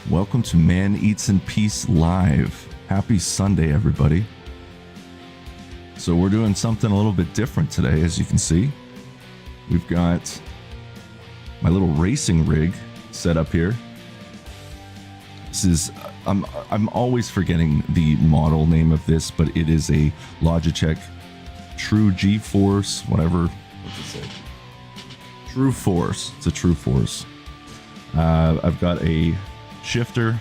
Welcome to Man Eats in Peace Live. Happy Sunday, everybody. So we're doing something a little bit different today, as you can see. We've got my little racing rig set up here. This is, I'm always forgetting the model name of this, but it is a Logitech True GeForce, whatever, what's it say? True Force. It's a True Force. I've got a shifter,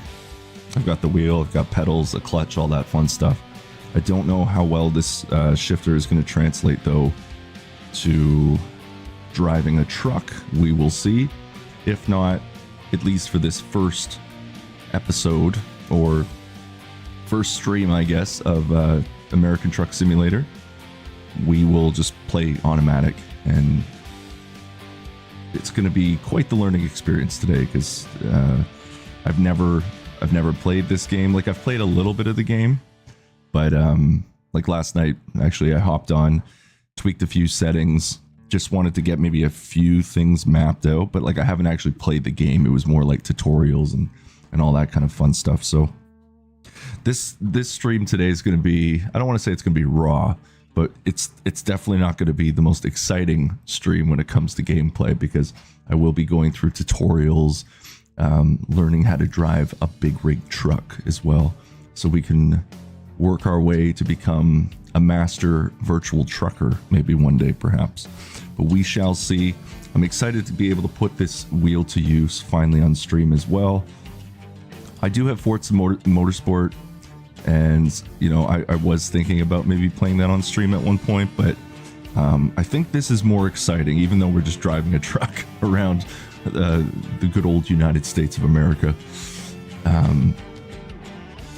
I've got the wheel, I've got pedals, a clutch, all that fun stuff. I don't know how well this shifter is going to translate though to driving a truck. We will see. If not, at least for this first episode or first stream, I guess, of American Truck Simulator, we will just play automatic, and it's going to be quite the learning experience today because I've never played this game. Like, I've played a little bit of the game, but like last night, actually, I hopped on, tweaked a few settings, just wanted to get maybe a few things mapped out, but like I haven't actually played the game. It was more like tutorials and all that kind of fun stuff. So this stream today is going to be, I don't want to say it's going to be raw, but it's definitely not going to be the most exciting stream when it comes to gameplay, because I will be going through tutorials, learning how to drive a big rig truck as well, so we can work our way to become a master virtual trucker, maybe one day perhaps, but we shall see. I'm excited to be able to put this wheel to use finally on stream as well. I do have Forza Motorsport, and you know, I was thinking about maybe playing that on stream at one point, but I think this is more exciting, even though we're just driving a truck around the good old United States of America.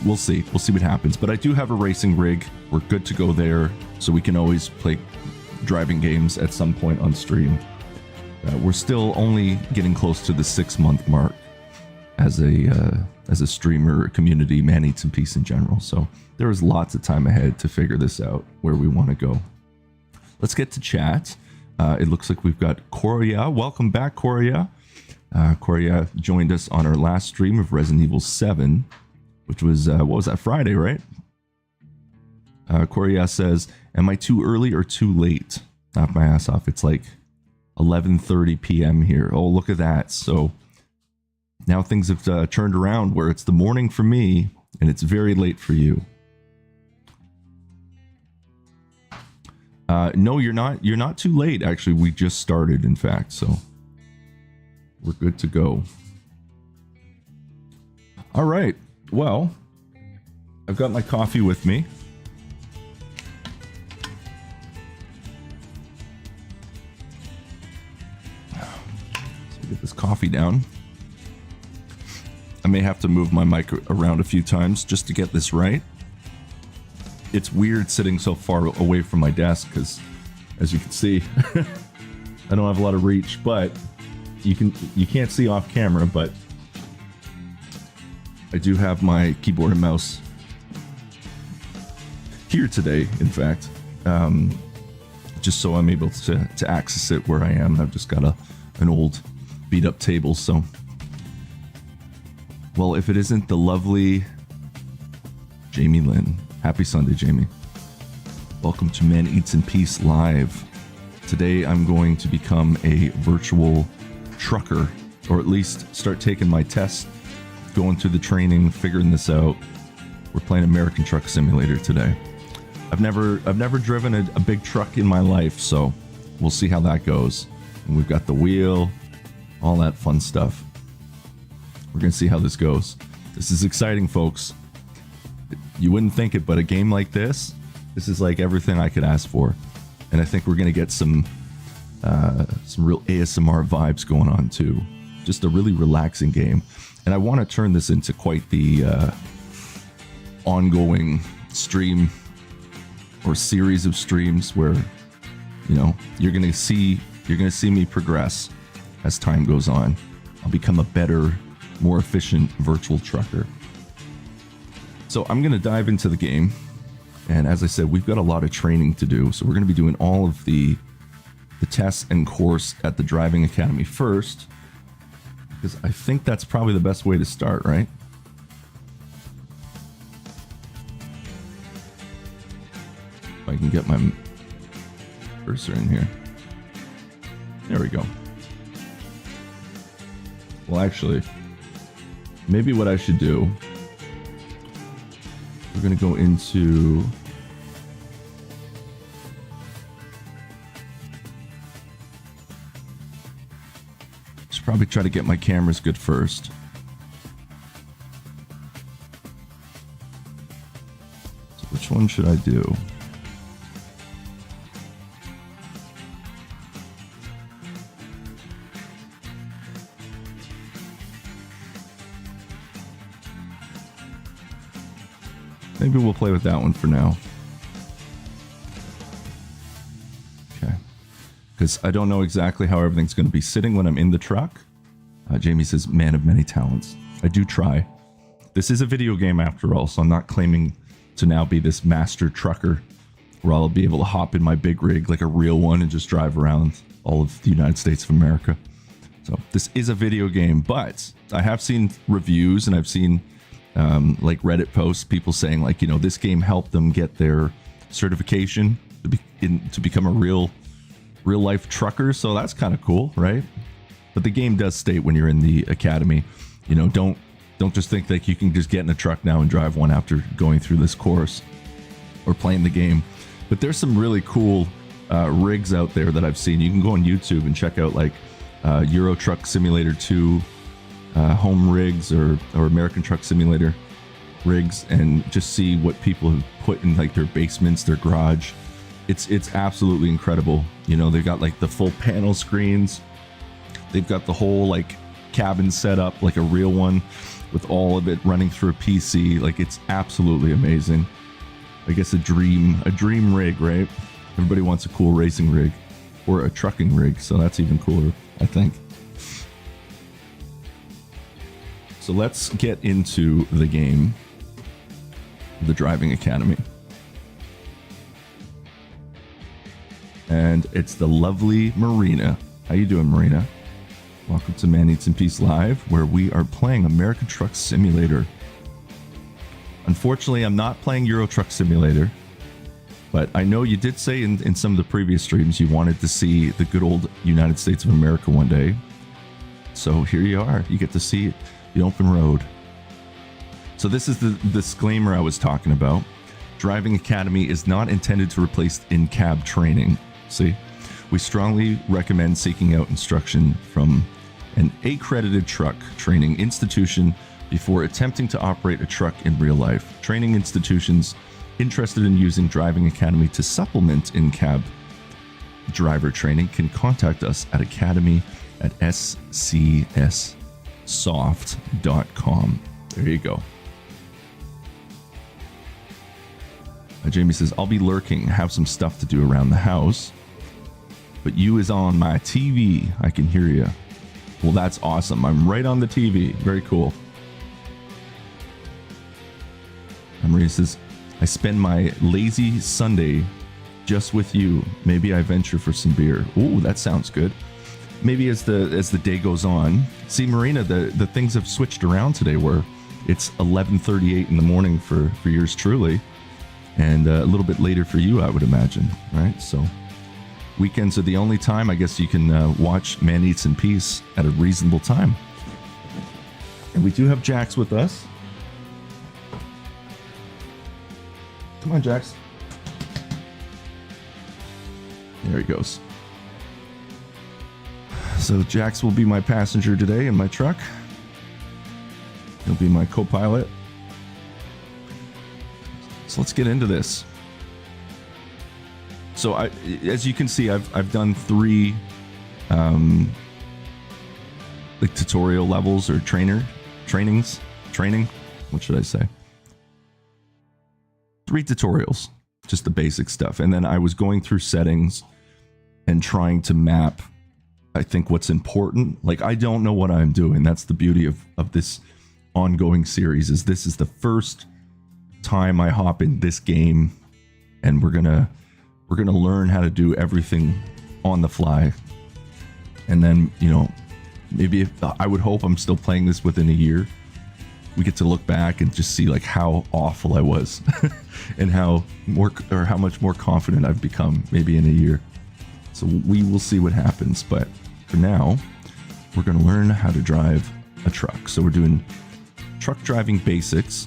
We'll see what happens, but I do have a racing rig. We're good to go there, so we can always play driving games at some point on stream. We're still only getting close to the 6-month mark as a streamer community, Man Eats in Peace in general, so there is lots of time ahead to figure this out, where we want to go. Let's get to chat. It looks like we've got Korea. Welcome back, Korea. Korea joined us on our last stream of Resident Evil 7, which was, what was that, Friday, right? Korea says, am I too early or too late? Knock my ass off. It's like 11:30 p.m. here. Oh, look at that. So now things have turned around where it's the morning for me and it's very late for you. No, you're not too late. Actually, we just started, in fact, so we're good to go. All right. Well, I've got my coffee with me. So get this coffee down. I may have to move my mic around a few times just to get this right. It's weird sitting so far away from my desk because, as you can see, I don't have a lot of reach, but you can't see off camera, but I do have my keyboard and mouse here today, in fact, just so I'm able to access it where I am. I've just got an old beat up table, so. Well, if it isn't the lovely Jamie Lynn. Happy Sunday, Jamie. Welcome to Man Eats in Peace Live. Today I'm going to become a virtual trucker, or at least start taking my tests, going through the training, figuring this out. We're playing American Truck Simulator today. I've never driven a big truck in my life, so we'll see how that goes. And we've got the wheel, all that fun stuff. We're gonna see how this goes. This is exciting, folks. You wouldn't think it, but a game like this is like everything I could ask for. And I think we're gonna get some real ASMR vibes going on too. Just a really relaxing game. And I want to turn this into quite the ongoing stream or series of streams where, you know, you're gonna see me progress as time goes on. I'll become a better, more efficient virtual trucker. So I'm going to dive into the game, and as I said, we've got a lot of training to do, so we're going to be doing all of the tests and course at the driving academy first, because I think that's probably the best way to start, right? I can get my cursor in here. There we go. Well, actually, maybe what I should do, we're going to go into... Should probably try to get my cameras good first. So which one should I do? Maybe we'll play with that one for now. Okay. Because I don't know exactly how everything's going to be sitting when I'm in the truck. Jamie says, man of many talents. I do try. This is a video game after all, so I'm not claiming to now be this master trucker where I'll be able to hop in my big rig like a real one and just drive around all of the United States of America. So this is a video game, but I have seen reviews and I've seen like Reddit posts, people saying like, you know, this game helped them get their certification to become a real life trucker. So that's kind of cool, right? But the game does state when you're in the academy, you know, don't just think that you can just get in a truck now and drive one after going through this course or playing the game. But there's some really cool rigs out there that I've seen. You can go on YouTube and check out like Euro Truck Simulator 2 home rigs or American Truck Simulator rigs and just see what people have put in like their basements, their garage. It's absolutely incredible. You know, they've got like the full panel screens. They've got the whole like cabin set up like a real one with all of it running through a PC. Like it's absolutely amazing. I guess a dream rig, right? Everybody wants a cool racing rig or a trucking rig, so that's even cooler, I think. So let's get into the game, the Driving Academy. And it's the lovely Marina. How you doing, Marina? Welcome to Man Eats in Peace Live, where we are playing American Truck Simulator. Unfortunately, I'm not playing Euro Truck Simulator, but I know you did say in some of the previous streams you wanted to see the good old United States of America one day. So here you are. You get to see the open road. So this is the disclaimer I was talking about. Driving Academy is not intended to replace in-cab training. See, we strongly recommend seeking out instruction from an accredited truck training institution before attempting to operate a truck in real life. Training institutions interested in using Driving Academy to supplement in-cab driver training can contact us at academy@scssoft.com. There you go. Jamie says, I'll be lurking, have some stuff to do around the house. But you is on my TV. I can hear you. Well, that's awesome. I'm right on the TV. Very cool. Maria says, I spend my lazy Sunday just with you. Maybe I venture for some beer. Ooh, that sounds good. Maybe as the day goes on. See, Marina, the things have switched around today where it's 11:38 in the morning for yours truly. And a little bit later for you, I would imagine, right? So weekends are the only time I guess you can watch Man Eats in Peace at a reasonable time. And we do have Jax with us. Come on, Jax. There he goes. So Jax will be my passenger today in my truck. He'll be my co-pilot. So let's get into this. So as you can see, I've done 3 like tutorial levels or training. What should I say? 3 tutorials, just the basic stuff. And then I was going through settings and trying to map, I think, what's important. Like, I don't know what I'm doing. That's the beauty of this ongoing series, is this is the first time I hop in this game, and we're gonna learn how to do everything on the fly. And then, you know, maybe I would hope I'm still playing this within a year. we get to look back and just see like how awful I was and how much more confident I've become maybe in a year. So we will see what happens. But for now, we're going to learn how to drive a truck. So we're doing truck driving basics.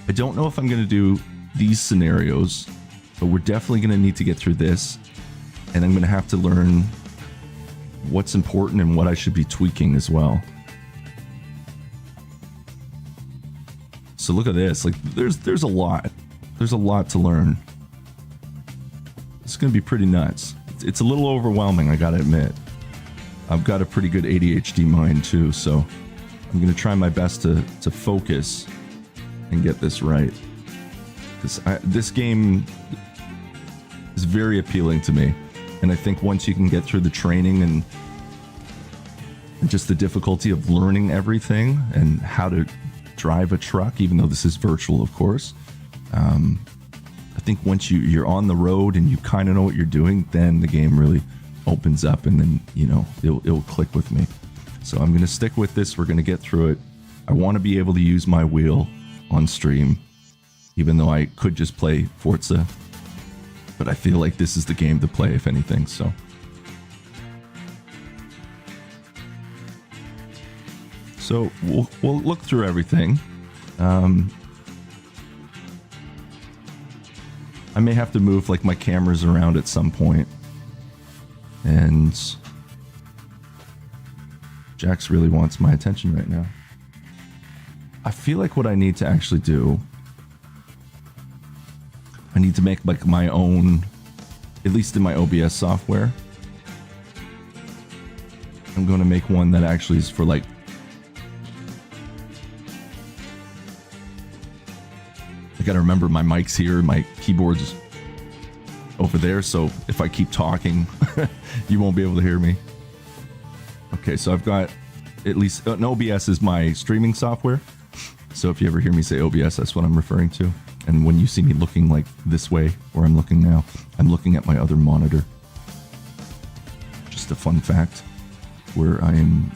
I don't know if I'm going to do these scenarios, but we're definitely going to need to get through this. And I'm going to have to learn what's important and what I should be tweaking as well. So look at this. Like there's a lot. There's a lot to learn. It's going to be pretty nuts. It's a little overwhelming, I got to admit. I've got a pretty good ADHD mind too, so I'm going to try my best to focus and get this right. Because this game is very appealing to me. And I think once you can get through the training and just the difficulty of learning everything and how to drive a truck, even though this is virtual, of course, I think once you're on the road and you kind of know what you're doing, then the game really opens up, and then, you know, it'll click with me. So I'm going to stick with this. We're going to get through it. I want to be able to use my wheel on stream, even though I could just play Forza. But I feel like this is the game to play, if anything. So we'll look through everything. I may have to move like my cameras around at some point. And Jax really wants my attention right now. I feel like what I need to actually do, I need to make like my own, at least in my OBS software. I'm going to make one that actually is for like, I got to remember my mic's here, my keyboard's over there, so if I keep talking, you won't be able to hear me. Okay, so I've got at least an OBS is my streaming software. So if you ever hear me say OBS, that's what I'm referring to. And when you see me looking like this way, where I'm looking now, I'm looking at my other monitor. Just a fun fact, where I am.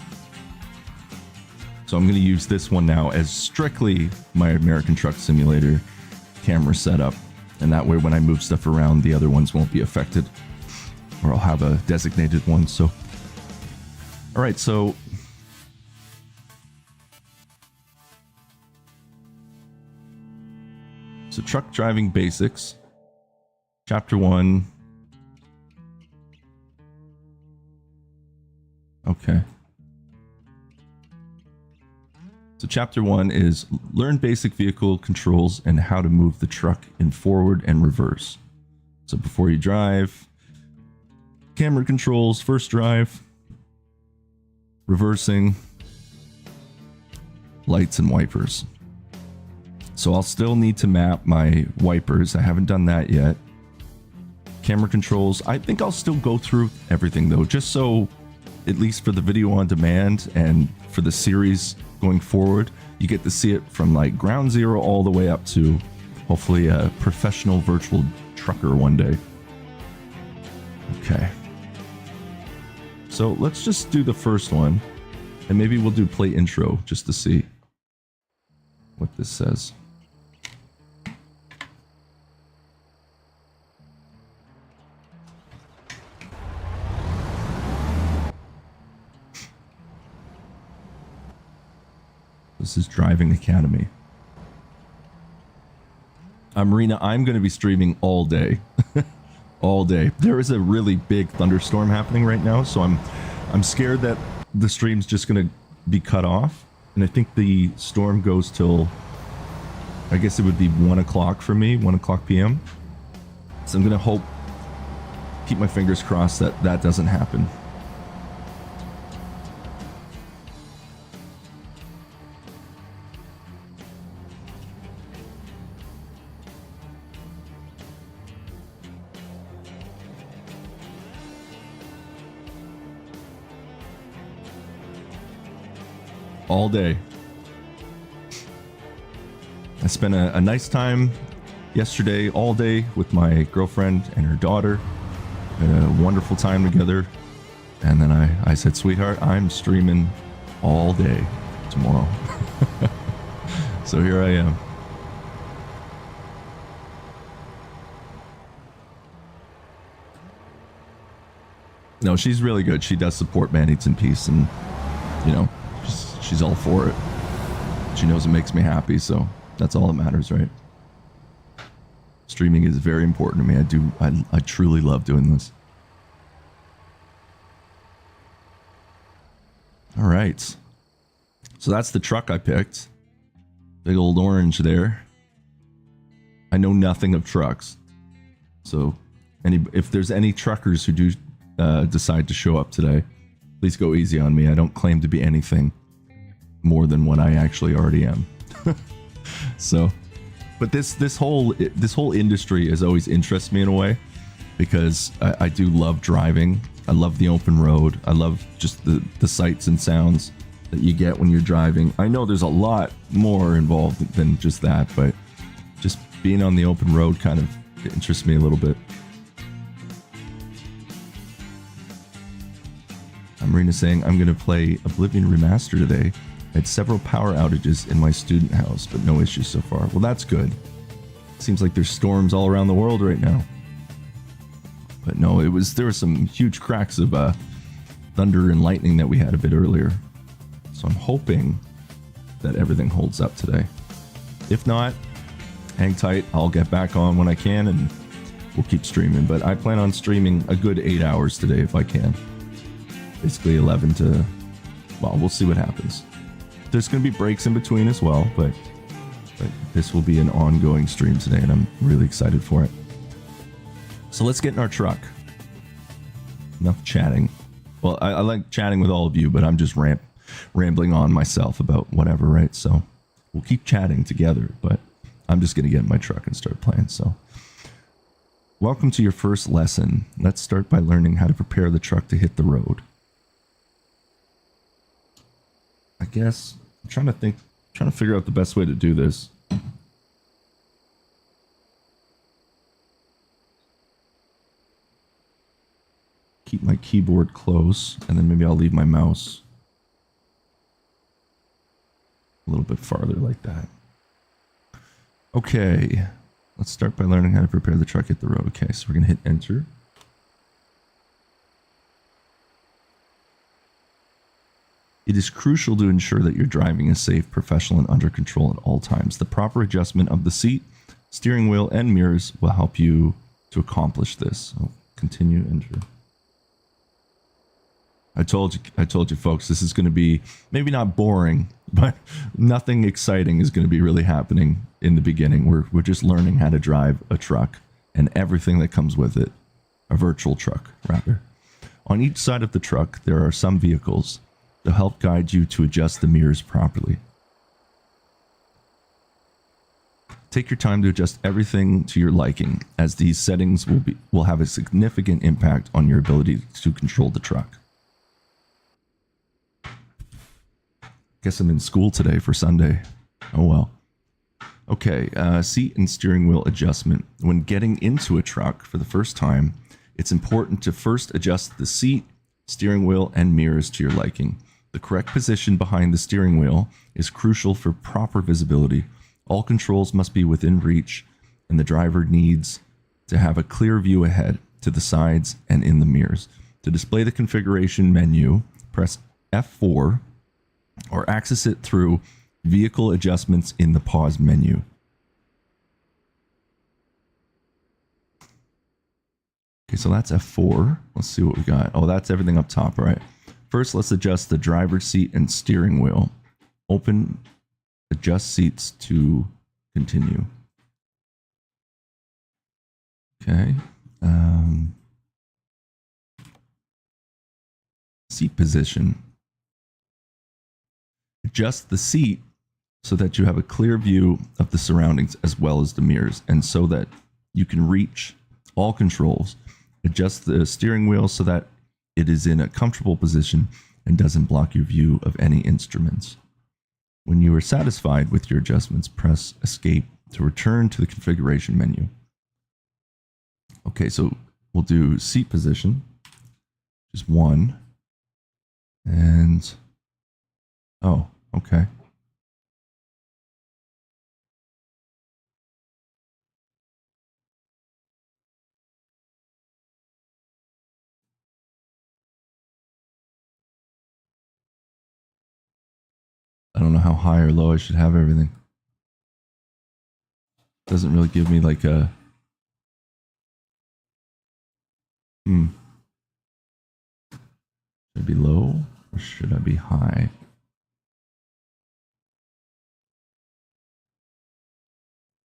So I'm going to use this one now as strictly my American Truck Simulator camera setup. And that way, when I move stuff around, the other ones won't be affected. Or I'll have a designated one. So, all right, so truck driving basics, chapter 1. Okay. So chapter 1 is learn basic vehicle controls and how to move the truck in forward and reverse. So before you drive, camera controls, first drive, reversing, lights and wipers. So I'll still need to map my wipers. I haven't done that yet. Camera controls. I think I'll still go through everything though, just so at least for the video on demand and for the series going forward, you get to see it from like ground zero all the way up to hopefully a professional virtual trucker one day. Okay. So let's just do the first one, and maybe we'll do play intro just to see what this says. This is Driving Academy. Marina, I'm going to be streaming all day. All day. There is a really big thunderstorm happening right now, so I'm scared that the stream's just going to be cut off. And I think the storm goes till, I guess it would be 1 o'clock for me, 1 o'clock p.m. So I'm going to keep my fingers crossed that that doesn't happen. All day. I spent a nice time yesterday all day with my girlfriend and her daughter. Had a wonderful time together. And then I said, sweetheart, I'm streaming all day. tomorrow. So here I am. No, she's really good. She does support Man Eats in Peace, and you know, she's all for it. She knows it makes me happy, so that's all that matters, right? Streaming is very important to me. I truly love doing this. All right. So that's the truck I picked. Big old orange there. I know nothing of trucks. So if there's any truckers who do decide to show up today, please go easy on me. I don't claim to be anything more than what I actually already am. So, but this whole industry has always interested me in a way, because I do love driving. I love the open road. I love just the sights and sounds that you get when you're driving. I know there's a lot more involved than just that, but just being on the open road kind of interests me a little bit. Marina saying, I'm going to play Oblivion Remaster today. I had several power outages in my student house, but no issues so far. Well, that's good. Seems like there's storms all around the world right now. But no, there were some huge cracks of thunder and lightning that we had a bit earlier. So I'm hoping that everything holds up today. If not, hang tight. I'll get back on when I can, and we'll keep streaming. But I plan on streaming a good 8 hours today if I can. Basically 11 to, well, we'll see what happens. There's going to be breaks in between as well, but this will be an ongoing stream today, and I'm really excited for it. So let's get in our truck. Enough chatting. Well, I like chatting with all of you, but I'm just rambling on myself about whatever, right? So we'll keep chatting together, but I'm just going to get in my truck and start playing. So welcome to your first lesson. Let's start by learning how to prepare the truck to hit the road. I guess I'm trying to figure out the best way to do this. Keep my keyboard close, and then maybe I'll leave my mouse a little bit farther like that. Okay, let's start by learning how to prepare the truck hit the road. Okay, so we're going to hit enter. It is crucial to ensure that your driving is safe, professional, and under control at all times. The proper adjustment of the seat, steering wheel, and mirrors will help you to accomplish this. So continue, enter. I told you folks, this is going to be maybe not boring, but nothing exciting is going to be really happening in the beginning. We're just learning how to drive a truck and everything that comes with it. A virtual truck, rather. On each side of the truck, there are some vehicles to help guide you to adjust the mirrors properly. Take your time to adjust everything to your liking, as these settings will have a significant impact on your ability to control the truck. Guess I'm in school today for Sunday. Oh well. Okay, seat and steering wheel adjustment. When getting into a truck for the first time, it's important to first adjust the seat, steering wheel, and mirrors to your liking. The correct position behind the steering wheel is crucial for proper visibility. All controls must be within reach, and the driver needs to have a clear view ahead, to the sides, and in the mirrors. To display the configuration menu, press F4 or access it through Vehicle Adjustments in the pause menu. Okay, so that's F4. Let's see what we got. Oh, that's everything up top, all right. First, let's adjust the driver's seat and steering wheel. Open Adjust Seats to continue. Okay. Seat position. Adjust the seat so that you have a clear view of the surroundings as well as the mirrors, and so that you can reach all controls. Adjust the steering wheel so that it is in a comfortable position and doesn't block your view of any instruments. When you are satisfied with your adjustments, press Escape to return to the configuration menu. Okay, so we'll do seat position, just one. And, oh, Okay. I don't know how high or low I should have everything. Doesn't really give me like a... Should I be low or should I be high?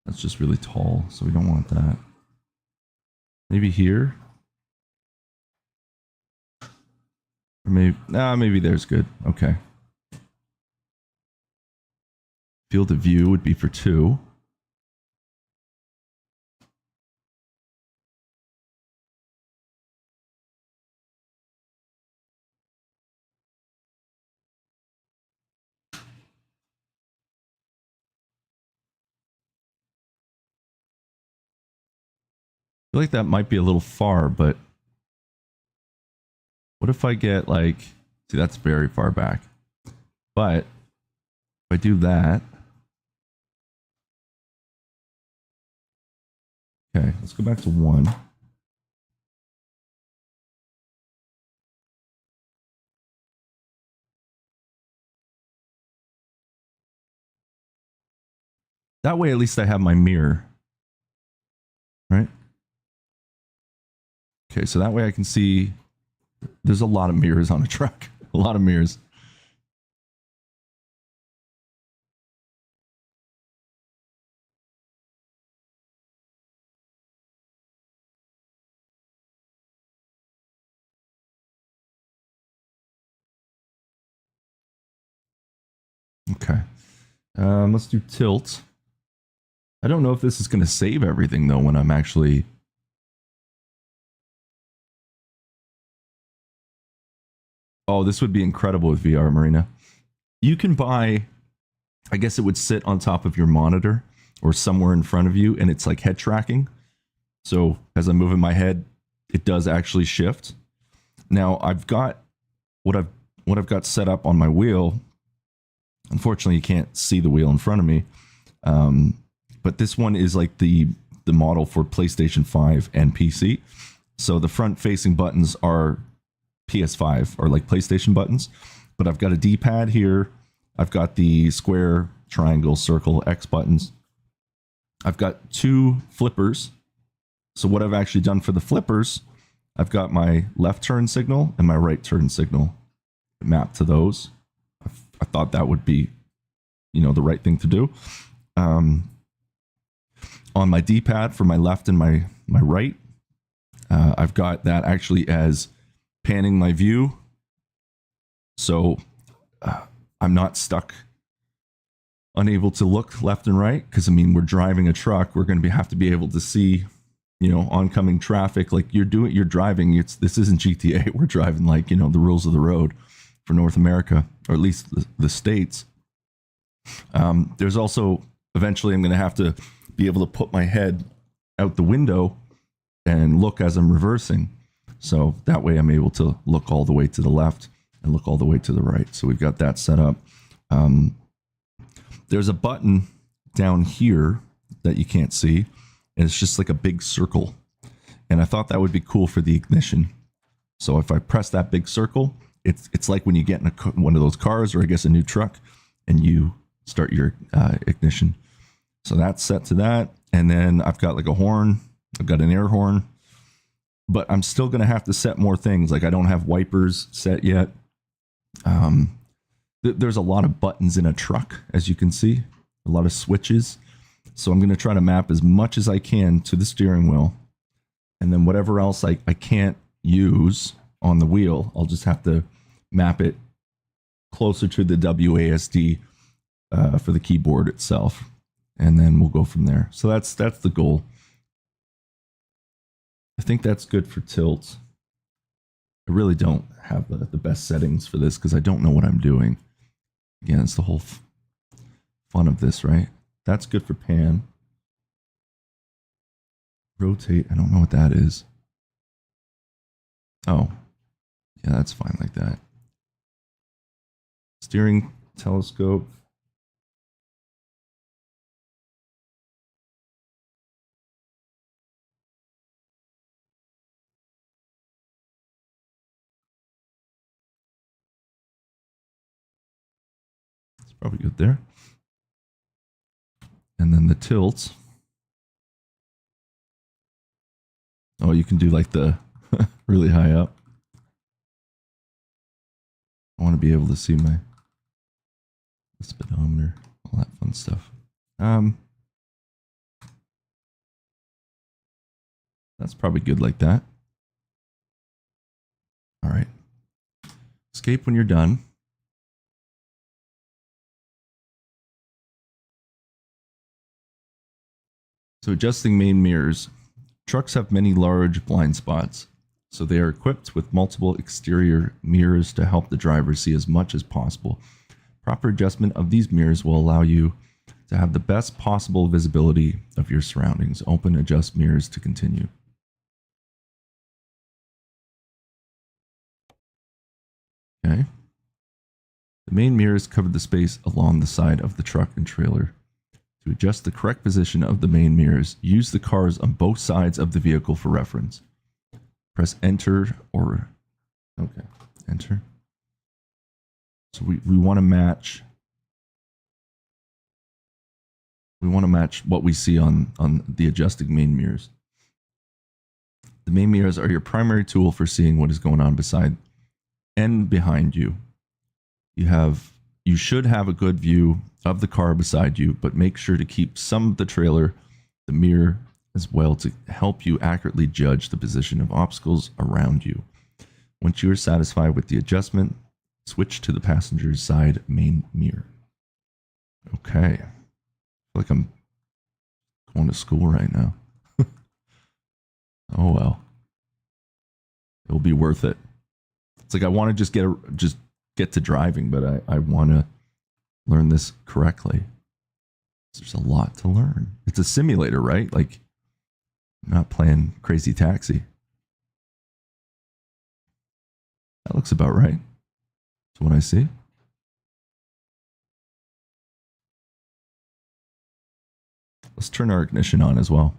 That's just really tall, so we don't want that. Maybe here? Or maybe... Nah, maybe there's good. Okay. Field of view would be for 2. I feel like that might be a little far, but what if I get like... See, that's very far back. But if I do that... Okay, let's go back to 1. That way, at least I have my mirror. Right? Okay, so that way I can see... There's a lot of mirrors on a truck. A lot of mirrors. Okay. Let's do tilt. I don't know if this is going to save everything, though, when I'm actually... Oh, this would be incredible with VR, Marina. You can buy... I guess it would sit on top of your monitor or somewhere in front of you, and it's like head tracking. So as I'm moving my head, it does actually shift. Now, I've got... What I've got set up on my wheel... Unfortunately, you can't see the wheel in front of me. But this one is like the model for PlayStation 5 and PC. So the front-facing buttons are PS5, or like PlayStation buttons. But I've got a D-pad here. I've got the square, triangle, circle, X buttons. I've got 2 flippers. So what I've actually done for the flippers, I've got my left turn signal and my right turn signal mapped to those. I thought that would be, the right thing to do. On my D-pad for my left and my right, I've got that actually as panning my view. So I'm not stuck, unable to look left and right, because, we're driving a truck. We're going to have to be able to see, oncoming traffic. Like you're driving. This isn't GTA. We're driving like, the rules of the road for North America, or at least the States. There's also, eventually I'm going to have to be able to put my head out the window and look as I'm reversing. So that way I'm able to look all the way to the left and look all the way to the right. So we've got that set up. There's a button down here that you can't see, and it's just like a big circle. And I thought that would be cool for the ignition. So if I press that big circle, it's like when you get in one of those cars, or I guess a new truck, and you start your ignition. So that's set to that. And then I've got like a horn. I've got an air horn. But I'm still going to have to set more things. Like I don't have wipers set yet. There's a lot of buttons in a truck, as you can see. A lot of switches. So I'm going to try to map as much as I can to the steering wheel. And then whatever else I can't use on the wheel, I'll just have to map it closer to the WASD for the keyboard itself, and then we'll go from there. So that's the goal. I think that's good for tilt. I really don't have the best settings for this because I don't know what I'm doing. Again, it's the whole fun of this, right? That's good for pan. Rotate, I don't know what that is. Oh, yeah, that's fine like that. Steering telescope. It's probably good there. And then the tilt. Oh, you can do like the really high up. I want to be able to see my speedometer, all that fun stuff. That's probably good like that. All right. Escape when you're done. So adjusting main mirrors. Trucks have many large blind spots, so they are equipped with multiple exterior mirrors to help the driver see as much as possible. Proper adjustment of these mirrors will allow you to have the best possible visibility of your surroundings. Open adjust mirrors to continue. Okay. The main mirrors cover the space along the side of the truck and trailer. To adjust the correct position of the main mirrors, use the cars on both sides of the vehicle for reference. Press enter or, okay, enter. So we want to match. We want to match what we see on the adjusting main mirrors. The main mirrors are your primary tool for seeing what is going on beside and behind you. You should have a good view of the car beside you, but make sure to keep some of the trailer, the mirror as well, to help you accurately judge the position of obstacles around you. Once you are satisfied with the adjustment, switch to the passenger side main mirror. Okay. I feel like I'm going to school right now. Oh well. It'll be worth it. It's like I want to just get to driving, but I want to learn this correctly. There's a lot to learn. It's a simulator, right? Like, I'm not playing Crazy Taxi. That looks about right. That's what I see. Let's turn our ignition on as well.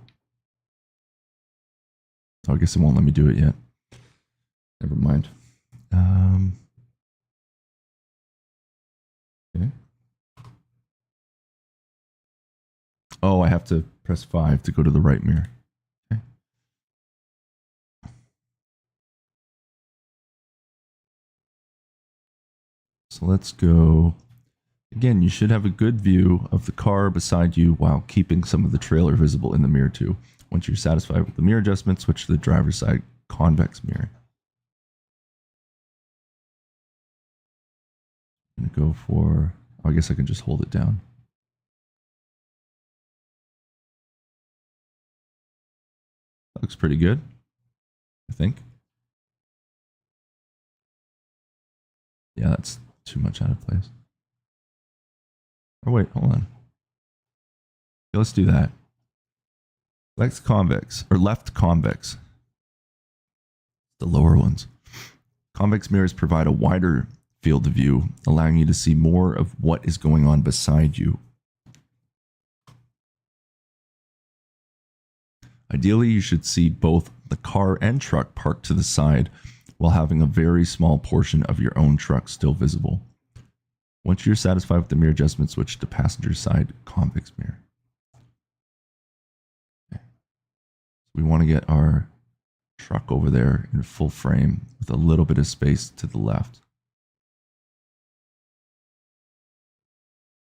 Oh, I guess it won't let me do it yet. Never mind. Okay. Oh, I have to press 5 to go to the right mirror. Okay. So let's go. Again, you should have a good view of the car beside you while keeping some of the trailer visible in the mirror too. Once you're satisfied with the mirror adjustment, switch to the driver's side convex mirror. I'm going to go for, oh, I guess I can just hold it down. That looks pretty good, I think. Yeah, that's too much out of place. Oh, wait, hold on. Okay, let's do that. Left convex, or left convex. The lower ones. Convex mirrors provide a wider field of view, allowing you to see more of what is going on beside you. Ideally, you should see both the car and truck parked to the side while having a very small portion of your own truck still visible. Once you're satisfied with the mirror adjustment, switch to passenger side convex mirror. Okay. We want to get our truck over there in full frame with a little bit of space to the left.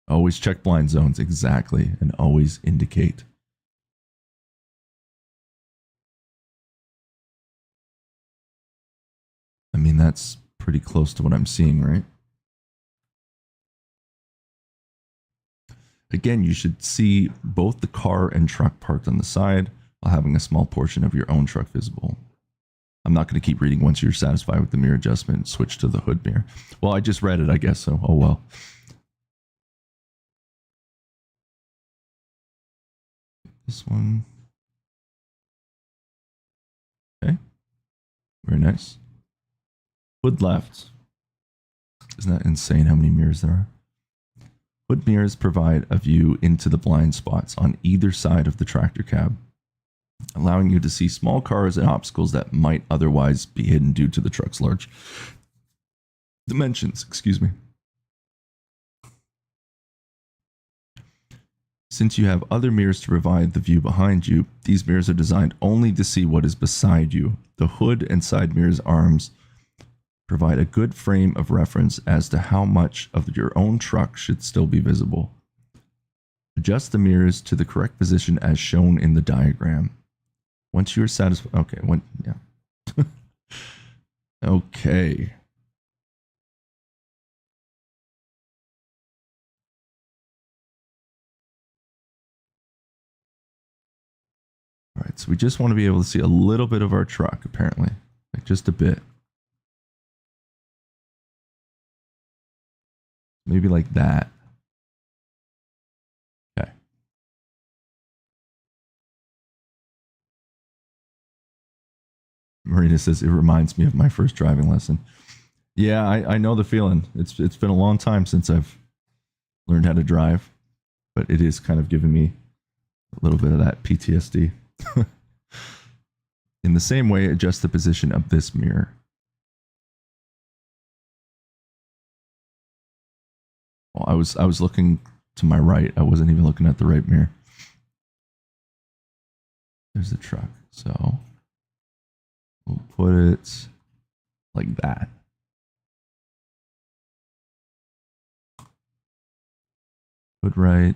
Always check blind zones, exactly, and always indicate. I mean, that's pretty close to what I'm seeing, right? Again, you should see both the car and truck parked on the side while having a small portion of your own truck visible. I'm not going to keep reading. Once you're satisfied with the mirror adjustment, switch to the hood mirror. Well, I just read it, I guess, so oh well. This one. Okay. Very nice. Hood left. Isn't that insane how many mirrors there are? Hood mirrors provide a view into the blind spots on either side of the tractor cab, allowing you to see small cars and obstacles that might otherwise be hidden due to the truck's large dimensions. Excuse me. Since you have other mirrors to provide the view behind you, these mirrors are designed only to see what is beside you. The hood and side mirrors arms provide a good frame of reference as to how much of your own truck should still be visible. Adjust the mirrors to the correct position as shown in the diagram. Once you are satisfied, okay, yeah. Okay. All right, so we just want to be able to see a little bit of our truck, apparently, like just a bit. Maybe like that. Okay. Marina says it reminds me of my first driving lesson. Yeah, I know the feeling. It's been a long time since I've learned how to drive, but it is kind of giving me a little bit of that PTSD. In the same way, adjust the position of this mirror. Well, I was looking to my right. I wasn't even looking at the right mirror. There's the truck. So we'll put it like that. Put right.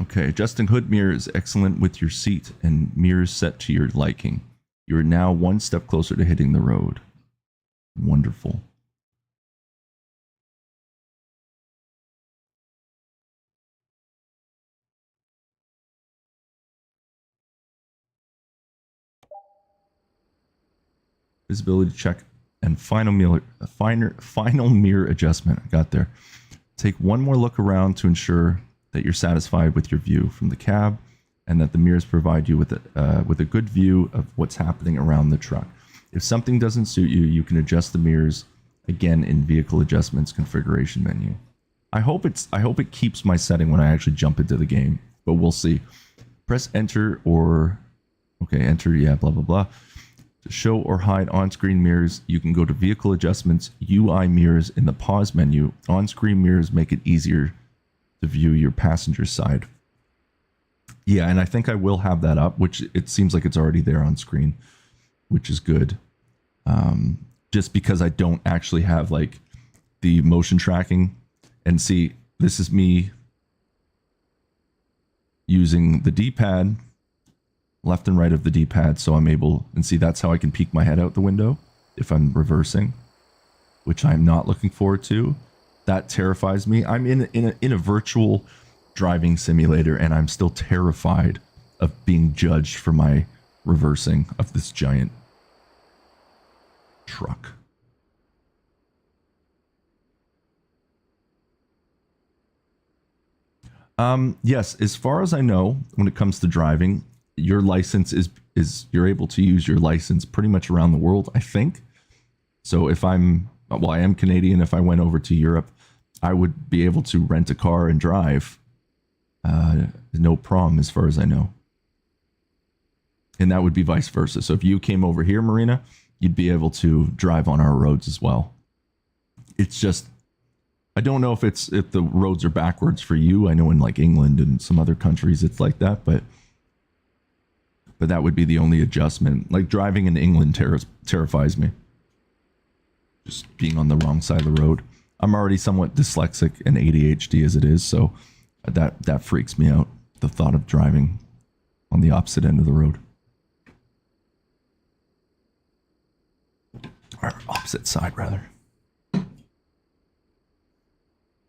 Okay, adjusting hood mirror is excellent with your seat and mirrors set to your liking. You are now one step closer to hitting the road. Wonderful. Visibility check and final mirror adjustment. I got there. Take one more look around to ensure that you're satisfied with your view from the cab and that the mirrors provide you with a good view of what's happening around the truck. If something doesn't suit you, you can adjust the mirrors again in vehicle adjustments configuration menu. I hope it keeps my setting when I actually jump into the game, but we'll see. Press enter or enter, yeah, blah blah blah. To show or hide on-screen mirrors, you can go to Vehicle Adjustments, UI Mirrors in the pause menu. On-screen mirrors make it easier to view your passenger side. Yeah, and I think I will have that up, which it seems like it's already there on screen, which is good. Just because I don't actually have like the motion tracking. And see, this is me using the D-pad, left and right of the D-pad, so I'm able, and see, that's how I can peek my head out the window if I'm reversing, which I'm not looking forward to. That terrifies me. I'm in a virtual driving simulator, and I'm still terrified of being judged for my reversing of this giant truck. Yes, as far as I know, when it comes to driving, your license is you're able to use your license pretty much around the world, I think. So if I am Canadian. If I went over to Europe, I would be able to rent a car and drive. No problem, as far as I know. And that would be vice versa. So if you came over here, Marina, you'd be able to drive on our roads as well. It's just, I don't know if the roads are backwards for you. I know in like England and some other countries it's like that, but that would be the only adjustment. Like driving in England terrifies me. Just being on the wrong side of the road. I'm already somewhat dyslexic and ADHD as it is, so that freaks me out. The thought of driving on the opposite end of the road. Or opposite side, rather.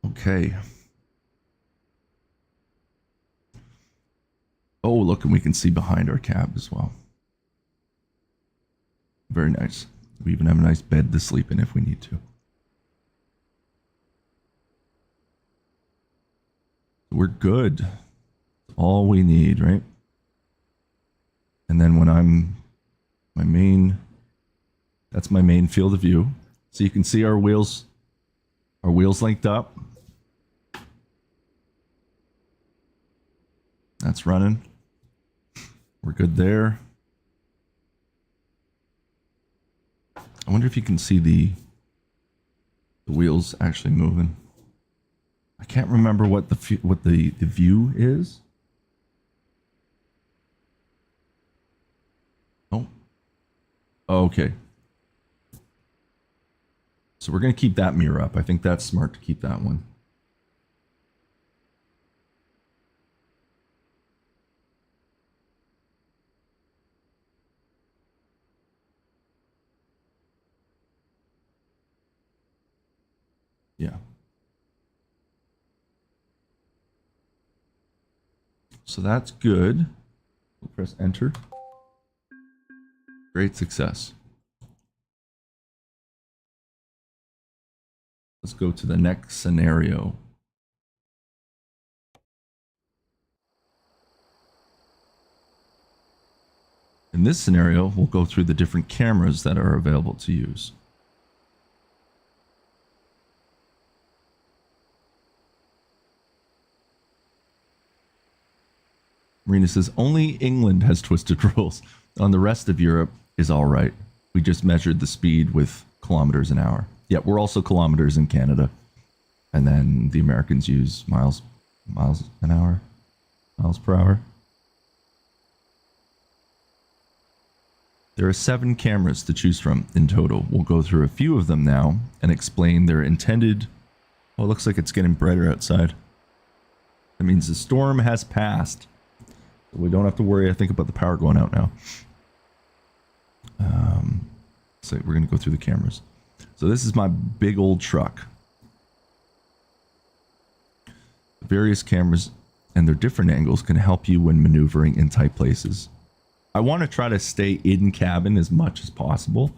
Okay. Oh, look, and we can see behind our cab as well. Very nice. We even have a nice bed to sleep in if we need to. We're good. That's all we need, right? And then when I'm that's my main field of view. So you can see our wheels linked up. That's running. We're good there. I wonder if you can see the wheels actually moving. I can't remember what the view is. Oh. Okay. So we're going to keep that mirror up. I think that's smart to keep that one. Yeah. So that's good. We'll press enter. Great success. Let's go to the next scenario. In this scenario, we'll go through the different cameras that are available to use. Marina says, only England has twisted rules. On the rest of Europe is all right. We just measured the speed with kilometers an hour. Yeah, we're also kilometers in Canada. And then the Americans use miles an hour, miles per hour. There are 7 cameras to choose from in total. We'll go through a few of them now and explain their intended... Oh, it looks like it's getting brighter outside. That means the storm has passed. We don't have to worry, I think, about the power going out now. So we're going to go through the cameras. So this is my big old truck. The various cameras and their different angles can help you when maneuvering in tight places. I want to try to stay in cabin as much as possible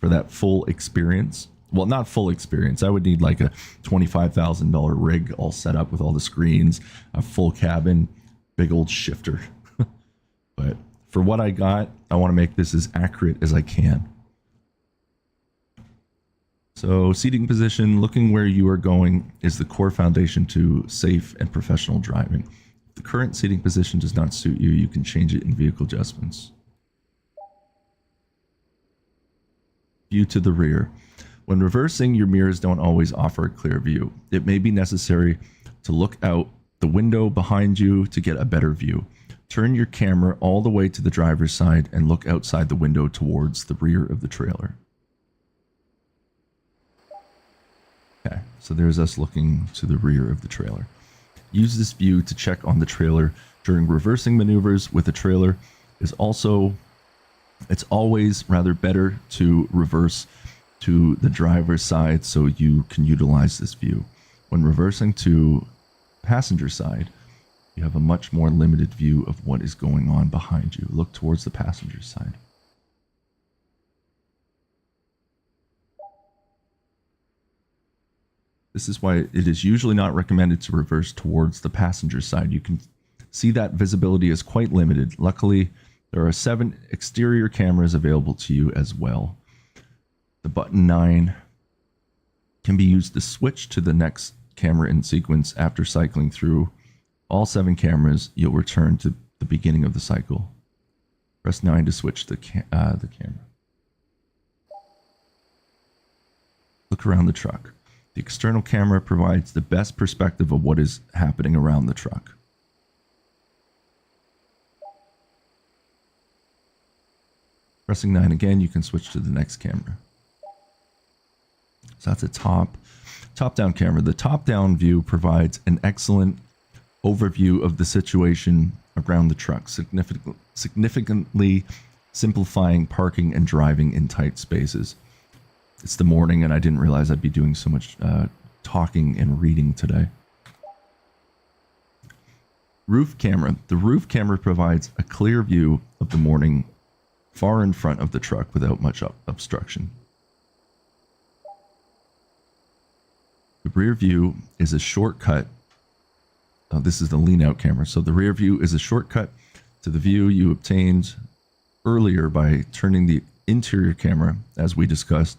for that full experience. Well, not full experience. I would need like a $25,000 rig all set up with all the screens, a full cabin, big old shifter. But for what I got, I want to make this as accurate as I can. So seating position, looking where you are going is the core foundation to safe and professional driving. If the current seating position does not suit you, you can change it in vehicle adjustments. View to the rear. When reversing, your mirrors don't always offer a clear view. It may be necessary to look out the window behind you to get a better view. Turn your camera all the way to the driver's side and look outside the window towards the rear of the trailer. Okay, so there's us looking to the rear of the trailer. Use this view to check on the trailer during reversing maneuvers with a trailer. It's always rather better to reverse to the driver's side so you can utilize this view. When reversing to passenger side, you have a much more limited view of what is going on behind you. Look towards the passenger side. This is why it is usually not recommended to reverse towards the passenger side. You can see that visibility is quite limited. Luckily, there are 7 exterior cameras available to you as well. The button 9 can be used to switch to the next camera in sequence. After cycling through all 7 cameras, you'll return to the beginning of the cycle. Press 9 to switch the camera. Look around the truck. The external camera provides the best perspective of what is happening around the truck. Pressing 9 again, you can switch to the next camera. So that's a top-down camera. The top-down view provides an excellent overview of the situation around the truck, significantly simplifying parking and driving in tight spaces. It's the morning and I didn't realize I'd be doing so much talking and reading today. Roof camera. The roof camera provides a clear view of the morning far in front of the truck without much obstruction. The rear view is a shortcut. This is the lean out camera. So the rear view is a shortcut to the view you obtained earlier by turning the interior camera, as we discussed.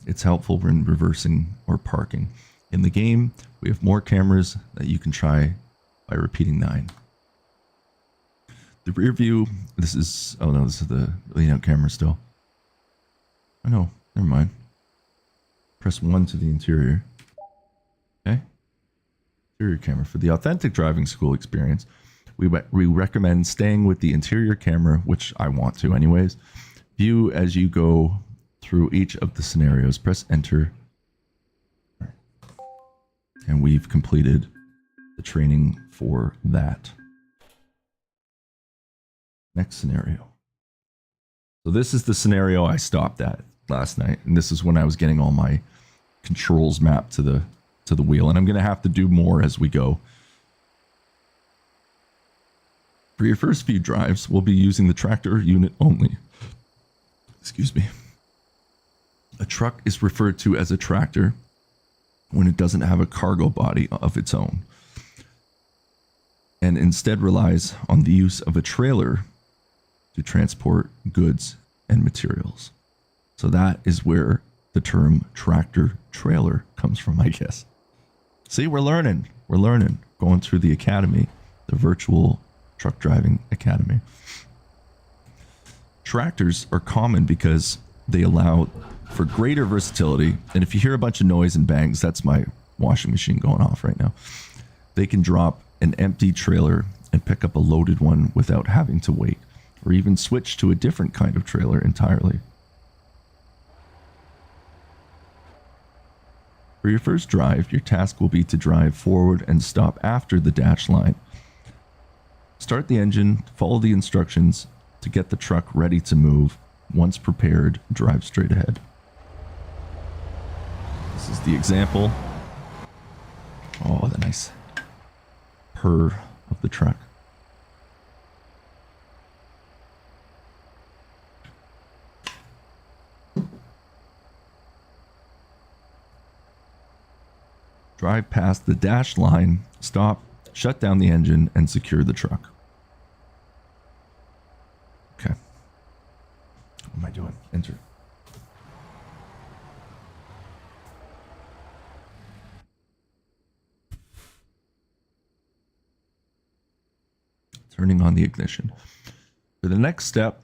It's helpful when reversing or parking. In the game, we have more cameras that you can try by repeating 9. The rear view, this is, oh no, this is the lean out camera still. Oh no, never mind. Press 1 to the interior. Okay. Interior camera. For the authentic driving school experience, we recommend staying with the interior camera, which I want to anyways. View as you go through each of the scenarios. Press enter. And we've completed the training for that. Next scenario. So this is the scenario I stopped at last night, and this is when I was getting all my controls mapped to the wheel, and I'm going to have to do more as we go. For your first few drives, we'll be using the tractor unit only. Excuse me. A truck is referred to as a tractor when it doesn't have a cargo body of its own, and instead relies on the use of a trailer to transport goods and materials. So that is where the term tractor trailer comes from, I guess. See, we're learning. We're learning. Going through the academy, the virtual truck driving academy. Tractors are common because they allow for greater versatility. And if you hear a bunch of noise and bangs, that's my washing machine going off right now. They can drop an empty trailer and pick up a loaded one without having to wait, or even switch to a different kind of trailer entirely. For your first drive, your task will be to drive forward and stop after the dash line. Start the engine, follow the instructions to get the truck ready to move. Once prepared, drive straight ahead. This is the example. Oh, the nice purr of the truck. Drive past the dash line, stop, shut down the engine, and secure the truck. Okay. What am I doing? Enter. Turning on the ignition. For the next step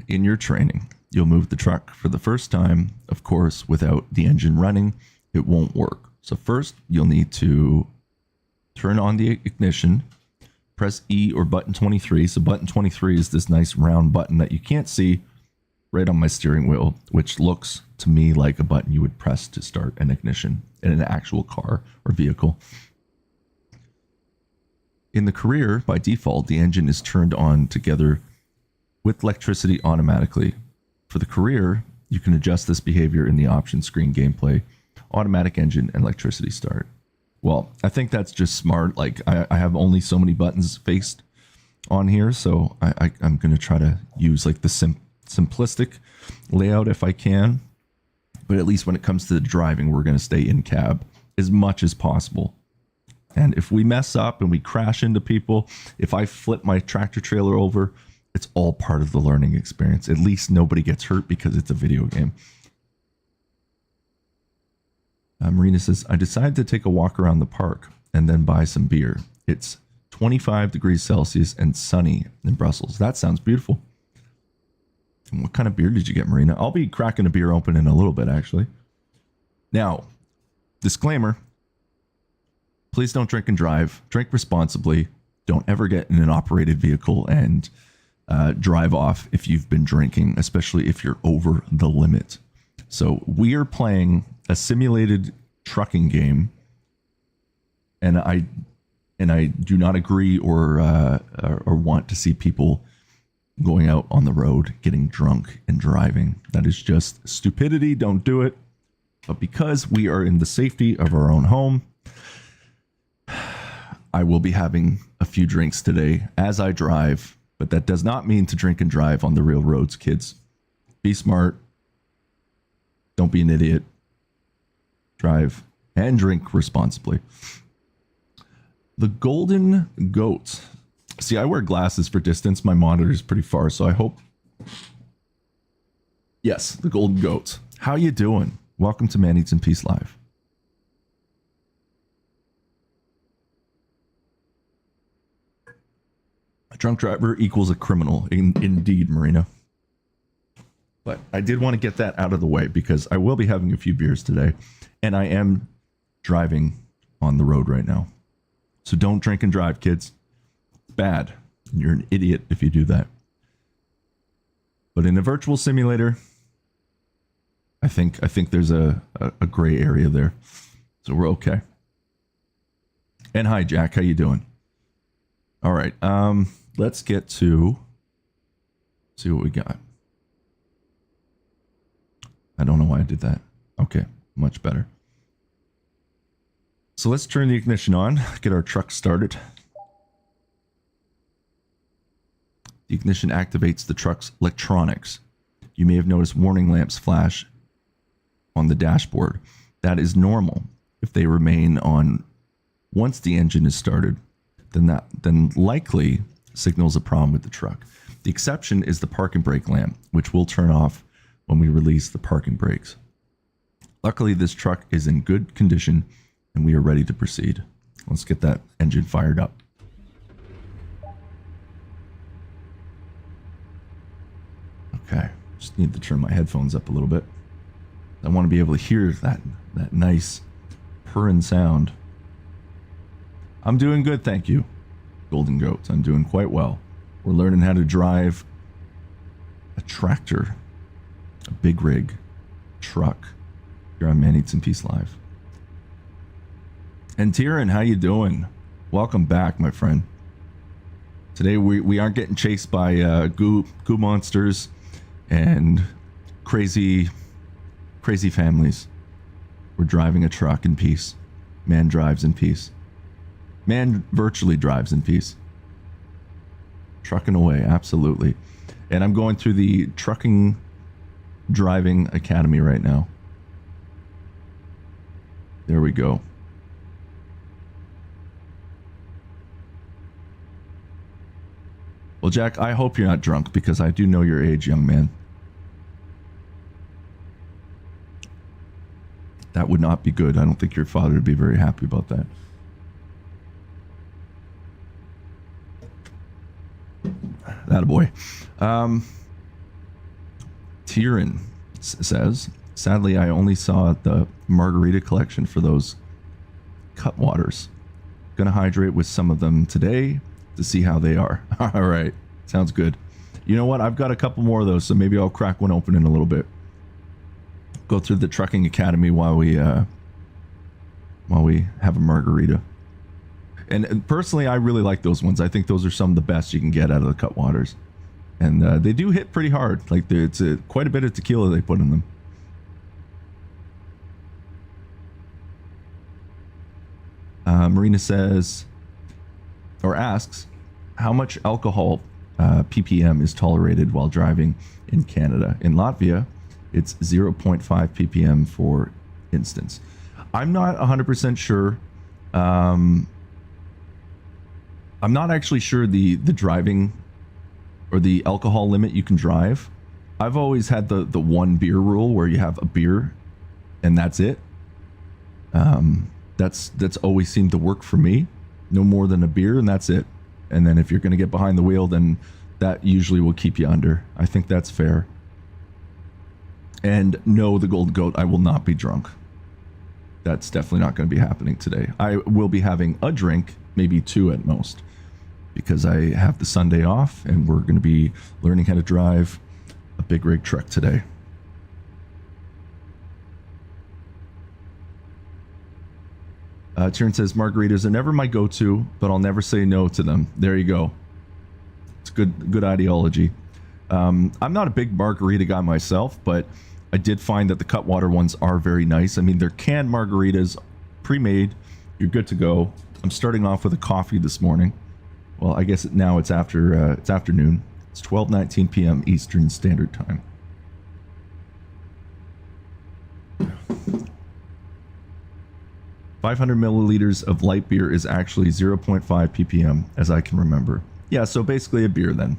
in your training, you'll move the truck for the first time. Of course, without the engine running, it won't work. So first, you'll need to turn on the ignition, press E or button 23. So button 23 is this nice round button that you can't see right on my steering wheel, which looks to me like a button you would press to start an ignition in an actual car or vehicle. In the Career, by default, the engine is turned on together with electricity automatically. For the Career, you can adjust this behavior in the options screen: gameplay, automatic engine, and electricity start. Well, I think that's just smart. Like, I have only so many buttons faced on here, so I'm going to try to use like the simplistic layout if I can. But at least when it comes to the driving, we're going to stay in cab as much as possible. And if we mess up and we crash into people, if I flip my tractor trailer over, it's all part of the learning experience. At least nobody gets hurt because it's a video game. Marina says, I decided to take a walk around the park and then buy some beer. It's 25 degrees Celsius and sunny in Brussels. That sounds beautiful. And what kind of beer did you get, Marina? I'll be cracking a beer open in a little bit, actually. Now, disclaimer, please don't drink and drive. Drink responsibly. Don't ever get in an operated vehicle and drive off if you've been drinking, especially if you're over the limit. So we are playing a simulated trucking game, and I do not agree or want to see people going out on the road getting drunk and driving. That is just stupidity. Don't do it. But because we are in the safety of our own home, I will be having a few drinks today as I drive, but that does not mean to drink and drive on the real roads, kids. Be smart. Don't be an idiot. Drive and drink responsibly. The Golden Goat. See, I wear glasses for distance. My monitor is pretty far, so I hope. Yes, the Golden Goat. How you doing? Welcome to Man Eats in Peace Live. A drunk driver equals a criminal. Indeed, Marina. But I did want to get that out of the way because I will be having a few beers today, and I am driving on the road right now. So don't drink and drive, kids. It's bad. You're an idiot if you do that. But in a virtual simulator, I think there's a gray area there. So we're okay. And hi, Jack. How you doing? All right. Let's get to see what we got. I don't know why I did that. Okay, much better. So let's turn the ignition on, get our truck started. The ignition activates the truck's electronics. You may have noticed warning lamps flash on the dashboard. That is normal. If they remain on once the engine is started, then likely signals a problem with the truck. The exception is the park and brake lamp, which will turn off when we release the parking brakes. Luckily, this truck is in good condition and we are ready to proceed. Let's get that engine fired up. Okay, just need to turn my headphones up a little bit. I want to be able to hear that nice purring sound. I'm doing good, thank you, Golden Goat. I'm doing quite well. We're learning how to drive a tractor, a big rig truck here on Man Eats in Peace Live. And Tyrion, how you doing? Welcome back, my friend. Today we aren't getting chased by goo monsters and crazy families. We're driving a truck in peace. Man drives in peace. Man virtually drives in peace. Trucking away, absolutely. And I'm going through the Trucking Driving Academy right now. There we go. Well, Jack, I hope you're not drunk because I do know your age, young man. That would not be good. I don't think your father would be very happy about that. Attaboy. Tyrion says, sadly, I only saw the margarita collection for those Cutwaters. Gonna hydrate with some of them today to see how they are. All right. Sounds good. You know what? I've got a couple more of those, so maybe I'll crack one open in a little bit. Go through the Trucking Academy while we have a margarita. And personally, I really like those ones. I think those are some of the best you can get out of the Cutwaters. And they do hit pretty hard. Like, it's quite a bit of tequila they put in them. Marina says, or asks, how much alcohol ppm is tolerated while driving in Canada? In Latvia, it's 0.5 ppm for instance. I'm not 100% sure. I'm not actually sure the driving or the alcohol limit you can drive. I've always had the one beer rule where you have a beer and that's it. That's always seemed to work for me. No more than a beer and that's it. And then if you're going to get behind the wheel, then that usually will keep you under. I think that's fair. And no, the Golden Goat, I will not be drunk. That's definitely not going to be happening today. I will be having a drink, maybe two at most, because I have the Sunday off and we're going to be learning how to drive a big rig truck today. Tyrion says, margaritas are never my go-to, but I'll never say no to them. There you go. It's good ideology. I'm not a big margarita guy myself, but I did find that the Cutwater ones are very nice. I mean, they're canned margaritas, pre-made. You're good to go. I'm starting off with a coffee this morning. Well, I guess now it's after it's afternoon. It's 12:19 p.m. Eastern Standard Time. "500 milliliters of light beer is actually 0.5 ppm, as I can remember." Yeah, so basically a beer then.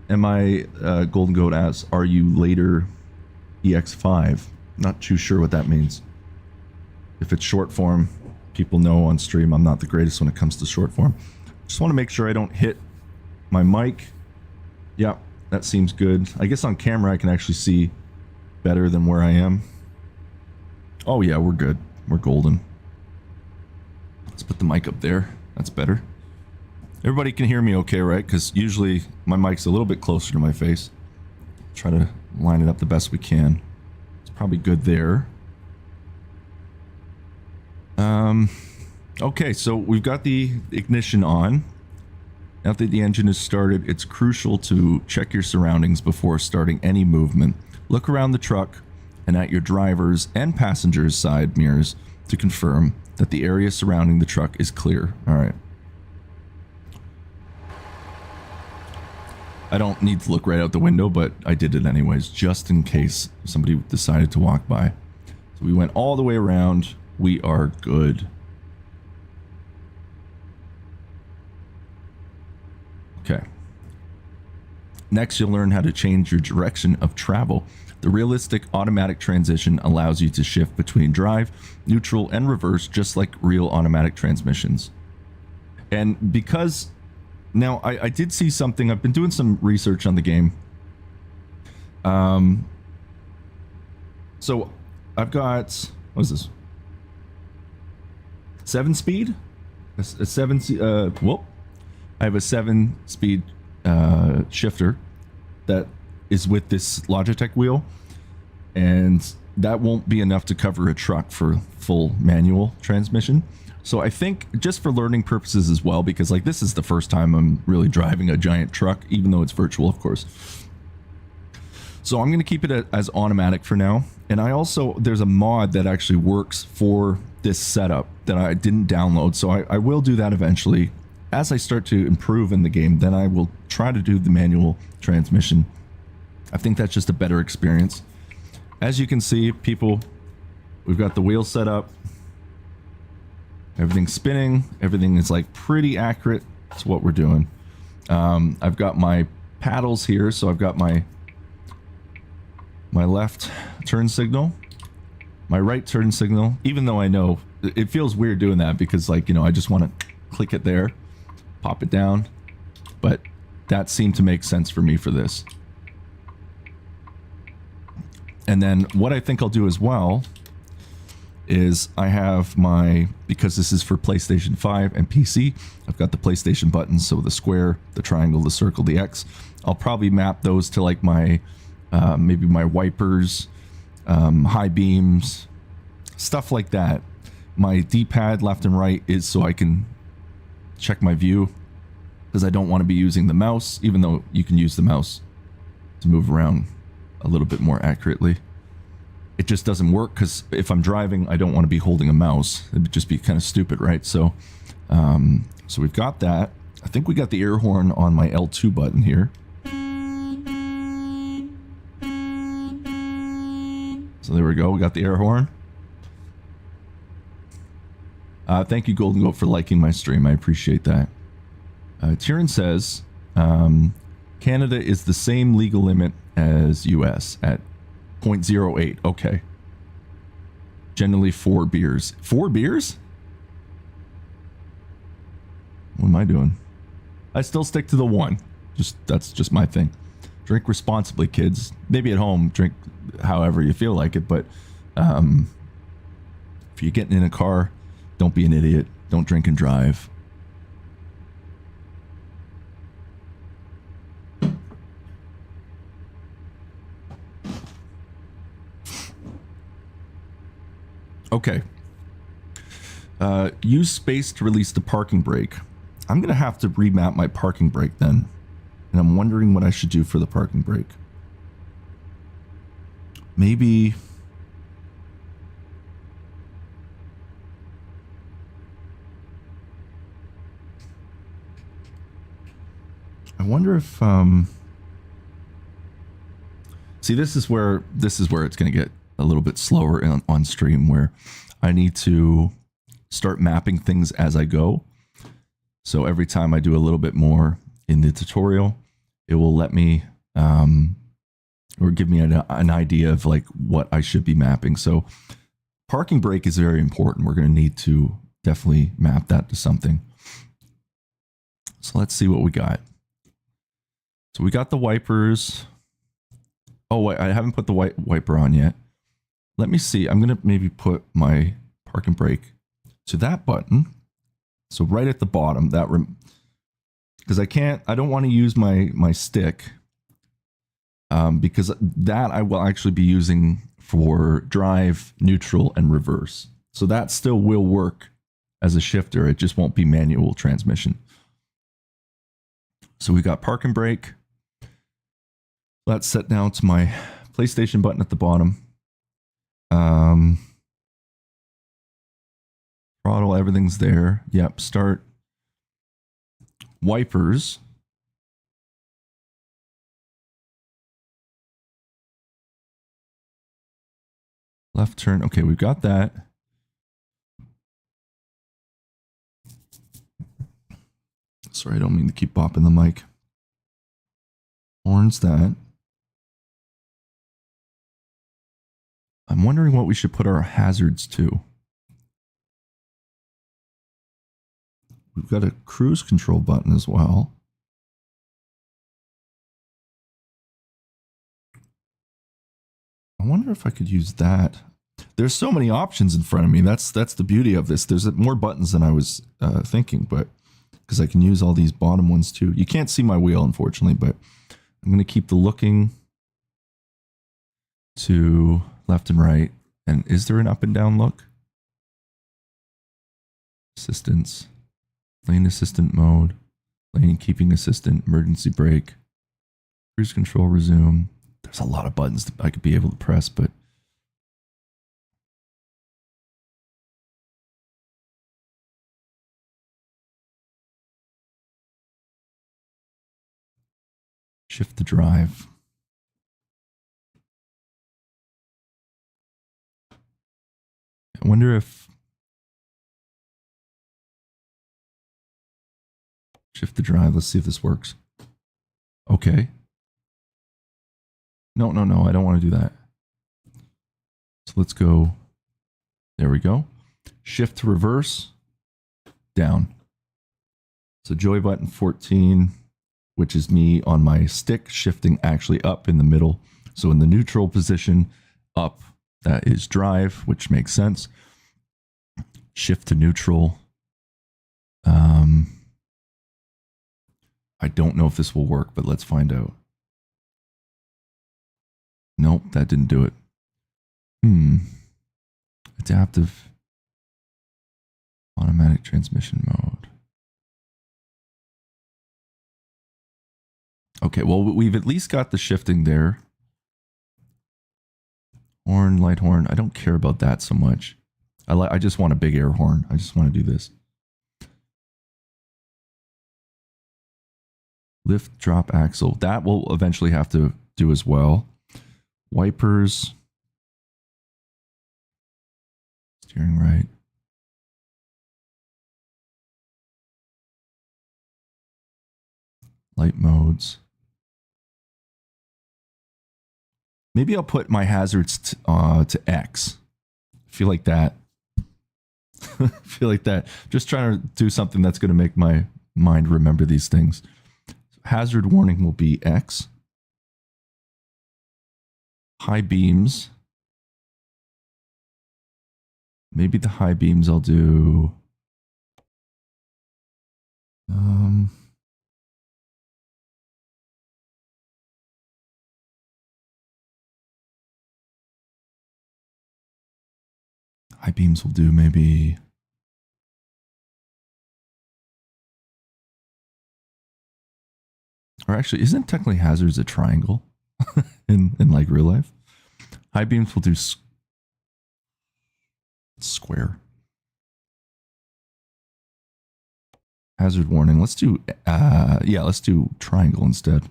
And my Golden Goat asks, "Are you later EX5?" Not too sure what that means. If it's short form, people know on stream I'm not the greatest when it comes to short form. Just want to make sure I don't hit my mic. Yeah, that seems good. I guess on camera I can actually see better than where I am. Oh yeah, we're good. We're golden. Let's put the mic up there. That's better. Everybody can hear me okay, right? Because usually my mic's a little bit closer to my face. Try to line it up the best we can. It's probably good there. Okay, so we've got the ignition on. Now that the engine is started, it's crucial to check your surroundings before starting any movement. Look around the truck and at your driver's and passenger's side mirrors to confirm that the area surrounding the truck is clear. All right. I don't need to look right out the window, but I did it anyways, just in case somebody decided to walk by. So we went all the way around. We are good. Okay. Next, you'll learn how to change your direction of travel. The realistic automatic transition allows you to shift between drive, neutral, and reverse, just like real automatic transmissions. And because now I did see something, I've been doing some research on the game. So I've got, what is this? 7-speed? A 7, whoop. I have a 7-speed shifter that is with this Logitech wheel, and that won't be enough to cover a truck for full manual transmission. So I think just for learning purposes as well, because like this is the first time I'm really driving a giant truck, even though it's virtual, of course. So I'm going to keep it as automatic for now. And I also, there's a mod that actually works for this setup that I didn't download. So I will do that eventually. As I start to improve in the game, then I will try to do the manual transmission. I think that's just a better experience. As you can see, people, we've got the wheel set up. Everything's spinning. Everything is like pretty accurate to what we're doing. I've got my paddles here. So I've got my left turn signal, my right turn signal, even though I know it feels weird doing that because, like, you know, I just want to click it there, pop it down, but that seemed to make sense for me for this. And then what I think I'll do as well is I have my, because this is for PlayStation 5 and PC, I've got the PlayStation buttons, so the square, the triangle, the circle, the X. I'll probably map those to like my maybe my wipers, high beams, stuff like that. My D-pad left and right is so I can check my view, because I don't want to be using the mouse, even though you can use the mouse to move around a little bit more accurately. It just doesn't work because if I'm driving, I don't want to be holding a mouse. It would just be kind of stupid, right? So, so we've got that. I think we got the air horn on my L2 button here. So there we go. We got the air horn. Thank you, Golden Goat, for liking my stream. I appreciate that. Tyrion says, Canada is the same legal limit as US at 0.08. Okay. Generally 4 beers. 4 beers? What am I doing? I still stick to the 1. That's just my thing. Drink responsibly, kids. Maybe at home, drink however you feel like it, but if you're getting in a car, don't be an idiot. Don't drink and drive. Okay. Use space to release the parking brake. I'm going to have to remap my parking brake then. And I'm wondering what I should do for the parking brake. Maybe... I wonder if... See, this is where it's going to get a little bit slower on stream, where I need to start mapping things as I go. So every time I do a little bit more in the tutorial, it will let me or give me an idea of like what I should be mapping. So parking brake is very important. We're going to need to definitely map that to something. So let's see what we got. So we got the wipers. Oh, wait, I haven't put the wiper on yet. Let me see. I'm going to maybe put my parking brake to that button. So right at the bottom, that because I don't want to use my stick because that I will actually be using for drive, neutral, and reverse. So that still will work as a shifter. It just won't be manual transmission. So we got parking brake. That's set down to my PlayStation button at the bottom. Throttle, everything's there. Yep, start. Wipers. Left turn. Okay, we've got that. Sorry, I don't mean to keep bopping the mic. Horns that. I'm wondering what we should put our hazards to. We've got a cruise control button as well. I wonder if I could use that. There's so many options in front of me. That's the beauty of this. There's more buttons than I was thinking, but because I can use all these bottom ones too. You can't see my wheel, unfortunately, but I'm going to keep the looking to left and right. And is there an up and down look? Assistance, lane assistant mode, lane keeping assistant, emergency brake, cruise control, resume. There's a lot of buttons that I could be able to press, but shift the drive. I wonder if shift the drive. Let's see if this works. Okay. No, I don't want to do that. So let's go. There we go. Shift to reverse. Down. So joy button 14, which is me on my stick, shifting actually up in the middle. So in the neutral position, up, that is drive, which makes sense. Shift to neutral. I don't know if this will work, but let's find out. Nope, that didn't do it. Adaptive automatic transmission mode. Okay, well, we've at least got the shifting there. Horn, light horn. I don't care about that so much. I just want a big air horn. I just want to do this. Lift, drop, axle. That will eventually have to do as well. Wipers. Steering right. Light modes. Maybe I'll put my hazards to X. I feel like that. I feel like that. Just trying to do something that's going to make my mind remember these things. Hazard warning will be X. High beams. Maybe the high beams I'll do. High beams will do maybe. Or actually, isn't technically hazards a triangle in like real life? High beams will do square. Hazard warning. Let's do, yeah, let's do triangle instead.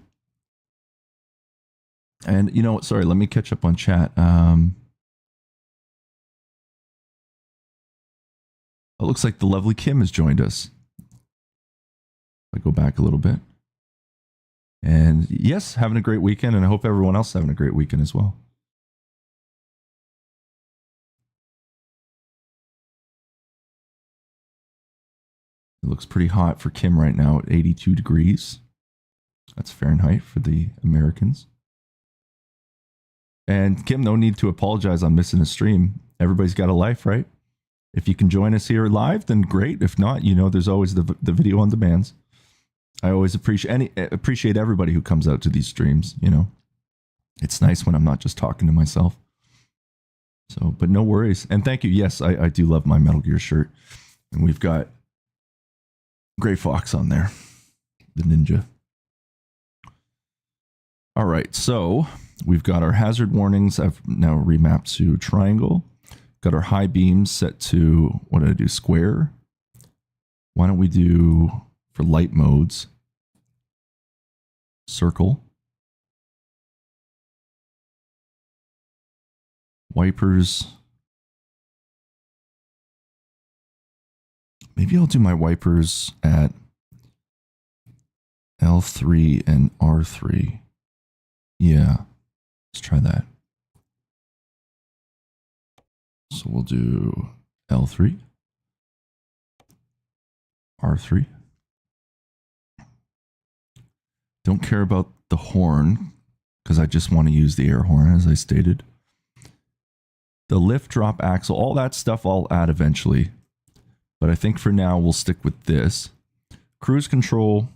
And you know what? Sorry, let me catch up on chat. It looks like the lovely Kim has joined us. I go back a little bit. And yes, having a great weekend, and I hope everyone else is having a great weekend as well. It looks pretty hot for Kim right now at 82 degrees. That's Fahrenheit for the Americans. And Kim, no need to apologize on missing a stream. Everybody's got a life, right? If you can join us here live, then great. If not, you know, there's always the video on demands. I always appreciate everybody who comes out to these streams, you know. It's nice when I'm not just talking to myself. So, but no worries. And thank you. Yes, I do love my Metal Gear shirt. And we've got Gray Fox on there, the ninja. All right, so we've got our hazard warnings. I've now remapped to triangle. Got our high beams set to, what did I do, square? Why don't we do, for light modes, circle. Wipers. Maybe I'll do my wipers at L3 and R3. Yeah, let's try that. So we'll do L3, R3. Don't care about the horn because I just want to use the air horn as I stated. The lift, drop, axle, all that stuff I'll add eventually. But I think for now we'll stick with this. Cruise control,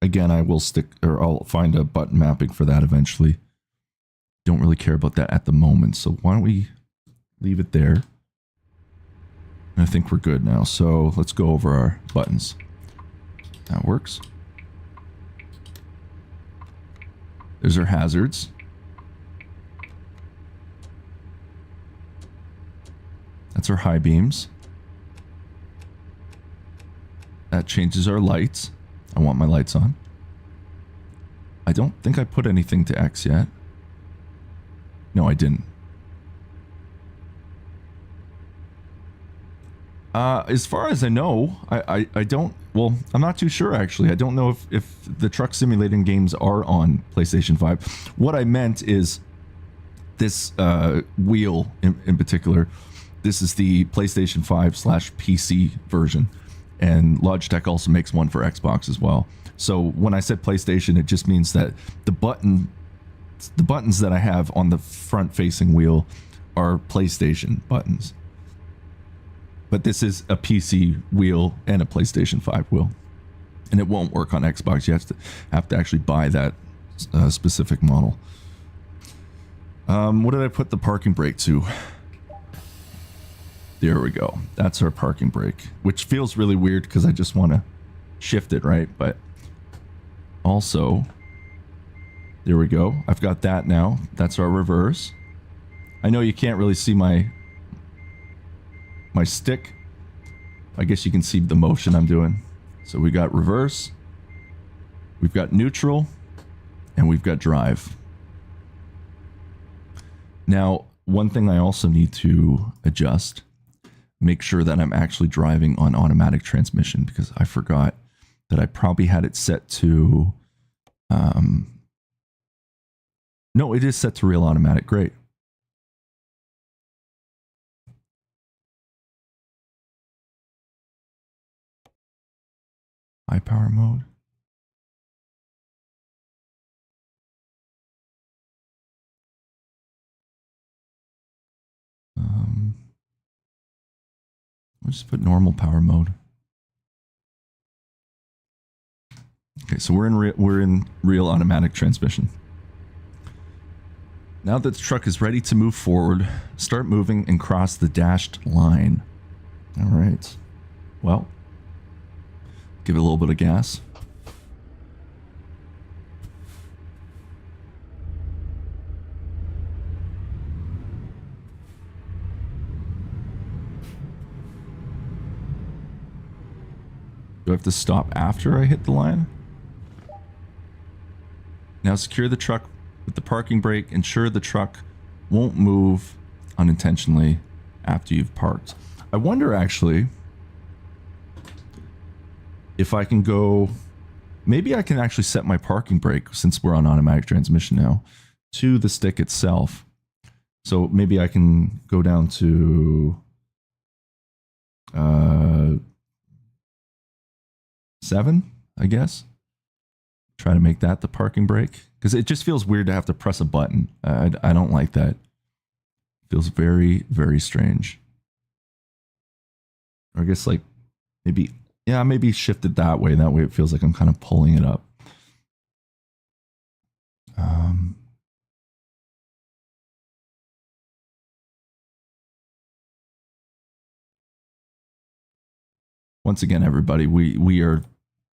again, I will stick, or I'll find a button mapping for that eventually. Don't really care about that at the moment. So why don't we leave it there? And I think we're good now. So let's go over our buttons. That works. There's our hazards. That's our high beams. That changes our lights. I want my lights on. I don't think I put anything to X yet. No, I didn't. As far as I know, I don't, well, I'm not too sure actually. I don't know if the truck simulating games are on PlayStation 5. What I meant is this wheel in particular. This is the PlayStation 5/PC version. And Logitech also makes one for Xbox as well. So when I said PlayStation, it just means that the buttons that I have on the front-facing wheel are PlayStation buttons. But this is a PC wheel and a PlayStation 5 wheel. And it won't work on Xbox. You have to actually buy that specific model. What did I put the parking brake to? There we go. That's our parking brake, which feels really weird because I just want to shift it, right? But also, there we go. I've got that now. That's our reverse. I know you can't really see my stick. I guess you can see the motion I'm doing. So we got reverse, we've got neutral, and we've got drive. Now, one thing I also need to adjust, make sure that I'm actually driving on automatic transmission, because I forgot that I probably had it set to, no, it is set to real automatic. Great. High power mode. We'll just put normal power mode. Okay, so we're in real automatic transmission. Now that the truck is ready to move forward, start moving and cross the dashed line. All right. Well, give it a little bit of gas. Do I have to stop after I hit the line? Now secure the truck with the parking brake. Ensure the truck won't move unintentionally after you've parked. I wonder actually if I can go... Maybe I can actually set my parking brake, since we're on automatic transmission now, to the stick itself. So maybe I can go down to 7, I guess. Try to make that the parking brake, because it just feels weird to have to press a button. I don't like that. Feels very, very strange. Or I guess like maybe, yeah, maybe shift it that way. That way it feels like I'm kind of pulling it up. Once again, everybody, we are,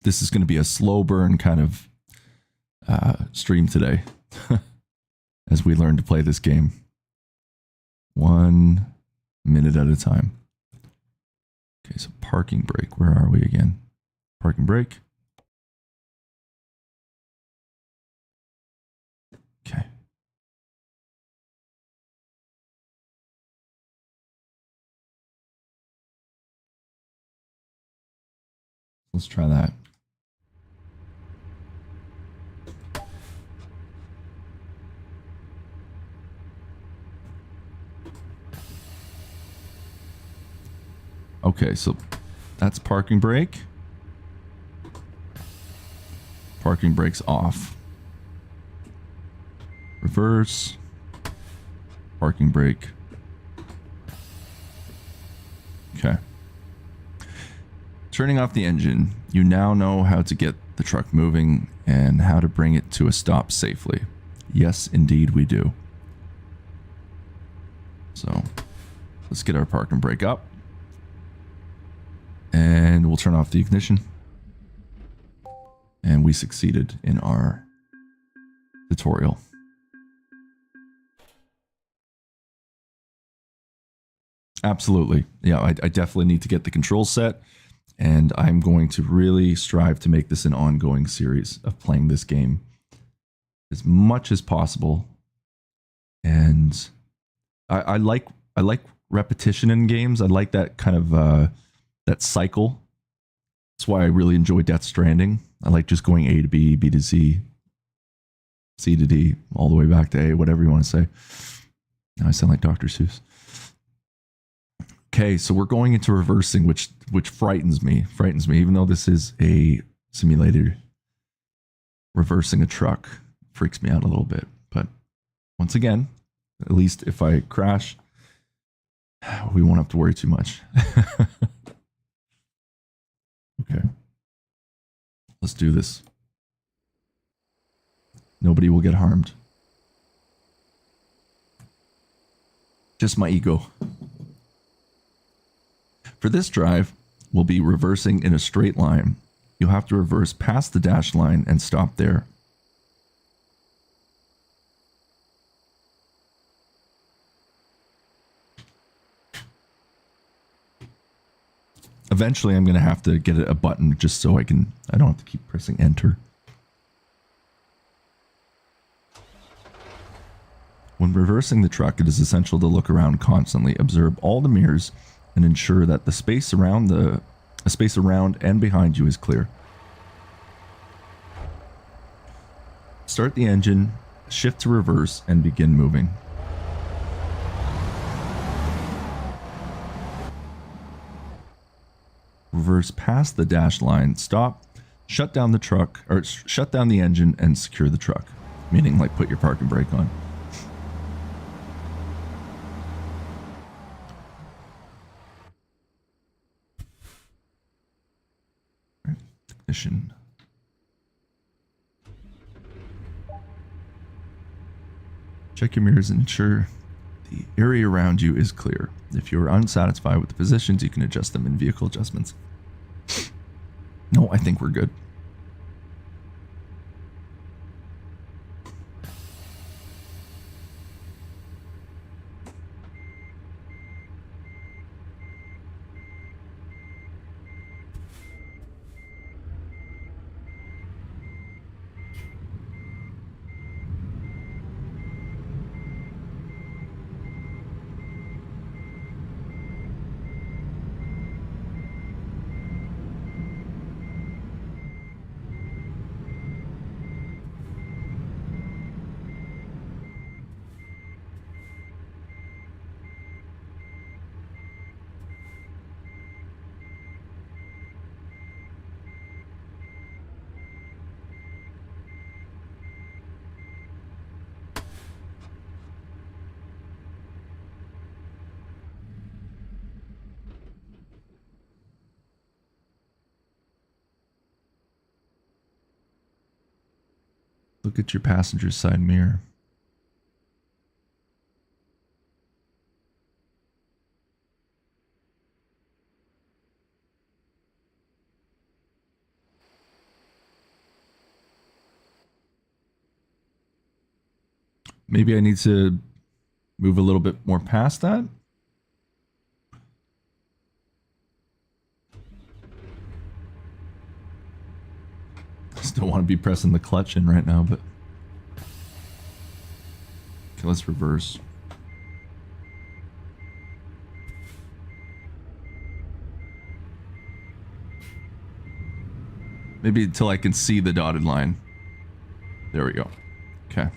this is going to be a slow burn kind of stream today as we learn to play this game 1 minute at a time. Okay, so parking brake, where are we again? Parking brake. Okay. Let's try that. Okay, so that's parking brake. Parking brake's off. Reverse. Parking brake. Okay. Turning off the engine. You now know how to get the truck moving and how to bring it to a stop safely. Yes, indeed we do. So let's get our parking brake up. And we'll turn off the ignition. And we succeeded in our tutorial. Absolutely. Yeah, I definitely need to get the control set. And I'm going to really strive to make this an ongoing series of playing this game as much as possible. And I like repetition in games. I like that kind of that cycle. That's why I really enjoy Death Stranding. I like just going A to B, B to Z, C to D, all the way back to A, whatever you want to say. Now I sound like Dr. Seuss. Okay, so we're going into reversing, which frightens me, even though this is a simulator. Reversing a truck freaks me out a little bit. But once again, at least if I crash, we won't have to worry too much. Okay. Let's do this. Nobody will get harmed. Just my ego. For this drive, we'll be reversing in a straight line. You'll have to reverse past the dash line and stop there. Eventually, I'm going to have to get a button just so I don't have to keep pressing enter. When reversing the truck, it is essential to look around constantly, observe all the mirrors, and ensure that the space around and behind you is clear. Start the engine, shift to reverse, and begin moving. Reverse past the dash line, stop, shut down the truck, or shut down the engine and secure the truck. Meaning like put your parking brake on. Ignition. Check your mirrors and ensure the area around you is clear. If you are unsatisfied with the positions, you can adjust them in vehicle adjustments. No, I think we're good. Look at your passenger side mirror. Maybe I need to move a little bit more past that. I still want to be pressing the clutch in right now, but okay, let's reverse. Maybe until I can see the dotted line. There we go. Okay.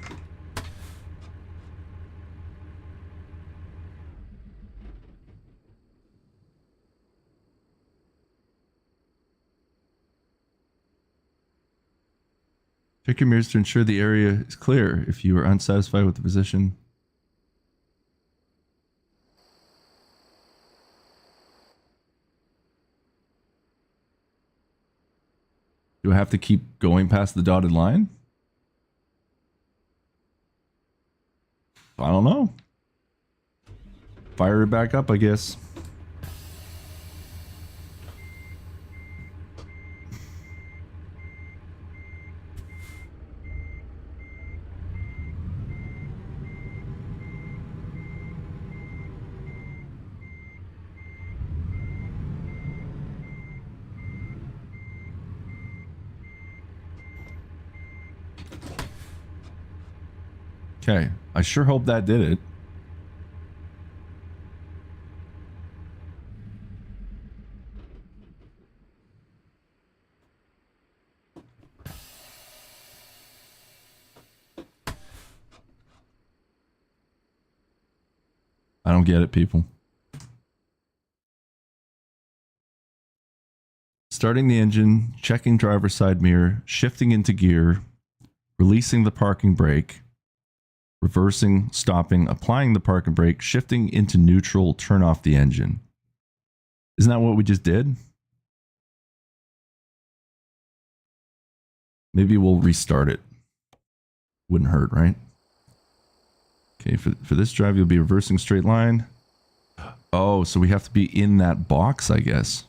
Check your mirrors to ensure the area is clear. If you are unsatisfied with the position, do I have to keep going past the dotted line? I don't know. Fire it back up, I guess. Okay, I sure hope that did it. I don't get it, people. Starting the engine, checking driver's side mirror, shifting into gear, releasing the parking brake, reversing, stopping, applying the parking brake, shifting into neutral, turn off the engine. Isn't that what we just did? Maybe we'll restart it. Wouldn't hurt, right? Okay, for this drive, you'll be reversing straight line. Oh, so we have to be in that box, I guess.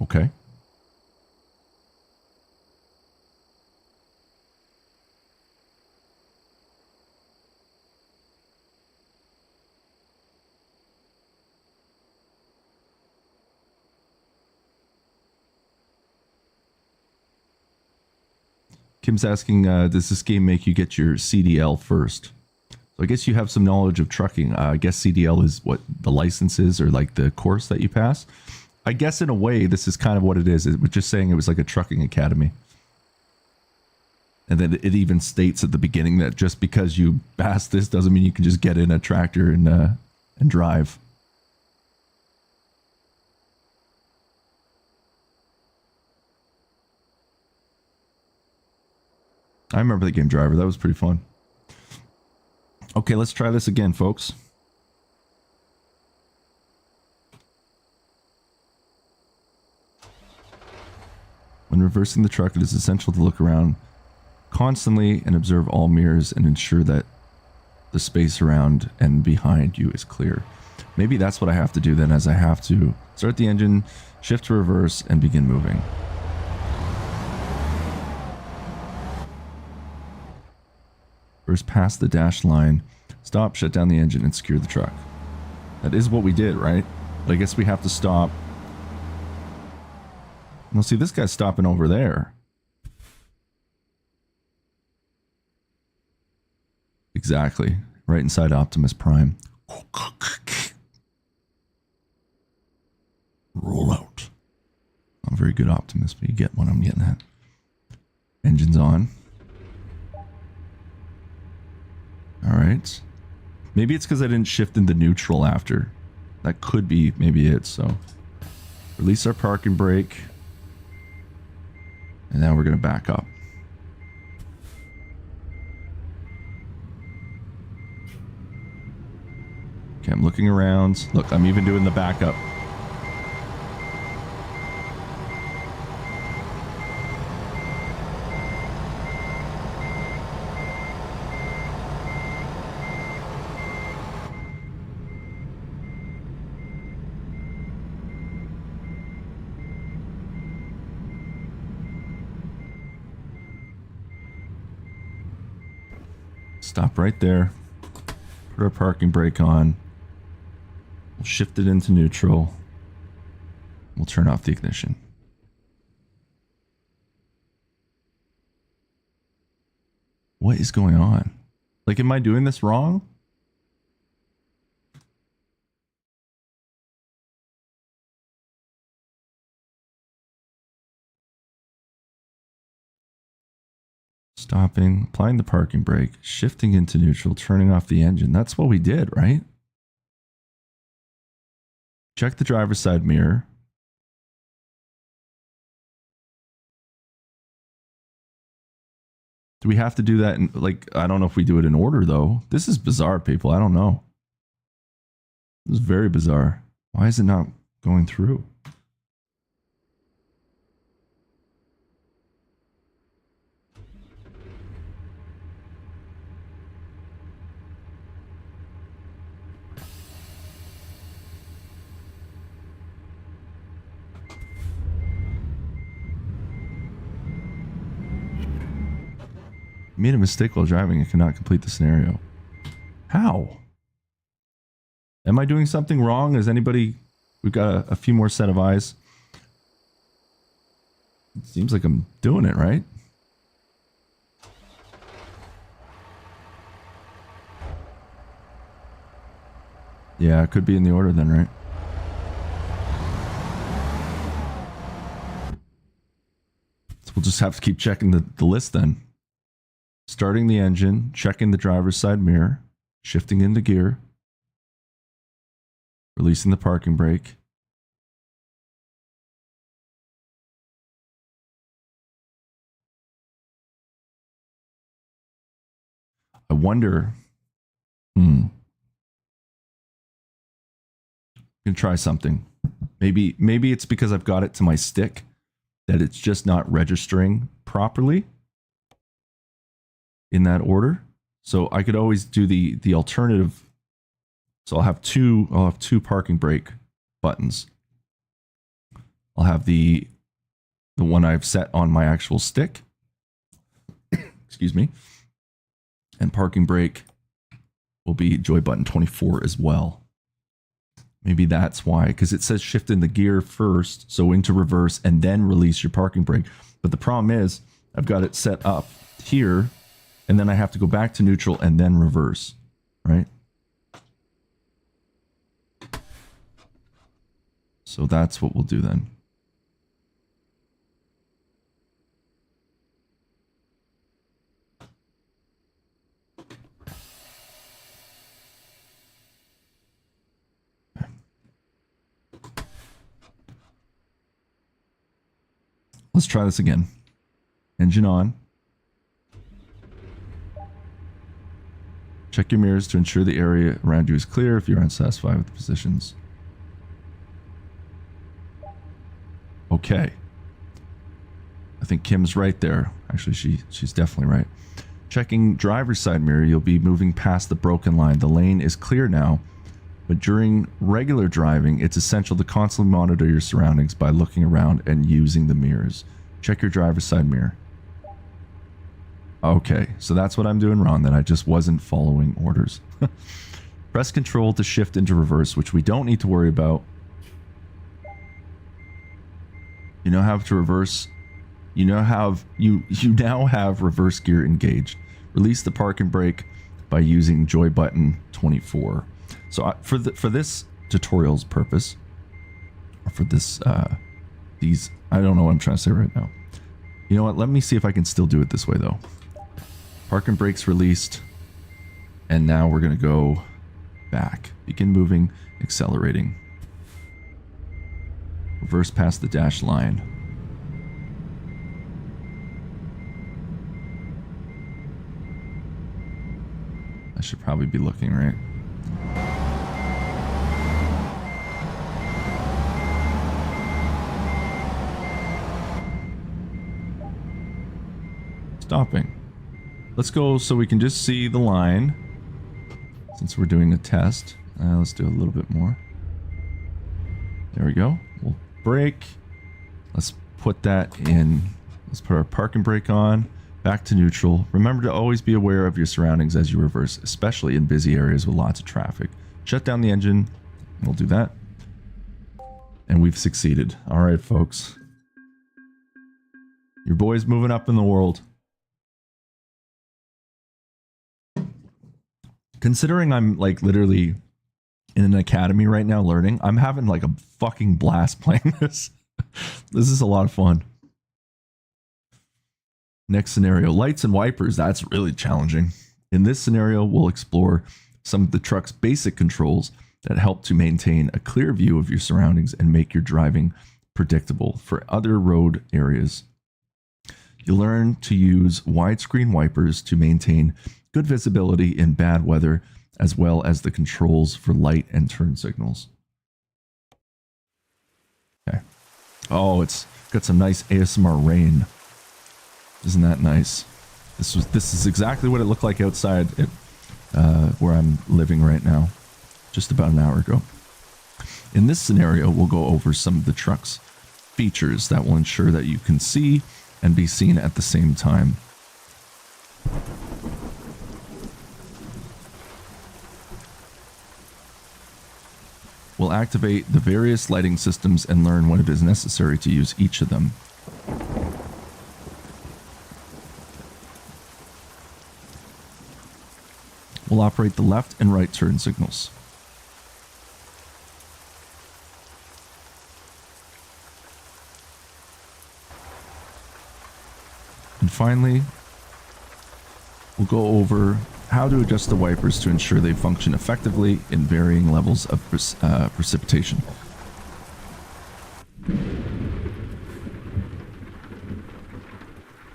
Okay. Kim's asking, does this game make you get your CDL first? So I guess you have some knowledge of trucking. I guess CDL is what the license is, or like the course that you pass. I guess in a way, this is kind of what it is. It was just saying it was like a trucking academy. And then it even states at the beginning that just because you pass this doesn't mean you can just get in a tractor and drive. I remember the game Driver. That was pretty fun. Okay, let's try this again, folks. When reversing the truck, it is essential to look around constantly and observe all mirrors and ensure that the space around and behind you is clear. Maybe that's what I have to do then, as I have to start the engine, shift to reverse, and begin moving. First, pass the dash line, stop, shut down the engine, and secure the truck. That is what we did, right? But I guess we have to stop. Now, see, this guy's stopping over there. Exactly. Right inside Optimus Prime. Roll out. Not very good Optimus, but you get what I'm getting at. Engine's on. Alright. Maybe it's because I didn't shift into neutral after. That could be maybe it, so. Release our parking brake. And now we're going to back up. Okay, I'm looking around. Look, I'm even doing the backup. Stop right there. Put our parking brake on. We'll shift it into neutral. We'll turn off the ignition. What is going on? Like, am I doing this wrong? Stopping, applying the parking brake, shifting into neutral, turning off the engine. That's what we did, right? Check the driver's side mirror. Do we have to do that? Like, I don't know if we do it in order, though. This is bizarre, people. I don't know. This is very bizarre. Why is it not going through? Made a mistake while driving and cannot complete the scenario. How? Am I doing something wrong? Is anybody... We've got a few more set of eyes. It seems like I'm doing it, right? Yeah, it could be in the order then, right? So we'll just have to keep checking the list then. Starting the engine, checking the driver's side mirror, shifting into gear, releasing the parking brake. I wonder, I'm gonna try something. Maybe it's because I've got it to my stick that it's just not registering properly in that order. So I could always do the alternative. So I'll have two parking brake buttons. I'll have the one I've set on my actual stick. Excuse me. And parking brake will be joy button 24 as well. Maybe that's why, because it says shift in the gear first, so into reverse, and then release your parking brake. But the problem is I've got it set up here, and then I have to go back to neutral and then reverse, right? So that's what we'll do then. Let's try this again. Engine on. Check your mirrors to ensure the area around you is clear if you're unsatisfied with the positions. Okay. I think Kim's right there. Actually, she's definitely right. Checking driver's side mirror, you'll be moving past the broken line. The lane is clear now, but during regular driving, it's essential to constantly monitor your surroundings by looking around and using the mirrors. Check your driver's side mirror. Okay, so that's what I'm doing wrong, then I just wasn't following orders. Press control to shift into reverse, which we don't need to worry about. You know how to reverse. You now have reverse gear engaged. Release the parking brake by using joy button 24. So for this tutorial's purpose, or for this I don't know what I'm trying to say right now. You know what? Let me see if I can still do it this way though. Parking brake's released, and now we're gonna go back. Begin moving, accelerating. Reverse past the dash line. I should probably be looking, right? Stopping. Let's go so we can just see the line. Since we're doing a test. Let's do a little bit more. There we go. We'll brake. Let's put that in. Let's put our parking brake on. Back to neutral. Remember to always be aware of your surroundings as you reverse, especially in busy areas with lots of traffic. Shut down the engine. We'll do that. And we've succeeded. All right, folks. Your boy's moving up in the world. Considering I'm like literally in an academy right now learning, I'm having like a fucking blast playing this. This is a lot of fun. Next scenario, lights and wipers. That's really challenging. In this scenario, we'll explore some of the truck's basic controls that help to maintain a clear view of your surroundings and make your driving predictable. For other road areas, you'll learn to use widescreen wipers to maintain good visibility in bad weather, as well as the controls for light and turn signals. Okay. Oh, it's got some nice ASMR rain. Isn't that nice? This is exactly what it looked like outside where I'm living right now, just about an hour ago. In this scenario, we'll go over some of the truck's features that will ensure that you can see and be seen at the same time. We'll activate the various lighting systems and learn when it is necessary to use each of them. We'll operate the left and right turn signals. And finally, we'll go over how to adjust the wipers to ensure they function effectively in varying levels of precipitation.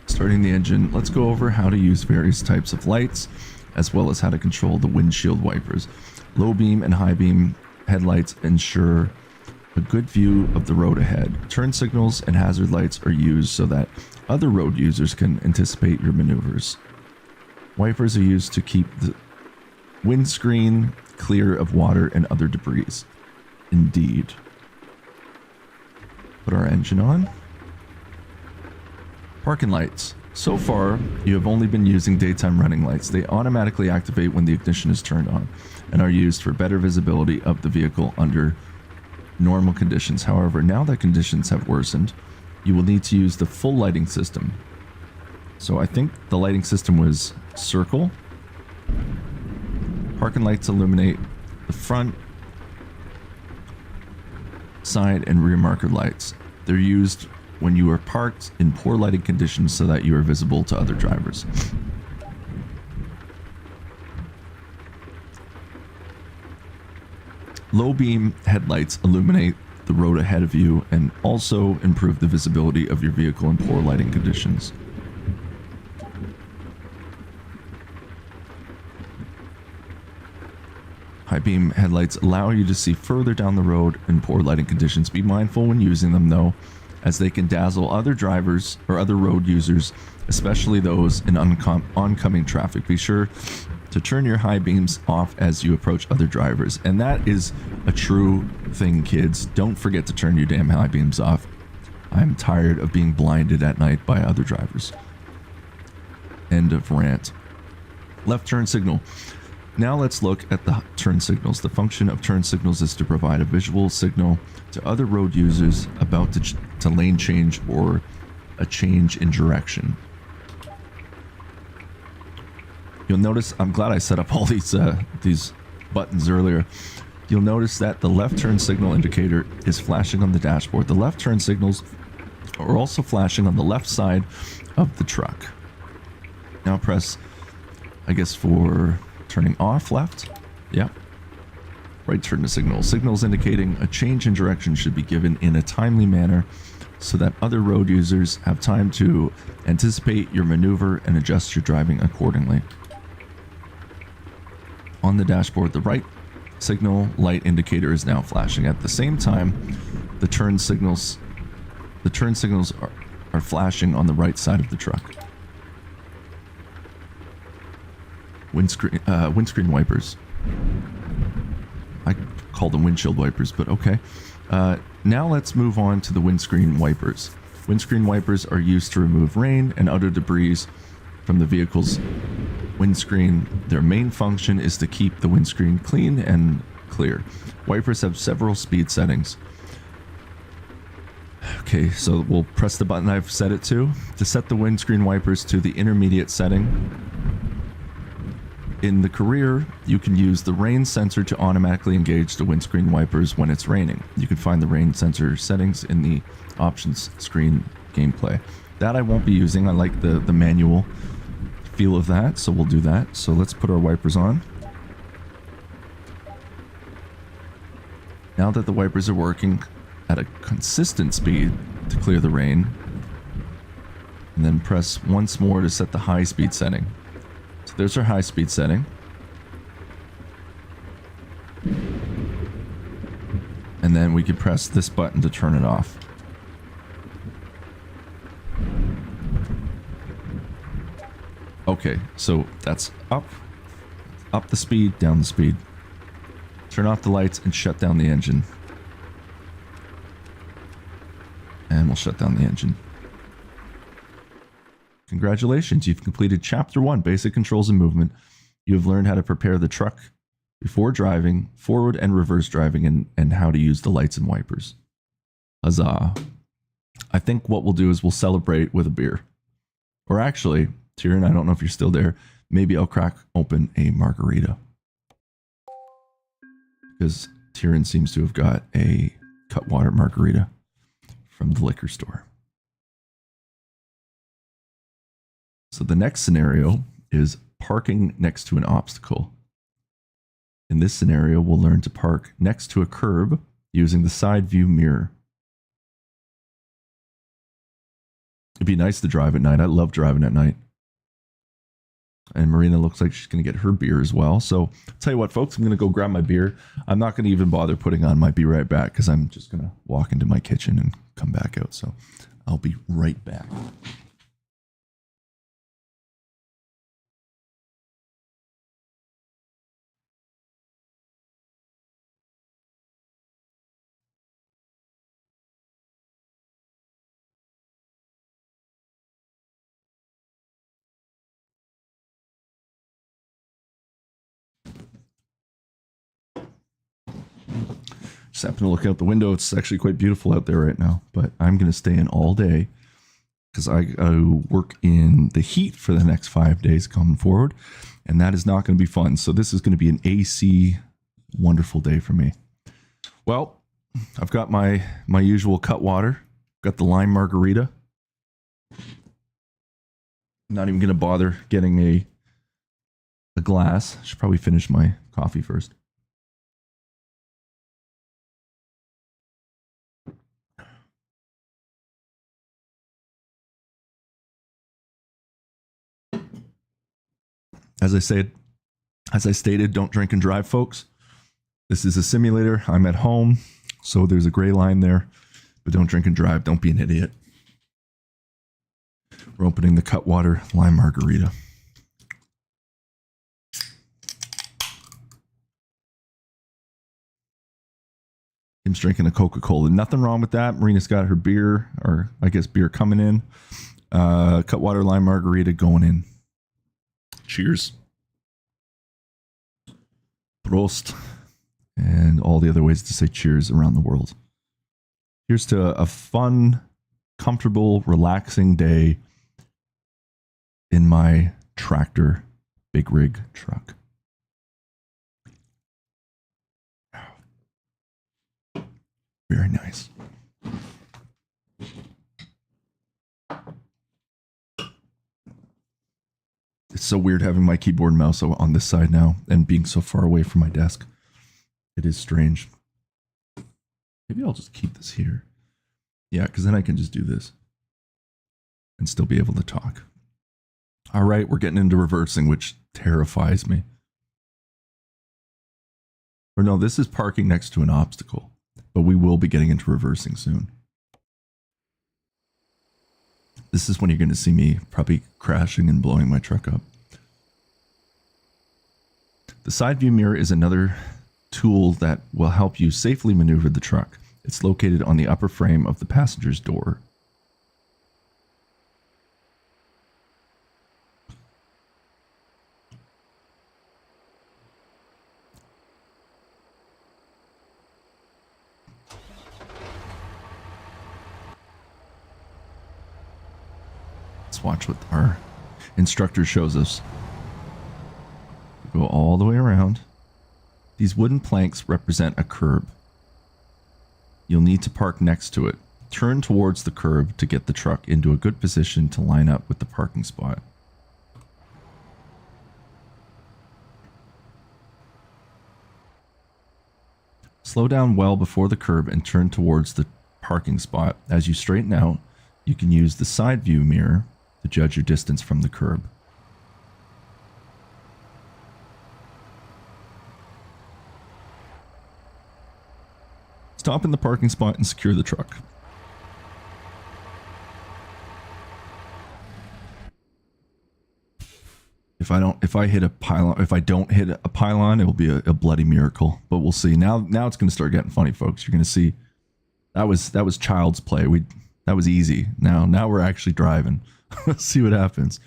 Starting the engine, let's go over how to use various types of lights, as well as how to control the windshield wipers. Low beam and high beam headlights ensure a good view of the road ahead. Turn signals and hazard lights are used so that other road users can anticipate your maneuvers. Wipers are used to keep the windscreen clear of water and other debris. Indeed. Put our engine on. Parking lights. So far, you have only been using daytime running lights. They automatically activate when the ignition is turned on and are used for better visibility of the vehicle under normal conditions. However, now that conditions have worsened, you will need to use the full lighting system. So I think the lighting system was circle. Parking lights illuminate the front, side, and rear marker lights. They're used when you are parked in poor lighting conditions so that you are visible to other drivers. Low beam headlights illuminate the road ahead of you and also improve the visibility of your vehicle in poor lighting conditions. High beam headlights allow you to see further down the road in poor lighting conditions. Be mindful when using them though, as they can dazzle other drivers or other road users, especially those in oncoming traffic. Be sure to turn your high beams off as you approach other drivers. And that is a true thing, kids. Don't forget to turn your damn high beams off. I'm tired of being blinded at night by other drivers. End of rant. Left turn signal. Now let's look at the turn signals. The function of turn signals is to provide a visual signal to other road users about to lane change or a change in direction. You'll notice, I'm glad I set up all these buttons earlier. You'll notice that the left turn signal indicator is flashing on the dashboard. The left turn signals are also flashing on the left side of the truck. Now press, I guess, for turning off left. Yep. Right turn signal. Signals indicating a change in direction should be given in a timely manner so that other road users have time to anticipate your maneuver and adjust your driving accordingly. On the dashboard, the right signal light indicator is now flashing. At the same time, the turn signals are flashing on the right side of the truck. Windscreen wipers. I call them windshield wipers, but okay. Now let's move on to the windscreen wipers. Windscreen wipers are used to remove rain and other debris from the vehicle's windscreen. Their main function is to keep the windscreen clean and clear. Wipers have several speed settings. Okay, so we'll press the button I've set it to set the windscreen wipers to the intermediate setting. In the career, you can use the rain sensor to automatically engage the windscreen wipers when it's raining. You can find the rain sensor settings in the options screen gameplay. That I won't be using. I like the manual feel of that, so we'll do that. So let's put our wipers on. Now that the wipers are working at a consistent speed to clear the rain, and then press once more to set the high speed setting. So there's our high speed setting. And then we can press this button to turn it off. Okay, so that's up the speed, down the speed. Turn off the lights and shut down the engine. And we'll shut down the engine. Congratulations, you've completed Chapter 1, Basic Controls and Movement. You have learned how to prepare the truck before driving, forward and reverse driving, and how to use the lights and wipers. Huzzah. I think what we'll do is we'll celebrate with a beer. Or actually, Tyrion, I don't know if you're still there, maybe I'll crack open a margarita. Because Tyrion seems to have got a Cutwater margarita from the liquor store. So the next scenario is parking next to an obstacle. In this scenario, we'll learn to park next to a curb using the side view mirror. It'd be nice to drive at night. I love driving at night. And Marina looks like she's going to get her beer as well. So I'll tell you what, folks, I'm going to go grab my beer. I'm not going to even bother putting on my Be Right Back because I'm just going to walk into my kitchen and come back out. So I'll be right back. Just happen to look out the window. It's actually quite beautiful out there right now, but I'm going to stay in all day because I work in the heat for the next 5 days coming forward, and that is not going to be fun. So this is going to be an AC wonderful day for me. Well, I've got my usual Cutwater, got the lime margarita. I'm not even going to bother getting a glass. I should probably finish my coffee first. As I stated, don't drink and drive, folks. This is a simulator. I'm at home, so there's a gray line there. But don't drink and drive. Don't be an idiot. We're opening the Cutwater lime margarita. Kim's drinking a Coca-Cola. Nothing wrong with that. Marina's got her beer, or I guess beer coming in. Cutwater lime margarita going in. Cheers. Prost. And all the other ways to say cheers around the world. Here's to a fun, comfortable, relaxing day in my tractor big rig truck. Very nice. It's so weird having my keyboard and mouse on this side now and being so far away from my desk. It is strange. Maybe I'll just keep this here. Yeah, because then I can just do this and still be able to talk. All right, we're getting into reversing, which terrifies me. Or no, this is parking next to an obstacle, but we will be getting into reversing soon. This is when you're going to see me probably crashing and blowing my truck up. The side view mirror is another tool that will help you safely maneuver the truck. It's located on the upper frame of the passenger's door. Let's watch what our instructor shows us. Go all the way around. These wooden planks represent a curb. You'll need to park next to it. Turn towards the curb to get the truck into a good position to line up with the parking spot. Slow down well before the curb and turn towards the parking spot. As you straighten out, you can use the side view mirror to judge your distance from the curb. Stop in the parking spot and secure the truck. If I don't hit a pylon, it will be a bloody miracle. But we'll see. Now it's going to start getting funny, folks. You're going to see. That was child's play. That was easy. Now we're actually driving. Let's see what happens.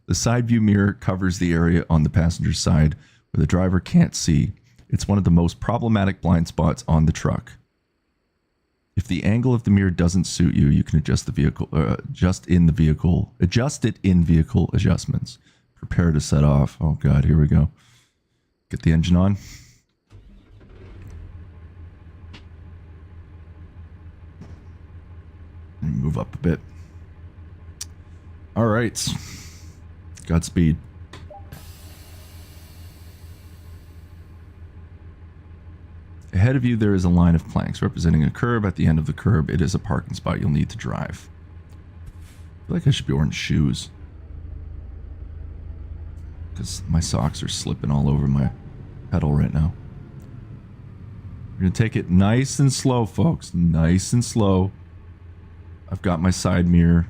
The side view mirror covers the area on the passenger side where the driver can't see. It's one of the most problematic blind spots on the truck. If the angle of the mirror doesn't suit you, you can adjust it in vehicle adjustments. Prepare to set off. Oh god, here we go. Get the engine on. And move up a bit. All right. Godspeed. Ahead of you, there is a line of planks representing a curb. At the end of the curb, it is a parking spot you'll need to drive. I feel like I should be wearing shoes, because my socks are slipping all over my pedal right now. We're going to take it nice and slow, folks. Nice and slow. I've got my side mirror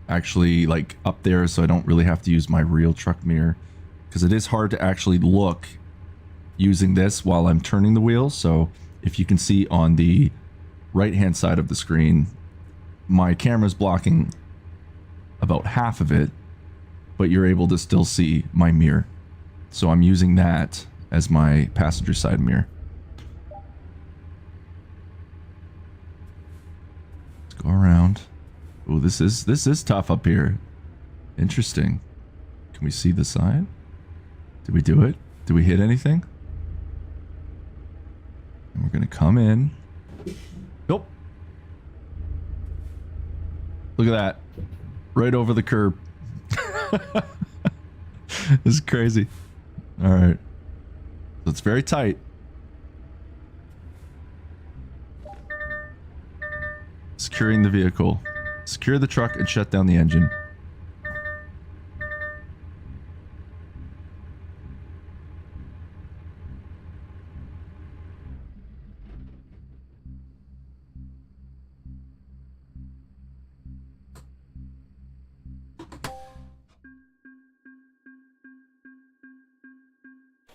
actually like up there, so I don't really have to use my real truck mirror, because it is hard to actually look using this while I'm turning the wheel. So if you can see on the right hand side of the screen, my camera's blocking about half of it, but you're able to still see my mirror. So I'm using that as my passenger side mirror. Let's go around. Oh, this is tough up here. Interesting. Can we see the side? Did we do it? Did we hit anything? And we're gonna come in. Nope. Look at that. Right over the curb. This is crazy. All right. So it's very tight. Securing the vehicle. Secure the truck and shut down the engine.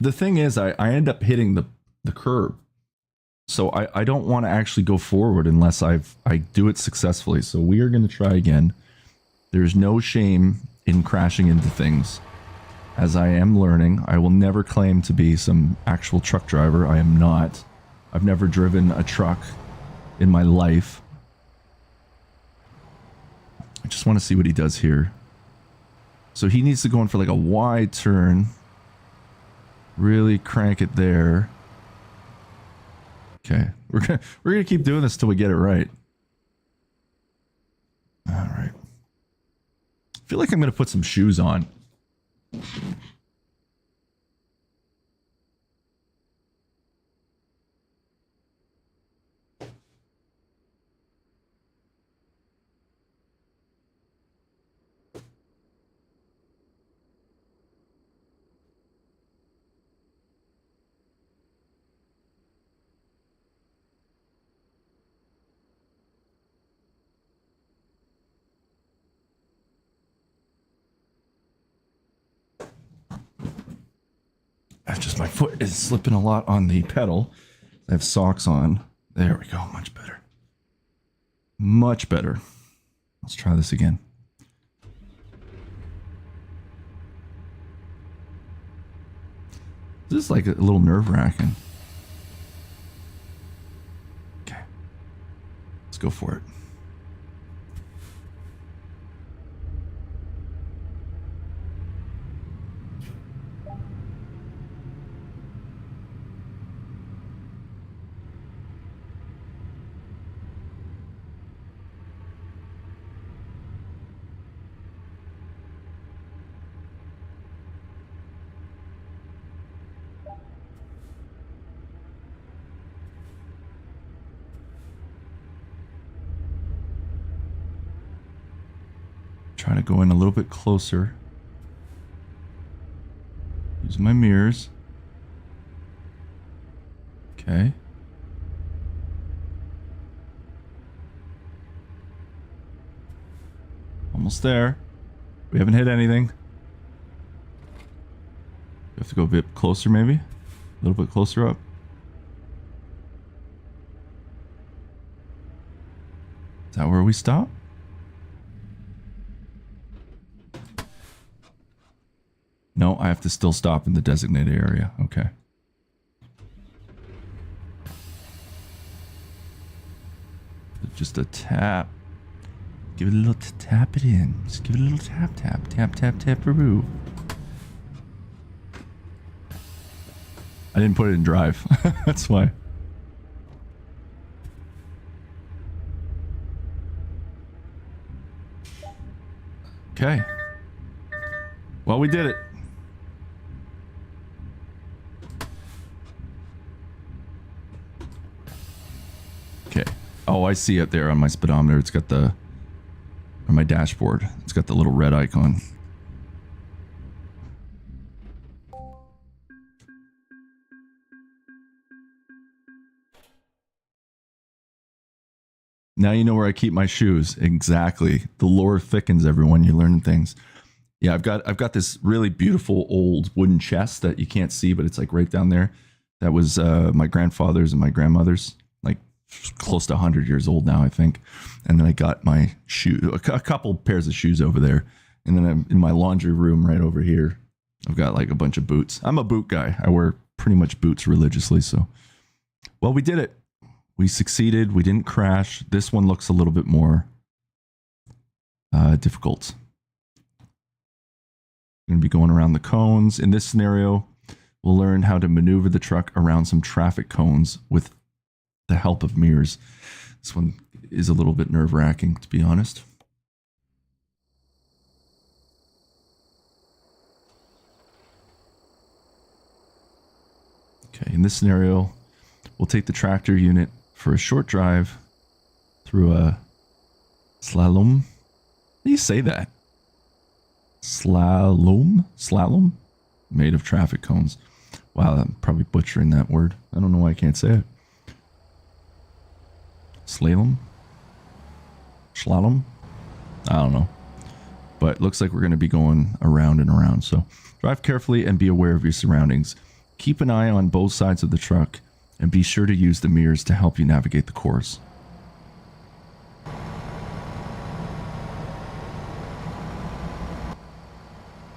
The thing is, I end up hitting the curb. So I don't want to actually go forward unless I do it successfully. So we are going to try again. There's no shame in crashing into things. As I am learning, I will never claim to be some actual truck driver. I am not. I've never driven a truck in my life. I just want to see what he does here. So he needs to go in for like a wide turn. Really crank it there. Okay, we're gonna keep doing this till we get it right. All right. I feel like I'm gonna put some shoes on. Just my foot is slipping a lot on the pedal. I have socks on. There we go. Much better. Much better. Let's try this again. This is like a little nerve-wracking. Okay. Let's go for it. Try to go in a little bit closer. Use my mirrors. Okay. Almost there. We haven't hit anything. We have to go a bit closer, maybe? A little bit closer up. Is that where we stop? No, I have to still stop in the designated area. Okay. Just a tap. Give it a little tap it in. Just give it a little tap, tap, tap, tap, tap-a-roo. I didn't put it in drive. That's why. Okay. Well, we did it. Okay. Oh, I see it there on my speedometer. It's got the... on my dashboard. It's got the little red icon. Now you know where I keep my shoes. Exactly. The lore thickens, everyone. You're learning things. Yeah, I've got this really beautiful old wooden chest that you can't see, but it's like right down there. That was my grandfather's and my grandmother's, like close to 100 years old now, I think. And then I got my shoe, a couple pairs of shoes over there. And then I'm in my laundry room right over here. I've got like a bunch of boots. I'm a boot guy. I wear pretty much boots religiously. So, well, we did it. We succeeded. We didn't crash. This one looks a little bit more difficult. We're going to be going around the cones. In this scenario, we'll learn how to maneuver the truck around some traffic cones with the help of mirrors. This one is a little bit nerve-wracking, to be honest. Okay, in this scenario, we'll take the tractor unit for a short drive through a slalom. How do you say that? Slalom? Slalom? Made of traffic cones. Wow, I'm probably butchering that word. I don't know why I can't say it. Slalom? Slalom? I don't know. But looks like we're going to be going around and around. So drive carefully and be aware of your surroundings. Keep an eye on both sides of the truck and be sure to use the mirrors to help you navigate the course.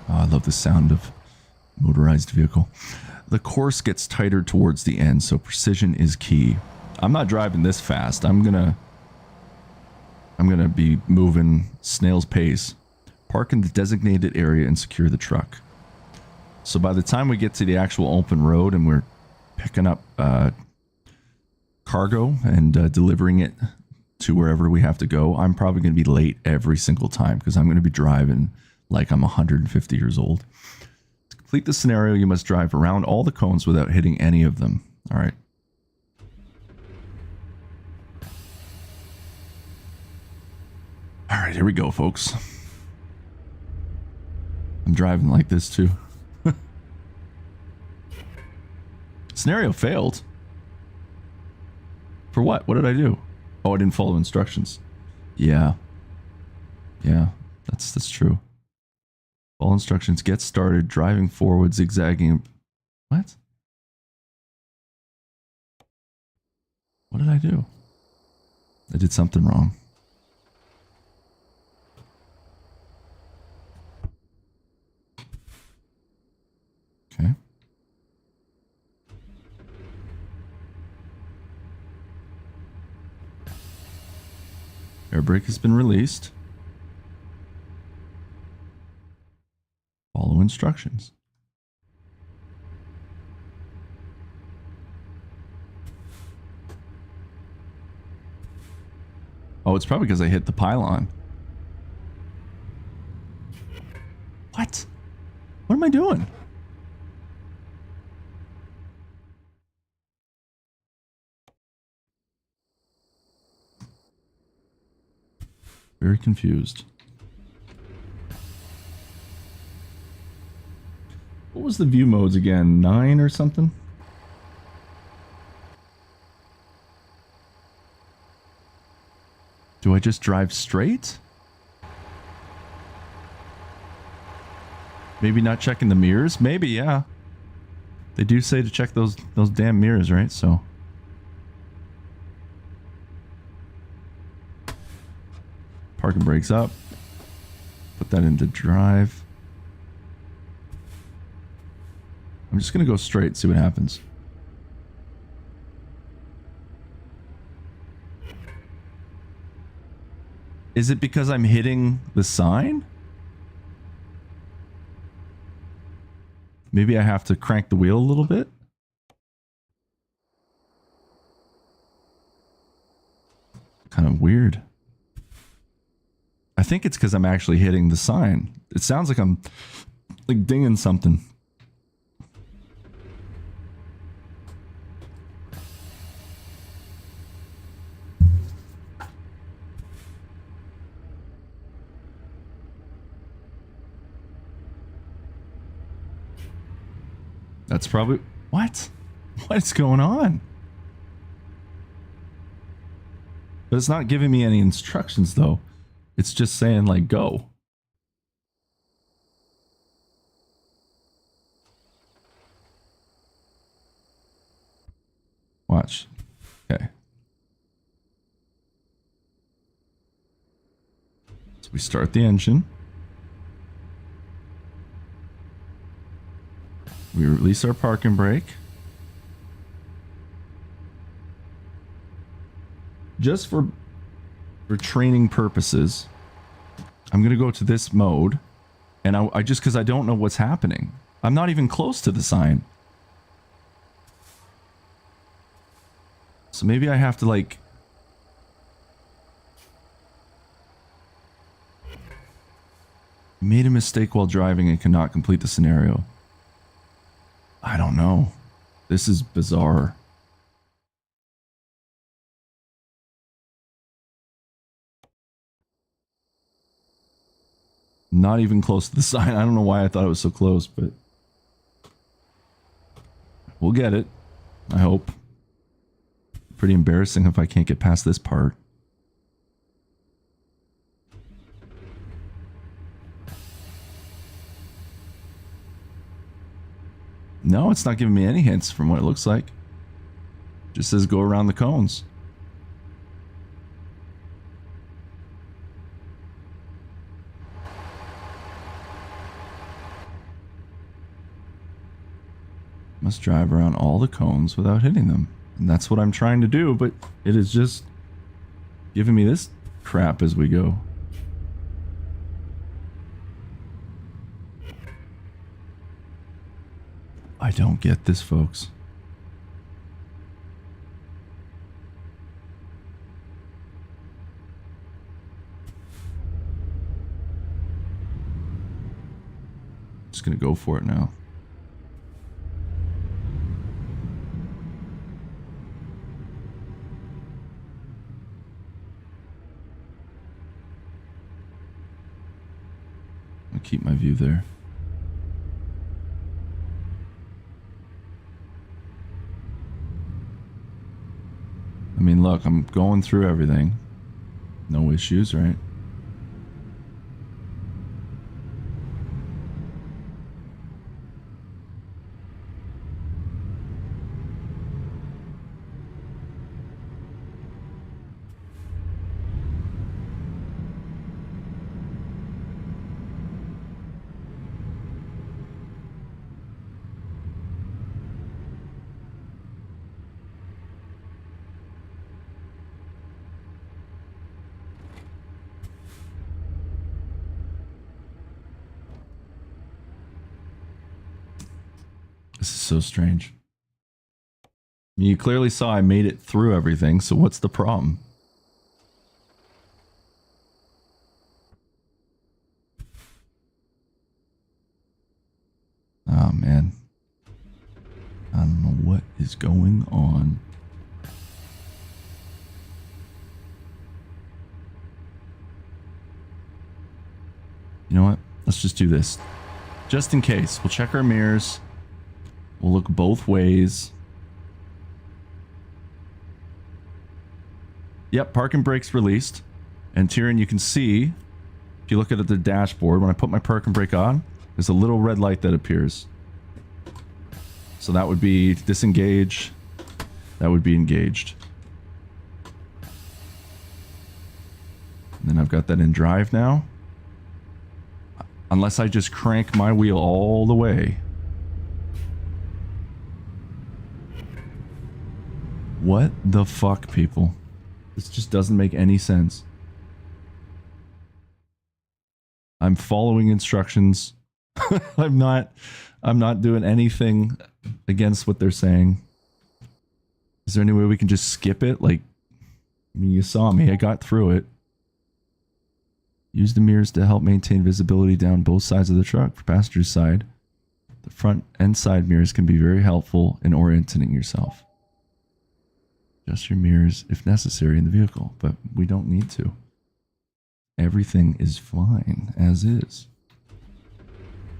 Oh, I love the sound of motorized vehicle. The course gets tighter towards the end, so precision is key. I'm not driving this fast. I'm gonna be moving snail's pace. Park in the designated area and secure the truck. So by the time we get to the actual open road and we're picking up cargo and delivering it to wherever we have to go, I'm probably going to be late every single time because I'm going to be driving like I'm 150 years old. To complete the scenario, you must drive around all the cones without hitting any of them. All right. All right, here we go, folks. I'm driving like this too. Scenario failed. For what? What did I do? Oh, I didn't follow instructions. Yeah. Yeah, that's true. Follow instructions. Get started. Driving forward, zigzagging. What? What did I do? I did something wrong. Okay. Air brake has been released. Follow instructions. Oh, it's probably because I hit the pylon. What? What am I doing? Very confused. What was the view modes again? 9 or something? Do I just drive straight? Maybe not checking the mirrors? Maybe, yeah. They do say to check those damn mirrors, right? So parking brakes up. Put that into drive. I'm just gonna go straight, see what happens. Is it because I'm hitting the sign? Maybe I have to crank the wheel a little bit? Kind of weird. I think it's because I'm actually hitting the sign. It sounds like I'm like dinging something. That's probably... What? What's going on? But it's not giving me any instructions, though. It's just saying, like, go. Watch. Okay. So we start the engine. We release our parking brake. Just for training purposes, I'm going to go to this mode. And I just, because I don't know what's happening. I'm not even close to the sign. So maybe I have to, like... Made a mistake while driving and cannot complete the scenario. I don't know. This is bizarre. Not even close to the sign. I don't know why I thought it was so close, but... We'll get it. I hope. Pretty embarrassing if I can't get past this part. No, it's not giving me any hints from what it looks like. Just says go around the cones. Must drive around all the cones without hitting them. And that's what I'm trying to do, but it is just giving me this crap as we go. I don't get this, folks. Just gonna go for it now. I'll keep my view there. I mean, look, I'm going through everything. No issues, right? This is so strange. You clearly saw I made it through everything, so what's the problem? Oh, man. I don't know what is going on. You know what? Let's just do this. Just in case. We'll check our mirrors. We'll look both ways. Yep, parking brake's released. And Tyrion, you can see, if you look at the dashboard, when I put my parking brake on, there's a little red light that appears. So that would be disengage. That would be engaged. And then I've got that in drive now. Unless I just crank my wheel all the way. What the fuck, people? This just doesn't make any sense. I'm following instructions. I'm not doing anything against what they're saying. Is there any way we can just skip it? Like, I mean, you saw me. I got through it. Use the mirrors to help maintain visibility down both sides of the truck. For passenger side, the front and side mirrors can be very helpful in orienting yourself. Adjust your mirrors if necessary in the vehicle, but we don't need to. Everything is fine as is.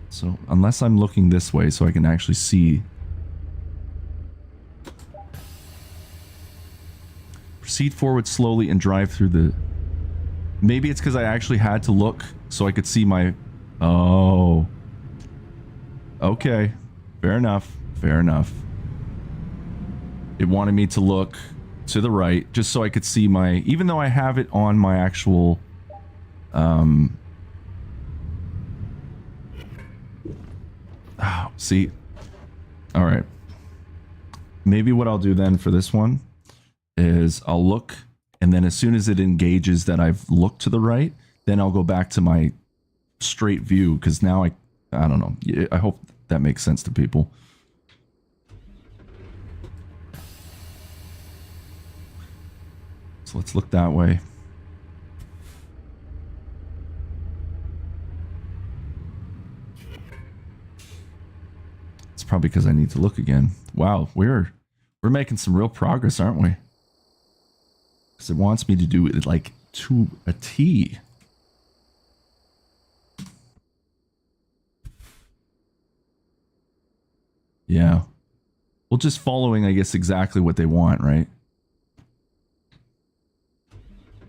So, unless I'm looking this way so I can actually see. Proceed forward slowly and drive through the... Maybe it's because I actually had to look so I could see my... Oh. Okay. Fair enough. Fair enough. It wanted me to look to the right just so I could see my... Even though I have it on my actual... Oh, see? Alright. Maybe what I'll do then for this one is I'll look... And then as soon as it engages that I've looked to the right, then I'll go back to my straight view. Because now I don't know. I hope that makes sense to people. So let's look that way. It's probably because I need to look again. Wow, we're making some real progress, aren't we? Because it wants me to do it like to a T. Yeah. Well, just following, I guess, exactly what they want, right?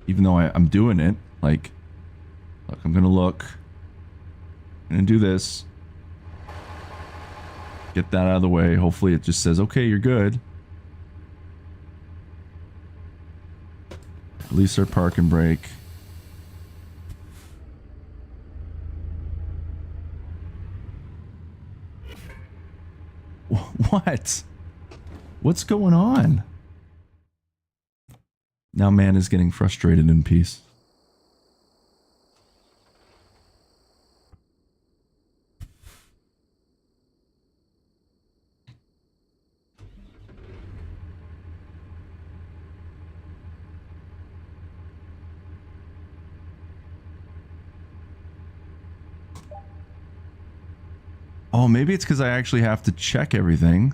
Even though I'm doing it, like, look, I'm going to look. I'm going to do this. Get that out of the way. Hopefully it just says, okay, you're good. Release our parking brake. What? What's going on? Now man is getting frustrated in peace. Oh, maybe it's because I actually have to check everything.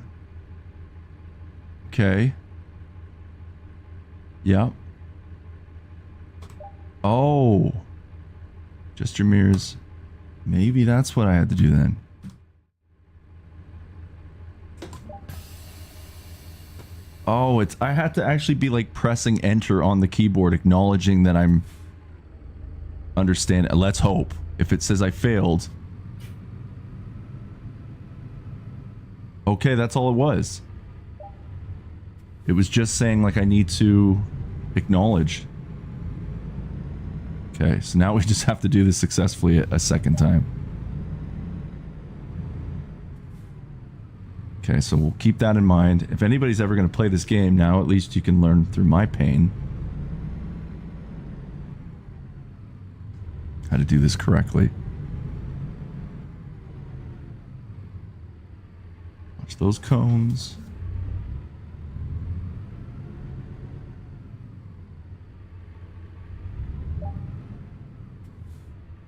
Okay. Yep. Oh. Just your mirrors. Maybe that's what I had to do then. Oh, I had to actually be like pressing enter on the keyboard, acknowledging that I'm understanding. Let's hope. If it says I failed. Okay, that's all it was. It was just saying like I need to acknowledge. Okay, so now we just have to do this successfully a second time. Okay, so we'll keep that in mind. If anybody's ever going to play this game now, at least you can learn through my pain how to do this correctly. Watch those cones.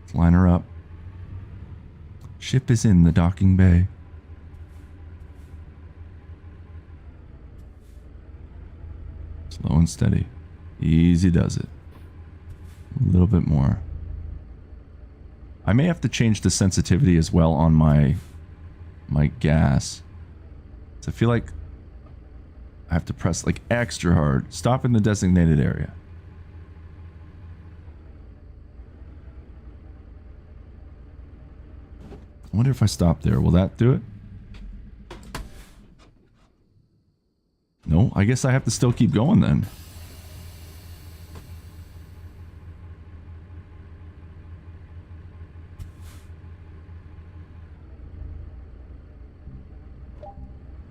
Let's line her up. Ship is in the docking bay. Slow and steady. Easy does it. A little bit more. I may have to change the sensitivity as well on my gas. So I feel like I have to press like extra hard. Stop in the designated area. I wonder if I stop there, will that do it? No, I guess I have to still keep going then.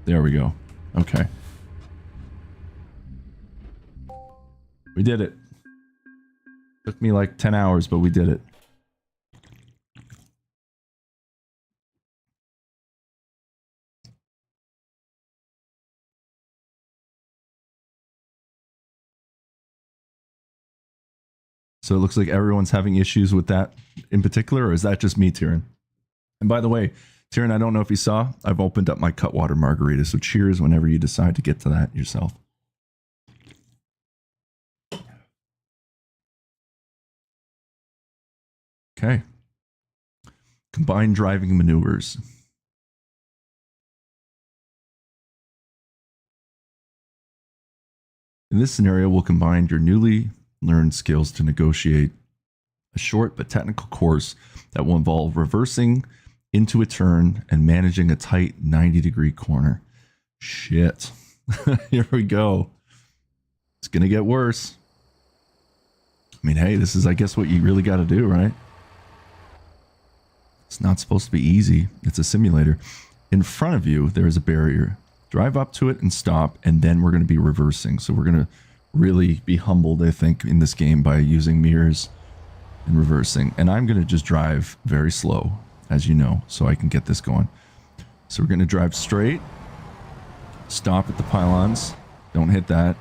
There we go. Okay. We did it. Took me like 10 hours, but we did it. So it looks like everyone's having issues with that in particular, or is that just me, Tyrion? And by the way, Tyrion, I don't know if you saw, I've opened up my Cutwater margarita, so cheers whenever you decide to get to that yourself. Okay. Combined driving maneuvers. In this scenario, we'll combine your newly learned skills to negotiate a short but technical course that will involve reversing into a turn and managing a tight 90-degree corner. Shit. Here we go. It's going to get worse. I mean, hey, this is, I guess, what you really got to do, right? It's not supposed to be easy. It's a simulator. In front of you, there is a barrier. Drive up to it and stop, and then we're going to be reversing. So we're going to really be humbled, I think, in this game by using mirrors and reversing. And I'm going to just drive very slow, as you know, so I can get this going. So we're going to drive straight, stop at the pylons, don't hit that,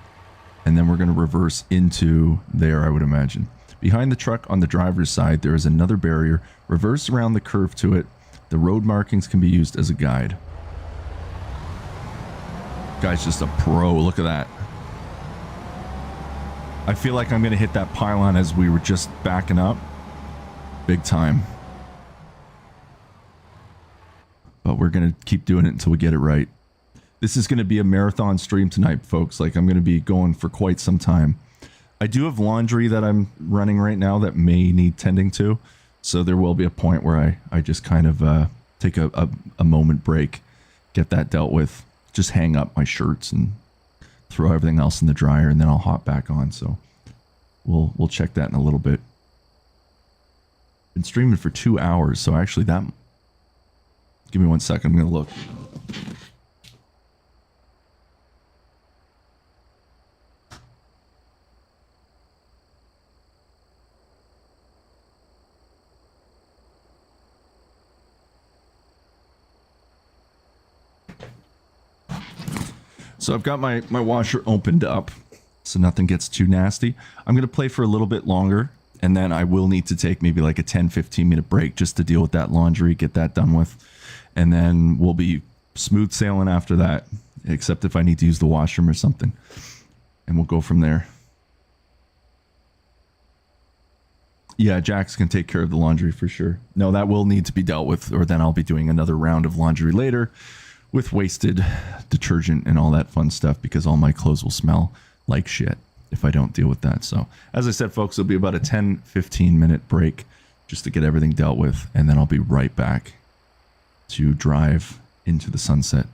and then we're going to reverse into there, I would imagine. Behind the truck on the driver's side, there is another barrier. Reverse around the curve to it. The road markings can be used as a guide. Guy's just a pro. Look at that. I feel like I'm going to hit that pylon as we were just backing up. Big time. But we're going to keep doing it until we get it right. This is going to be a marathon stream tonight, folks. Like, I'm going to be going for quite some time. I do have laundry that I'm running right now that may need tending to. So there will be a point where I just kind of take a moment break, get that dealt with, just hang up my shirts and throw everything else in the dryer, and then I'll hop back on. So we'll check that in a little bit. Been streaming for 2 hours, so actually that... Give me 1 second, I'm going to look. So I've got my washer opened up so nothing gets too nasty. I'm going to play for a little bit longer, and then I will need to take maybe like a 10-15 minute break just to deal with that laundry, get that done with, and then we'll be smooth sailing after that, except if I need to use the washroom or something, and we'll go from there. Yeah, Jax can take care of the laundry for sure. No, that will need to be dealt with, or then I'll be doing another round of laundry later with wasted detergent and all that fun stuff, because all my clothes will smell like shit if I don't deal with that. So, as I said, folks, it'll be about a 10-15 minute break just to get everything dealt with, and then I'll be right back to drive into the sunset.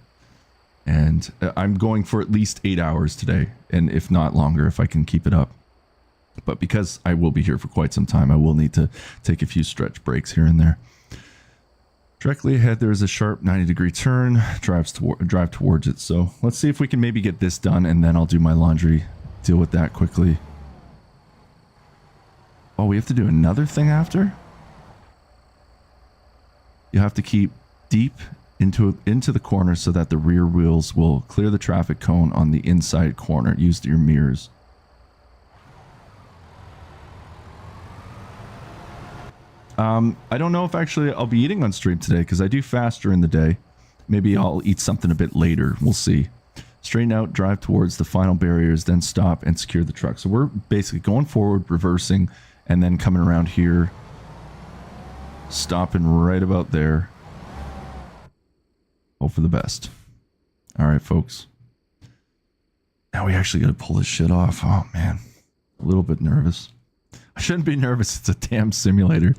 And I'm going for at least 8 hours today, and if not longer, if I can keep it up. But because I will be here for quite some time, I will need to take a few stretch breaks here and there. Directly ahead, there is a sharp 90-degree turn. Drive towards it. So let's see if we can maybe get this done, and then I'll do my laundry. Deal with that quickly. Oh, we have to do another thing after? You have to keep deep into the corner so that the rear wheels will clear the traffic cone on the inside corner. Use your mirrors. I don't know if actually I'll be eating on stream today, because I do fast during the day. Maybe I'll eat something a bit later. We'll see. Straighten out, drive towards the final barriers, then stop and secure the truck. So we're basically going forward, reversing, and then coming around here, stopping right about there. Hope for the best. All right, folks. Now we actually got to pull this shit off. Oh, man. A little bit nervous. I shouldn't be nervous. It's a damn simulator.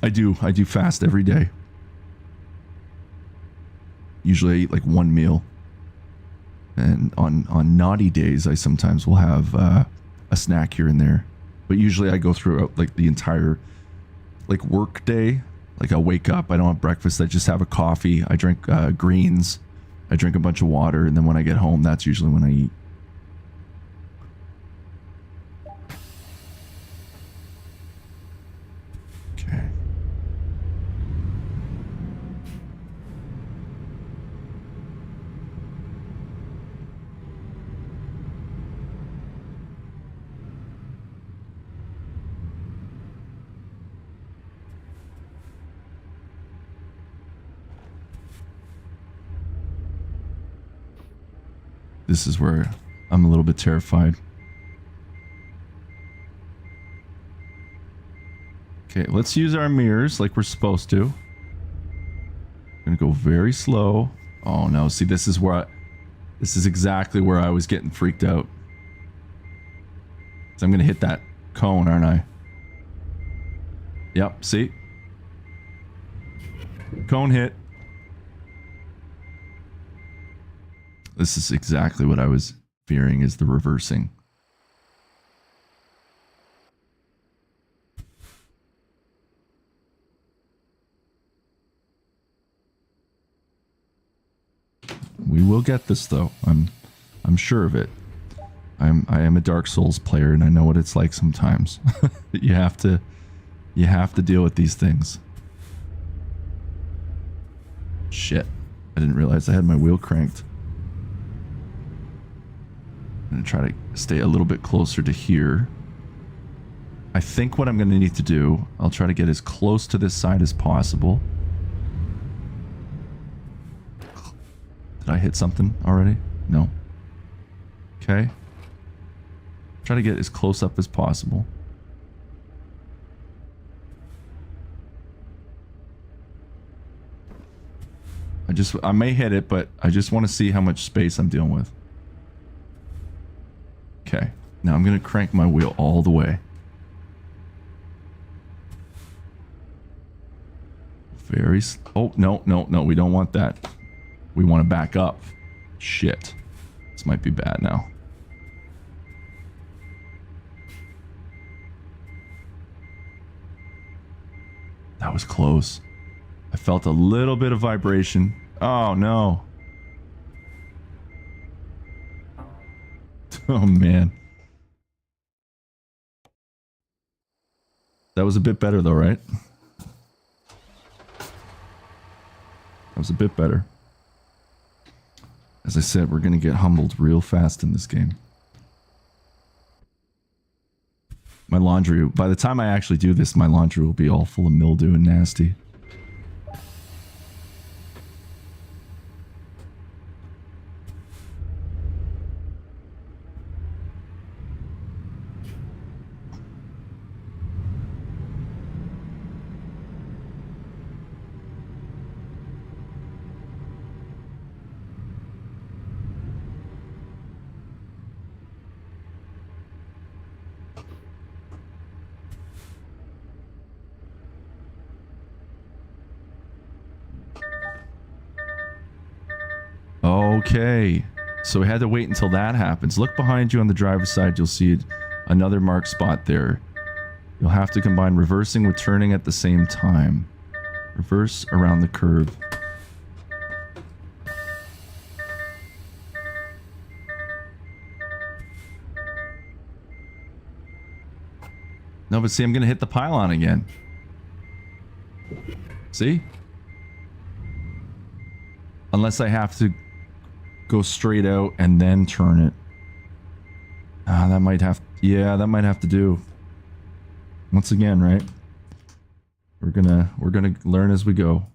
I do fast every day. Usually I eat like one meal. And on naughty days, I sometimes will have a snack here and there. But usually I go through like the entire like work day. Like I'll wake up, I don't have breakfast, I just have a coffee, I drink greens, I drink a bunch of water, and then when I get home, that's usually when I eat. Okay. This is where I'm a little bit terrified. Okay, let's use our mirrors like we're supposed to. Gonna go very slow. Oh no, see this is where this is exactly where I was getting freaked out. So I'm gonna hit that cone, aren't I? Yep, see? Cone hit. This is exactly what I was fearing, is the reversing. We will get this though. I'm sure of it. I am a Dark Souls player and I know what it's like sometimes. you have to deal with these things. Shit. I didn't realize I had my wheel cranked. I'm going to try to stay a little bit closer to here. I think what I'm going to need to do, I'll try to get as close to this side as possible. Did I hit something already? No. Okay. Try to get as close up as possible. I may hit it, but I just want to see how much space I'm dealing with. Okay, now I'm going to crank my wheel all the way. Oh, no, we don't want that. We want to back up. Shit. This might be bad now. That was close. I felt a little bit of vibration. Oh, no. Oh, man. That was a bit better, though, right? That was a bit better. As I said, we're going to get humbled real fast in this game. My laundry, by the time I actually do this, my laundry will be all full of mildew and nasty. Okay, so we had to wait until that happens. Look behind you on the driver's side, you'll see another marked spot there. You'll have to combine reversing with turning at the same time. Reverse around the curve. No, but see, I'm going to hit the pylon again. See? Unless I have to go straight out and then turn it. Ah, that might have... Yeah, that might have to do. Once again, right? We're gonna learn as we go.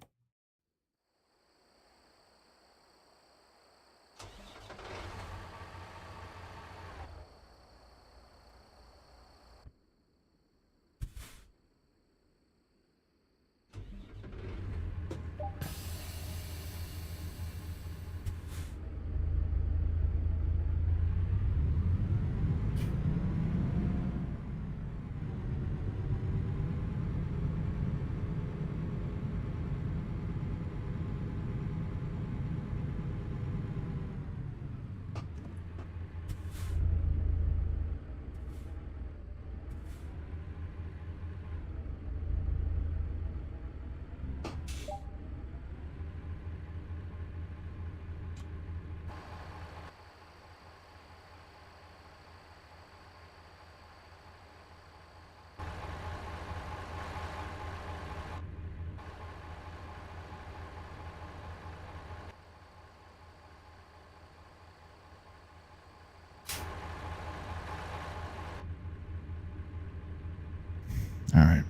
All right.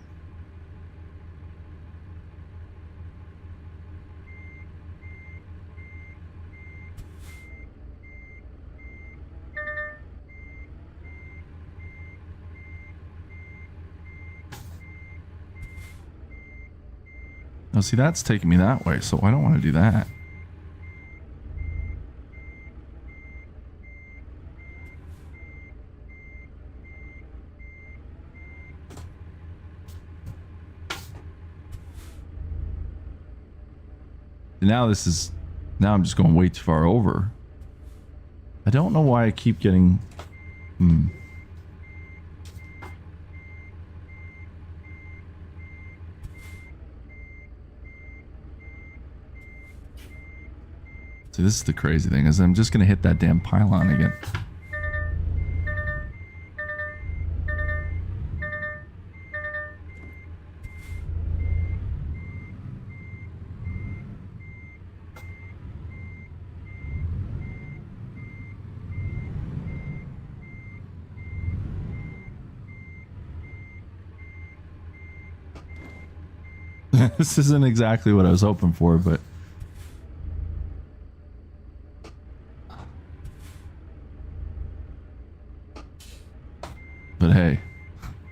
Oh, see, that's taking me that way, so I don't want to do that. Now I'm just going way too far over. I don't know why I keep getting... See, this is the crazy thing, is I'm just going to hit that damn pylon again. This isn't exactly what I was hoping for, but... But hey,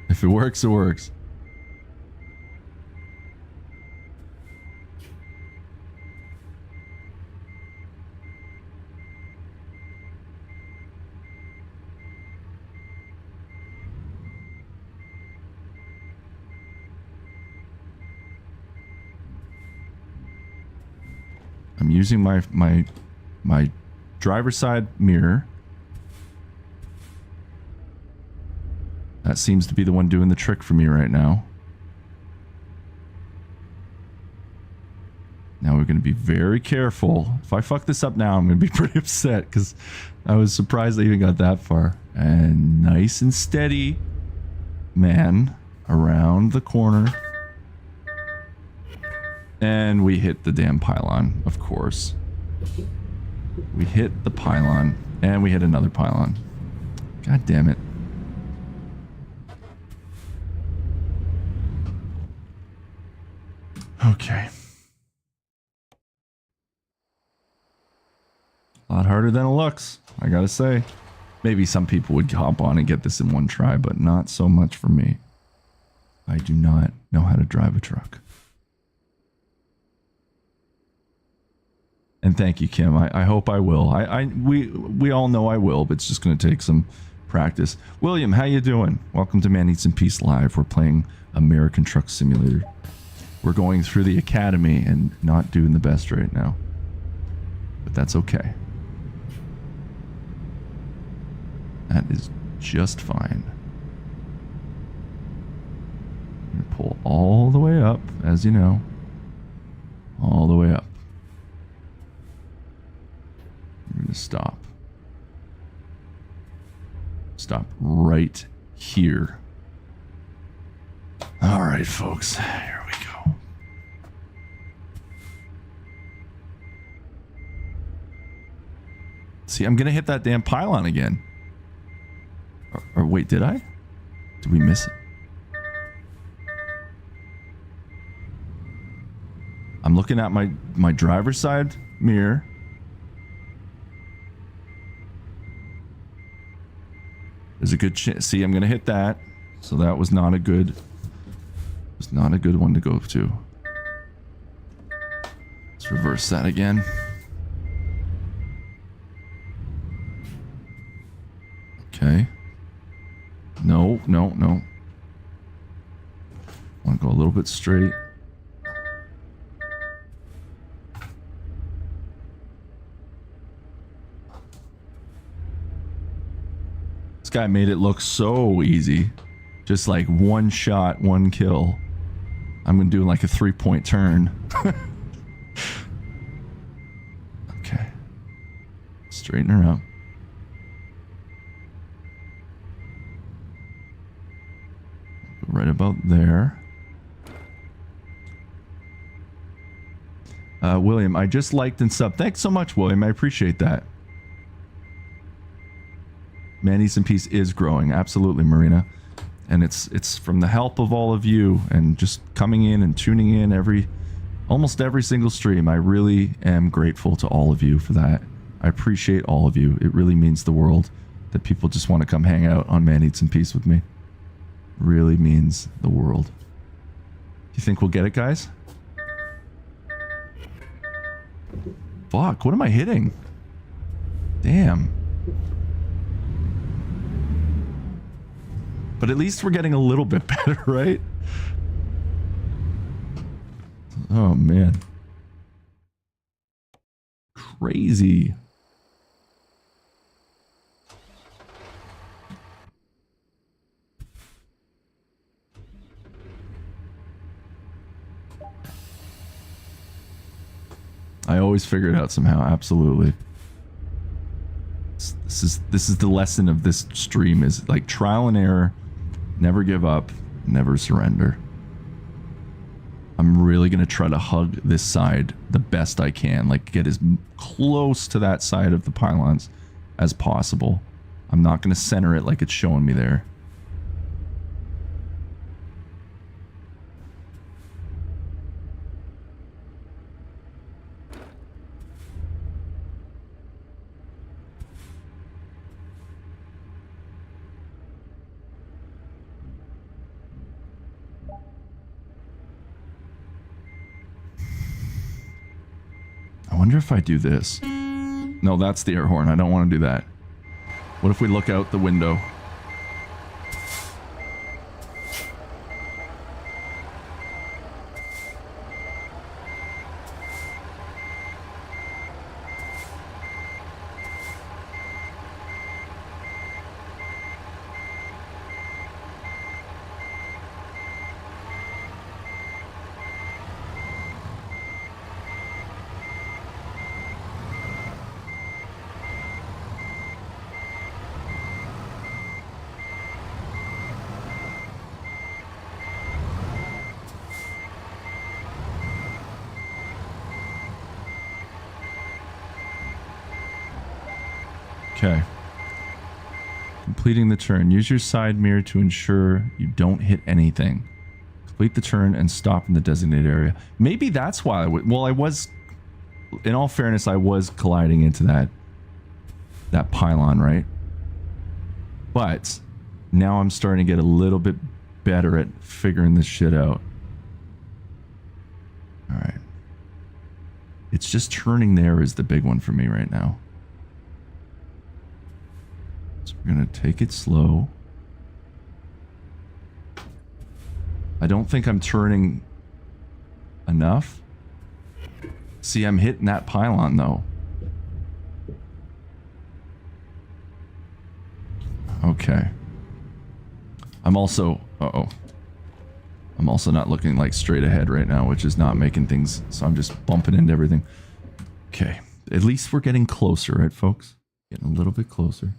if it works, it works. I'm using my driver's side mirror. That seems to be the one doing the trick for me right now. Now we're going to be very careful. If I fuck this up now, I'm going to be pretty upset because I was surprised I even got that far. And nice and steady, man, around the corner. And we hit the damn pylon, of course. We hit the pylon, and we hit another pylon. God damn it. Okay. A lot harder than it looks, I gotta say. Maybe some people would hop on and get this in one try, but not so much for me. I do not know how to drive a truck. And thank you, Kim. I hope I will. We all know I will, but it's just going to take some practice. William, how you doing? Welcome to Man Eats in Peace Live. We're playing American Truck Simulator. We're going through the academy and not doing the best right now. But that's okay. That is just fine. I'm going to pull all the way up, as you know. All the way up. We're going to stop. Stop right here. All right, folks. Here we go. See, I'm going to hit that damn pylon again. Or wait, did I? Did we miss it? I'm looking at my driver's side mirror. There's a good chance. See, I'm going to hit that. So that was not a good... was not a good one to go to. Let's reverse that again. Okay. No, no, no. I want to go a little bit straight. This guy made it look so easy. Just like one shot, one kill. I'm gonna do like a 3-point turn. Okay. Straighten her up. Right about there. William, I just liked and subbed. Thanks so much, William. I appreciate that. Man Eats in Peace is growing. Absolutely, Marina. And it's from the help of all of you and just coming in and tuning in almost every single stream. I really am grateful to all of you for that. I appreciate all of you. It really means the world that people just want to come hang out on Man Eats in Peace with me. Really means the world. You think we'll get it, guys? Fuck, what am I hitting? Damn. But at least we're getting a little bit better, right? Oh, man. Crazy. I always figure it out somehow, absolutely. This is the lesson of this stream, is like trial and error, never give up, never surrender. I'm really going to try to hug this side the best I can, like get as close to that side of the pylons as possible. I'm not going to center it like it's showing me there. I wonder if I do this. No, that's the air horn. I don't want to do that. What if we look out the window? Okay. Completing the turn. Use your side mirror to ensure you don't hit anything. Complete the turn and stop in the designated area. Maybe that's why well, I was, in all fairness, I was colliding into that pylon, right? But now I'm starting to get a little bit better at figuring this shit out. All right. It's just turning there is the big one for me right now. So we're going to take it slow. I don't think I'm turning enough. See, I'm hitting that pylon though. Okay. I'm also... Uh-oh. I'm also not looking like straight ahead right now, which is not making things... So I'm just bumping into everything. Okay. At least we're getting closer, right, folks? Getting a little bit closer.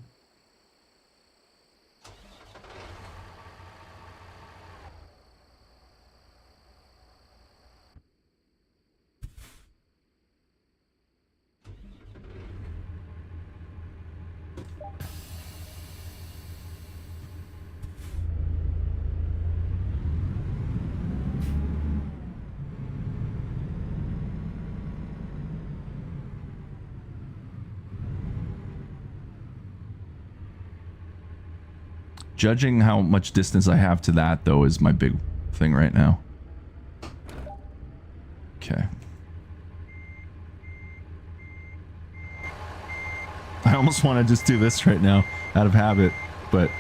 Judging how much distance I have to that, though, is my big thing right now. Okay. I almost want to just do this right now, out of habit, but...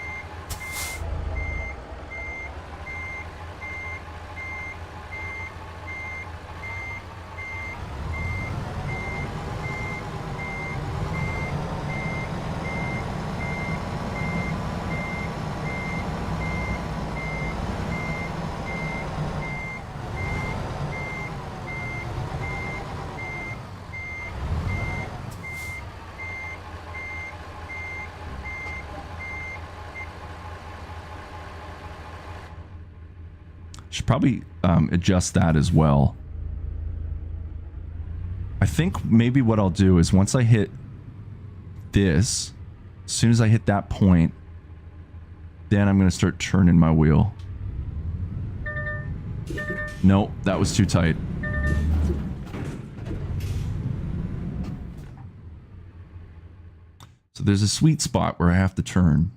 Should probably adjust that as well. I think maybe what I'll do is once I hit this, as soon as I hit that point, Then I'm going to start turning my wheel. Nope, that was too tight. So there's a sweet spot where I have to turn.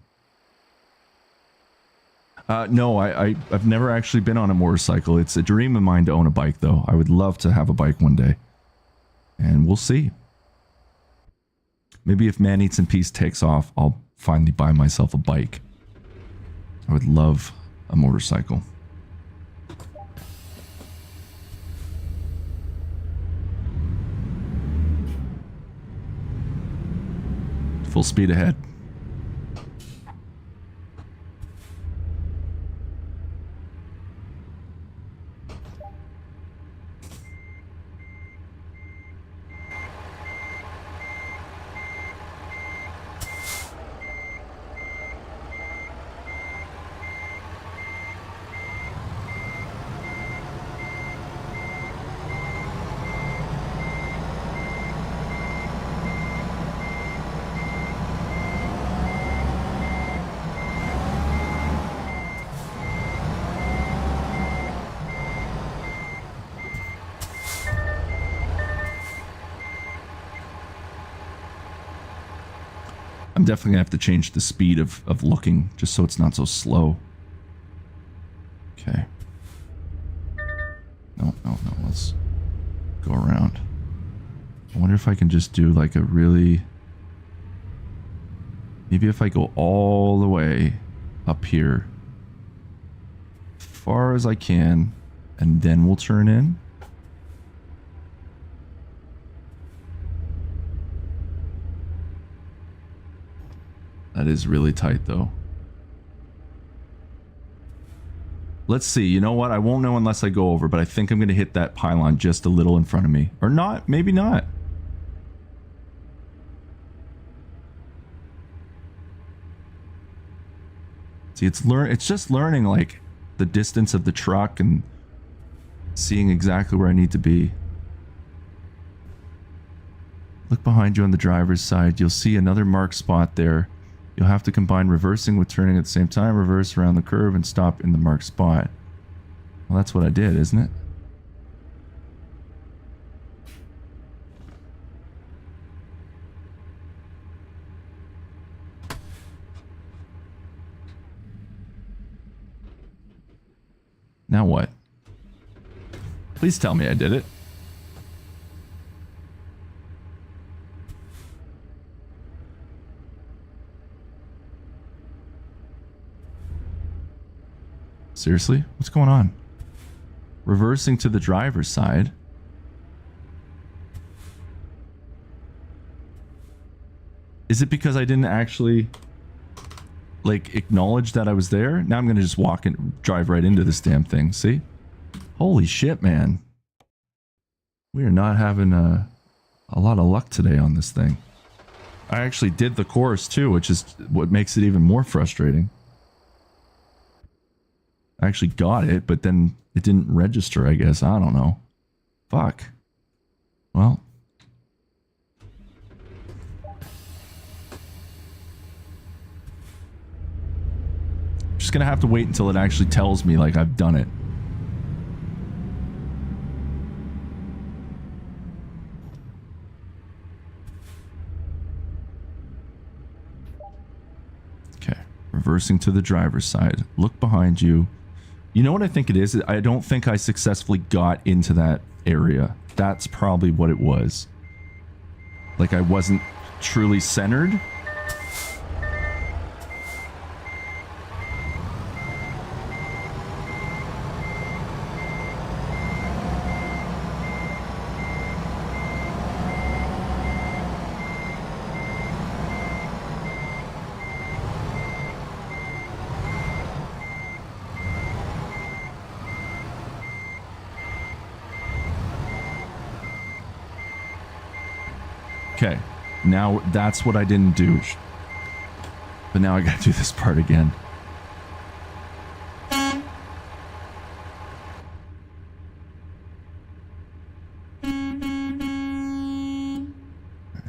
No, I've never actually been on a motorcycle. It's a dream of mine to own a bike, though. I would love to have a bike one day. And we'll see. Maybe if Man Eats in Peace takes off, I'll finally buy myself a bike. I would love a motorcycle. Full speed ahead. I'm definitely gonna have to change the speed of looking just so it's not so slow. Okay. No, let's go around. I wonder if I can just do like a really... Maybe if I go all the way up here, as far as I can, and then we'll turn in. That is really tight, though. Let's see. You know what? I won't know unless I go over, but I think I'm going to hit that pylon just a little in front of me. Or not. Maybe not. See, it's just learning, like, the distance of the truck and seeing exactly where I need to be. Look behind you on the driver's side. You'll see another marked spot there. You'll have to combine reversing with turning at the same time, reverse around the curve, and stop in the marked spot. Well, that's what I did, isn't it? Now what? Please tell me I did it. Seriously? What's going on? Reversing to the driver's side. Is it because I didn't actually, like, acknowledge that I was there? Now I'm going to just walk and drive right into this damn thing. See? Holy shit, man. We are not having a lot of luck today on this thing. I actually did the course too, which is what makes it even more frustrating. I actually got it, but then it didn't register, I guess. I don't know. Fuck. Well. I'm just gonna have to wait until it actually tells me, like, I've done it. Okay. Reversing to the driver's side. Look behind you. You know what I think it is? I don't think I successfully got into that area. That's probably what it was. Like, I wasn't truly centered. Okay, now that's what I didn't do. But now I gotta do this part again.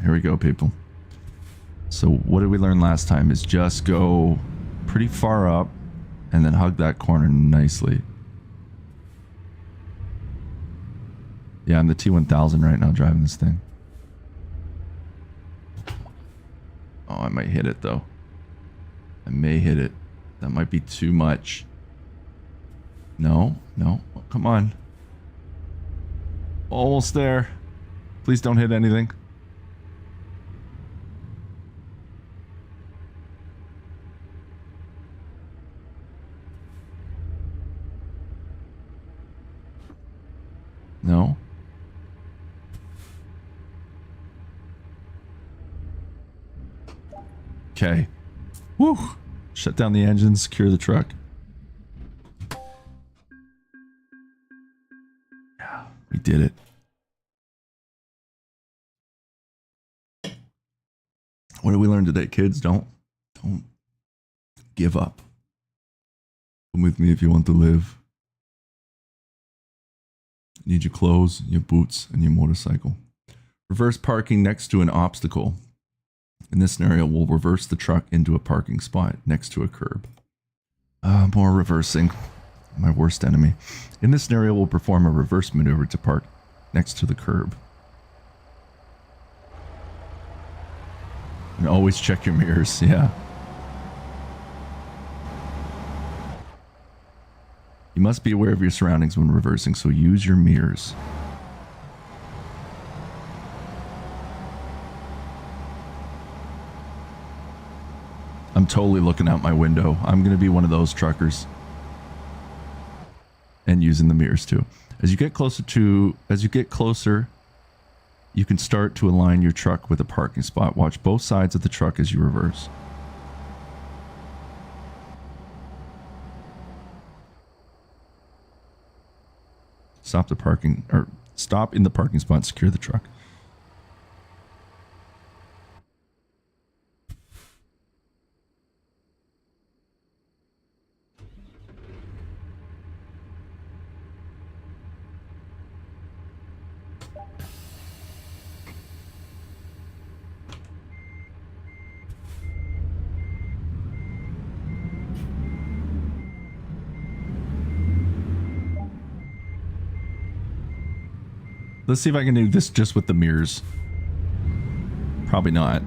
Here we go, people. So what did we learn last time is just go pretty far up and then hug that corner nicely. Yeah, I'm the T1000 right now driving this thing. Oh, I might hit it though. I may hit it. That might be too much. No, no, come on. Almost there. Please don't hit anything. No. Okay. Woo! Shut down the engine, secure the truck. Yeah, we did it. What did we learn today, kids? Don't give up. Come with me if you want to live. You need your clothes, your boots, and your motorcycle. Reverse parking next to an obstacle. In this scenario, we'll reverse the truck into a parking spot next to a curb. More reversing. My worst enemy. In this scenario, we'll perform a reverse maneuver to park next to the curb. And always check your mirrors, yeah. You must be aware of your surroundings when reversing, so use your mirrors. I'm totally looking out my window. I'm going to be one of those truckers. And using the mirrors too. As you get closer, you can start to align your truck with a parking spot. Watch both sides of the truck as you reverse. Stop in the parking spot and secure the truck. Let's see if I can do this just with the mirrors. Probably not.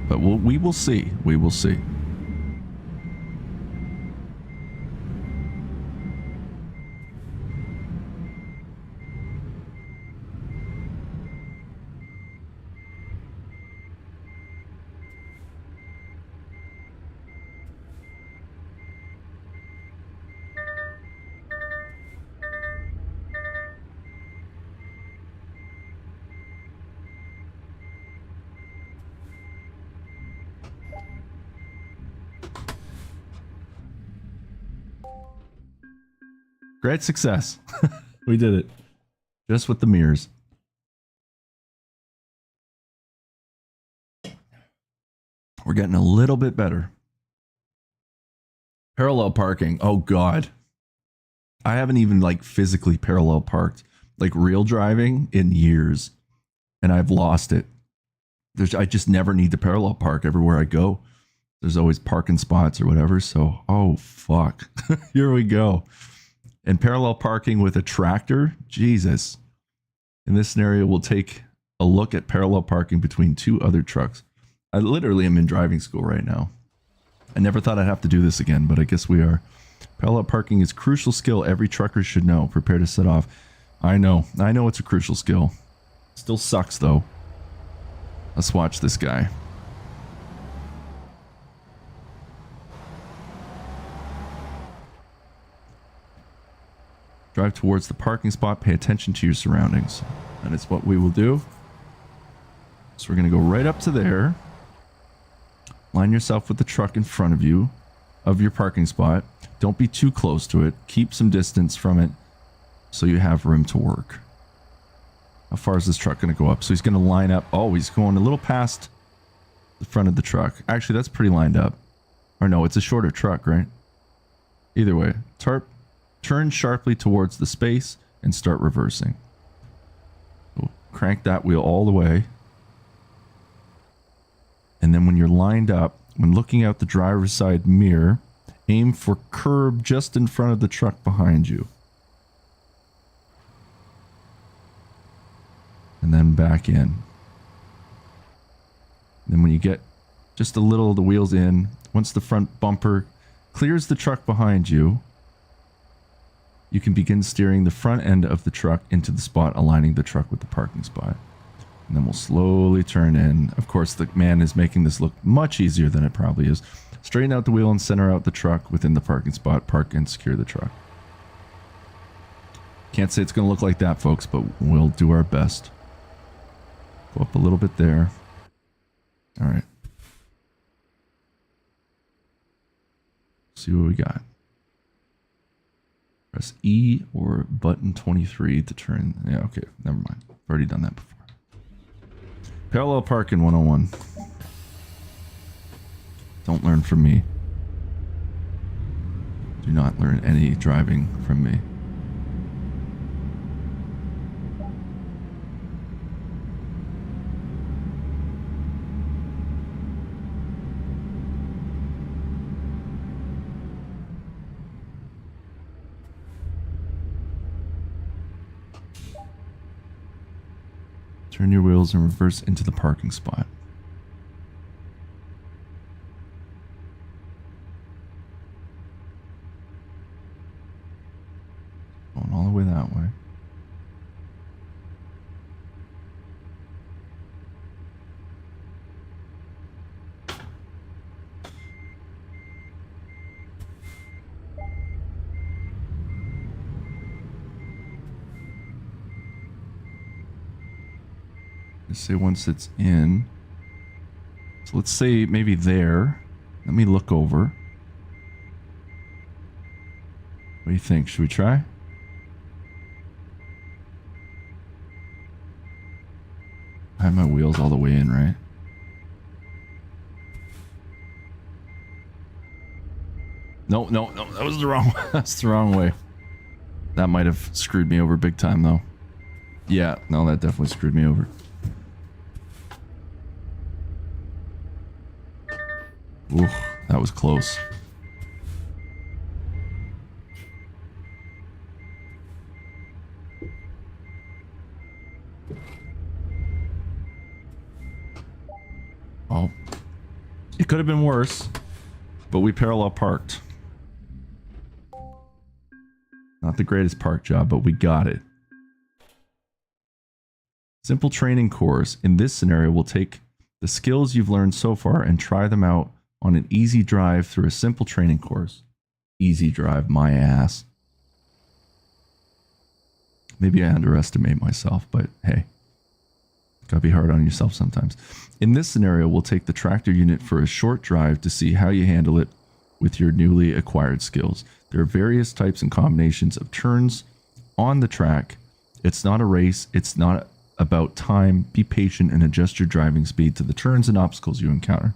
But we will see. We will see. Great success. We did it. Just with the mirrors. We're getting a little bit better. Parallel parking. Oh God. I haven't even like physically parallel parked, like real driving in years. And I've lost it. I just never need to parallel park everywhere I go. There's always parking spots or whatever. So, oh fuck. Here we go. And parallel parking with a tractor, Jesus. In this scenario, we'll take a look at parallel parking between two other trucks. I literally am in driving school right now. I never thought I'd have to do this again, but I guess we are. Parallel parking is a crucial skill every trucker should know. Prepare to set off. I know it's a crucial skill. Still sucks though. Let's watch this guy. Drive towards the parking spot. Pay attention to your surroundings. And it's what we will do. So we're going to go right up to there. Line yourself with the truck in front of you, of your parking spot. Don't be too close to it. Keep some distance from it so you have room to work. How far is this truck going to go up? So he's going to line up. Oh, he's going a little past the front of the truck. Actually, that's pretty lined up. Or no, it's a shorter truck, right? Either way. Turn sharply towards the space and start reversing. So crank that wheel all the way. And then when you're lined up When looking out the driver's side mirror, aim for curb just in front of the truck behind you. And then back in. Then when you get just a little of the wheels in, once the front bumper clears the truck behind you, you can begin steering the front end of the truck into the spot, aligning the truck with the parking spot. And then we'll slowly turn in. Of course, the man is making this look much easier than it probably is. Straighten out the wheel and center out the truck within the parking spot. Park and secure the truck. Can't say it's going to look like that, folks, but we'll do our best. Go up a little bit there. All right. See what we got. Press E or button 23 to turn. Yeah, okay. Never mind. I've already done that before. Parallel parking 101. Don't learn from me. Do not learn any driving from me. Turn your wheels and reverse into the parking spot. Going all the way that way. Let's say once it's in. So let's say maybe there. Let me look over. What do you think? Should we try? I have my wheels all the way in, right? No, that was the wrong way. That's the wrong way. That might have screwed me over big time, though. Yeah, no, that definitely screwed me over. Ooh, that was close. Oh. It could have been worse, but we parallel parked. Not the greatest park job, but we got it. Simple training course. In this scenario, we'll take the skills you've learned so far and try them out on an easy drive through a simple training course. Easy drive, my ass. Maybe I underestimate myself, but hey, gotta be hard on yourself sometimes. In this scenario, we'll take the tractor unit for a short drive to see how you handle it with your newly acquired skills. There are various types and combinations of turns on the track. It's not a race. It's not about time. Be patient and adjust your driving speed to the turns and obstacles you encounter.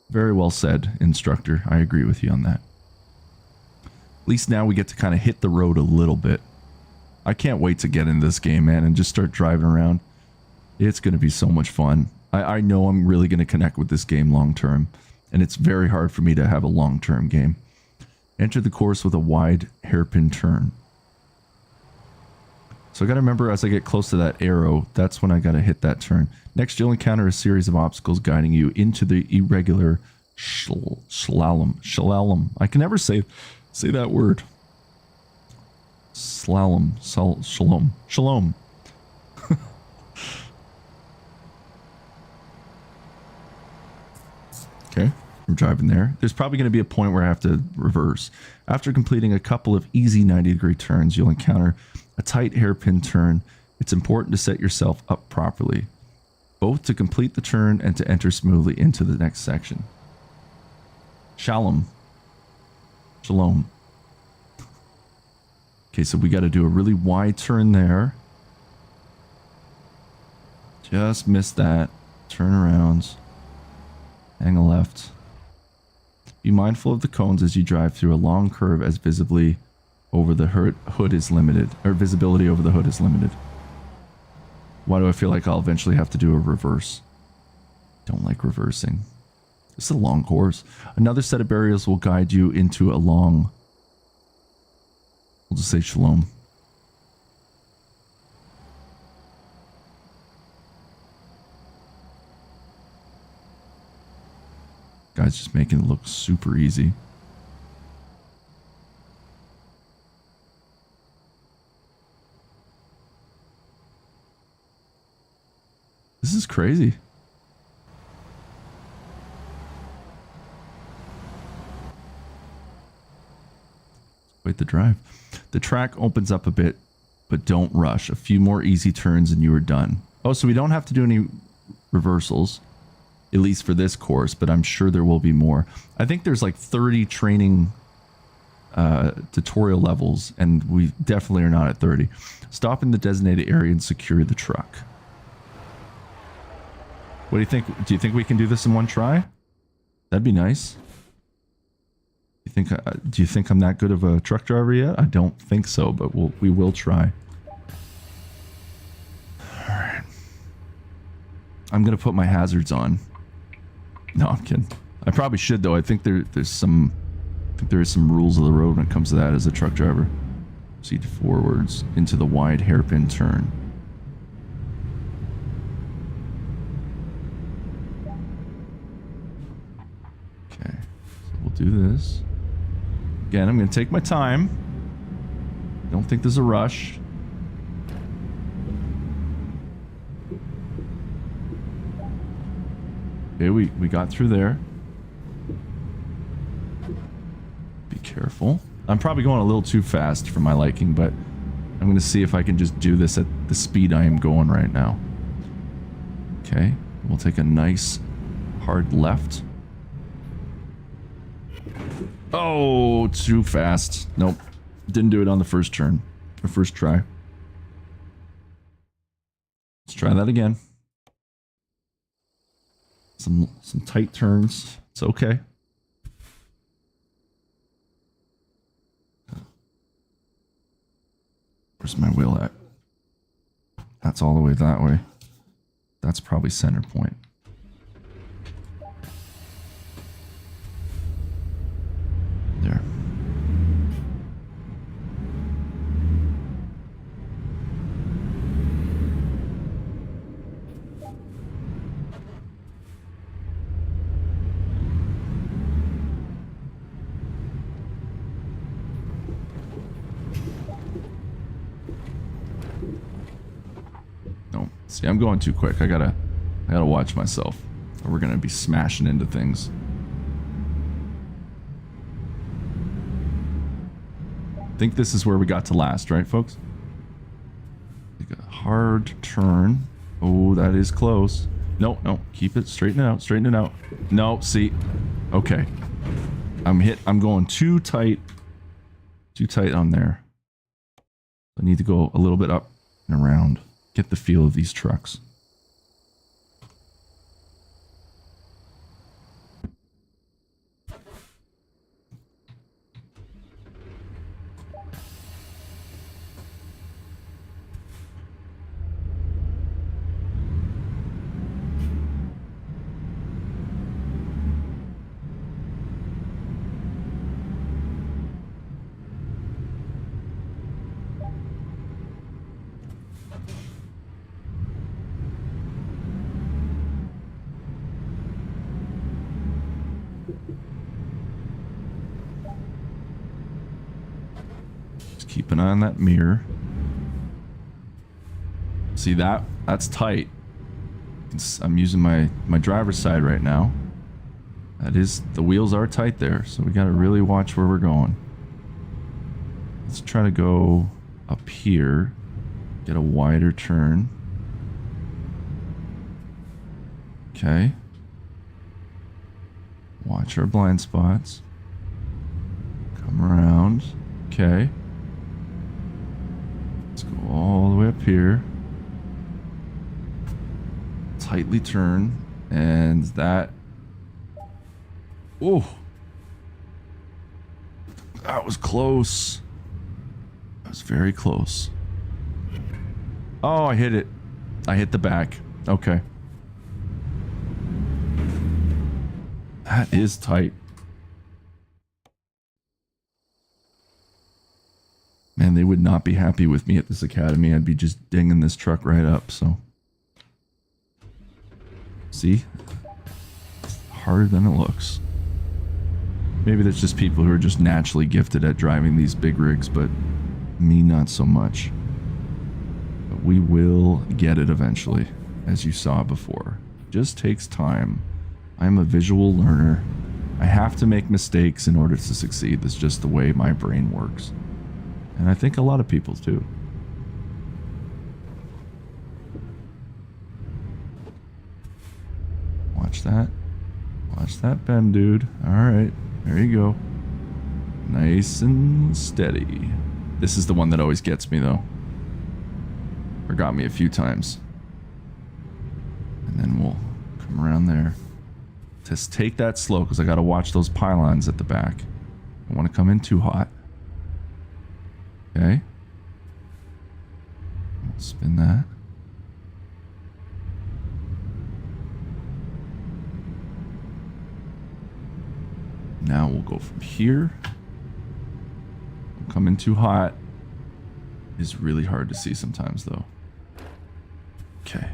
Very well said, instructor. I agree with you on that. At least now we get to kind of hit the road a little bit. I can't wait to get into this game, man, and just start driving around. It's going to be so much fun. I know I'm really going to connect with this game long term, and it's very hard for me to have a long term game. Enter the course with a wide hairpin turn. So I got to remember as I get close to that arrow, that's when I got to hit that turn. Next, you'll encounter a series of obstacles guiding you into the irregular slalom. I can never say that word. Shalom. Okay, I'm driving there. There's probably going to be a point where I have to reverse. After completing a couple of easy 90-degree turns, you'll encounter a tight hairpin turn. It's important to set yourself up properly, both to complete the turn and to enter smoothly into the next section. Shalom. Okay, so we got to do a really wide turn there. Just missed that. Turnarounds. Hang a left. Be mindful of the cones as you drive through a long curve, as visibly over the hood is limited, or visibility over the hood is limited. Why do I feel like I'll eventually have to do a reverse? Don't like reversing. This is a long course. Another set of barriers will guide you into a long... We'll just say shalom. Guy's just making it look super easy. This is crazy. Wait, the drive. The track opens up a bit, but don't rush. A few more easy turns and you are done. Oh, so we don't have to do any reversals, at least for this course, but I'm sure there will be more. I think there's like 30 training tutorial levels, and we definitely are not at 30. Stop in the designated area and secure the truck. What do you think? Do you think we can do this in one try? That'd be nice. Do you think I'm that good of a truck driver yet? I don't think so, but we will try. Alright. I'm gonna put my hazards on. No, I'm kidding. I probably should though. I think there is some rules of the road when it comes to that as a truck driver. Proceed forwards into the wide hairpin turn. Okay, so we'll do this. Again, I'm going to take my time. Don't think there's a rush. Okay, we got through there. Be careful. I'm probably going a little too fast for my liking, but I'm going to see if I can just do this at the speed I am going right now. Okay, we'll take a nice hard left. Oh, too fast. Nope. Didn't do it on the first turn. Or first try. Let's try that again. Some tight turns. It's okay. Where's my wheel at? That's all the way that way. That's probably center point. There. No, see, I'm going too quick. I gotta watch myself, or we're gonna be smashing into things. I think this is where we got to last, right, folks? Take a hard turn. Oh, that is close. No, no, keep it, straighten it out, straighten it out. No, see, okay. I'm going too tight on there. I need to go a little bit up and around. Get the feel of these trucks. Keep an eye on that mirror. See that's tight. I'm using my driver's side right now. That is, the wheels are tight there, so we gotta really watch where we're going. Let's try to go up here, get a wider turn. Okay. Watch our blind spots. Come around. Okay. Let's go all the way up here. Tightly turn. And that... Oh! That was close. That was very close. Oh, I hit it. I hit the back. Okay. That is tight. Man, they would not be happy with me at this academy. I'd be just dinging this truck right up, so. See? It's harder than it looks. Maybe there's just people who are just naturally gifted at driving these big rigs, but me not so much. But we will get it eventually, as you saw before. Just takes time. I'm a visual learner. I have to make mistakes in order to succeed. That's just the way my brain works. And I think a lot of people too. Watch that. Watch that bend, dude. Alright. There you go. Nice and steady. This is the one that always gets me, though. Or got me a few times. And then we'll come around there. Just take that slow, because I got to watch those pylons at the back. I don't want to come in too hot. Okay. We'll spin that. Now we'll go from here. Coming too hot is really hard to see sometimes, though. Okay.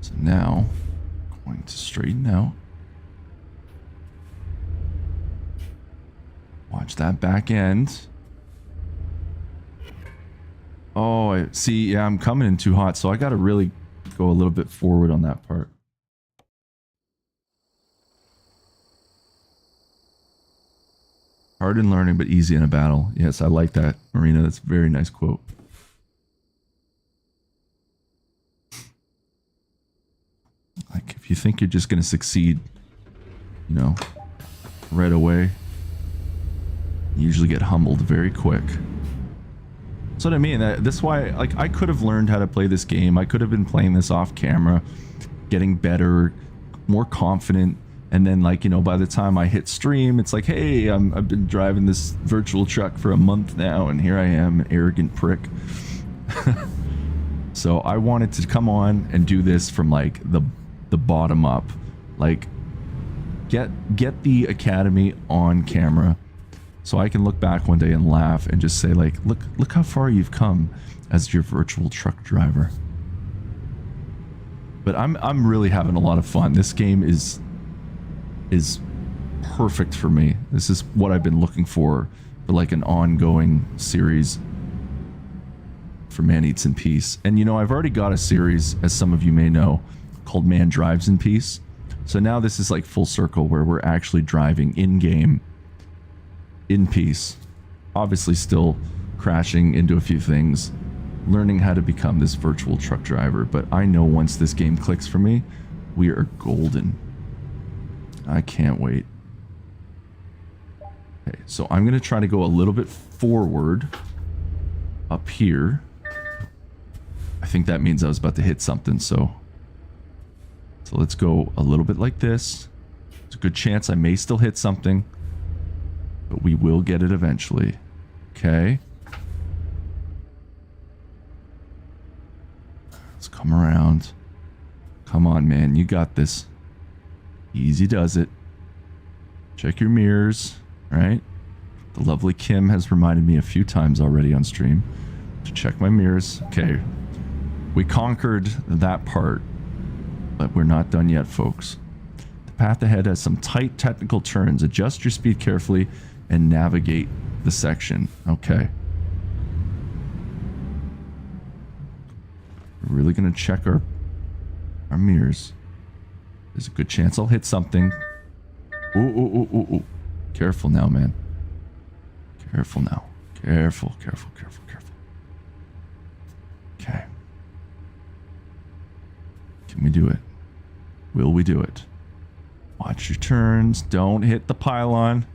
So now, going to straighten out. Watch that back end. Oh, I see. Yeah, I'm coming in too hot, so I got to really go a little bit forward on that part. Hard in learning, but easy in a battle. Yes, I like that, Marina. That's a very nice quote. Like, if you think you're just going to succeed, you know, right away, you usually get humbled very quick. That's what I mean. That's why, like, I could have learned how to play this game. I could have been playing this off camera, getting better, more confident. And then, like, you know, by the time I hit stream, it's like, hey, I've been driving this virtual truck for a month now, and here I am, an arrogant prick. So I wanted to come on and do this from, like, the bottom up. Like, get the academy on camera, so I can look back one day and laugh and just say, like, look how far you've come as your virtual truck driver. But I'm really having a lot of fun. This game is perfect for me. This is what I've been looking for like an ongoing series for Man Eats in Peace. And you know, I've already got a series, as some of you may know, called Man Drives in Peace. So now this is like full circle, where we're actually driving in-game in peace. Obviously still crashing into a few things, learning how to become this virtual truck driver. But I know once this game clicks for me, we are golden. I can't wait. Okay, so I'm going to try to go a little bit forward up here. I think that means I was about to hit something, so let's go a little bit like this. There's a good chance I may still hit something, but we will get it eventually. Okay. Let's come around. Come on, man. You got this. Easy does it. Check your mirrors, right? The lovely Kim has reminded me a few times already on stream to check my mirrors. Okay. We conquered that part, but we're not done yet, folks. The path ahead has some tight technical turns. Adjust your speed carefully and navigate the section. Okay. We're really going to check our mirrors. There's a good chance I'll hit something. Ooh, ooh, ooh, ooh, ooh. Careful now, man. Careful now. Careful, careful, careful, careful. Okay. Can we do it? Will we do it? Watch your turns. Don't hit the pylon.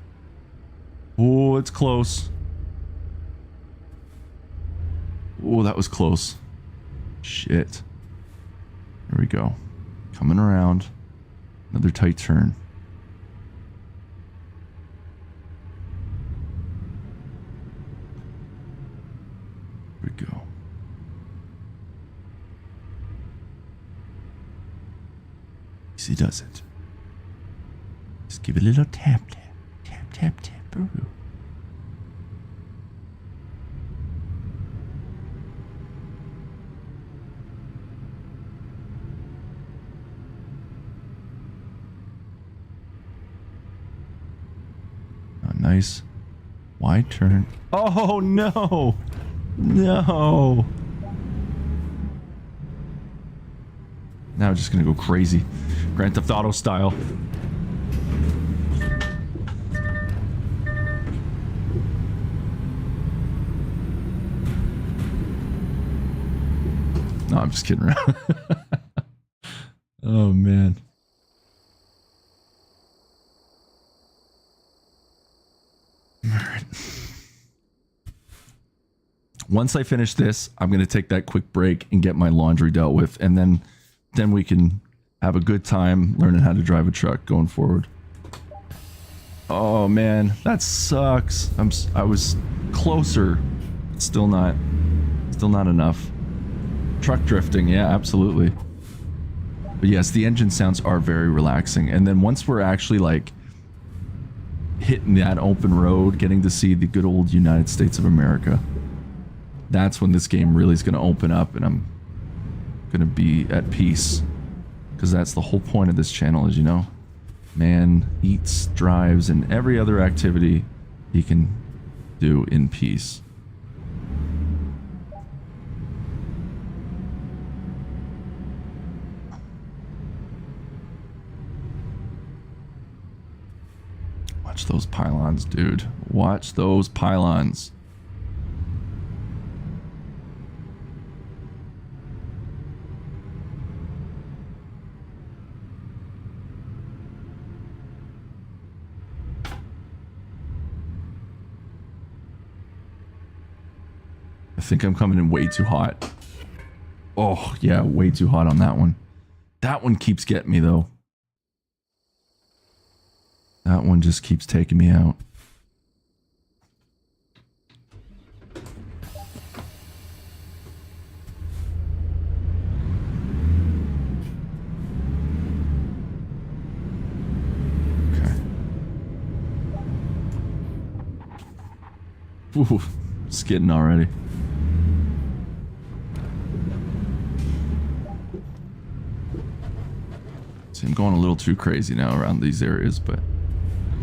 Oh, it's close. Oh, that was close. Shit. There we go. Coming around. Another tight turn. Here we go. Easy does it. Just give it a little tap, tap, tap, tap, tap. Ooh. Oh, nice. Wide turn. Oh, no. No. Now I'm just going to go crazy. Grand Theft Auto style. No, I'm just kidding around. Oh, man. All right. Once I finish this, I'm going to take that quick break and get my laundry dealt with, and then we can have a good time learning how to drive a truck going forward. Oh man, that sucks. I was closer. Still not enough. Truck drifting, yeah, absolutely. But yes, the engine sounds are very relaxing. And then once we're actually like hitting that open road, getting to see the good old United States of America, that's when this game really is going to open up and I'm going to be at peace. Because that's the whole point of this channel, as you know. Man eats, drives, and every other activity he can do in peace. Watch those pylons, dude. Watch those pylons. I think I'm coming in way too hot. Oh, yeah, way too hot on that one. That one keeps getting me, though. That one just keeps taking me out. Okay. Ooh, skidding already. See, I'm going a little too crazy now around these areas, but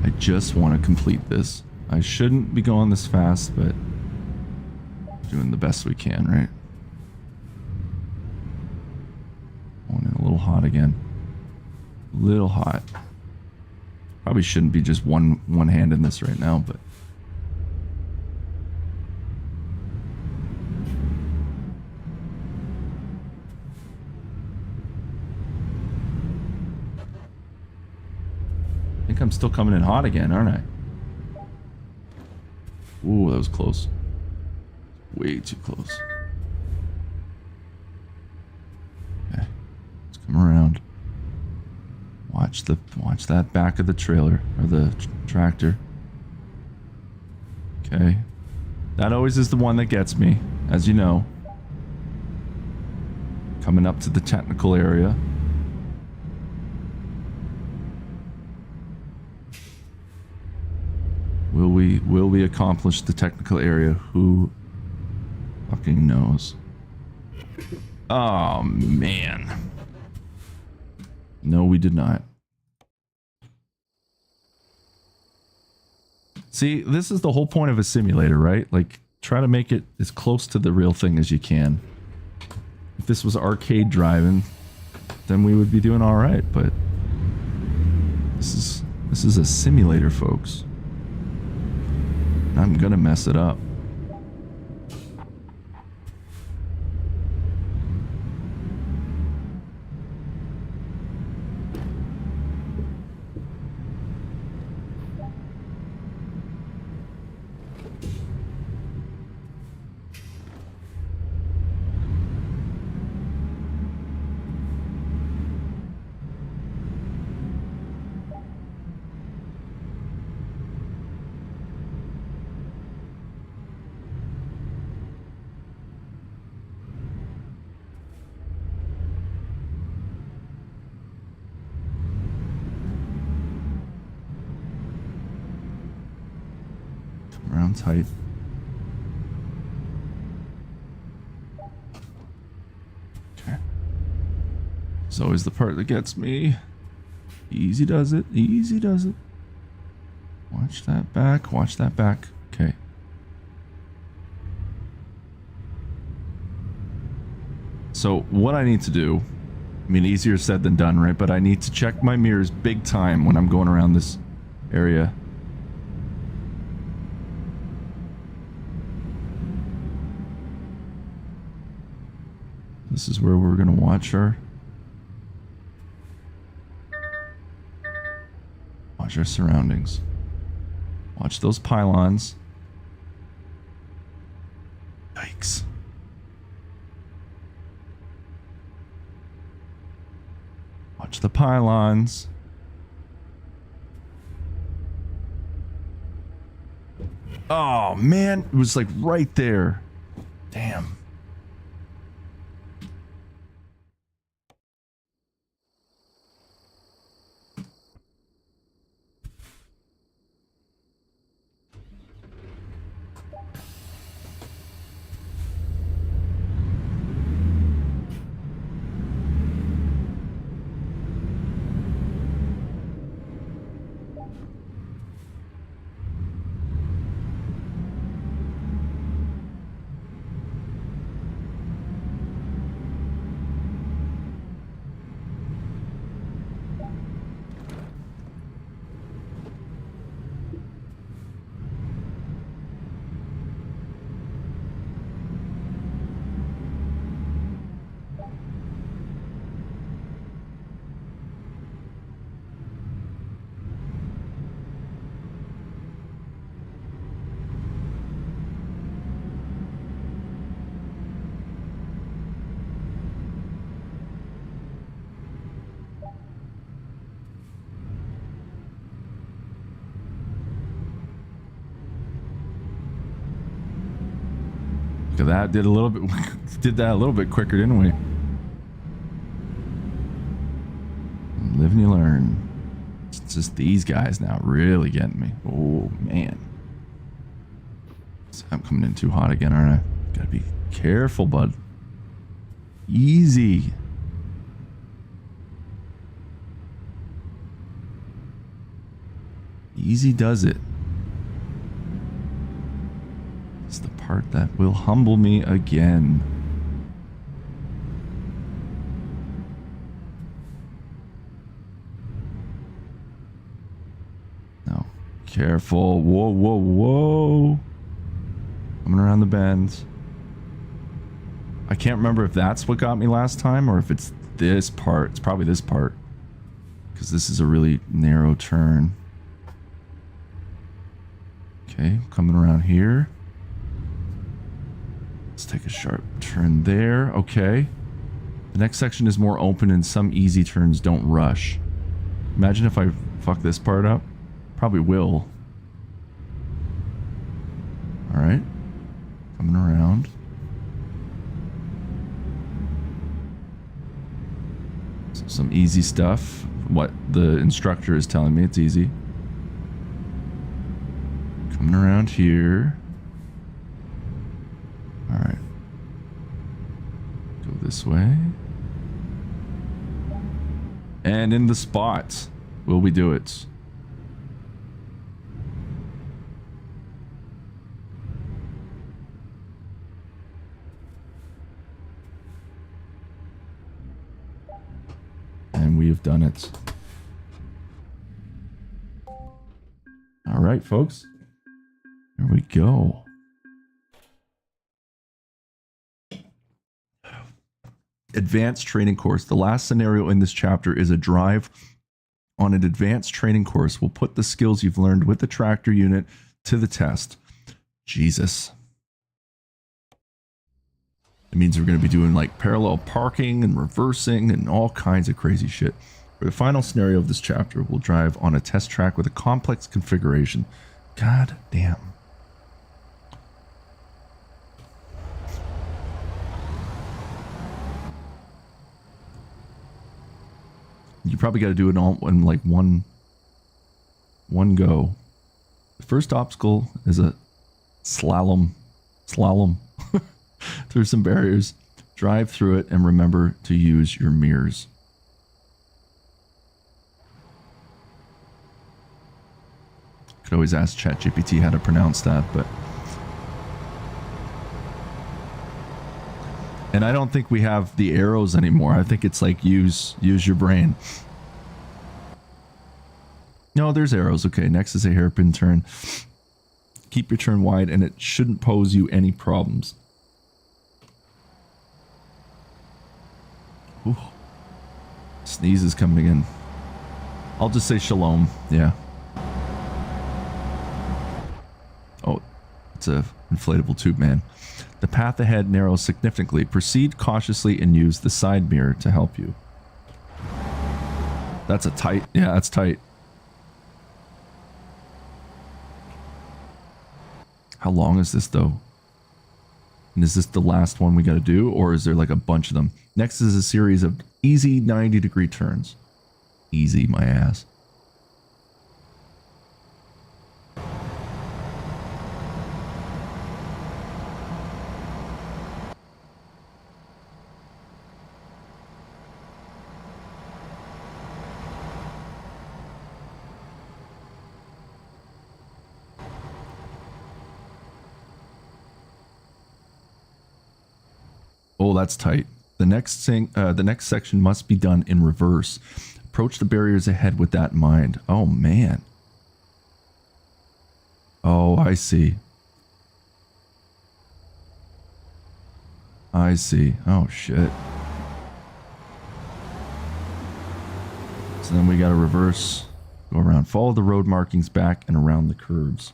I just want to complete this. I shouldn't be going this fast, but doing the best we can, right? Going in a little hot again. A little hot. Probably shouldn't be just one hand in this right now, but I think I'm still coming in hot again, aren't I? Ooh, that was close. Way too close. Okay, let's come around. Watch that back of the trailer or the tractor. Okay, that always is the one that gets me, as you know. Coming up to the technical area. Will we accomplish the technical area? Who fucking knows? Oh man. No, we did not. See, this is the whole point of a simulator, right? Like, try to make it as close to the real thing as you can. If this was arcade driving, then we would be doing all right, but this is a simulator, folks. I'm gonna mess it up. Around tight. Okay. It's always the part that gets me. Easy does it. Easy does it. Watch that back. Watch that back. Okay. So what I need to do, I mean, easier said than done, right? But I need to check my mirrors big time when I'm going around this area. This is where we're going to watch our surroundings. Watch those pylons. Yikes. Watch the pylons. Oh, man. It was like right there. Damn. Look at that. Did that a little bit quicker, didn't we? Live and you learn. It's just these guys now really getting me. Oh, man. I'm coming in too hot again, aren't I? Gotta be careful, bud. Easy. Easy does it. It's the part that will humble me again. No. Careful. Whoa, whoa, whoa. Coming around the bend. I can't remember if that's what got me last time or if it's this part. It's probably this part. Because this is a really narrow turn. Okay, coming around here. Let's take a sharp turn there. Okay. The next section is more open and some easy turns don't rush. Imagine if I fuck this part up. Probably will. Alright. Coming around. So some easy stuff. What the instructor is telling me, it's easy. Coming around here. Alright. Go this way. And in the spot. Will we do it? And we have done it. Alright, folks. There we go. Advanced training course. The last scenario in this chapter is a drive on an advanced training course. We'll put the skills you've learned with the tractor unit to the test. Jesus. It means we're going to be doing like parallel parking and reversing and all kinds of crazy shit. For the final scenario of this chapter, we'll drive on a test track with a complex configuration. God damn. You probably got to do it all in like one go. The first obstacle is a Slalom through some barriers. Drive through it and remember to use your mirrors. Could always ask ChatGPT how to pronounce that, but... And I don't think we have the arrows anymore. I think it's like use your brain. No, there's arrows. Okay, next is a hairpin turn. Keep your turn wide and it shouldn't pose you any problems. Ooh. Sneeze is coming in. I'll just say shalom. Yeah. Oh, it's a inflatable tube man. The path ahead narrows significantly. Proceed cautiously and use the side mirror to help you. That's a tight. Yeah, that's tight. How long is this though? And is this the last one we got to do, or is there like a bunch of them? Next is a series of easy 90-degree turns. Easy, my ass. Oh, that's tight. The next section must be done in reverse. Approach the barriers ahead with that in mind. Oh, man. Oh, I see. I see. Oh, shit. So then we got to reverse, go around, follow the road markings back and around the curves.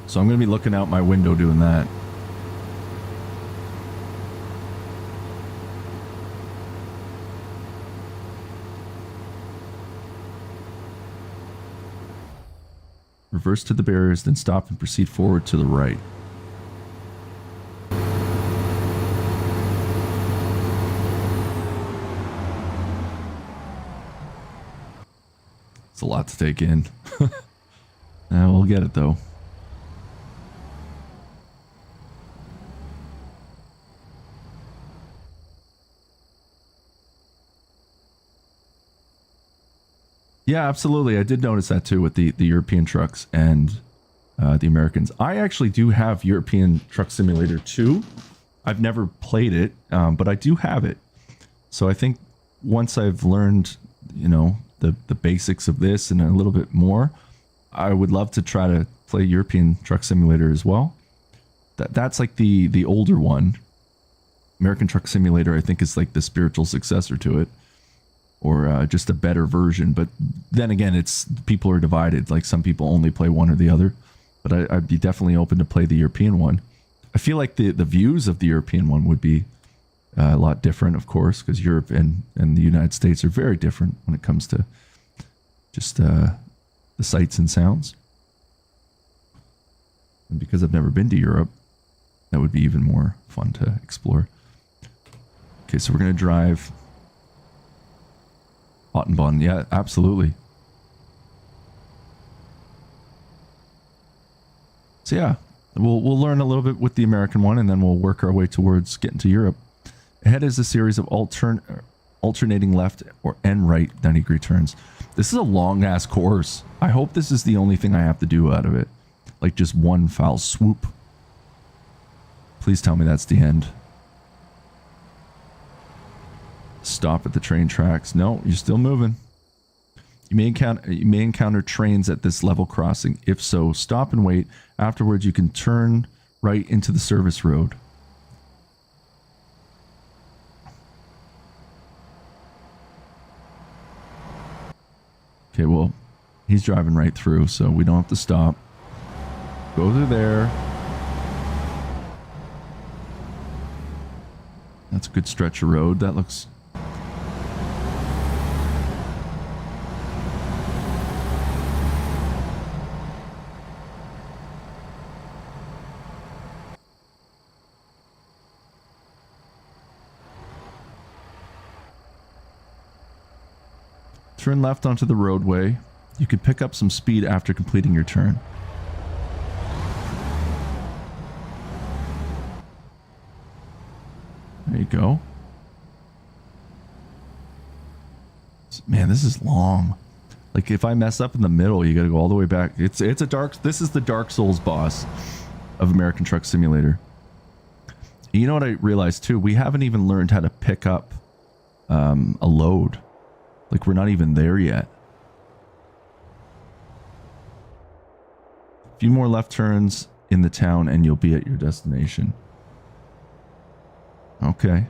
So I'm going to be looking out my window doing that. Reverse to the barriers, then stop and proceed forward to the right. It's a lot to take in. We'll get it though. Yeah, absolutely. I did notice that too with the European trucks and the Americans. I actually do have European Truck Simulator 2. I've never played it, but I do have it. So I think once I've learned, you know, the basics of this and a little bit more, I would love to try to play European Truck Simulator as well. That's like the older one. American Truck Simulator, I think, is like the spiritual successor to it. Or just a better version. But then again, it's people are divided. Like some people only play one or the other. But I'd be definitely open to play the European one. I feel like the views of the European one would be a lot different, of course, because Europe and the United States are very different when it comes to just the sights and sounds. And because I've never been to Europe, that would be even more fun to explore. Okay, so we're going to drive... Ottenbonn, yeah, absolutely. So yeah, we'll learn a little bit with the American one, and then we'll work our way towards getting to Europe. Ahead is a series of alternating left and right 90-degree turns. This is a long-ass course. I hope this is the only thing I have to do out of it. Like just one foul swoop. Please tell me that's the end. Stop at the train tracks. No, you're still moving. You may encounter trains at this level crossing. If so, stop and wait. Afterwards, you can turn right into the service road. Okay, well, he's driving right through, so we don't have to stop. Go through there. That's a good stretch of road. That looks... Turn left onto the roadway. You can pick up some speed after completing your turn. There you go. Man, this is long. Like, if I mess up in the middle, you gotta go all the way back. It's a dark... This is the Dark Souls boss of American Truck Simulator. You know what I realized, too? We haven't even learned how to pick up a load. Like, we're not even there yet. A few more left turns in the town and you'll be at your destination. Okay.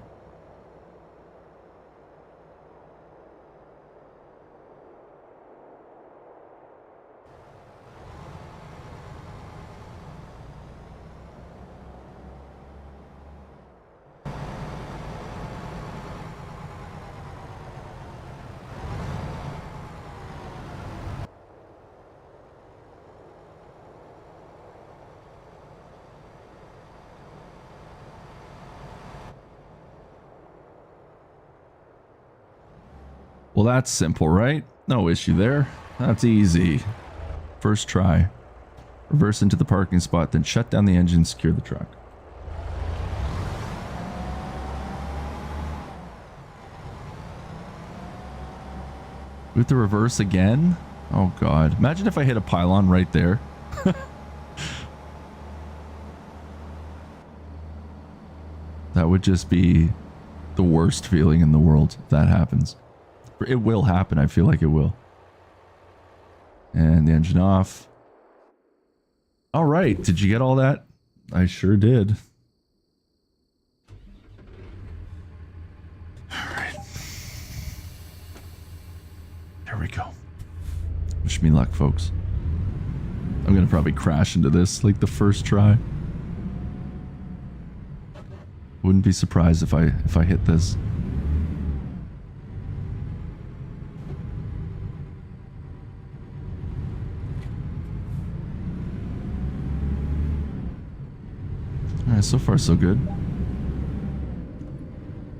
Well, that's simple, right? No issue there. That's easy. First try. Reverse into the parking spot, then shut down the engine, secure the truck. We have to reverse again? Oh god. Imagine if I hit a pylon right there. That would just be the worst feeling in the world if that happens. It will happen. I feel like it will. And the engine off. All right. Did you get all that? I sure did. All right. There we go. Wish me luck, folks. I'm going to probably crash into this like the first try. Wouldn't be surprised if I hit this. Alright, so far so good.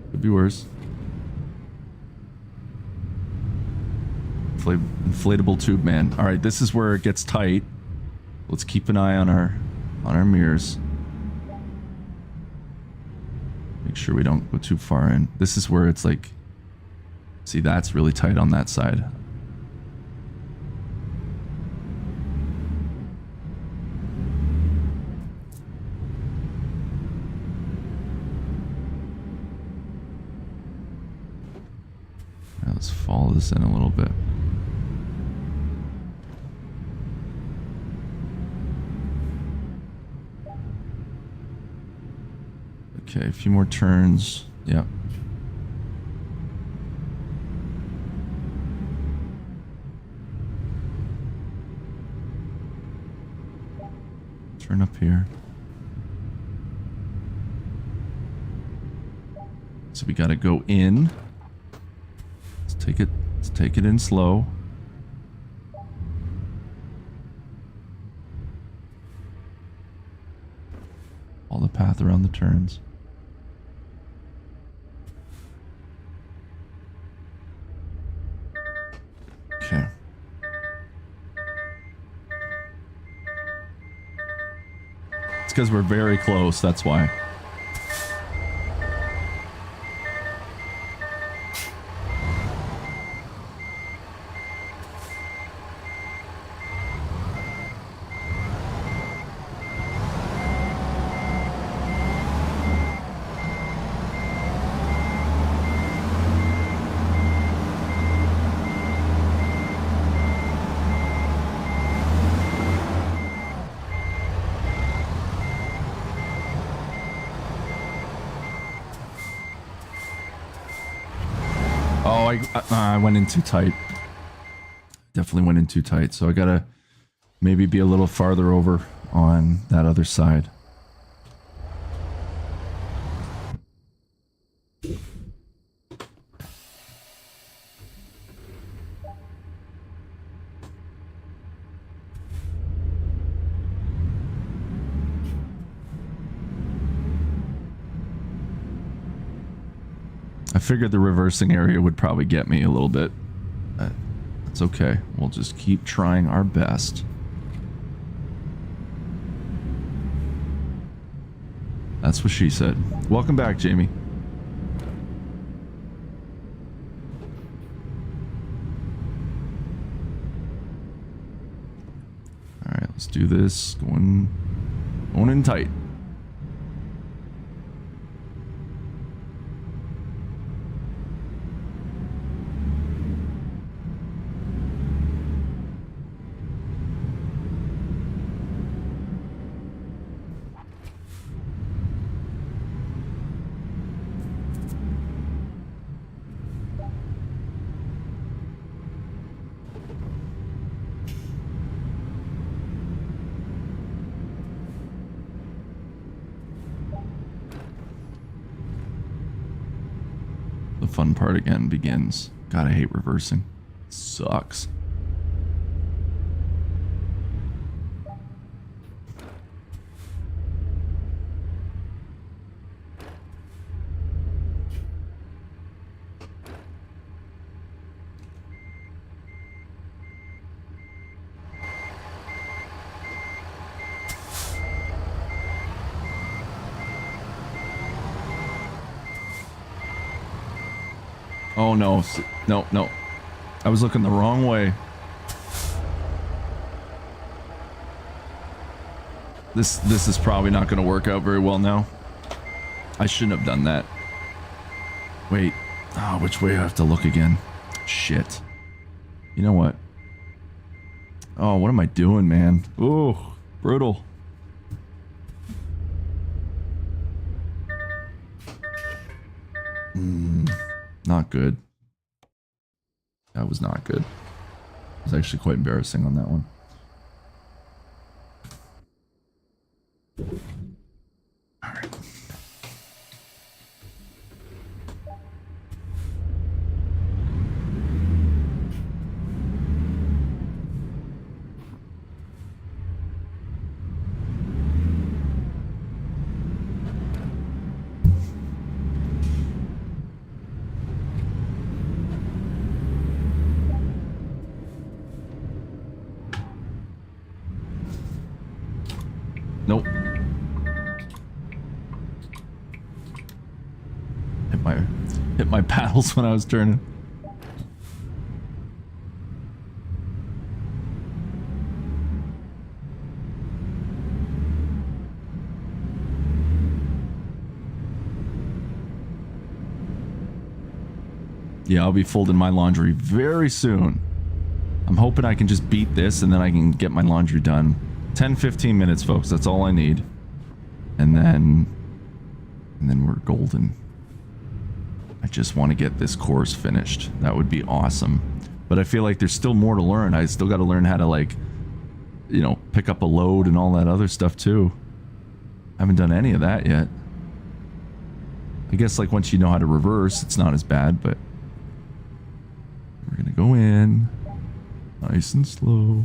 Could be worse. Inflatable tube man. Alright, this is where it gets tight. Let's keep an eye on our mirrors. Make sure we don't go too far in. This is where it's like... See, that's really tight on that side. Let's follow this in a little bit. Okay, a few more turns. Yep. Turn up here. So we gotta go in. Let's take it in slow. All the path around the turns. Okay. It's because we're very close, that's why. I went in too tight. Definitely went in too tight. So I gotta maybe be a little farther over on that other side. I figured the reversing area would probably get me a little bit. It's okay. We'll just keep trying our best. That's what she said. Welcome back, Jamie. Alright, let's do this. Going in tight. The fun part again begins. God, I hate reversing. Sucks. Oh no, no. I was looking the wrong way. This is probably not going to work out very well now. I shouldn't have done that. Wait. Oh, which way do I have to look again? Shit. You know what? Oh, what am I doing, man? Ooh, brutal. Not good. That was not good. It was actually quite embarrassing on that one. All right. Nope. Hit my paddles when I was turning. Yeah, I'll be folding my laundry very soon. I'm hoping I can just beat this and then I can get my laundry done. 10-15 minutes, folks. That's all I need. And then we're golden. I just want to get this course finished. That would be awesome. But I feel like there's still more to learn. I still got to learn how to, like, you know, pick up a load and all that other stuff too. I haven't done any of that yet. I guess, like, once you know how to reverse, it's not as bad, but we're gonna go in nice and slow.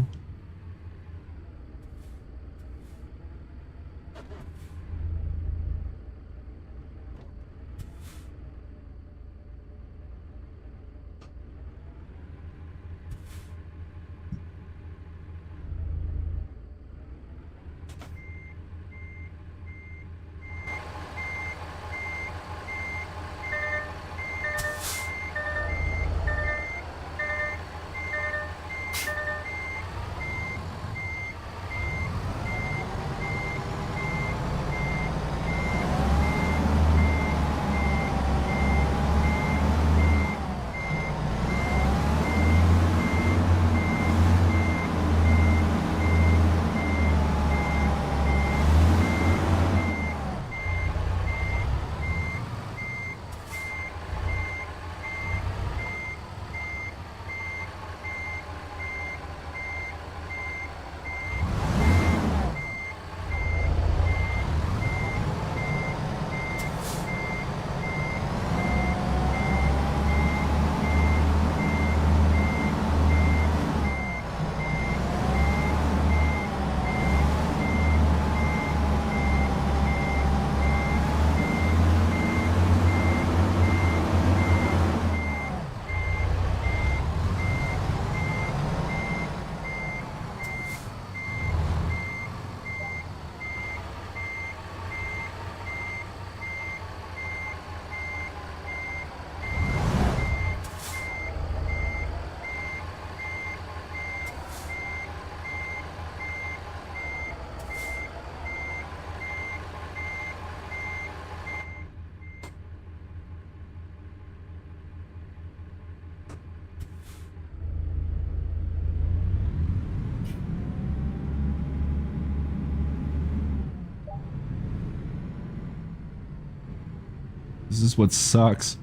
This is what sucks.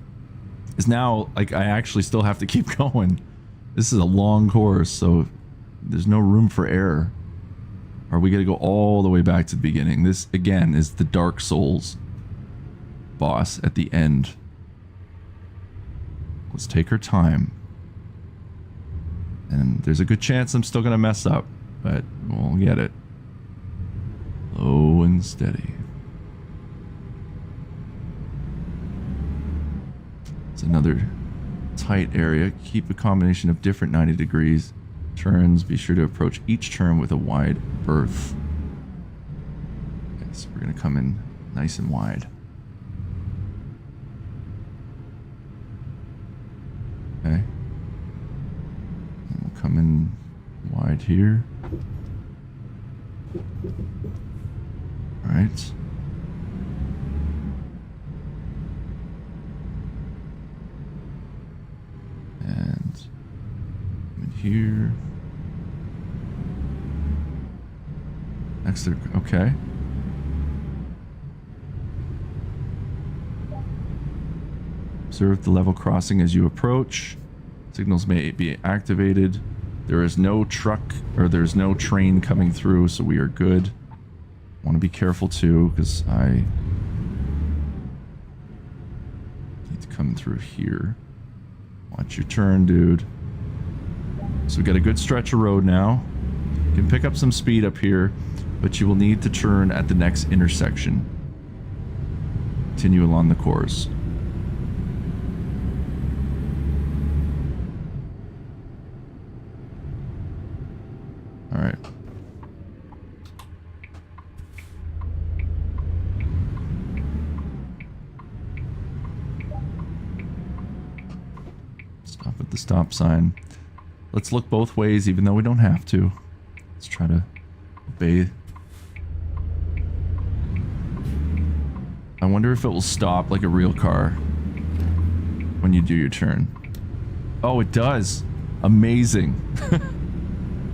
Is now, like, I actually still have to keep going. This is a long course, so there's no room for error. Or we gotta go all the way back to the beginning. This, again, is the Dark Souls boss at the end. Let's take our time. And there's a good chance I'm still gonna mess up, but we'll get it. Low and steady. It's another tight area. Keep a combination of different 90 degrees turns. Be sure to approach each turn with a wide berth. Okay, so we're gonna come in nice and wide. Okay. And we'll come in wide here. All right. And in here. Next there, okay. Observe the level crossing as you approach. Signals may be activated. There is no truck or there's no train coming through, so we are good. Want to be careful too, because I need to come through here. Watch your turn, dude. So we got a good stretch of road now. You can pick up some speed up here, but you will need to turn at the next intersection. Continue along the course. All right. Stop at the stop sign. Let's look both ways, even though we don't have to. Let's try to obey. I wonder if it will stop like a real car when you do your turn. Oh, it does. Amazing.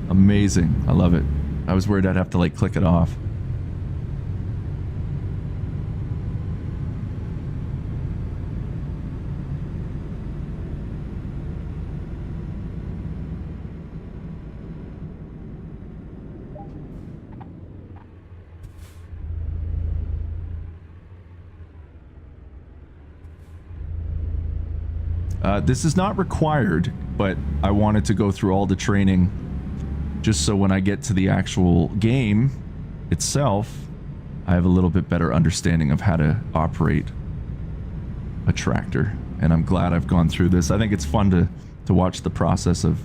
Amazing. I love it. I was worried I'd have to like click it off. This is not required, but I wanted to go through all the training just so when I get to the actual game itself, I have a little bit better understanding of how to operate a tractor. And I'm glad I've gone through this. I think it's fun to watch the process of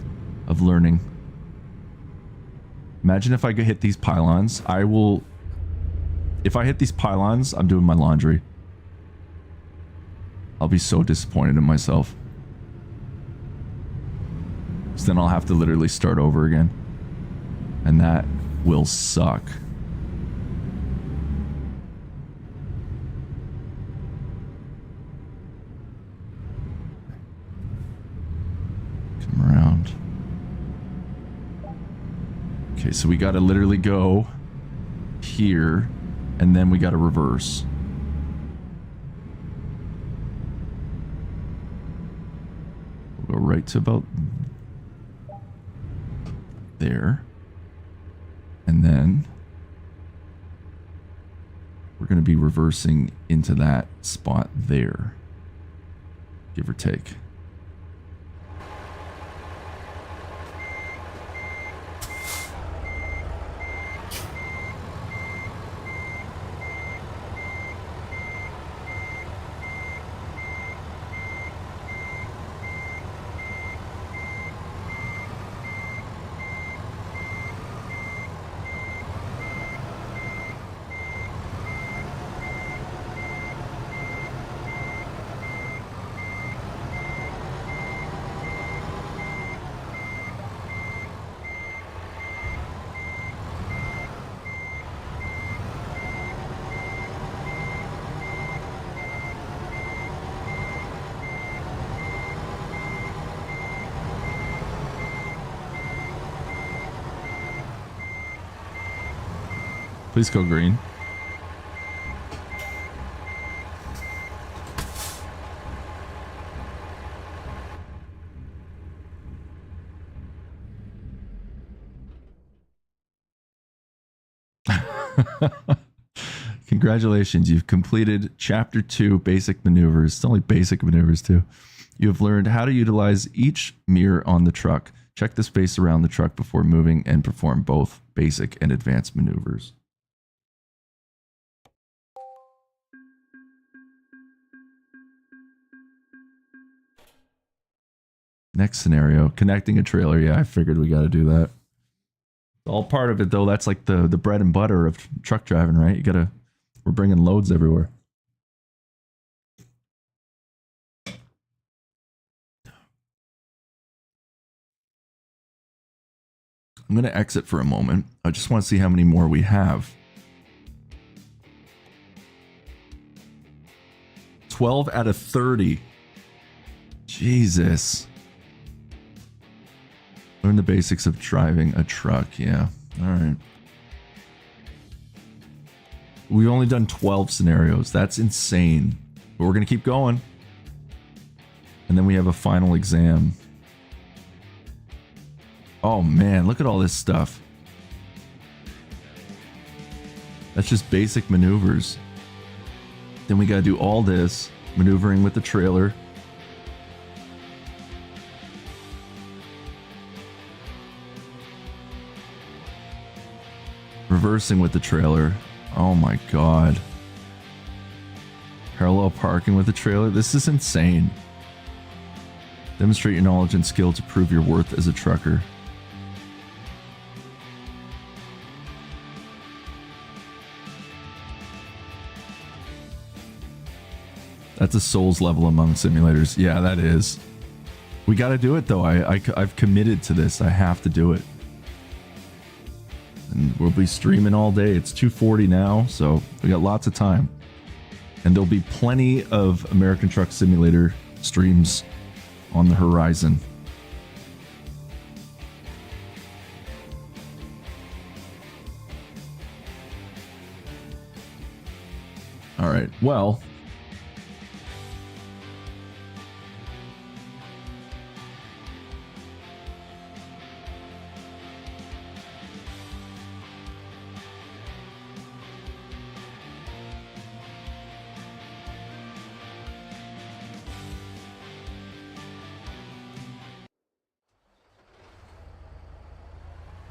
learning. Imagine if I could hit these pylons. I will... If I hit these pylons, I'm doing my laundry. I'll be so disappointed in myself. So then I'll have to literally start over again. And that will suck. Come around. Okay, so we gotta literally go here, and then we gotta reverse. We'll go right to about there. And then we're going to be reversing into that spot there, give or take. Please go green. Congratulations, you've completed Chapter 2, Basic Maneuvers. It's only basic maneuvers, too. You have learned how to utilize each mirror on the truck. Check the space around the truck before moving and perform both basic and advanced maneuvers. Next scenario, connecting a trailer. Yeah, I figured we got to do that. All part of it, though. That's like the bread and butter of truck driving, right? You gotta. We're bringing loads everywhere. I'm gonna exit for a moment. I just want to see how many more we have. 12 out of 30. Jesus. Learn the basics of driving a truck. Yeah. All right. We've only done 12 scenarios. That's insane. But we're going to keep going. And then we have a final exam. Oh, man. Look at all this stuff. That's just basic maneuvers. Then we got to do all this. Maneuvering with the trailer. Reversing with the trailer. Oh my god. Parallel parking with the trailer. This is insane. Demonstrate your knowledge and skill to prove your worth as a trucker. That's a Souls level among simulators. Yeah, that is. We got to do it though. I've committed to this. I have to do it. And we'll be streaming all day. It's 2:40 now, so we got lots of time. And there'll be plenty of American Truck Simulator streams on the horizon. All right, well.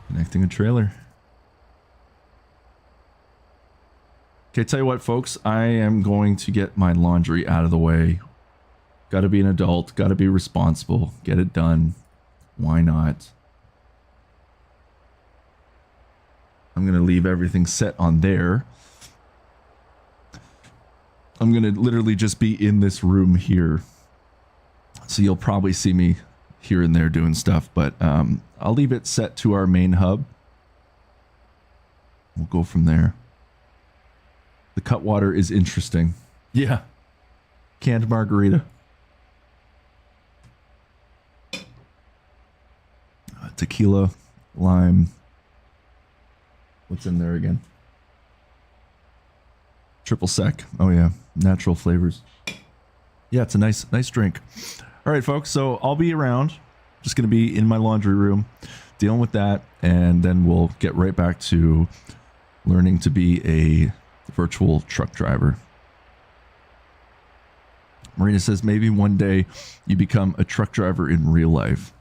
Connecting a trailer. Okay, tell you what, folks, I am going to get my laundry out of the way. Got to be an adult, got to be responsible, get it done. Why not? I'm going to leave everything set on there. I'm going to literally just be in this room here. So you'll probably see me here and there doing stuff, but I'll leave it set to our main hub. We'll go from there. The Cutwater is interesting. Yeah. Canned margarita. Tequila, lime. What's in there again? Triple sec. Oh yeah, natural flavors. Yeah, it's a nice drink. All right, folks, so I'll be around. Just going to be in my laundry room dealing with that, and then we'll get right back to learning to be a virtual truck driver. Marina says, maybe one day you become a truck driver in real life.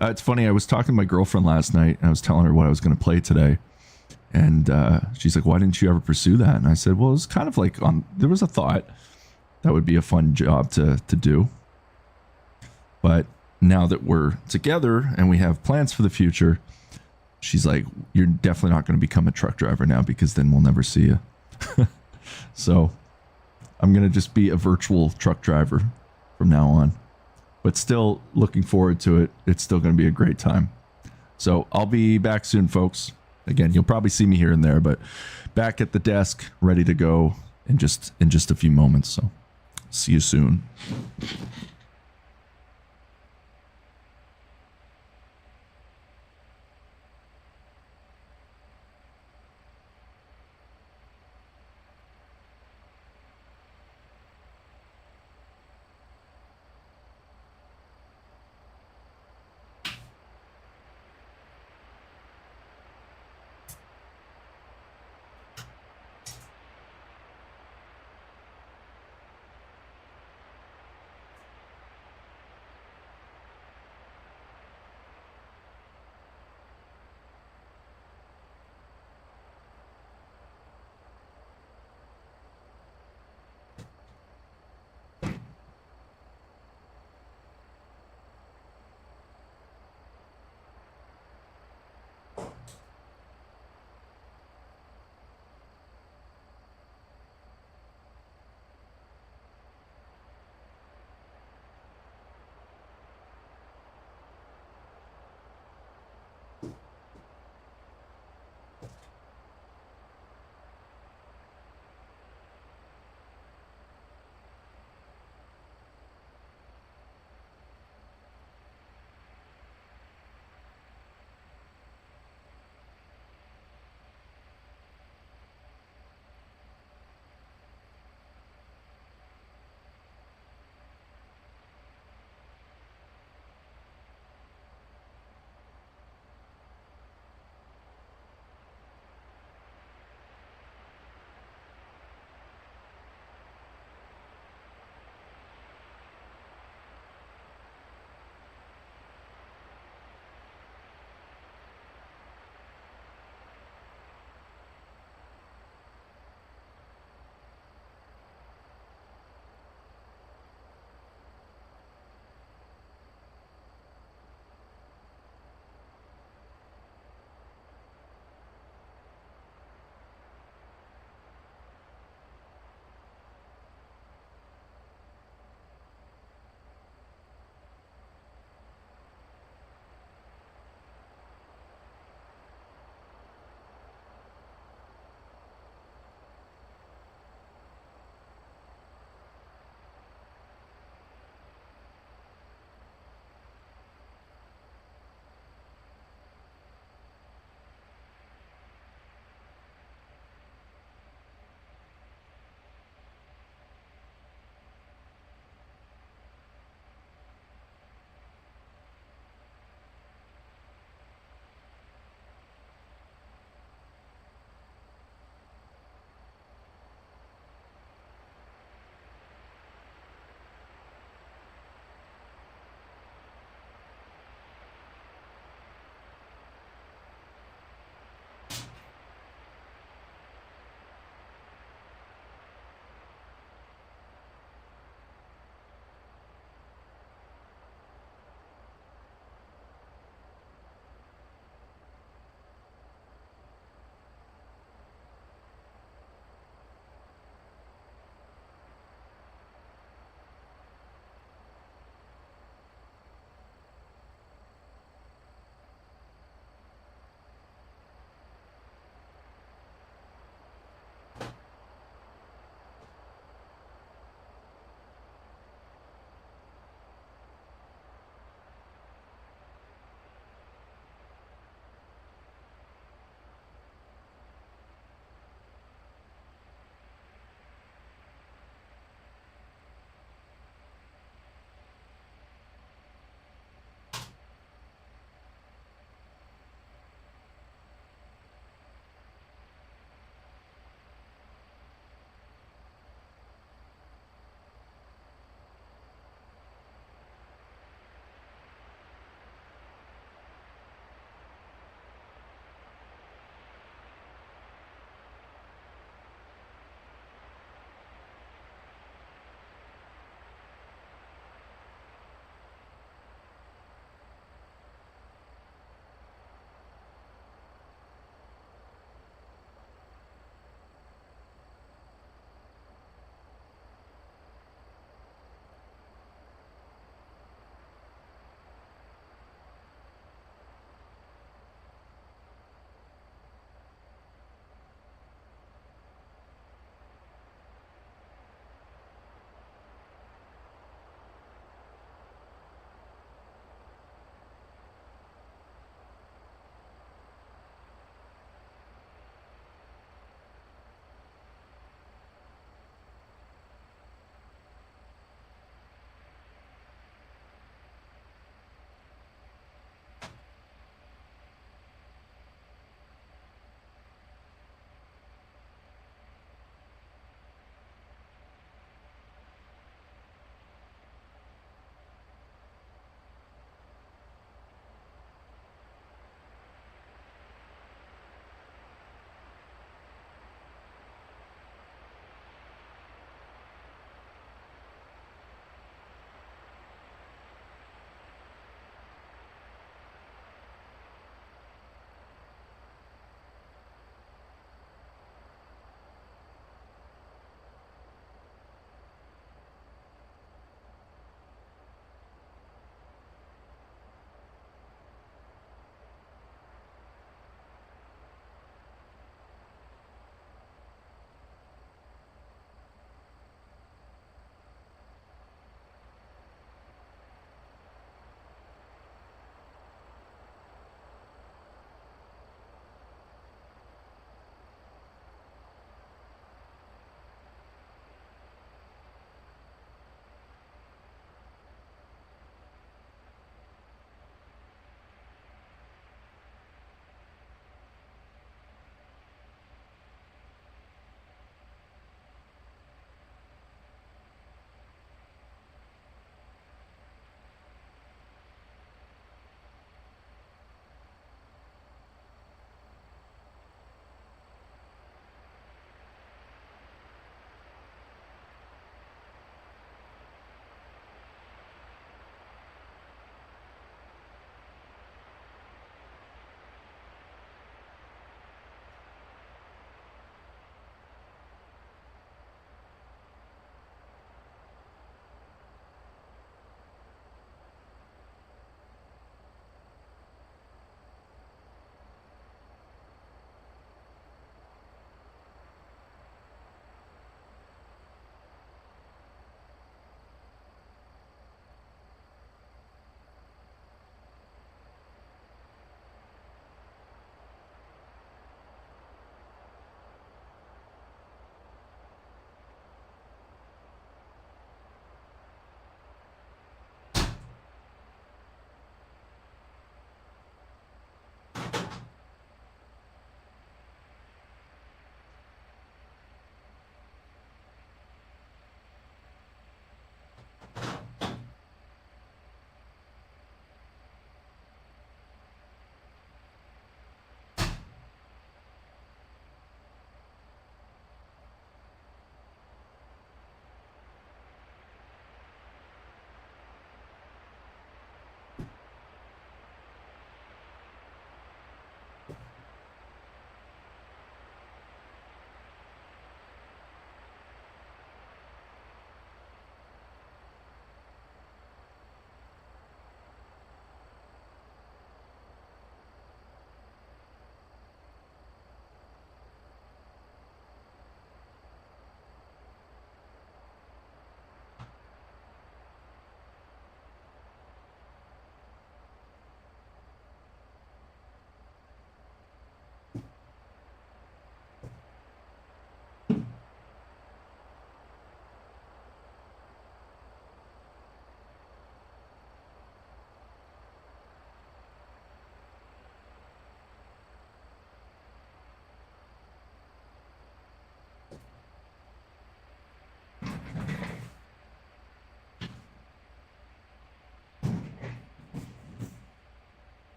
It's funny, I was talking to my girlfriend last night, and I was telling her what I was going to play today. And she's like, why didn't you ever pursue that? And I said, well, it was kind of like, there was a thought that would be a fun job to do. But now that we're together and we have plans for the future, she's like, you're definitely not going to become a truck driver now because then we'll never see you. So I'm going to just be a virtual truck driver from now on. But still looking forward to it. It's still going to be a great time. So I'll be back soon, folks. Again, you'll probably see me here and there, but back at the desk, ready to go in just a few moments. So see you soon.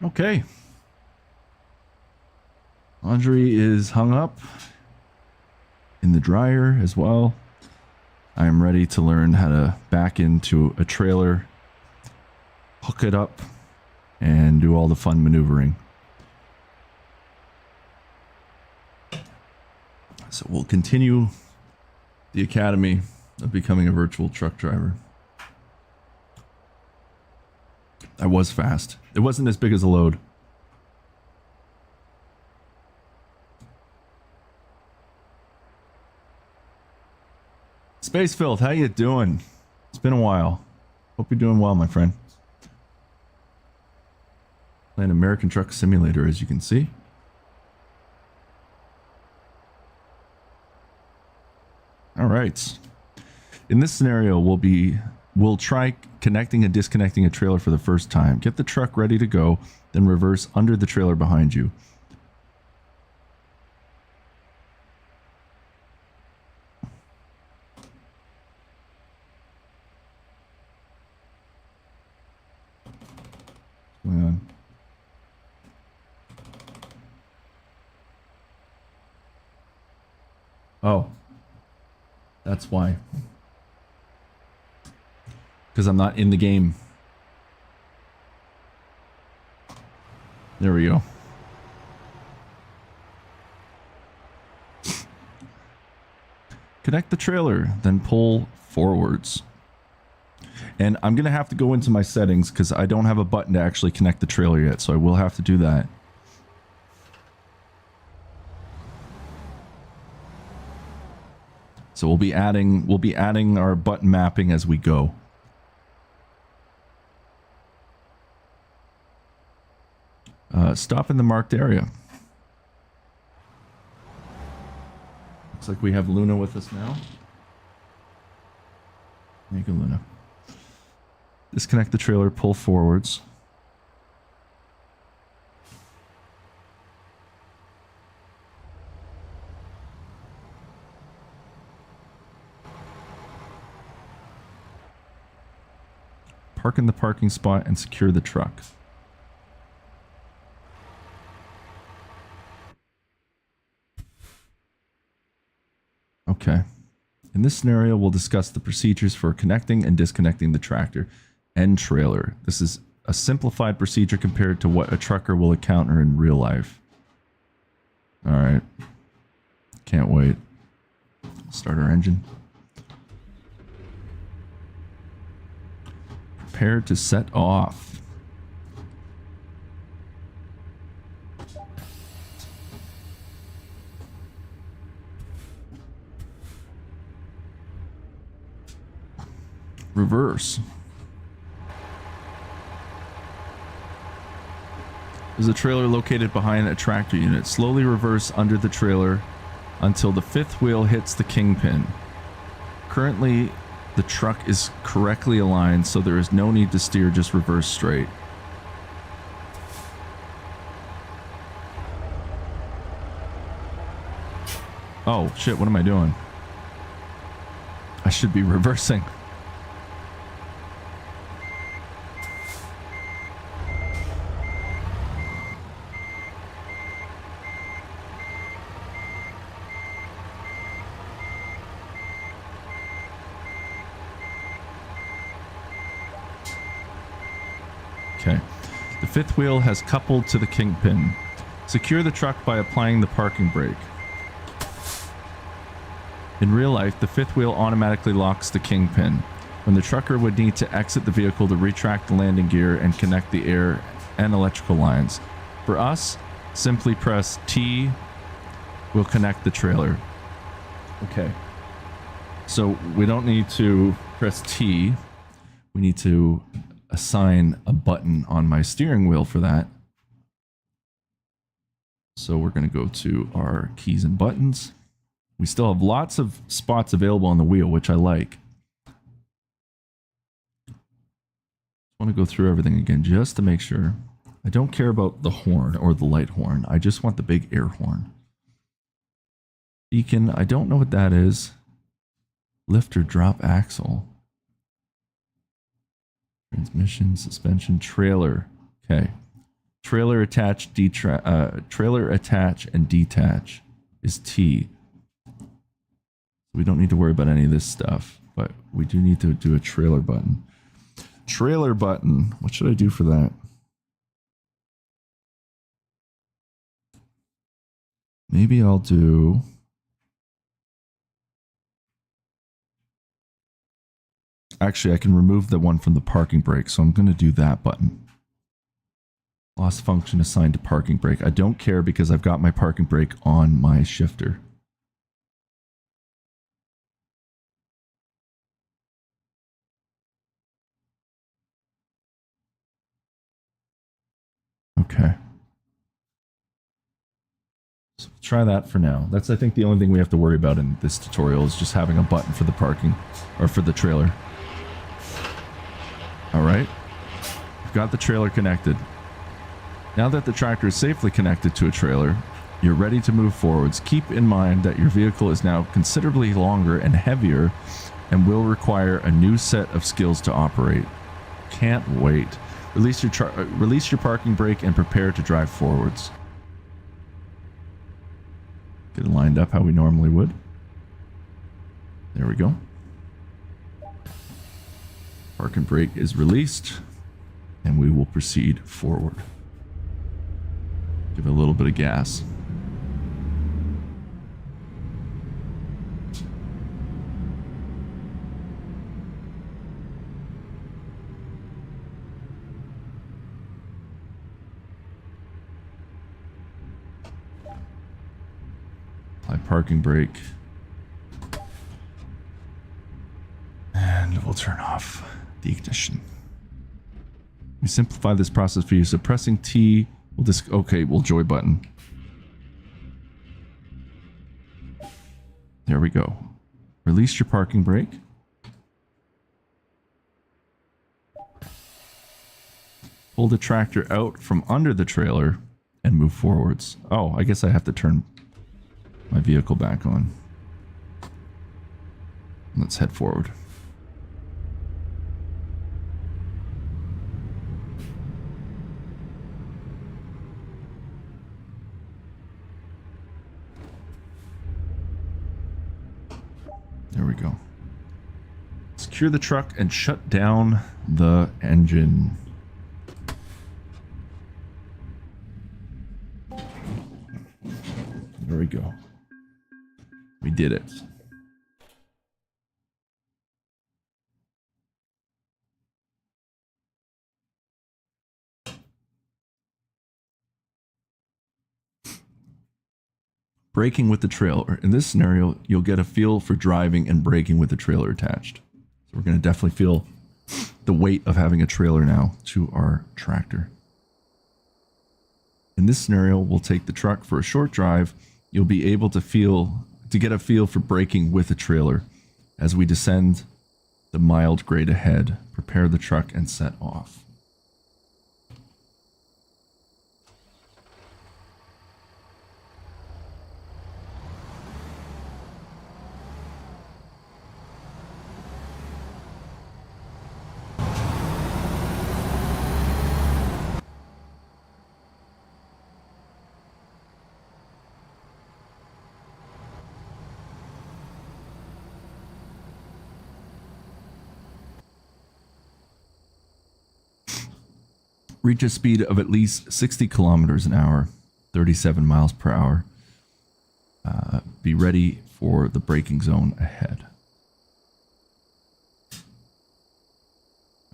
Okay. Laundry is hung up in the dryer as well. I'm ready to learn how to back into a trailer, hook it up, and do all the fun maneuvering. So we'll continue the academy of becoming a virtual truck driver. I was fast. It wasn't as big as a load. Space Filth, how you doing? It's been a while. Hope you're doing well, my friend. Playing American Truck Simulator, as you can see. All right. In this scenario, we'll try connecting and disconnecting a trailer for the first time. Get the truck ready to go, then reverse under the trailer behind you. What's going on? Oh. That's why. Because I'm not in the game. There we go. Connect the trailer, then pull forwards. And I'm going to have to go into my settings because I don't have a button to actually connect the trailer yet, so I will have to do that. So we'll be adding our button mapping as we go. Stop in the marked area. Looks like we have Luna with us now. There you go, Luna. Disconnect the trailer, pull forwards. Park in the parking spot and secure the truck. Okay. In this scenario, we'll discuss the procedures for connecting and disconnecting the tractor and trailer. This is a simplified procedure compared to what a trucker will encounter in real life. All right. Can't wait. Start our engine. Prepare to set off. Reverse. There's a trailer located behind a tractor unit. Slowly reverse under the trailer until the fifth wheel hits the kingpin. Currently, the truck is correctly aligned, so there is no need to steer, just reverse straight. Oh, shit, what am I doing? I should be reversing. Okay. The fifth wheel has coupled to the kingpin. Secure the truck by applying the parking brake. In real life, the fifth wheel automatically locks the kingpin, when the trucker would need to exit the vehicle to retract the landing gear and connect the air and electrical lines. For us, simply press T will connect the trailer. Okay. So we don't need to press T. We need to assign a button on my steering wheel for that. So we're going to go to our keys and buttons. We still have lots of spots available on the wheel, which I like. I want to go through everything again just to make sure. I don't care about the horn or the light horn. I just want the big air horn. Beacon, I don't know what that is. Lift or drop axle. Transmission, suspension, trailer. Okay. Trailer attach, trailer attach and detach is T. We don't need to worry about any of this stuff, but we do need to do a trailer button. Trailer button. What should I do for that? Maybe I'll do... Actually, I can remove the one from the parking brake, so I'm going to do that button. Lost function assigned to parking brake. I don't care because I've got my parking brake on my shifter. Okay. So try that for now. That's, I think, the only thing we have to worry about in this tutorial is just having a button for the parking, or for the trailer. All right. We've got the trailer connected. Now that the tractor is safely connected to a trailer, you're ready to move forwards. Keep in mind that your vehicle is now considerably longer and heavier and will require a new set of skills to operate. Can't wait. Release your parking brake and prepare to drive forwards. Get it lined up how we normally would. There we go. Parking brake is released and we will proceed forward. Give it a little bit of gas. Apply parking brake. And we'll turn off the ignition. We simplify this process for you. So pressing T will okay, we'll joy button. There we go. Release your parking brake. Pull the tractor out from under the trailer and move forwards. Oh, I guess I have to turn my vehicle back on. Let's head forward. There we go. Secure the truck and shut down the engine. There we go. We did it. Braking with the trailer. In this scenario, you'll get a feel for driving and braking with the trailer attached. So we're going to definitely feel the weight of having a trailer now to our tractor. In this scenario, we'll take the truck for a short drive. You'll be able to get a feel for braking with a trailer as we descend the mild grade ahead. Prepare the truck and set off. Reach a speed of at least 60 kilometers an hour, 37 miles per hour. Be ready for the braking zone ahead.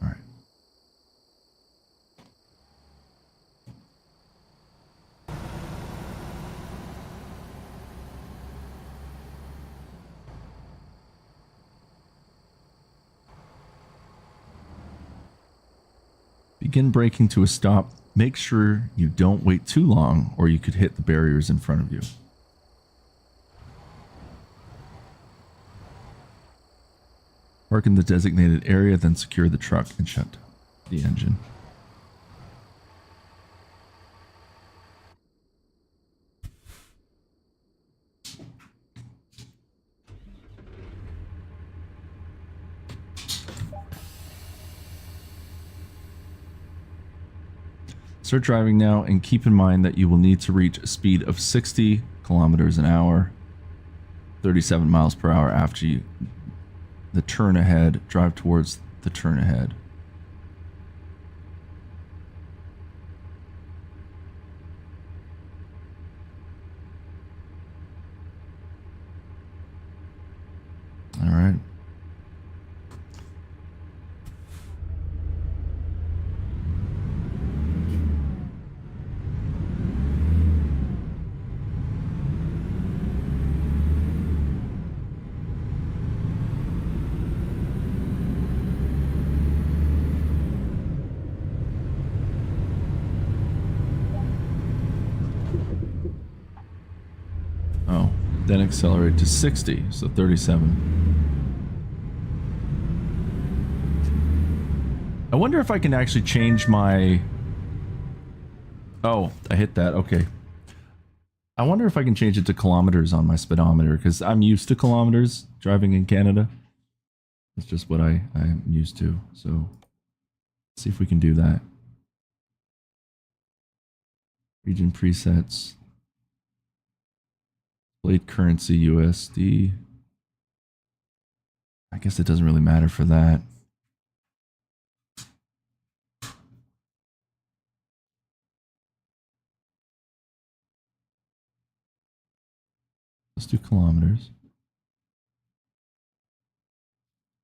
All right. Begin braking to a stop. Make sure you don't wait too long or you could hit the barriers in front of you. Park in the designated area, then secure the truck and shut the engine. Start driving now and keep in mind that you will need to reach a speed of 60 kilometers an hour, 37 miles per hour after the turn ahead. Drive towards the turn ahead. All right. Oh, then accelerate to 60, so 37. I wonder if I can actually change my... Oh, I hit that. Okay. I wonder if I can change it to kilometers on my speedometer, because I'm used to kilometers driving in Canada. It's just what I'm used to. So, let's see if we can do that. Region presets. Blade currency USD. I guess it doesn't really matter for that. Let's do kilometers.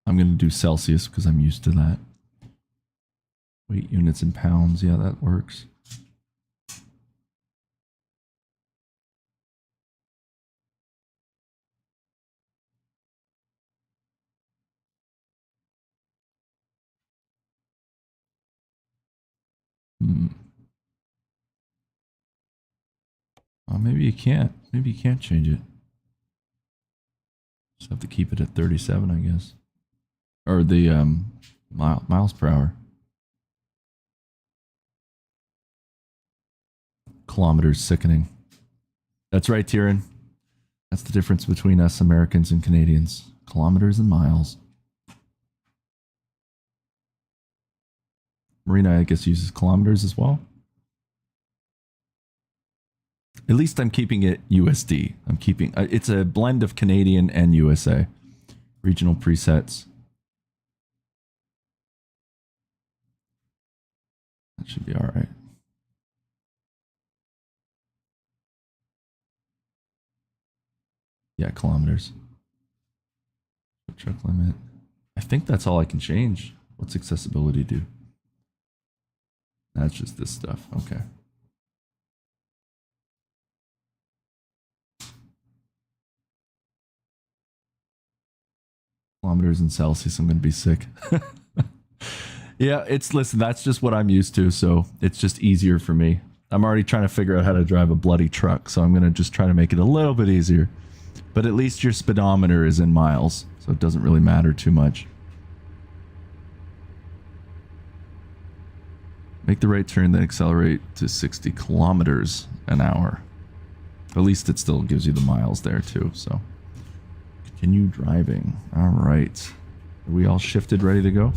I'm going to do Celsius because I'm used to that. Weight units in pounds. Yeah, that works. Well, maybe you can't. Maybe you can't change it. Just have to keep it at 37, I guess. Or the miles per hour. Kilometers, sickening. That's right, Tyrion. That's the difference between us Americans and Canadians. Kilometers and miles. Marina, I guess, uses kilometers as well. At least I'm keeping it USD. I'm keeping... it's a blend of Canadian and USA. Regional presets. That should be all right. Yeah, kilometers. Truck limit. I think that's all I can change. What's accessibility do? That's just this stuff. Okay. Kilometers in Celsius, I'm going to be sick. Yeah, listen, that's just what I'm used to, so it's just easier for me. I'm already trying to figure out how to drive a bloody truck, so I'm going to just try to make it a little bit easier. But at least your speedometer is in miles, so it doesn't really matter too much. Make the right turn, then accelerate to 60 kilometers an hour. At least it still gives you the miles there too, so. Continue driving. All right. Are we all shifted, ready to go?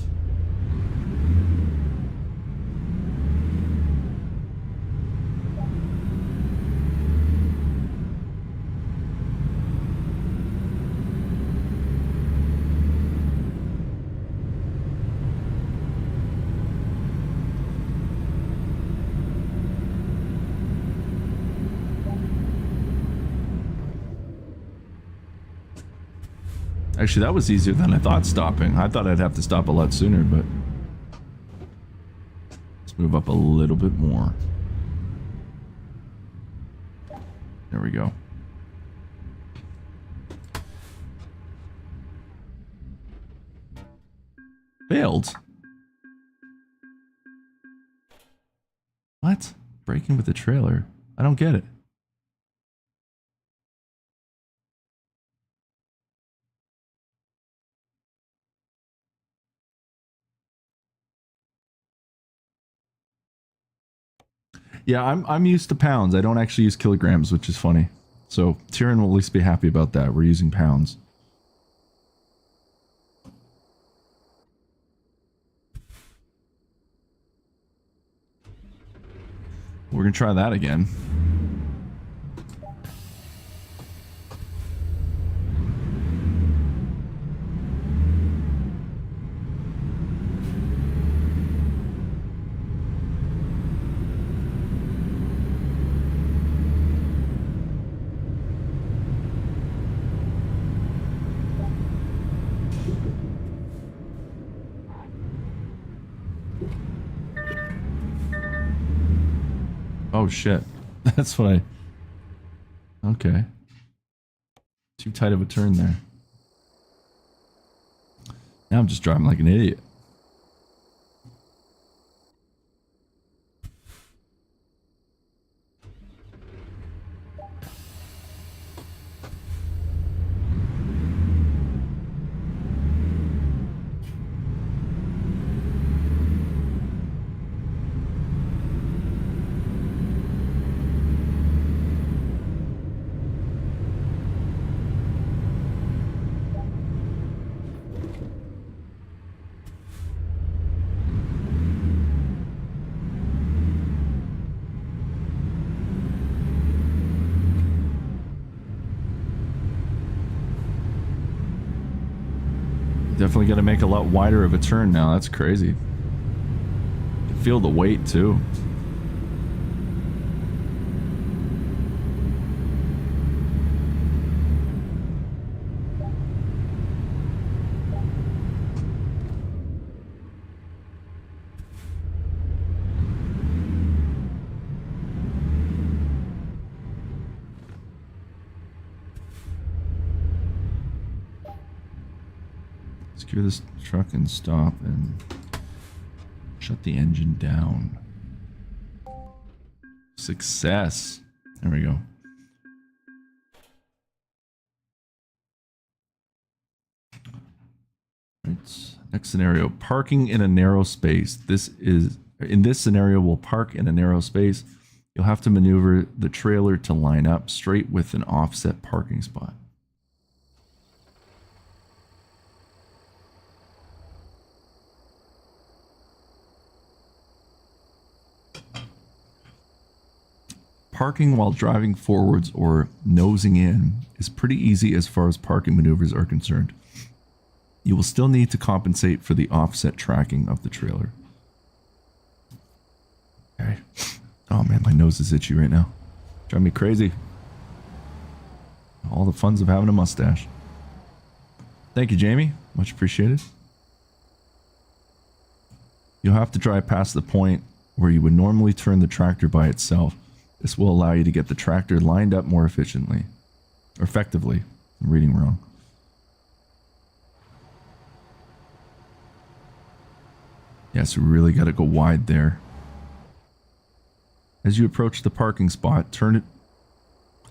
Actually, that was easier than I thought stopping. I thought I'd have to stop a lot sooner, but... Let's move up a little bit more. There we go. Failed? What? Braking with the trailer? I don't get it. Yeah, I'm used to pounds. I don't actually use kilograms, which is funny. So Tyrion will at least be happy about that. We're using pounds. We're going to try that again. Oh shit. That's what I... Okay. Too tight of a turn there. Now I'm just driving like an idiot. Definitely got to make a lot wider of a turn now. That's crazy. You can feel the weight too. Secure this truck and stop and shut the engine down. Success. There we go. Right. Next scenario, parking in a narrow space. In this scenario, we'll park in a narrow space. You'll have to maneuver the trailer to line up straight with an offset parking spot. Parking while driving forwards or nosing in is pretty easy as far as parking maneuvers are concerned. You will still need to compensate for the offset tracking of the trailer. Okay. Oh man, my nose is itchy right now. Driving me crazy. All the funs of having a mustache. Thank you, Jamie. Much appreciated. You'll have to drive past the point where you would normally turn the tractor by itself. This will allow you to get the tractor lined up more efficiently. Or effectively. I'm reading wrong. Yes, we really got to go wide there. As you approach the parking spot, turn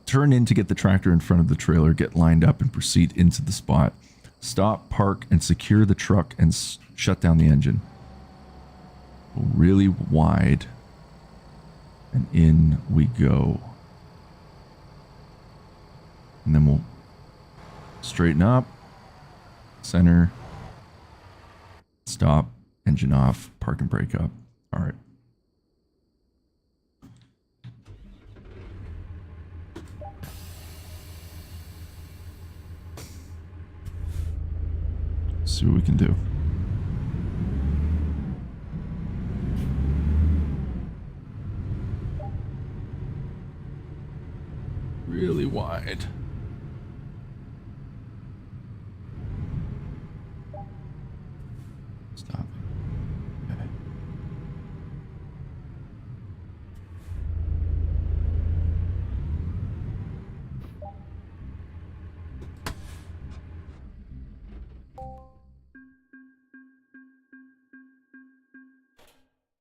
in to get the tractor in front of the trailer, get lined up and proceed into the spot. Stop, park, and secure the truck and shut down the engine. Go really wide. And in we go. And then we'll straighten up, center, stop, engine off, park and brake up. All right. See what we can do. Really wide. Stop. Okay.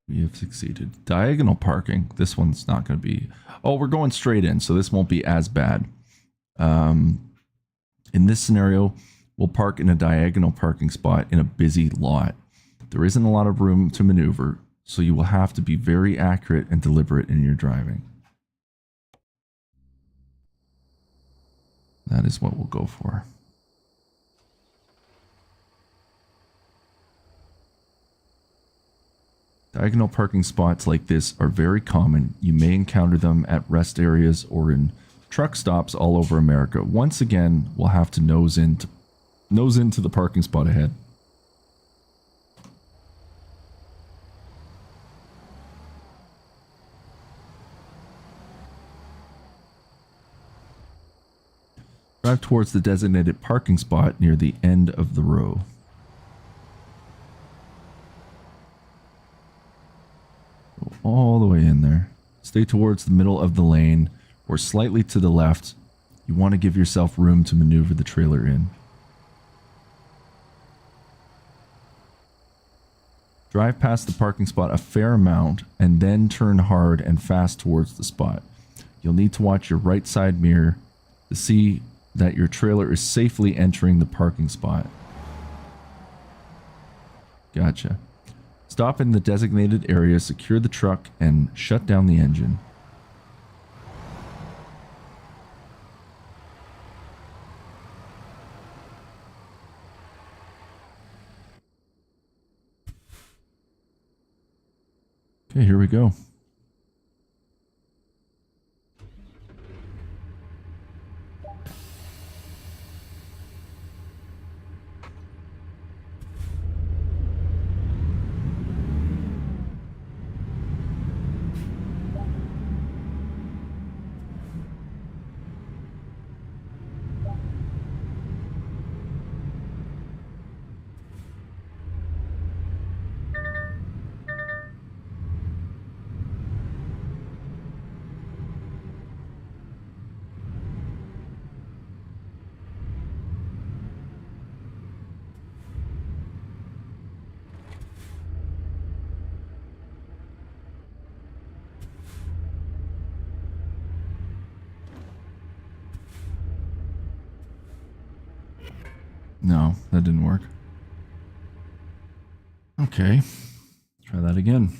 We have succeeded. Diagonal parking. This one's not going to be... Oh, we're going straight in, so this won't be as bad. In this scenario, we'll park in a diagonal parking spot in a busy lot. There isn't a lot of room to maneuver, so you will have to be very accurate and deliberate in your driving. That is what we'll go for. Diagonal parking spots like this are very common. You may encounter them at rest areas or in truck stops all over America. Once again, we'll have to nose into the parking spot ahead. Drive towards the designated parking spot near the end of the row. Go all the way in there. Stay towards the middle of the lane or slightly to the left. You want to give yourself room to maneuver the trailer in. Drive past the parking spot a fair amount and then turn hard and fast towards the spot. You'll need to watch your right side mirror to see that your trailer is safely entering the parking spot. Gotcha. Stop in the designated area, secure the truck, and shut down the engine. Okay, here we go. No, that didn't work. Okay, try that again.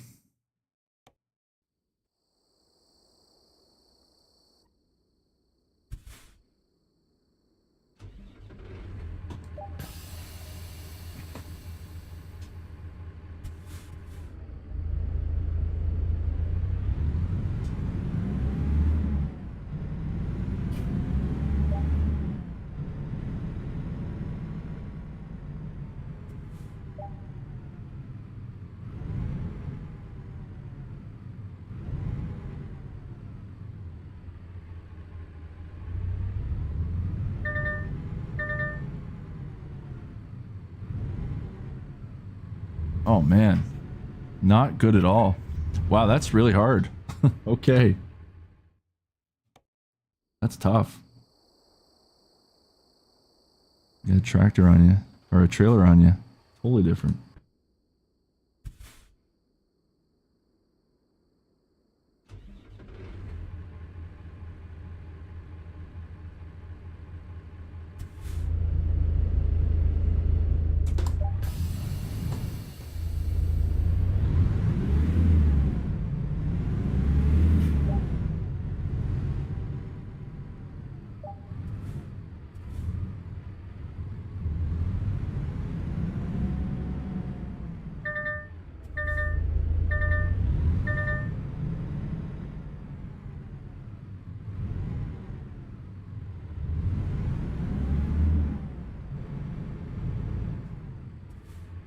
Oh man, not good at all. Wow, that's really hard. Okay. That's tough. You got a tractor on you, or a trailer on you. Totally different.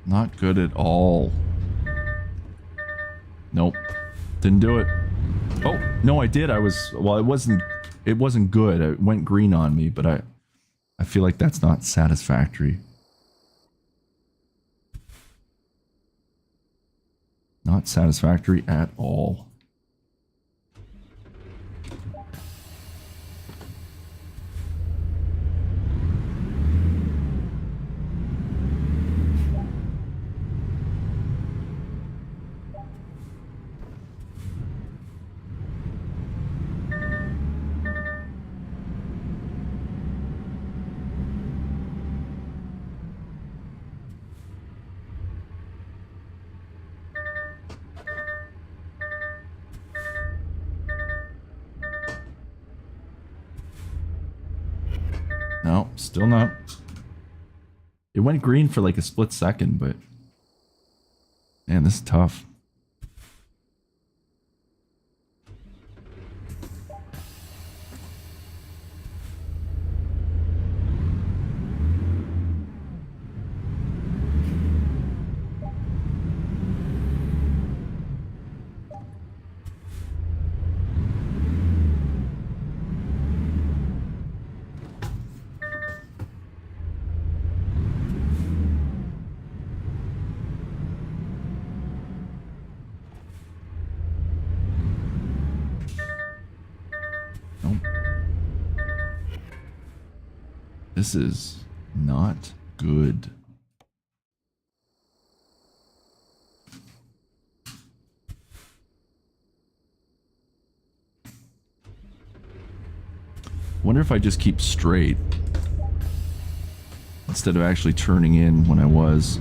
Not good at all. Nope. Didn't do it. Oh, no, I did. Well, it wasn't good. It went green on me, but I feel like that's not satisfactory. Not satisfactory at all. No, still not. It went green for like a split second, but man, this is tough. This is not good. Wonder if I just keep straight instead of actually turning in when I was.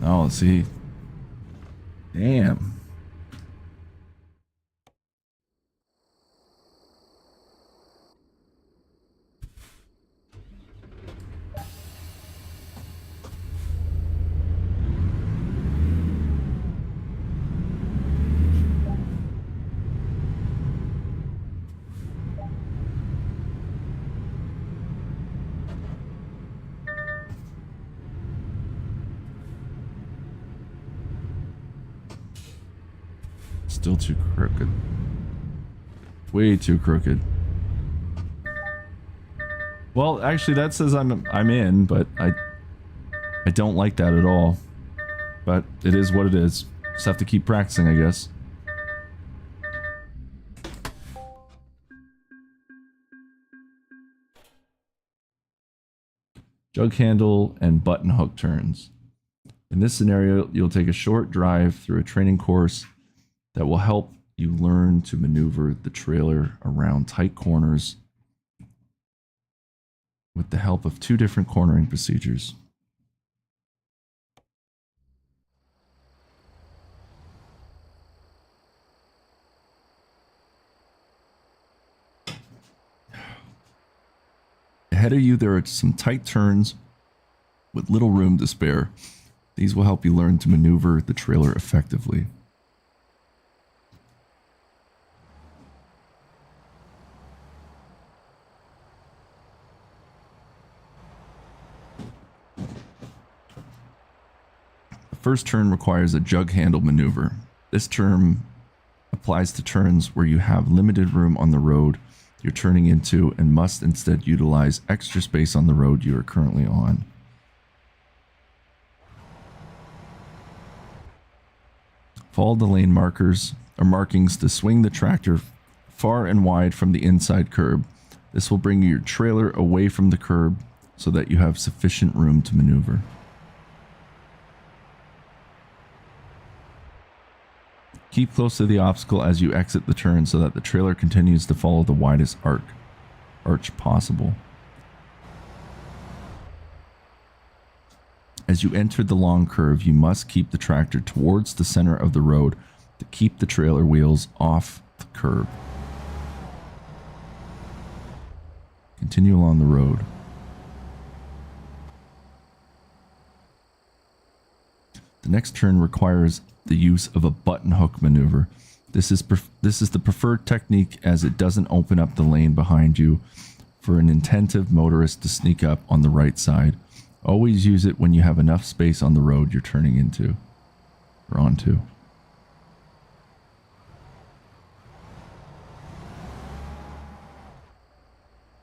Oh, see. Damn. Still too crooked. Way too crooked. Well, actually that says I'm in, but I don't like that at all. But it is what it is. Just have to keep practicing, I guess. Jug handle and button hook turns. In this scenario, you'll take a short drive through a training course that will help you learn to maneuver the trailer around tight corners with the help of 2 different cornering procedures. Ahead of you, there are some tight turns with little room to spare. These will help you learn to maneuver the trailer effectively. First turn requires a jug handle maneuver. This term applies to turns where you have limited room on the road you're turning into and must instead utilize extra space on the road you are currently on. Follow the lane markers or markings to swing the tractor far and wide from the inside curb. This will bring your trailer away from the curb so that you have sufficient room to maneuver. Keep close to the obstacle as you exit the turn so that the trailer continues to follow the widest arch possible. As you enter the long curve, you must keep the tractor towards the center of the road to keep the trailer wheels off the curb. Continue along the road. The next turn requires the use of a button hook maneuver. This is the preferred technique as it doesn't open up the lane behind you for an inattentive motorist to sneak up on the right side. Always use it when you have enough space on the road you're turning into or onto.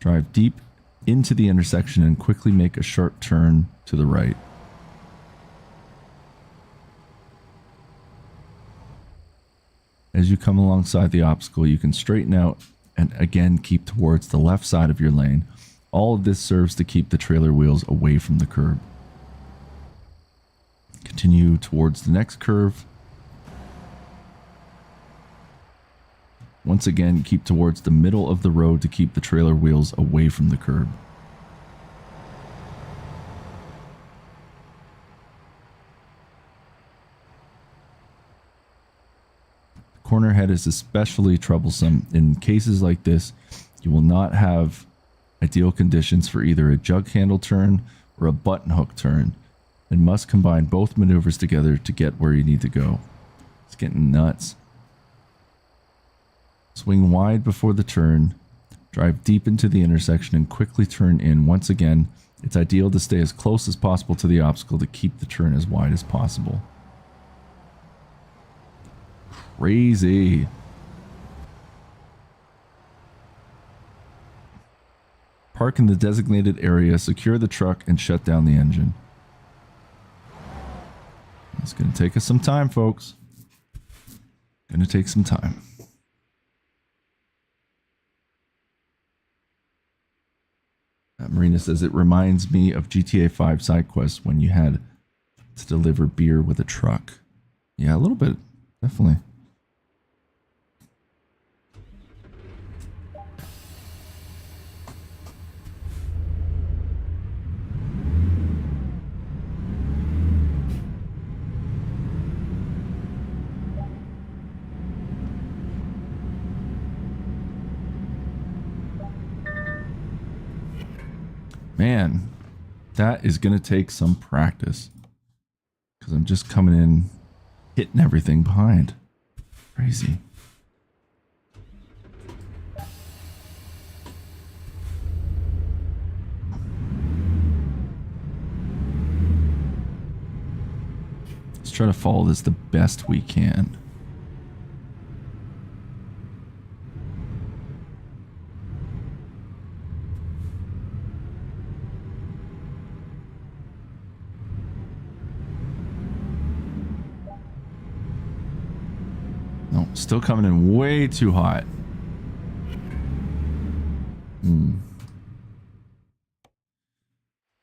Drive deep into the intersection and quickly make a sharp turn to the right. As you come alongside the obstacle, you can straighten out and again keep towards the left side of your lane. All of this serves to keep the trailer wheels away from the curb. Continue towards the next curve. Once again, keep towards the middle of the road to keep the trailer wheels away from the curb. Corner head is especially troublesome. In cases like this, you will not have ideal conditions for either a jug handle turn or a button hook turn, and must combine both maneuvers together to get where you need to go. It's getting nuts. Swing wide before the turn, drive deep into the intersection and quickly turn in. Once again, it's ideal to stay as close as possible to the obstacle to keep the turn as wide as possible. Crazy. Park in the designated area, secure the truck, and shut down the engine. It's going to take us some time, folks. Going to take some time. Marina says, it reminds me of GTA 5 side quests when you had to deliver beer with a truck. Yeah, a little bit. Definitely. Man, that is going to take some practice. Because I'm just coming in, hitting everything behind. Crazy. Let's try to follow this the best we can. No, still coming in way too hot.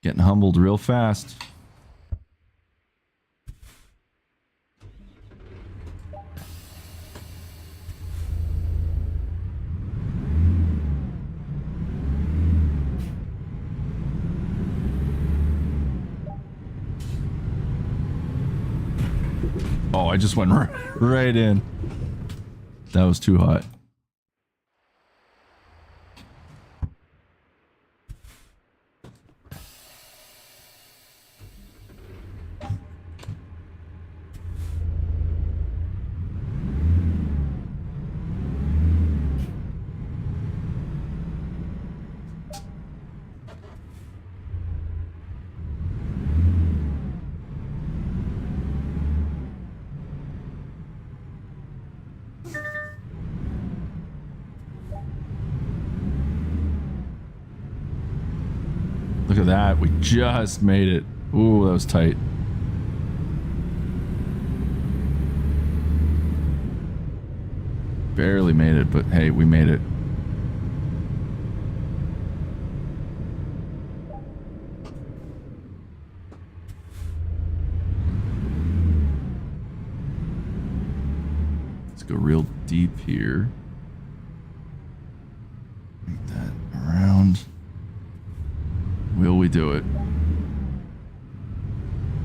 Getting humbled real fast. Oh, I just went right in. That was too hot. Look at that. We just made it. Ooh, that was tight. Barely made it, but hey, we made it. Let's go real deep here. Make that around. Will we do it?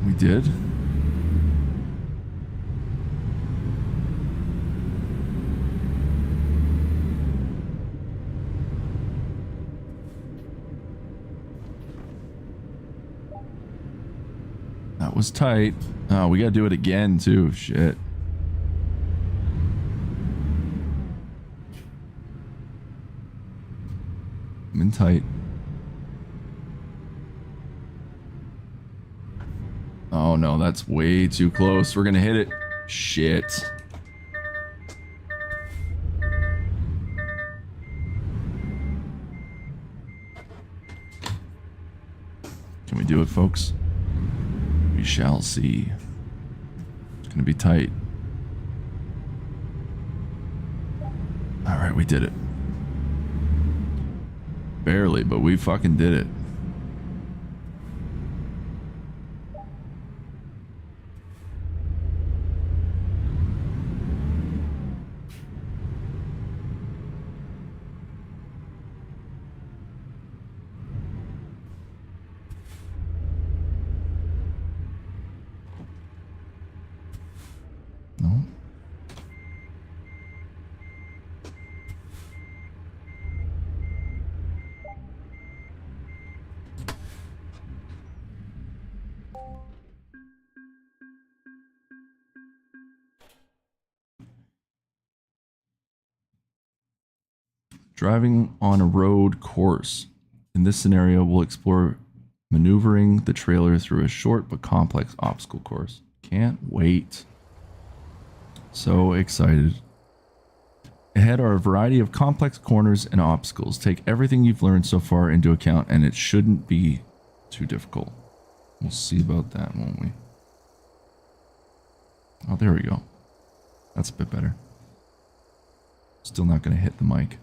We did. That was tight. Oh, we gotta do it again too. Shit. I'm in tight. Oh no, that's way too close. We're gonna hit it. Shit. Can we do it, folks? We shall see. It's gonna be tight. Alright, we did it. Barely, but we fucking did it. No. Driving on a road course. In this scenario, we'll explore maneuvering the trailer through a short but complex obstacle course. Can't wait. So excited. Ahead are a variety of complex corners and obstacles. Take everything you've learned so far into account, and it shouldn't be too difficult. We'll see about that, won't we? Oh, there we go. That's a bit better. Still not going to hit the mic.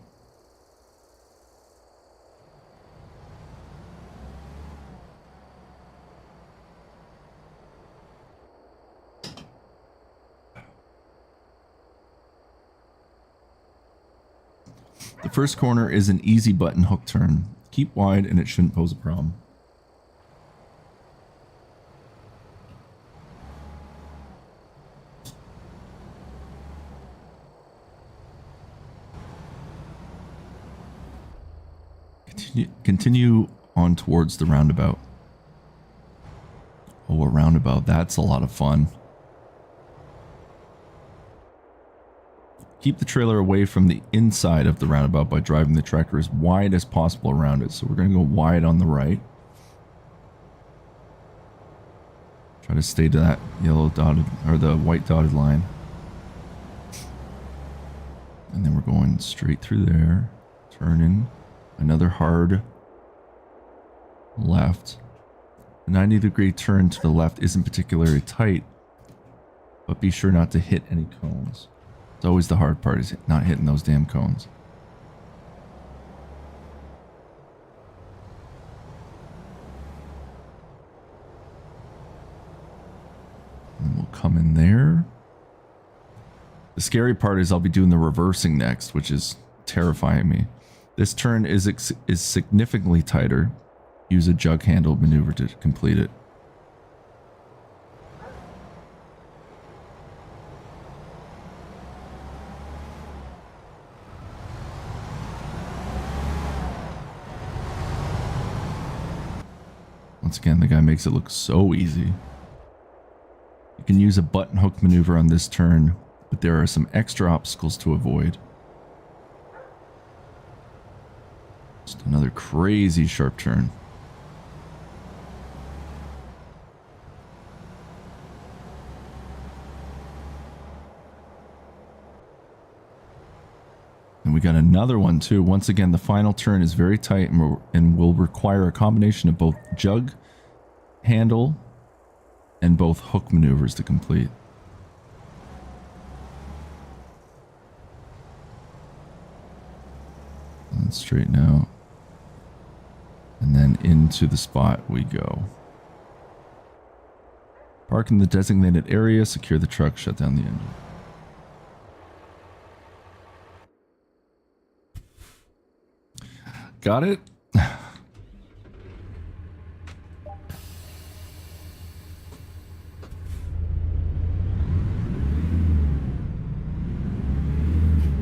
The first corner is an easy button hook turn. Keep wide and it shouldn't pose a problem. Continue on towards the roundabout. Oh, a roundabout. That's a lot of fun. Keep the trailer away from the inside of the roundabout by driving the tractor as wide as possible around it. So we're going to go wide on the right. Try to stay to that yellow dotted, or the white dotted line. And then we're going straight through there. Turning. Another hard left. A 90-degree turn to the left isn't particularly tight, but be sure not to hit any cones. It's always the hard part, is not hitting those damn cones. And we'll come in there. The scary part is I'll be doing the reversing next, which is terrifying me. This turn is significantly tighter. Use a jug handle maneuver to complete it. Once again, the guy makes it look so easy. You can use a button hook maneuver on this turn, but there are some extra obstacles to avoid. Just another crazy sharp turn. And we got another one too. Once again, the final turn is very tight and will require a combination of both jug, handle, and both hook maneuvers to complete. And straighten out. And then into the spot we go. Park in the designated area, secure the truck, shut down the engine. Got it?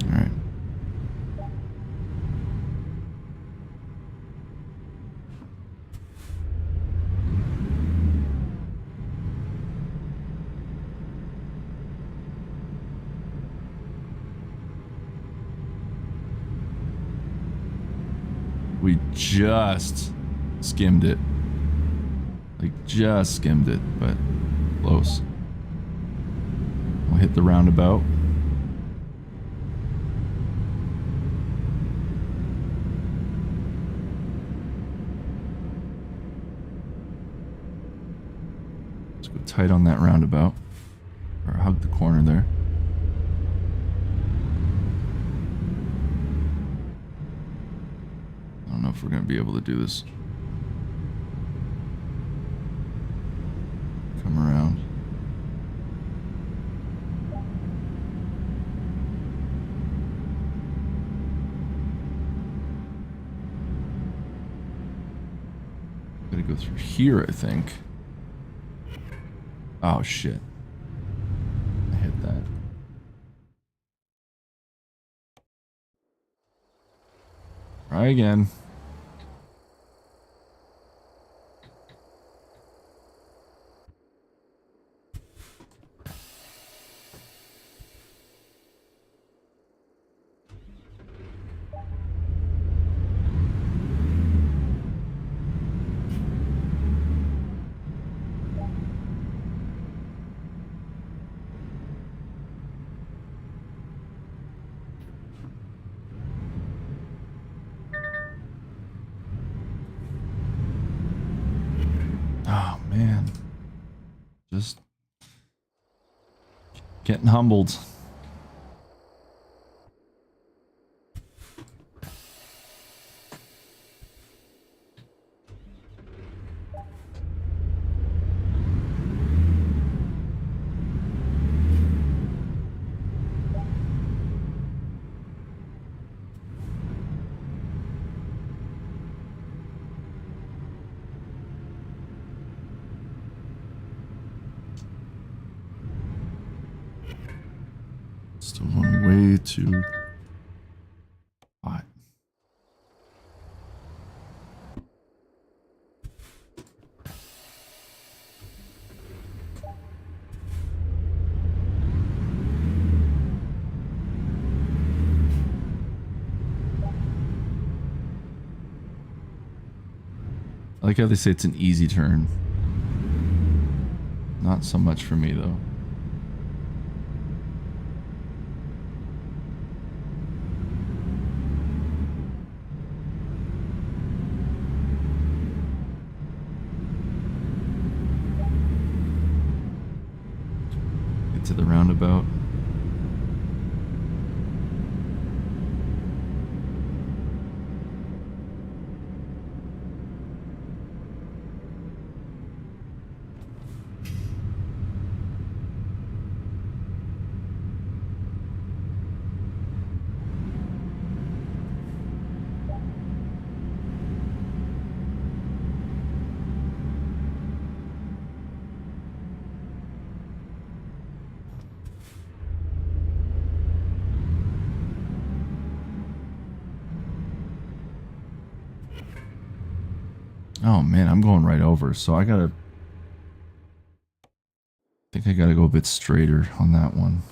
Alright. We just skimmed it. Like, just skimmed it, but close. We'll hit the roundabout. Let's go tight on that roundabout. Or hug the corner there. I don't know if we're going to be able to do this. Come around. Gotta go through here, I think. Oh, shit. I hit that. Try again. Getting humbled. Still one way too hot. I like how they say it's an easy turn. Not so much for me though. Get to the roundabout. Oh man, I'm going right over, so I think I gotta go a bit straighter on that one.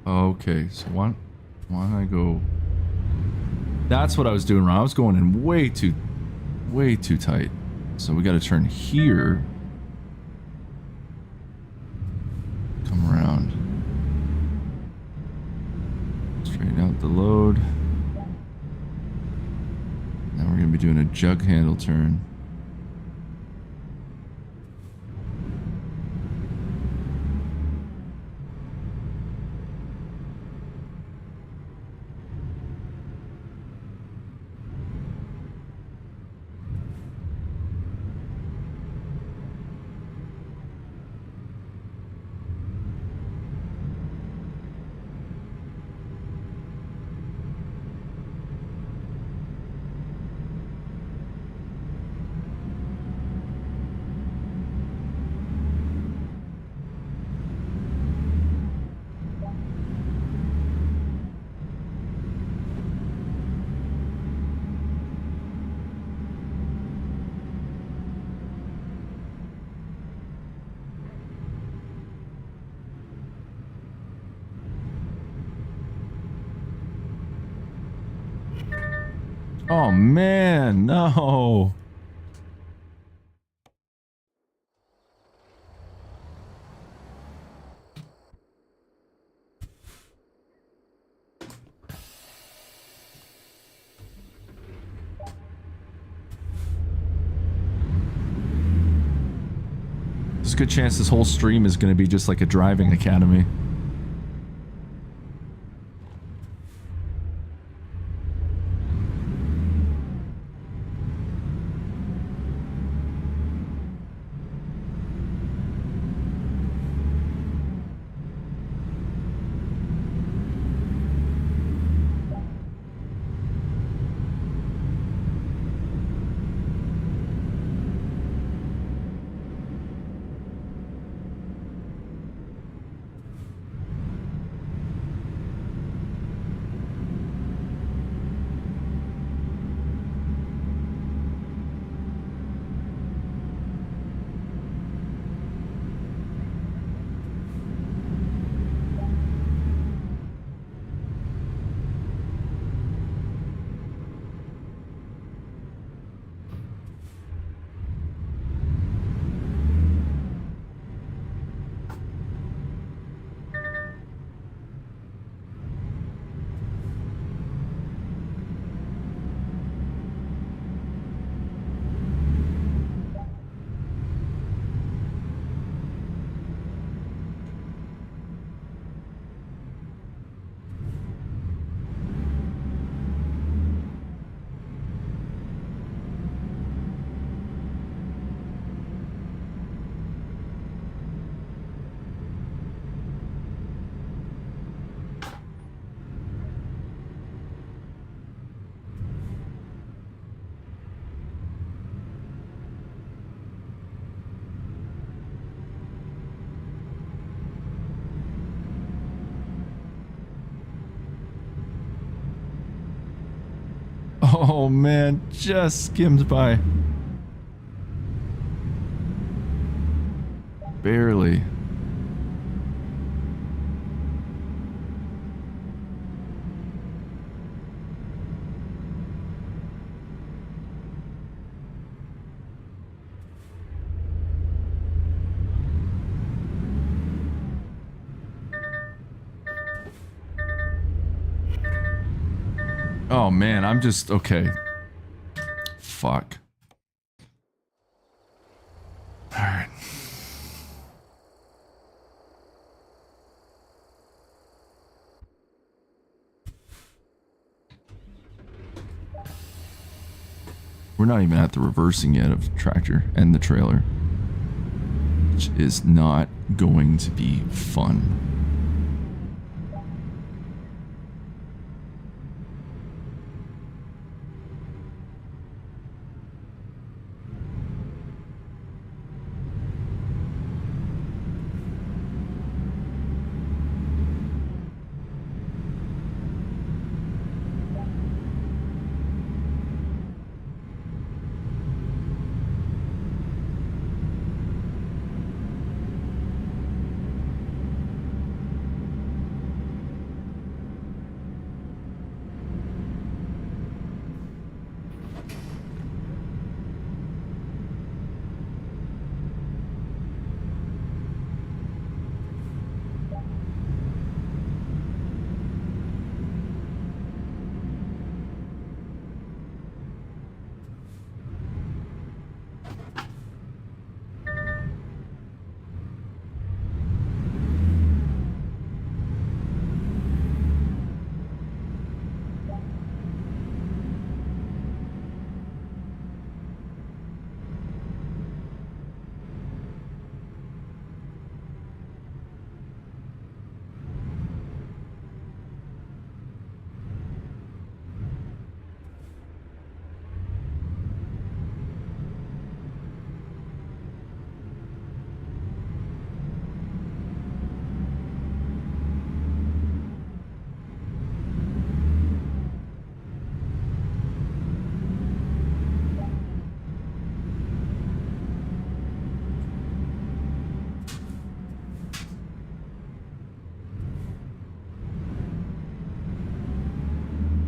Okay, so why don't I go? That's what I was doing wrong. I was going in way too tight. So we got to turn here. Come around. Straighten out the load. Now we're going to be doing a jug handle turn. Oh man, no. There's a good chance this whole stream is going to be just like a driving academy. Oh man, just skimmed by. Barely. Oh man, I'm just okay. Fuck. All right. We're not even at the reversing yet of the tractor and the trailer, which is not going to be fun.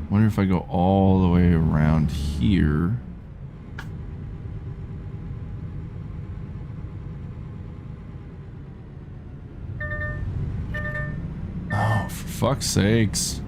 Wonder if I go all the way around here. Oh, for fuck's sakes.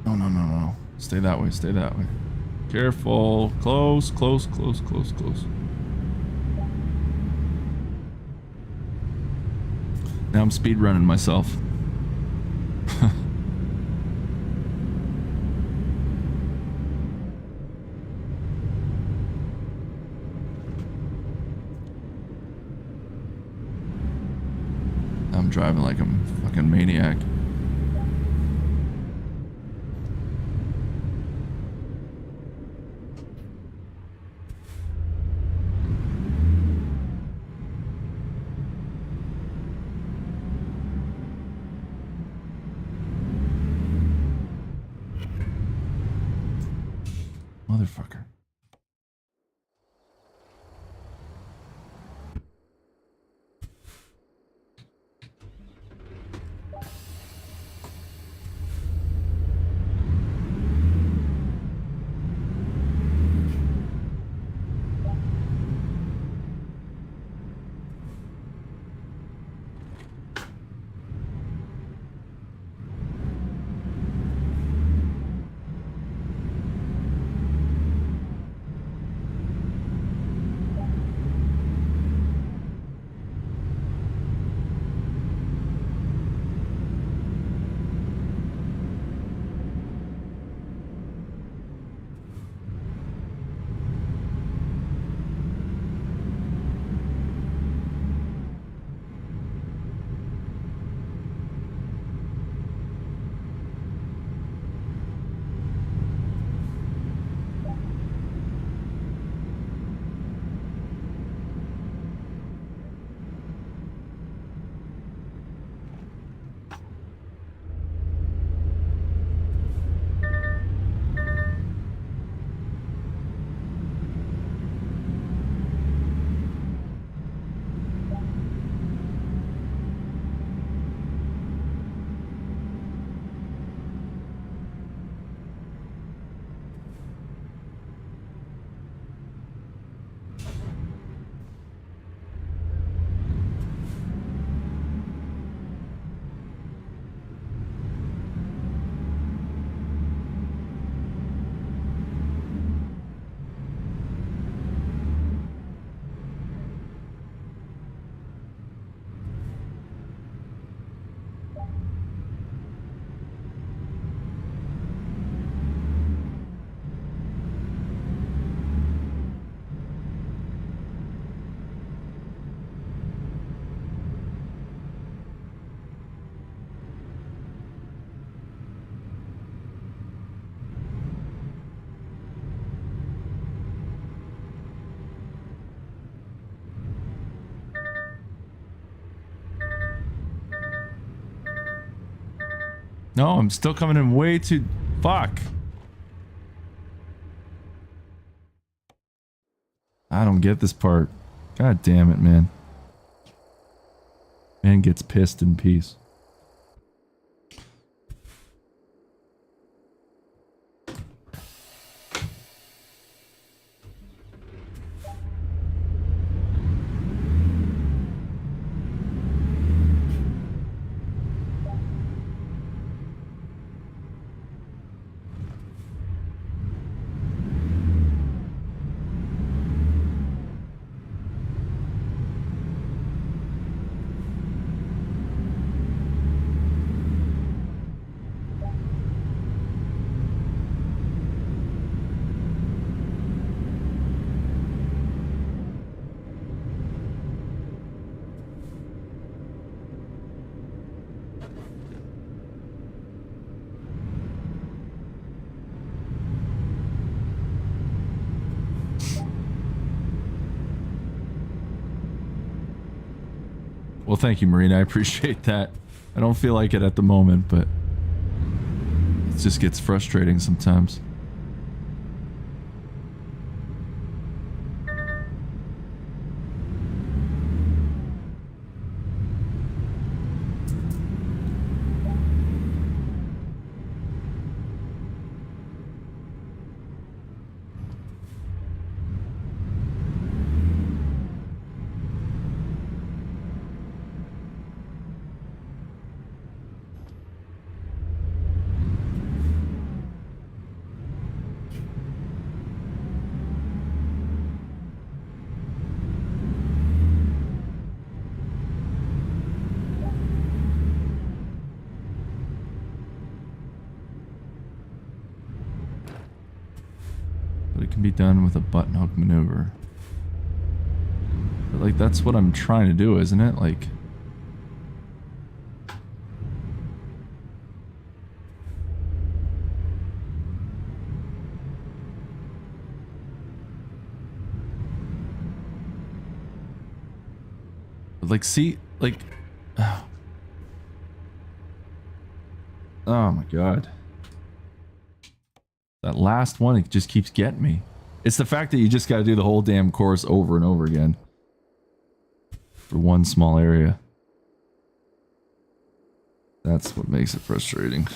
No. Stay that way, stay that way. Careful. Close. Now I'm speed running myself. I'm driving like I'm a fucking maniac. Motherfucker. No, I'm still coming in way too... Fuck. I don't get this part. God damn it, man. Man gets pissed in peace. Well, thank you, Marina. I appreciate that. I don't feel like it at the moment, but it just gets frustrating sometimes. Be done with a button hook maneuver. But like that's what I'm trying to do, isn't it? Like see, like oh my god. That last one, it just keeps getting me. It's the fact that you just got to do the whole damn course over and over again for one small area. That's what makes it frustrating.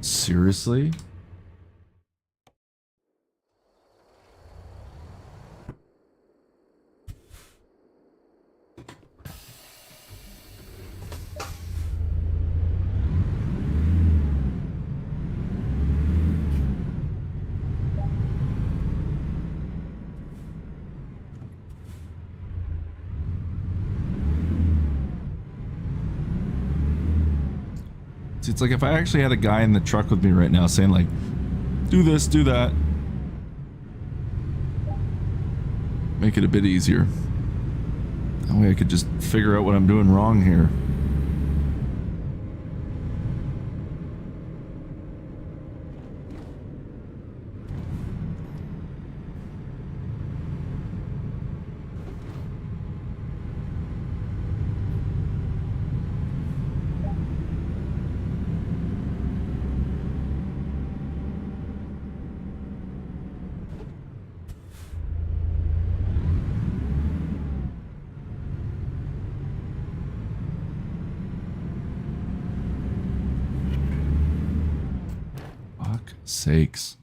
Seriously? It's like if I actually had a guy in the truck with me right now saying like, do this, do that. Make it a bit easier. That way I could just figure out what I'm doing wrong here. Sakes.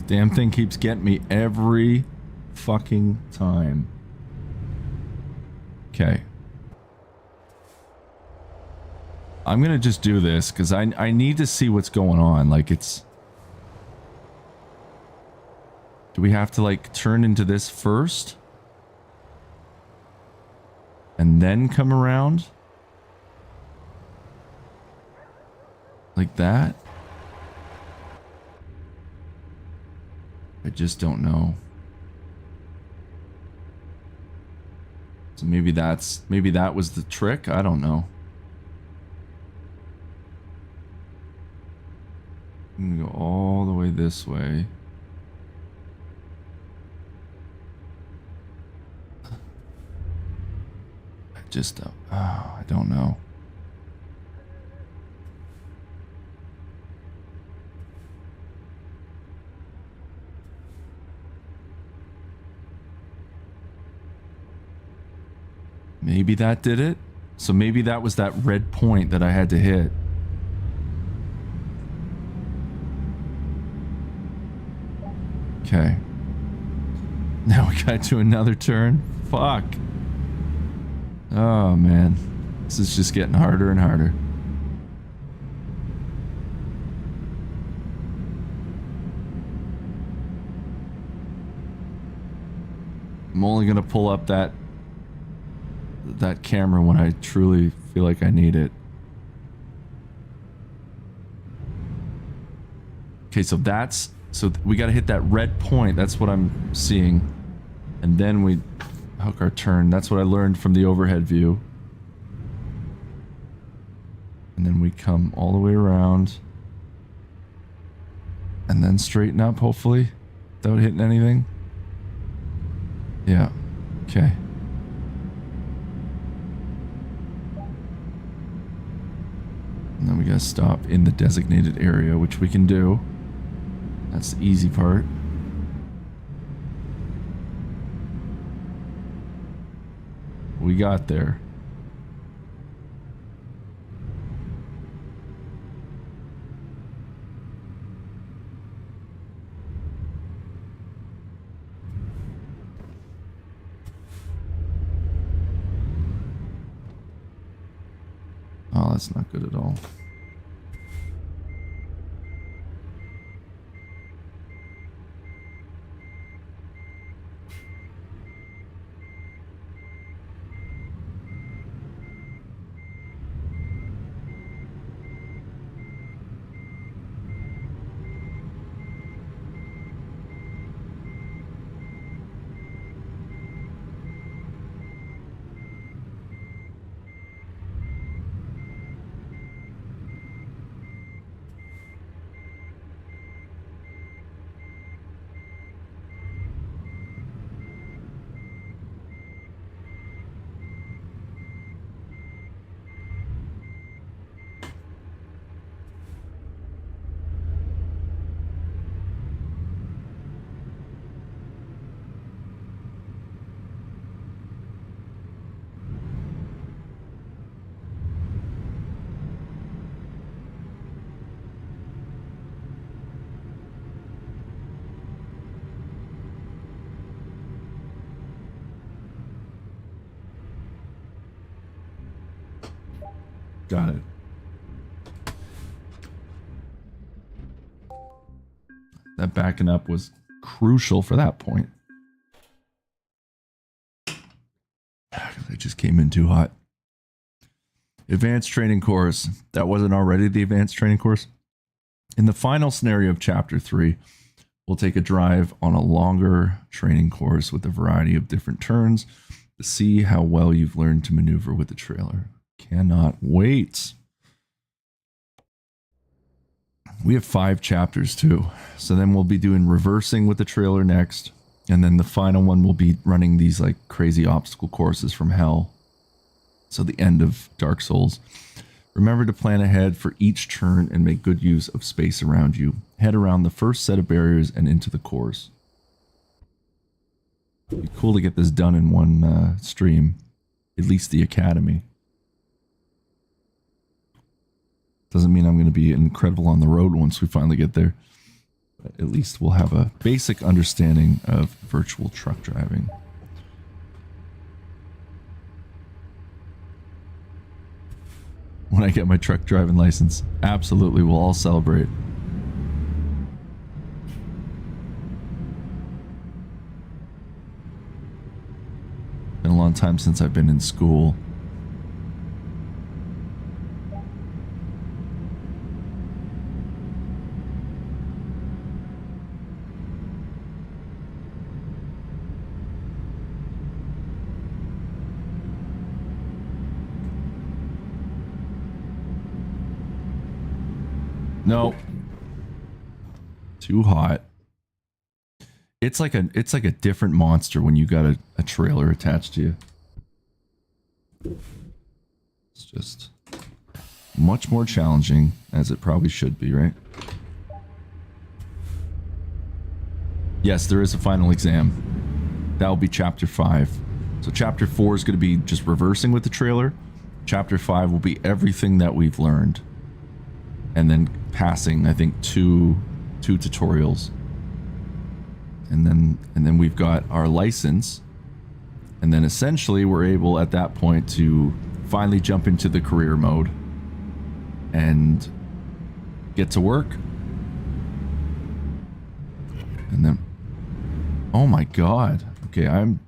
Damn thing keeps getting me every fucking time. Okay. I'm gonna just do this because I need to see what's going on. Like it's... Do we have to like turn into this first? And then come around? Like that? I just don't know. So maybe that was the trick? I don't know. I'm gonna go all the way this way. I don't know. Maybe that did it? So maybe that was that red point that I had to hit. Okay. Now we gotta do another turn. Fuck. Oh man. This is just getting harder and harder. I'm only gonna pull up that camera when I truly feel like I need it. Okay, so we got to hit that red point. That's what I'm seeing. And then we hook our turn. That's what I learned from the overhead view. And then we come all the way around. And then straighten up, hopefully, without hitting anything. Yeah. Okay. And then we gotta stop in the designated area, which we can do. That's the easy part. We got there. Oh, that's not good at all. Got it. That backing up was crucial for that point. It just came in too hot. Advanced training course. That wasn't already the advanced training course. In the final scenario of chapter 3, we'll take a drive on a longer training course with a variety of different turns to see how well you've learned to maneuver with the trailer. Cannot wait. We have 5 chapters too. So then we'll be doing reversing with the trailer next. And then the final one will be running these like crazy obstacle courses from hell. So the end of Dark Souls. Remember to plan ahead for each turn and make good use of space around you. Head around the first set of barriers and into the course. It'd be cool to get this done in one stream. At least the academy. Doesn't mean I'm going to be incredible on the road once we finally get there. But at least we'll have a basic understanding of virtual truck driving. When I get my truck driving license, absolutely, we'll all celebrate. Been a long time since I've been in school. No. Too hot. It's like a different monster when you got a trailer attached to you. It's just much more challenging, as it probably should be, right? Yes, there is a final exam. That will be chapter 5. So chapter 4 is going to be just reversing with the trailer. Chapter 5 will be everything that we've learned. And then passing, I think, two tutorials. And then we've got our license. And then essentially we're able at that point to finally jump into the career mode and get to work. And then, oh my God. Okay, I'm...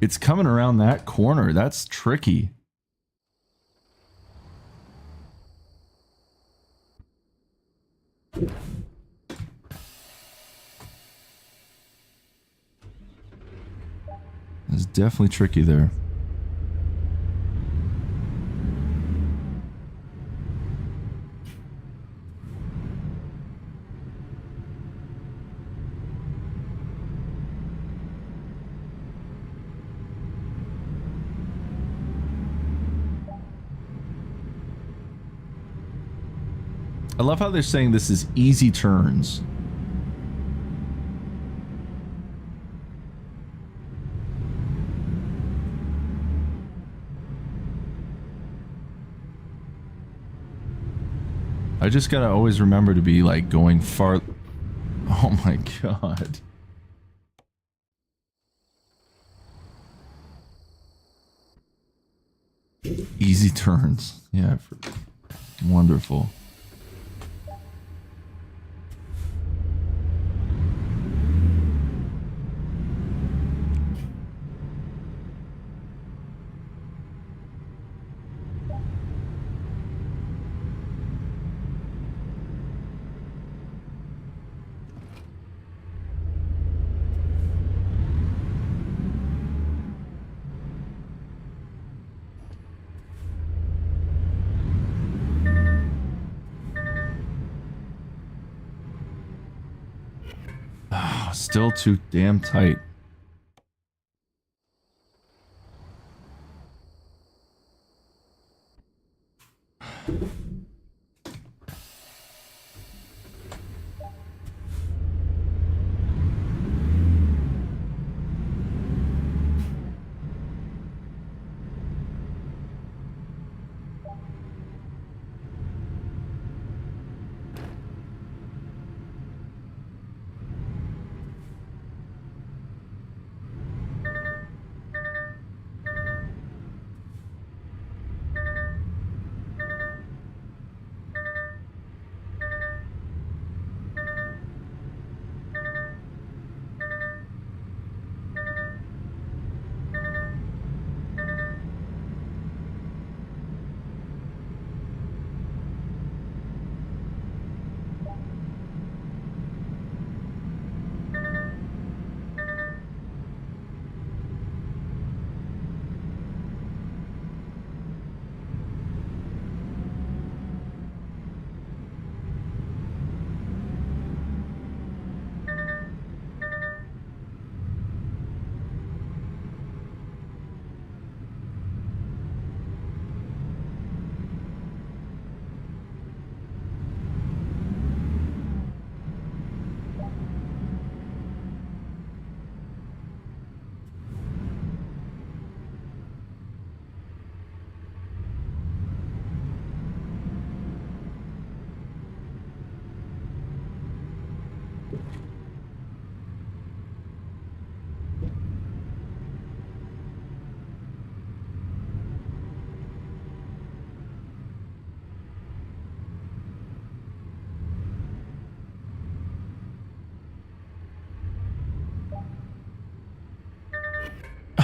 It's coming around that corner. That's tricky. It's definitely tricky there. I love how they're saying this is easy turns. I just gotta always remember to be like going far. Oh my God. Easy turns. Yeah. Wonderful. Still too damn tight.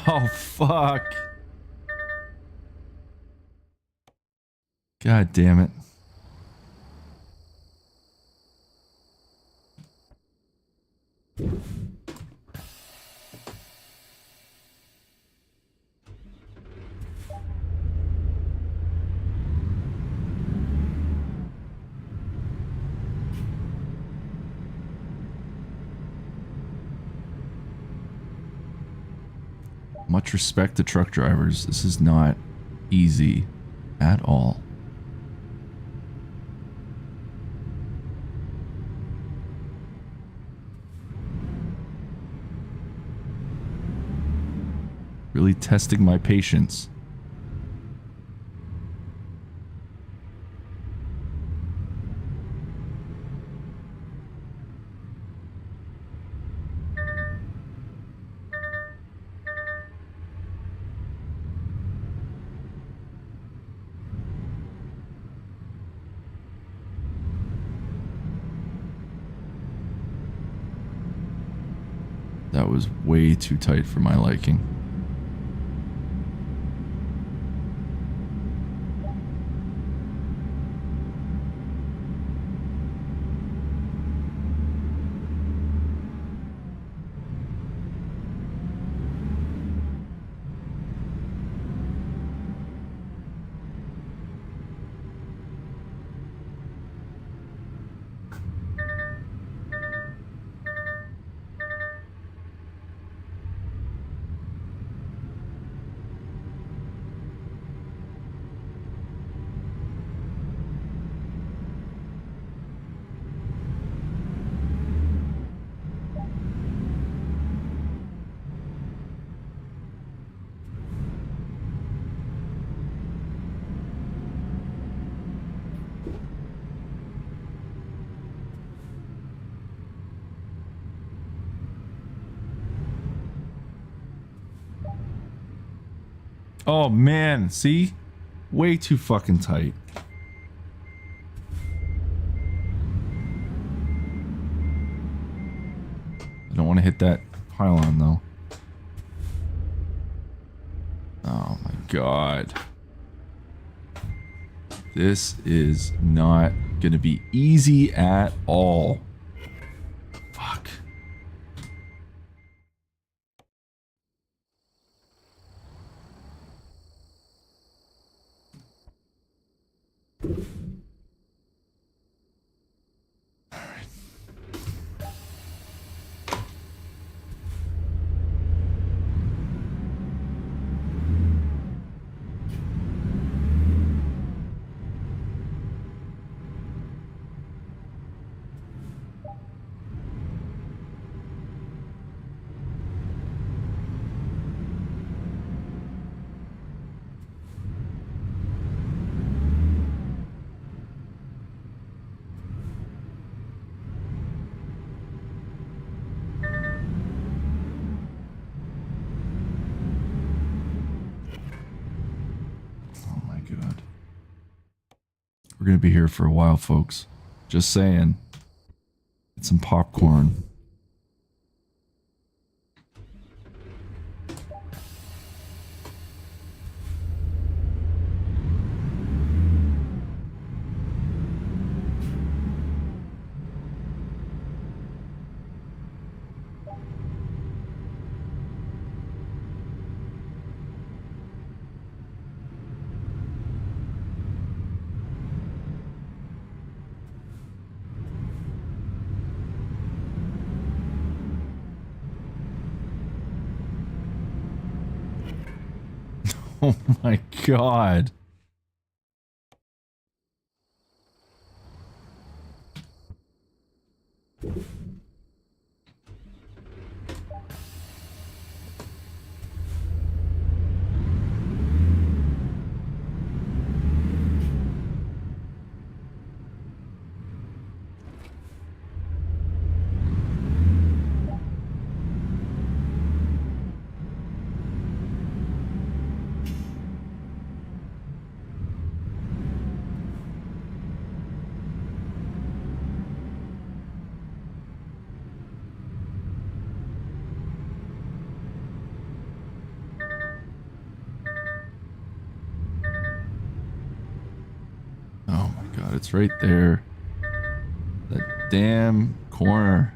Oh, fuck. God damn it. Much respect to truck drivers. This is not easy at all. Really testing my patience. That was way too tight for my liking. Oh man, see? Way too fucking tight. I don't want to hit that pylon though. Oh my god. This is not gonna be easy at all. Fuck. We're going to be here for a while, folks. Just saying. Get some popcorn. Oh my god. God, it's right there. That damn corner.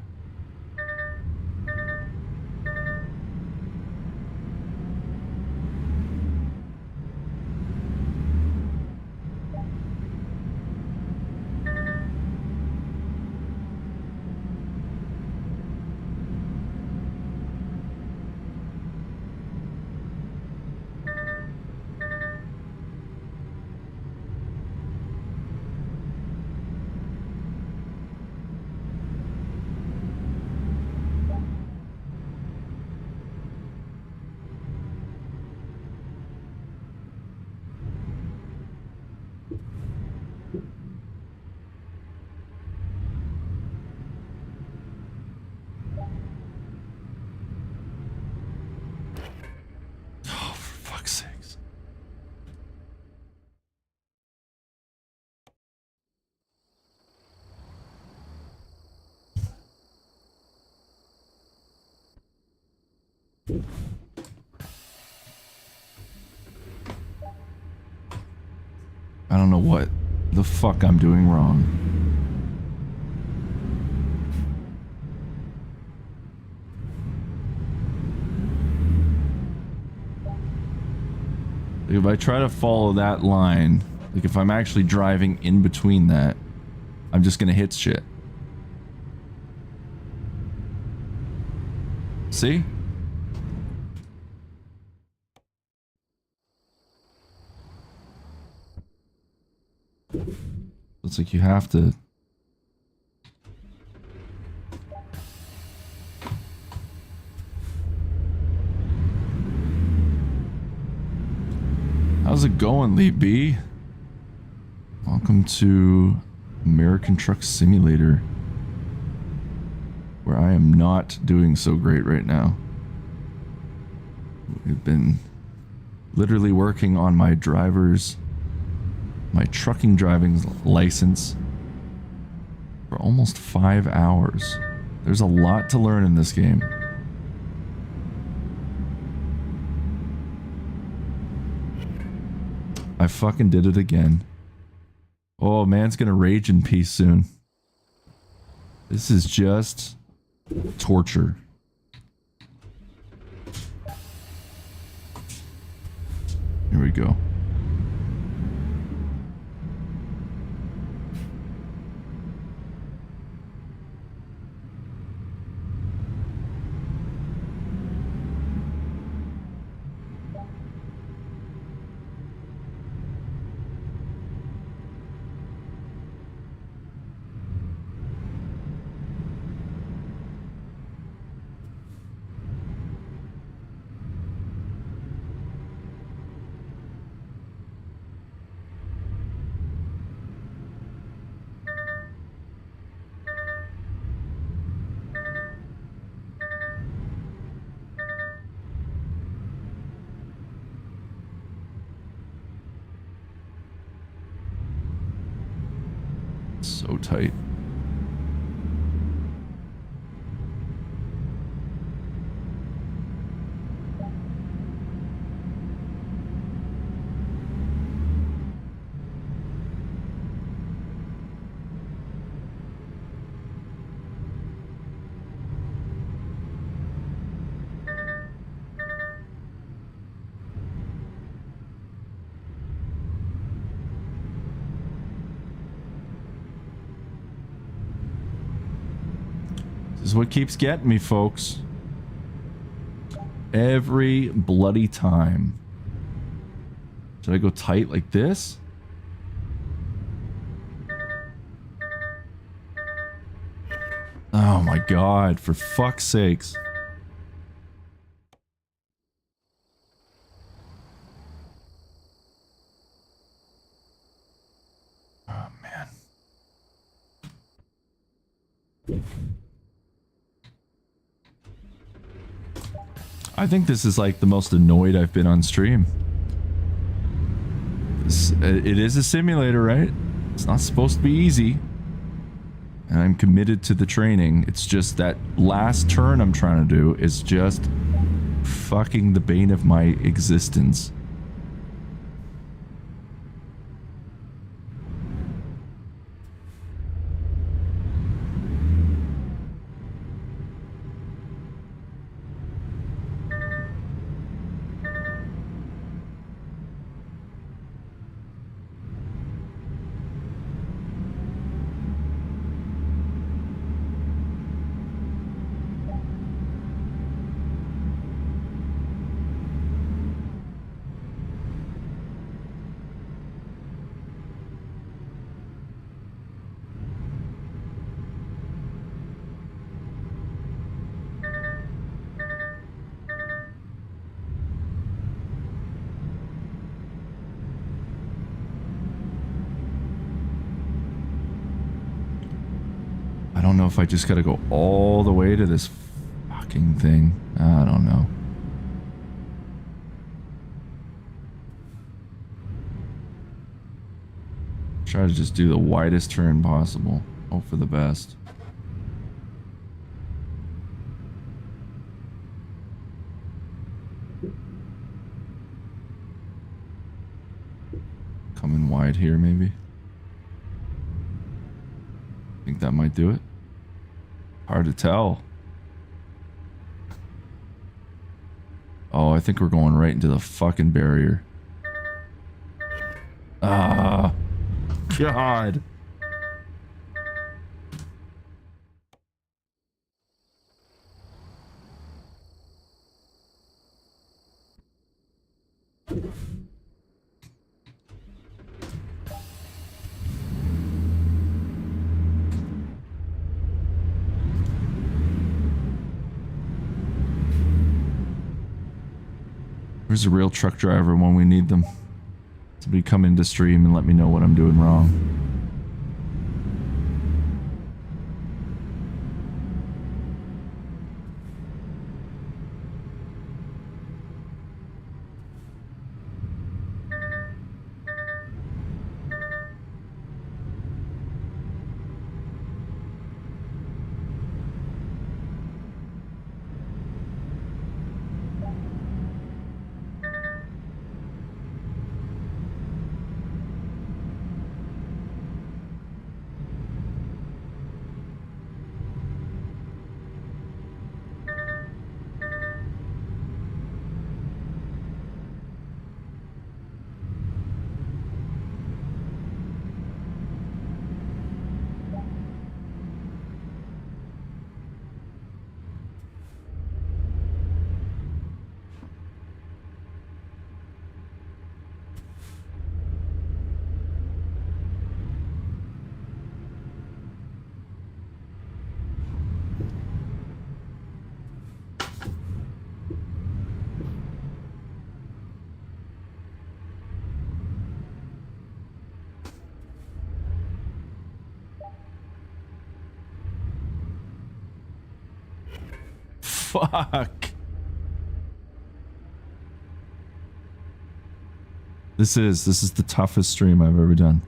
I don't know what the fuck I'm doing wrong. If I try to follow that line, like if I'm actually driving in between that, I'm just gonna hit shit. See? It's like you have to... How's it going, Lee B? Welcome to American Truck Simulator, where I am not doing so great right now. We've been literally working on my trucking driving license for almost 5 hours. There's a lot to learn in this game. I fucking did it again. Oh, man's gonna rage in peace soon. This is just torture. Here we go. So tight. This is what keeps getting me, folks. Every bloody time. Should I go tight like this? Oh my god, for fuck's sakes. Oh man. I think this is like the most annoyed I've been on stream. It is a simulator, right? It's not supposed to be easy. And I'm committed to the training. It's just that last turn I'm trying to do is just fucking the bane of my existence. don't know if I just gotta go all the way to this fucking thing. I don't know. Try to just do the widest turn possible. Hope for the best. Coming wide here, maybe. Think that might do it. Hard to tell. Oh, I think we're going right into the fucking barrier. Ah, God. Where's a real truck driver when we need them? Somebody come into stream and let me know what I'm doing wrong. Fuck. This is the toughest stream I've ever done.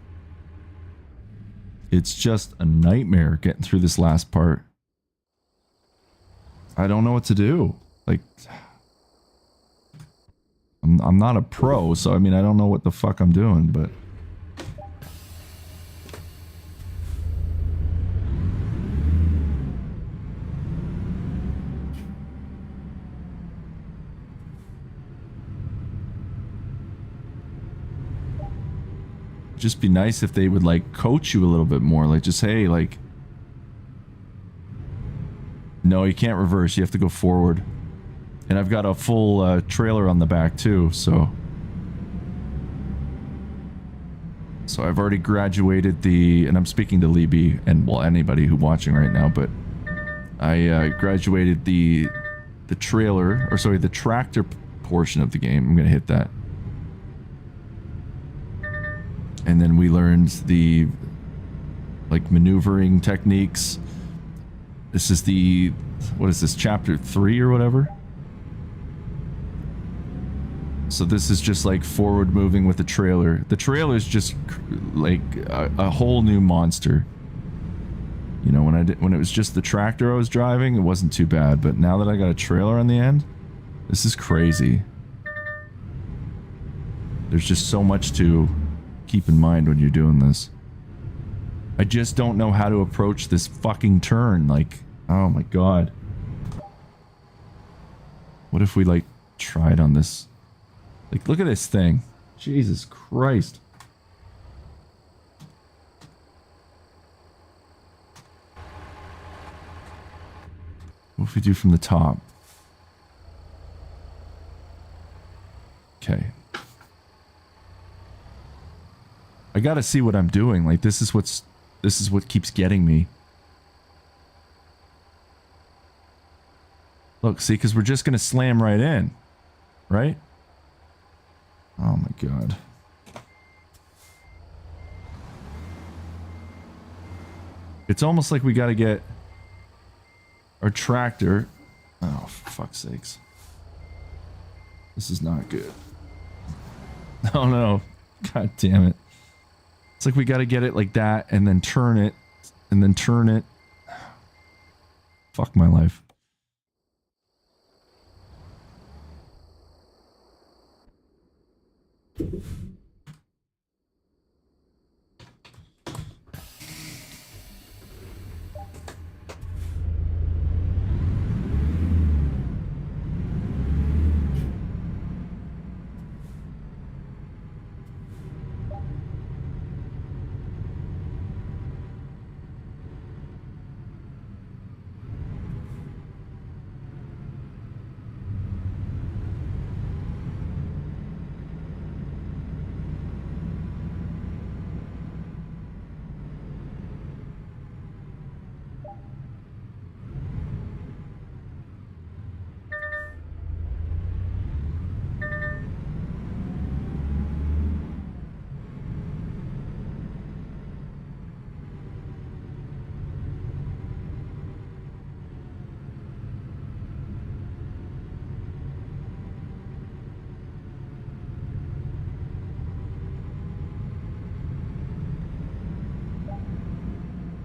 It's just a nightmare getting through this last part. I don't know what to do. Like, I'm not a pro, so I mean, I don't know what the fuck I'm doing, but... just be nice if they would like coach you a little bit more, like just hey, like, no, you can't reverse, you have to go forward. And I've got a full trailer on the back too, so I've already graduated the, and I'm speaking to Libby and well anybody who's watching right now, but I graduated the trailer, or sorry, the tractor portion of the game. I'm gonna hit that. And then we learned the, like, maneuvering techniques. This is the, what is this, chapter 3 or whatever? So this is just like forward moving with the trailer. The trailer is just like a whole new monster. You know, when it was just the tractor I was driving, it wasn't too bad. But now that I got a trailer on the end, this is crazy. There's just so much to keep in mind when you're doing this. I just don't know how to approach this fucking turn. Like, oh my god. What if we, like, tried on this? Like, look at this thing. Jesus Christ. What if we do from the top? Okay. I gotta see what I'm doing. Like, this is what keeps getting me. Look, see, because we're just gonna slam right in. Right? Oh my god. It's almost like we got to get our tractor. Oh, for fuck's sakes. This is not good. Oh no. God damn it. It's like we got to get it like that and then turn it and then turn it. Fuck my life.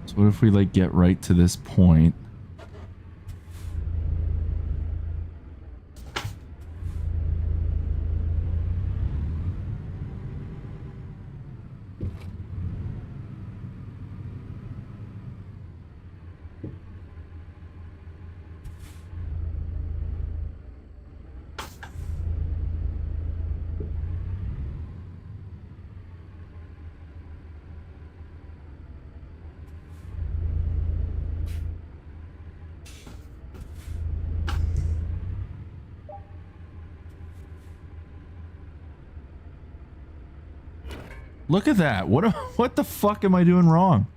So what if we like get right to this point? Look at that. What the fuck am I doing wrong?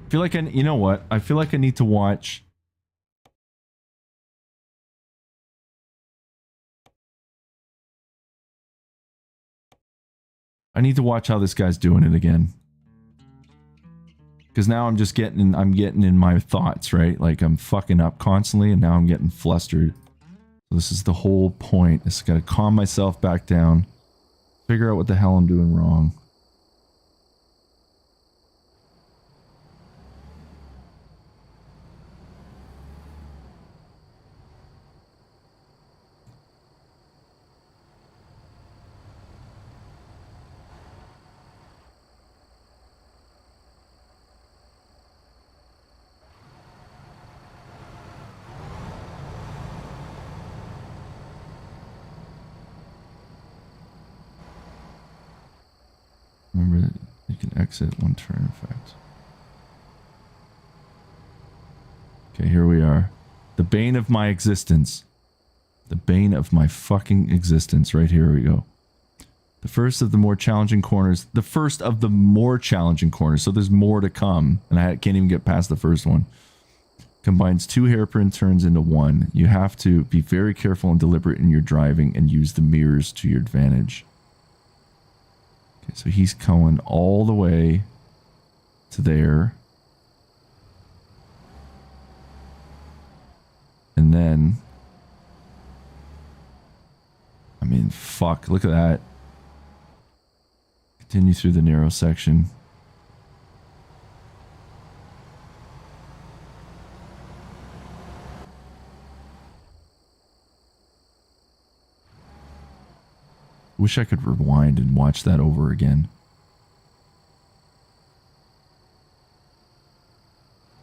I feel like you know what? I feel like I need to watch. I need to watch how this guy's doing it again. Because now I'm just getting in my thoughts, right? Like I'm fucking up constantly and now I'm getting flustered. So this is the whole point. I just gotta calm myself back down. Figure out what the hell I'm doing wrong. Remember that you can exit one turn effect. Okay, here we are. The bane of my existence. The bane of my fucking existence. Right here we go. The first of the more challenging corners. The first of the more challenging corners. So there's more to come. And I can't even get past the first one. Combines 2 hairpin turns into 1. You have to be very careful and deliberate in your driving and use the mirrors to your advantage. Okay, so he's going all the way to there. And then... I mean, fuck, look at that. Continue through the narrow section. Wish I could rewind and watch that over again.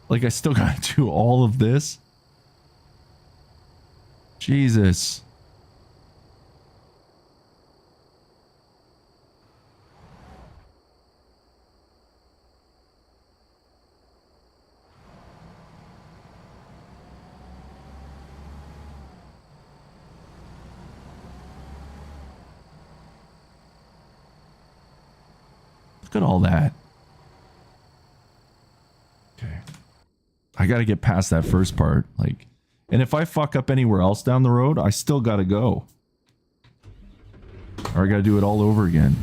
Like, I still gotta do all of this? Jesus. Look at all that. Okay. I gotta get past that first part. Like, and if I fuck up anywhere else down the road, I still gotta go. Or I gotta do it all over again.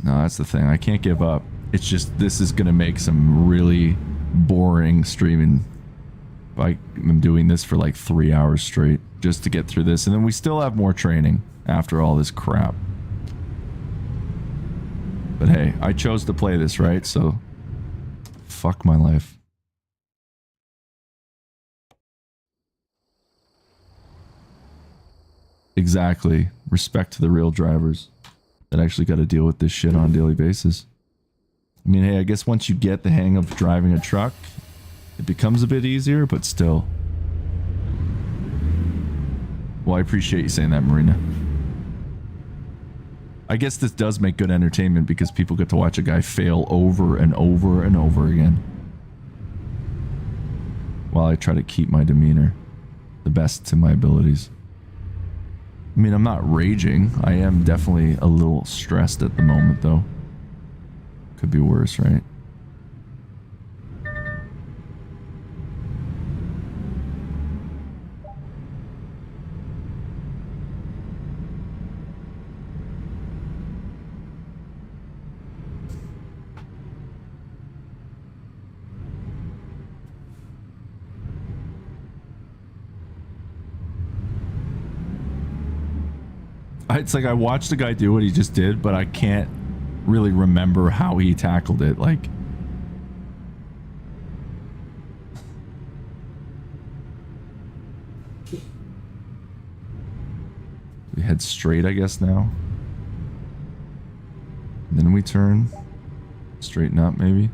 No, that's the thing. I can't give up. It's just, this is gonna make some really boring streaming. I'm doing this for like 3 hours straight just to get through this, and then we still have more training after all this crap. But hey, I chose to play this, right? So fuck my life. Exactly. Respect to the real drivers that actually got to deal with this shit on a daily basis. I mean, hey, I guess once you get the hang of driving a truck, it becomes a bit easier, but still. Well, I appreciate you saying that, Marina. I guess this does make good entertainment because people get to watch a guy fail over and over and over again. While I try to keep my demeanor the best to my abilities. I mean, I'm not raging. I am definitely a little stressed at the moment, though. Could be worse, right? It's like I watched the guy do what he just did, but I can't really remember how he tackled it. Like, we head straight, I guess, now. And then we turn. Straighten up, maybe.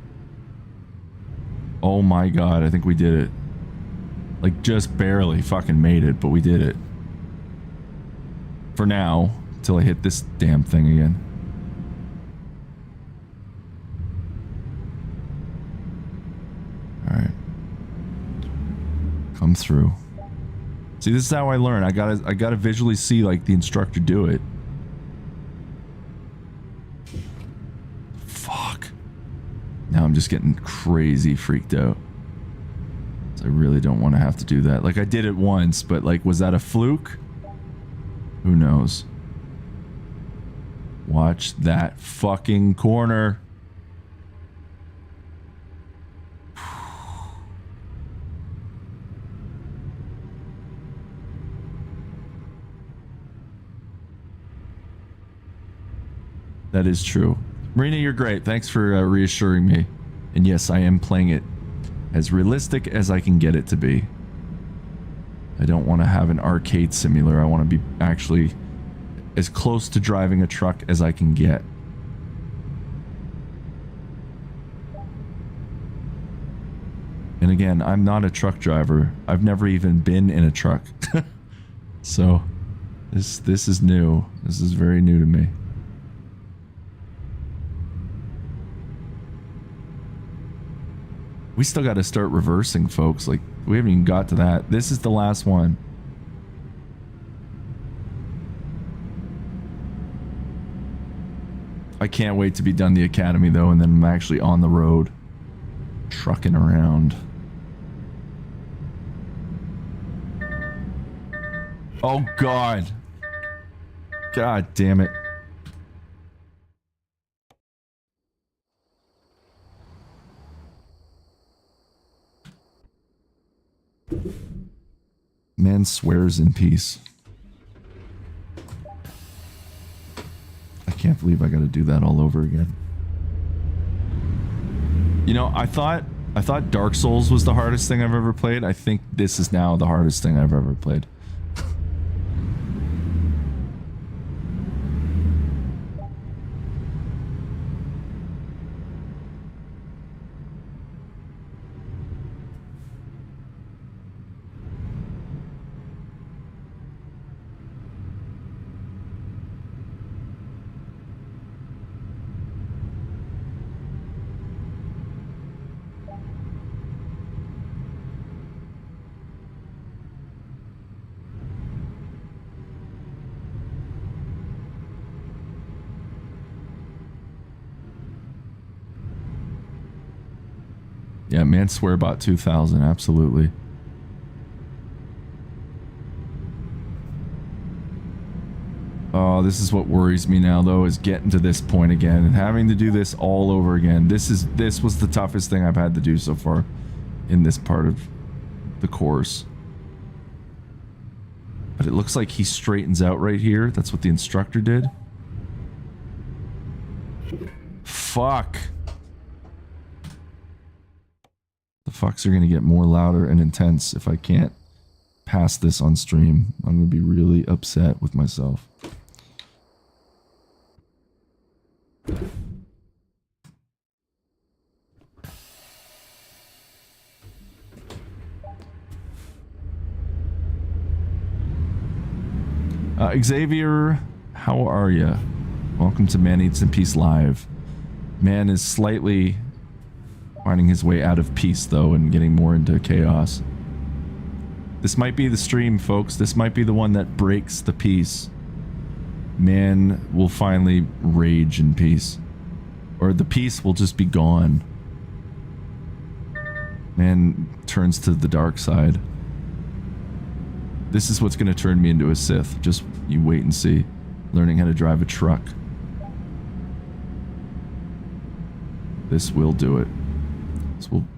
Oh my god, I think we did it. Like, just barely fucking made it, but we did it. For now, till I hit this damn thing again. Alright. Come through. See, this is how I learn. I gotta visually see, like, the instructor do it. Fuck. Now I'm just getting crazy freaked out. So I really don't want to have to do that. Like, I did it once, but, like, was that a fluke? Who knows? Watch that fucking corner. That is true. Marina, you're great. Thanks for reassuring me. And yes, I am playing it as realistic as I can get it to be. I don't want to have an arcade simulator. I want to be actually as close to driving a truck as I can get. And again, I'm not a truck driver. I've never even been in a truck. So, this is new. This is very new to me. We still got to start reversing, folks. Like, we haven't even got to that. This is the last one. I can't wait to be done the academy, though, and then I'm actually on the road. Trucking around. Oh, God. God damn it. Man swears in peace. I can't believe I gotta do that all over again. You know, I thought Dark Souls was the hardest thing I've ever played. I think this is now the hardest thing I've ever played. Yeah, man, swearbot 2000, absolutely. Oh, this is what worries me now, though, is getting to this point again and having to do this all over again. This was the toughest thing I've had to do so far in this part of the course. But it looks like he straightens out right here. That's what the instructor did. Fuck. The fucks are gonna get more louder and intense if I can't pass this on stream. I'm gonna be really upset with myself. Xavier, how are you? Welcome to Man Eats in Peace Live. Man is slightly finding his way out of peace, though, and getting more into chaos. This might be the stream, folks. This might be the one that breaks the peace. Man will finally rage in peace. Or the peace will just be gone. Man turns to the dark side. This is what's going to turn me into a Sith. Just you wait and see. Learning how to drive a truck. This will do it.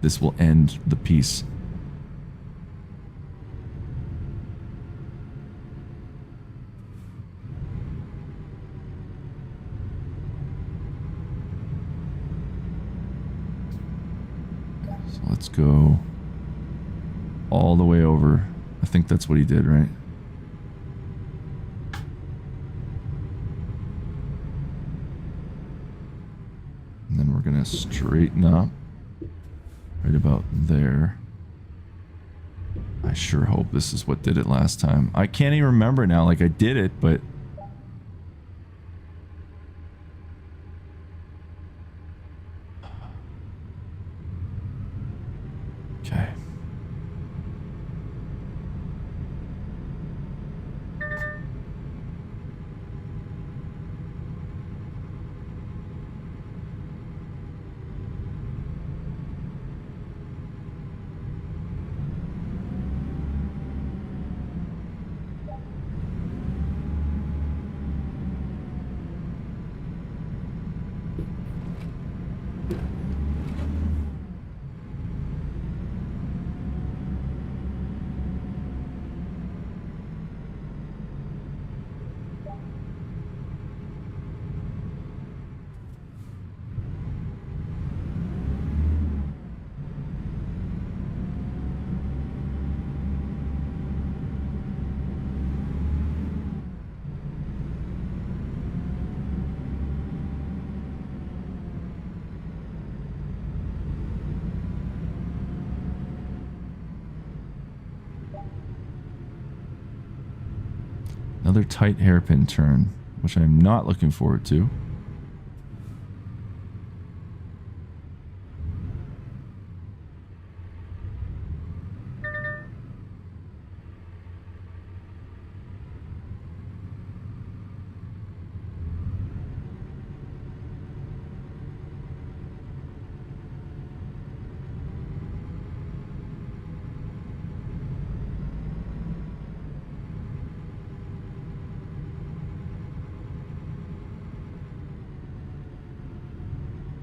This will end the peace. So let's go all the way over. I think that's what he did, right? And then we're gonna straighten up right about there. I sure hope this is what did it last time. I can't even remember now, like I did it, but okay. Another tight hairpin turn, which I'm not looking forward to.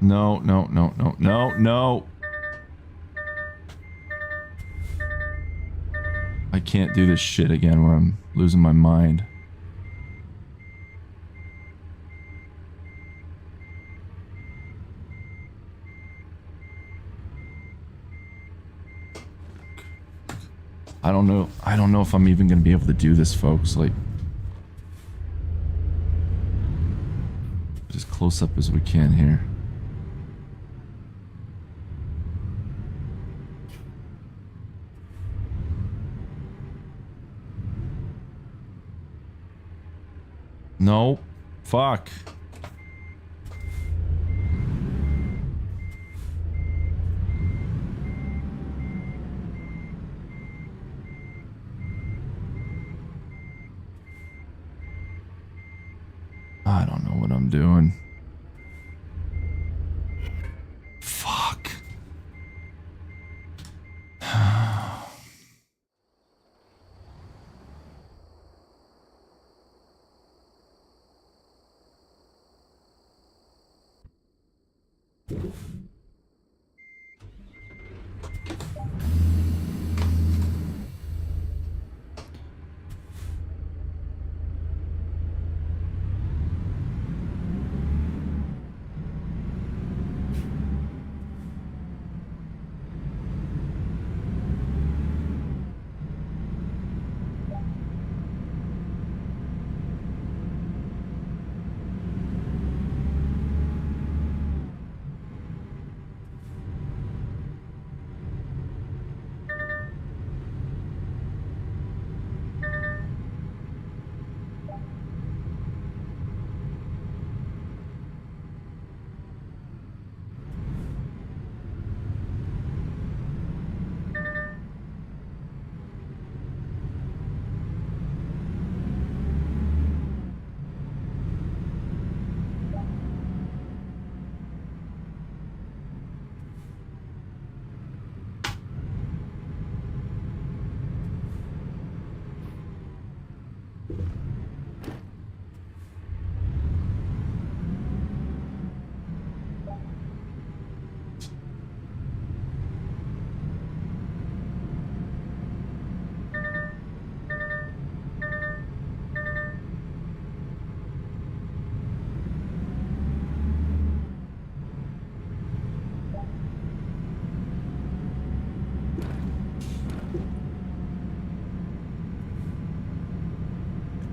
No, no, no, no, no, no. I can't do this shit again where I'm losing my mind. I don't know. I don't know if I'm even going to be able to do this, folks. Like, as close up as we can here. No. Fuck. I don't know what I'm doing. Fuck.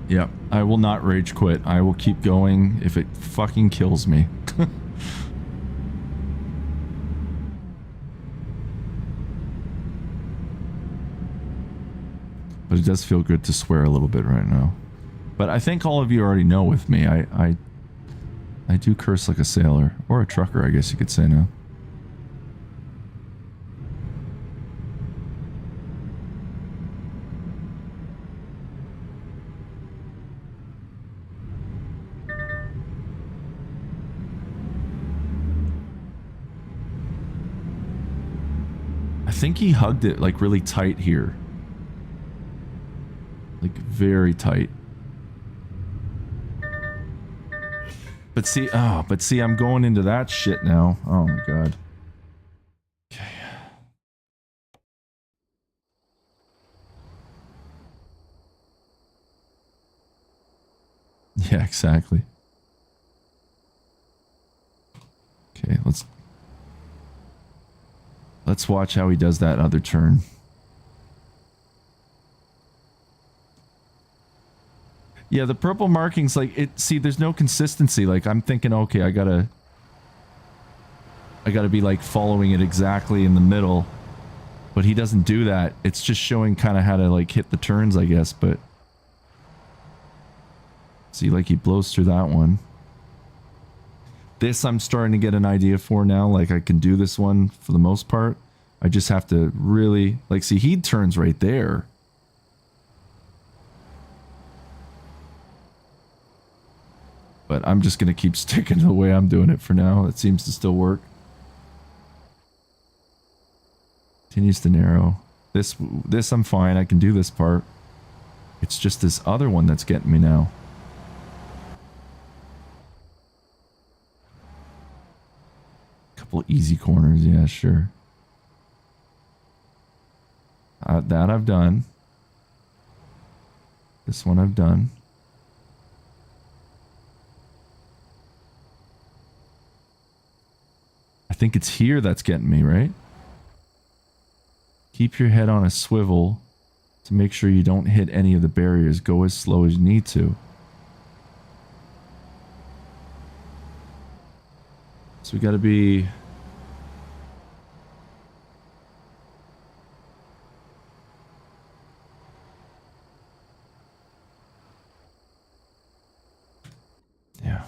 Yep, I will not rage quit. I will keep going if it fucking kills me. But it does feel good to swear a little bit right now. But I think all of you already know with me, I do curse like a sailor. Or a trucker, I guess you could say now. I think he hugged it like really tight here. Like very tight. But see, I'm going into that shit now. Oh my god. Okay. Yeah, exactly. Okay, let's watch how he does that other turn. Yeah, the purple markings, like, see, there's no consistency. Like, I'm thinking, okay, I gotta be, like, following it exactly in the middle. But he doesn't do that. It's just showing kind of how to, like, hit the turns, I guess, but... See, like, he blows through that one. This I'm starting to get an idea for now. Like, I can do this one for the most part. I just have to really... Like, see, he turns right there. But I'm just going to keep sticking to the way I'm doing it for now. It seems to still work. Continues to narrow. This I'm fine. I can do this part. It's just this other one that's getting me now. Couple easy corners. Yeah, sure. That I've done. This one I've done. I think it's here that's getting me, right? Keep your head on a swivel to make sure you don't hit any of the barriers. Go as slow as you need to. So we gotta be... Yeah.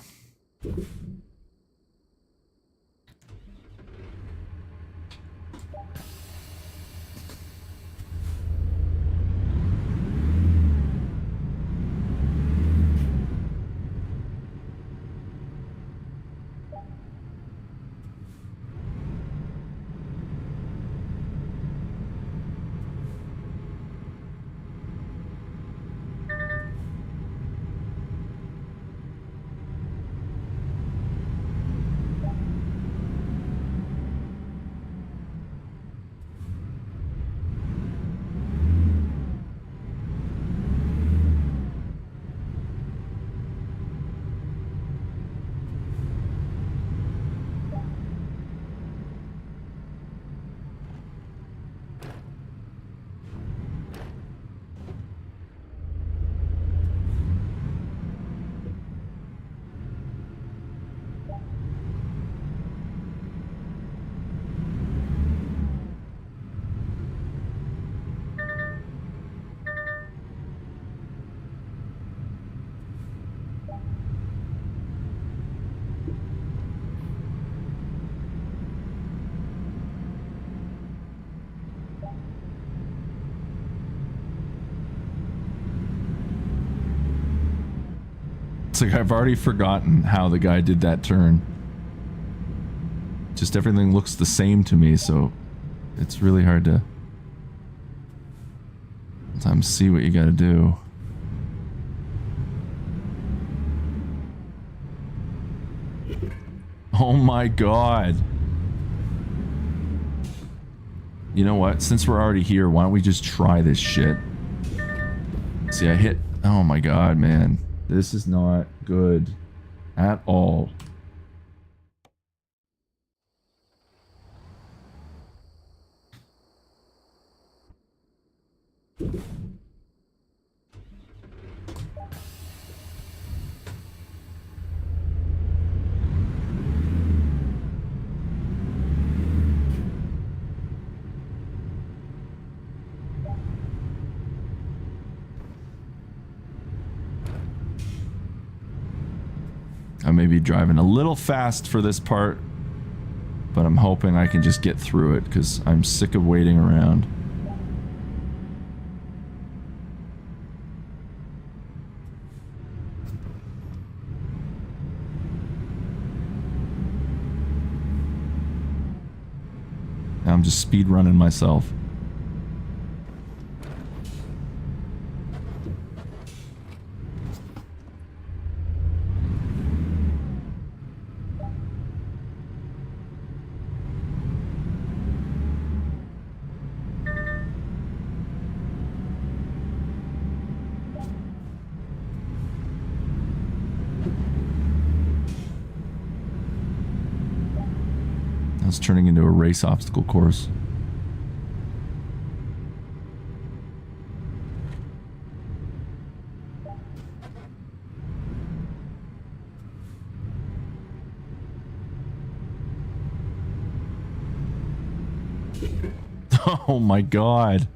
Like I've already forgotten how the guy did that turn. Just everything looks the same to me, so it's really hard to sometimes see what you gotta do. Oh my god. You know what? Since we're already here, why don't we just try this shit? See, I hit... Oh my god, man. This is not good at all. I may be driving a little fast for this part, but I'm hoping I can just get through it because I'm sick of waiting around. Now I'm just speed running myself. It's turning into a race obstacle course. Oh my God.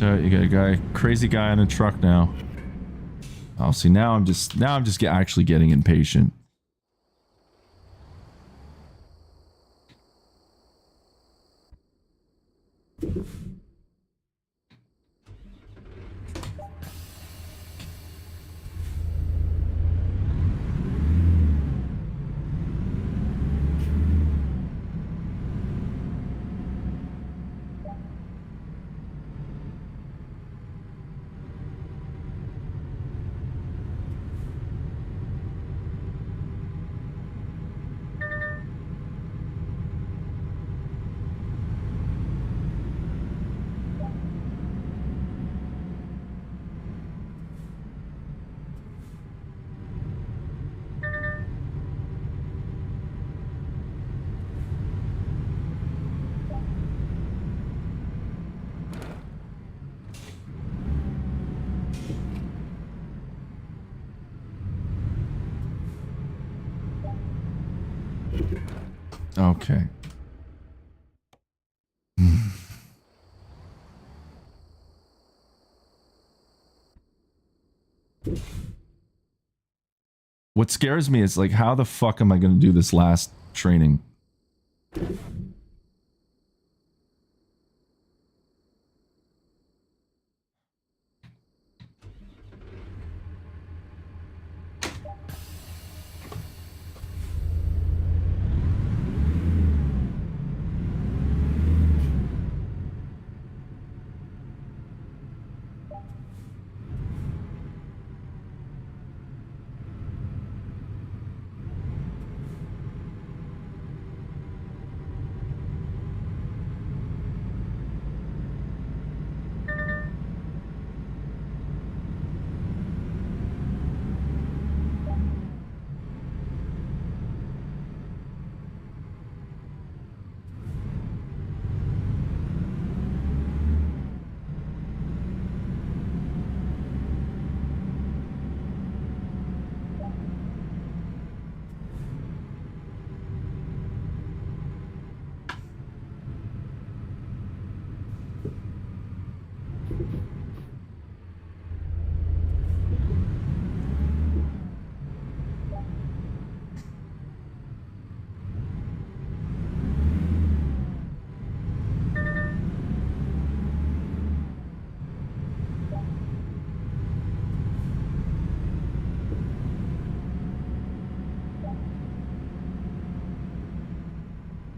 You got a guy, crazy guy in a truck now. Oh, see, now I'm just actually getting impatient. Okay. What scares me is like, how the fuck am I going to do this last training?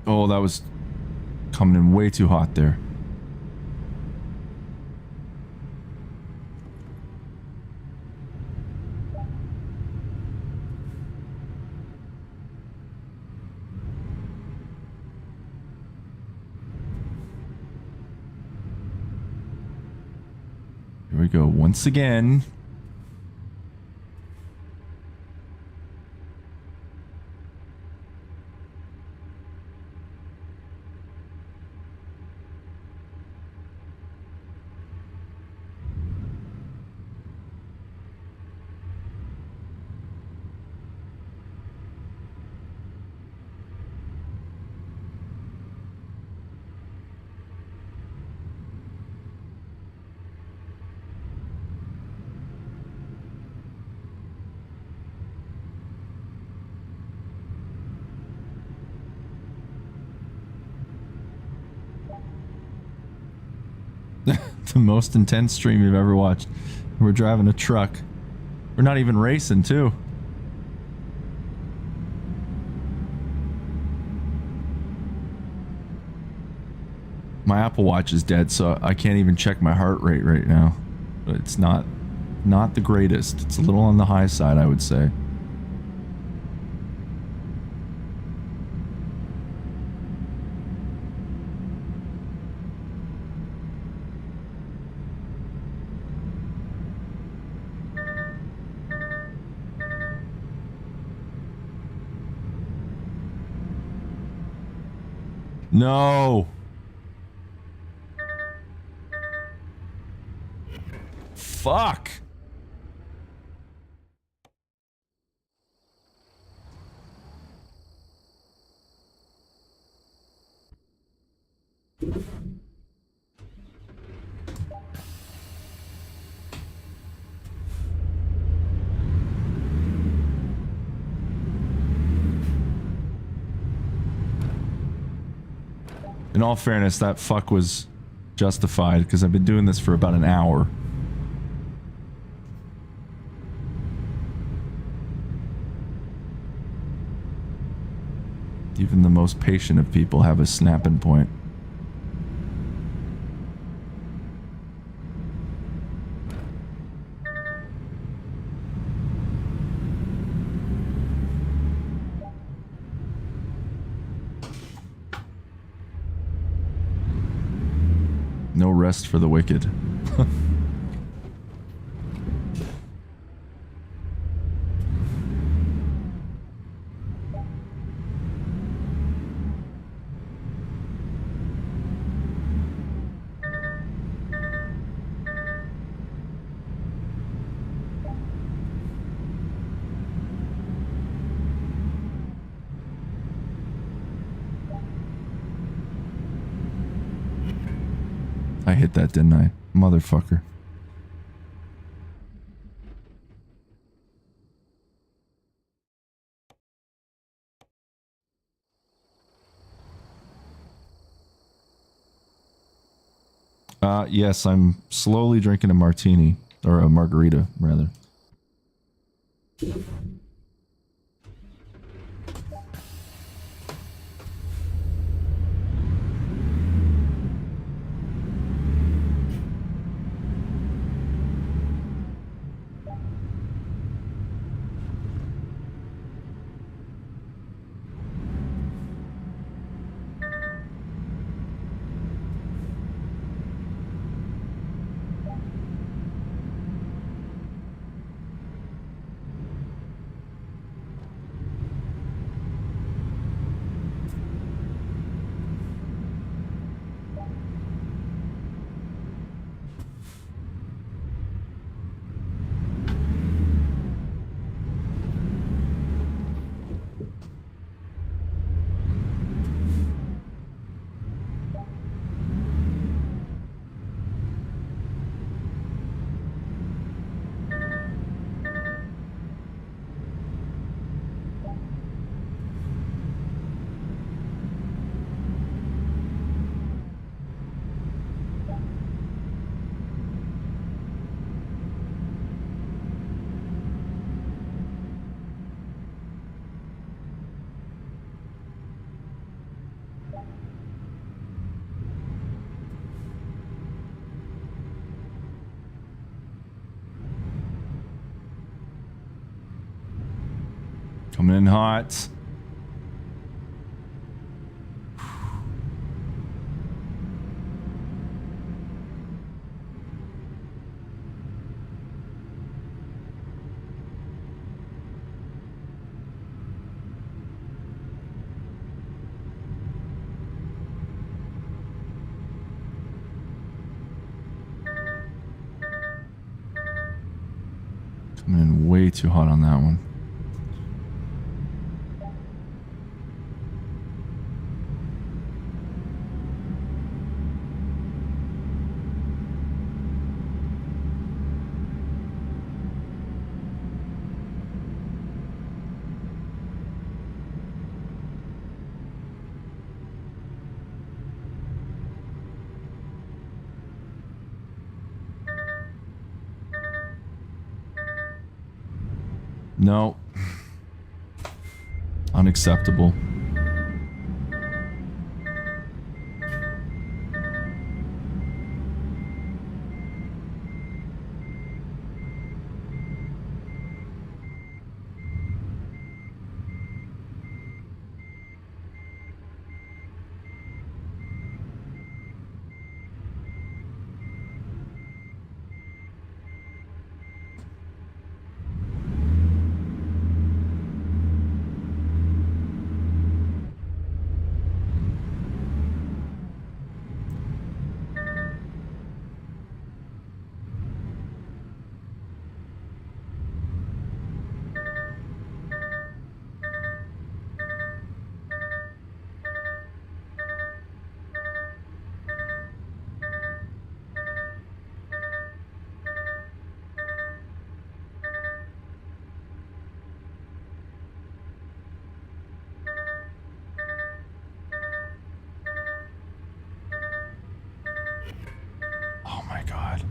Oh, that was coming in way too hot there. Here we go once again. The most intense stream you've ever watched. We're driving a truck. We're not even racing, too. My Apple Watch is dead, so I can't even check my heart rate right now. But it's not the greatest. It's a little on the high side, I would say. No. Fuck. In all fairness, that fuck was justified because I've been doing this for about an hour. Even the most patient of people have a snapping point. No rest for the wicked. I hit that, didn't I? Motherfucker. Yes, I'm slowly drinking a martini. Or a margarita, rather. Coming in hot. Coming in way too hot on that one. No. Unacceptable. Oh my God.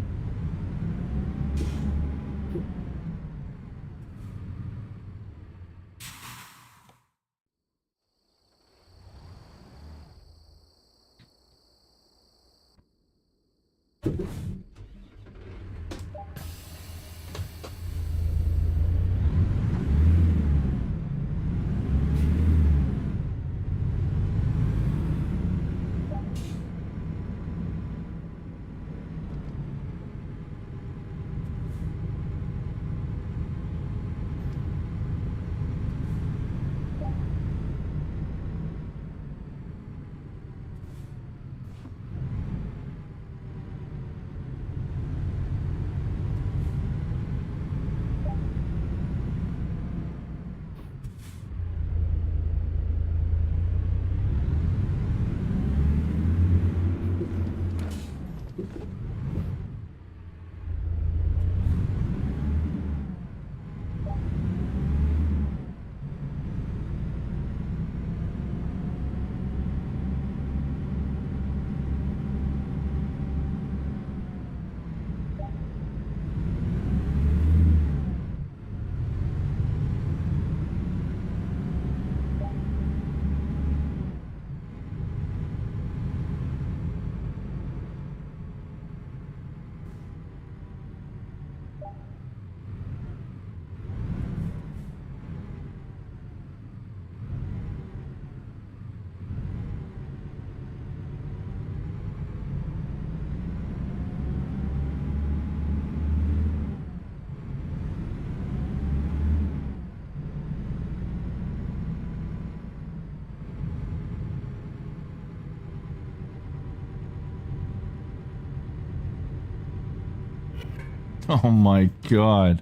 Oh my God.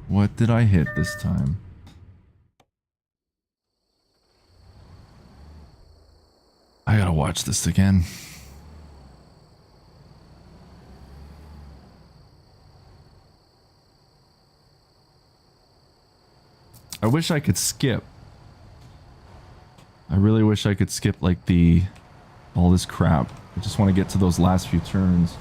What did I hit this time? I gotta watch this again. I wish I could skip. I really wish I could skip like all this crap. I just want to get to those last few turns.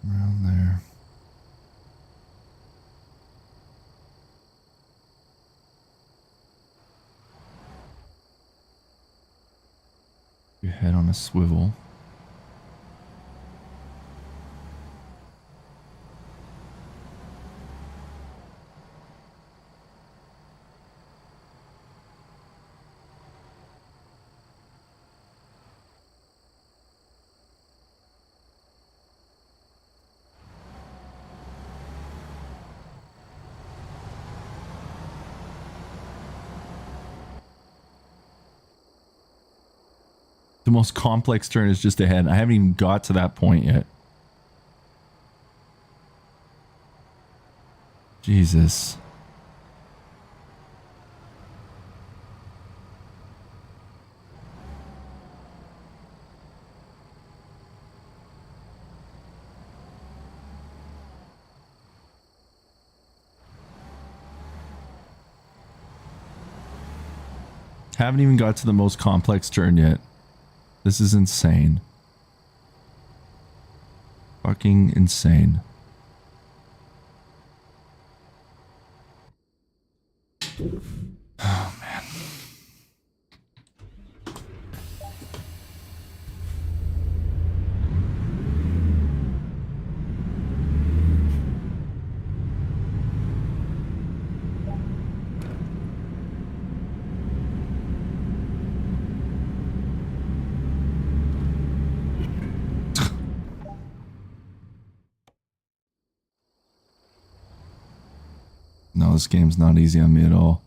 Around there. Your head on a swivel. The most complex turn is just ahead. I haven't even got to that point yet. Jesus. Haven't even got to the most complex turn yet. This is insane. Fucking insane. Oh, man. No, this game's not easy on me at all.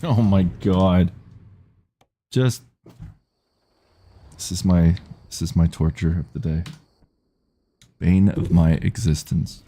Oh my god. Just this is my torture of the day. Bane of my existence.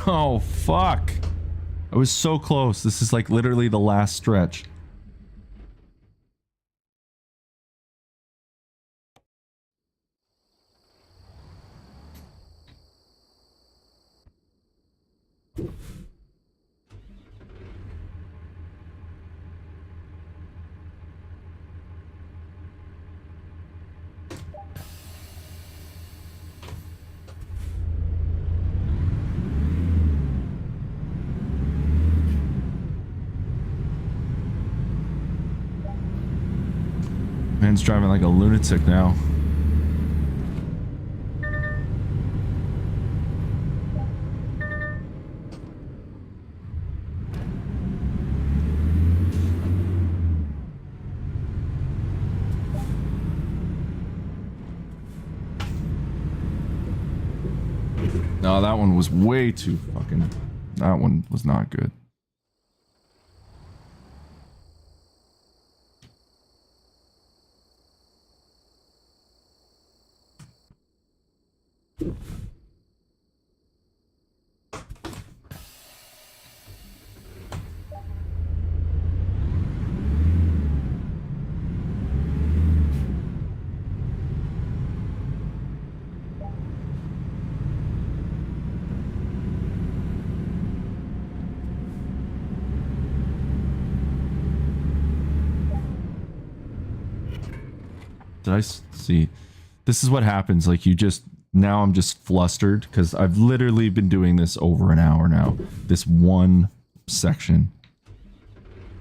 Oh, fuck. I was so close. This is like literally the last stretch. Man's driving like a lunatic now. No, that one was way too fucking... That one was not good. Did I see? This is what happens. Like, you just... Now I'm just flustered because I've literally been doing this over an hour now. This one section.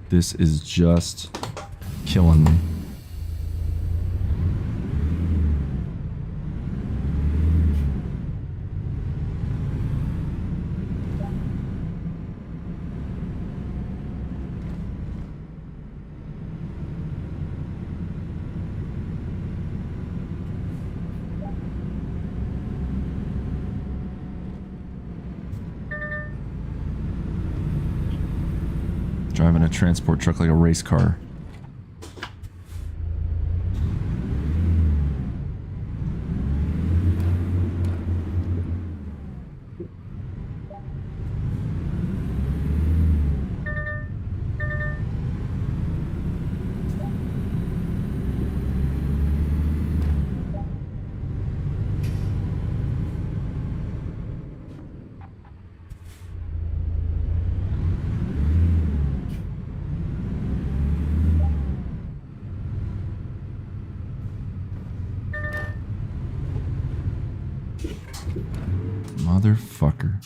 This is just killing me. Driving a transport truck like a race car. Motherfucker.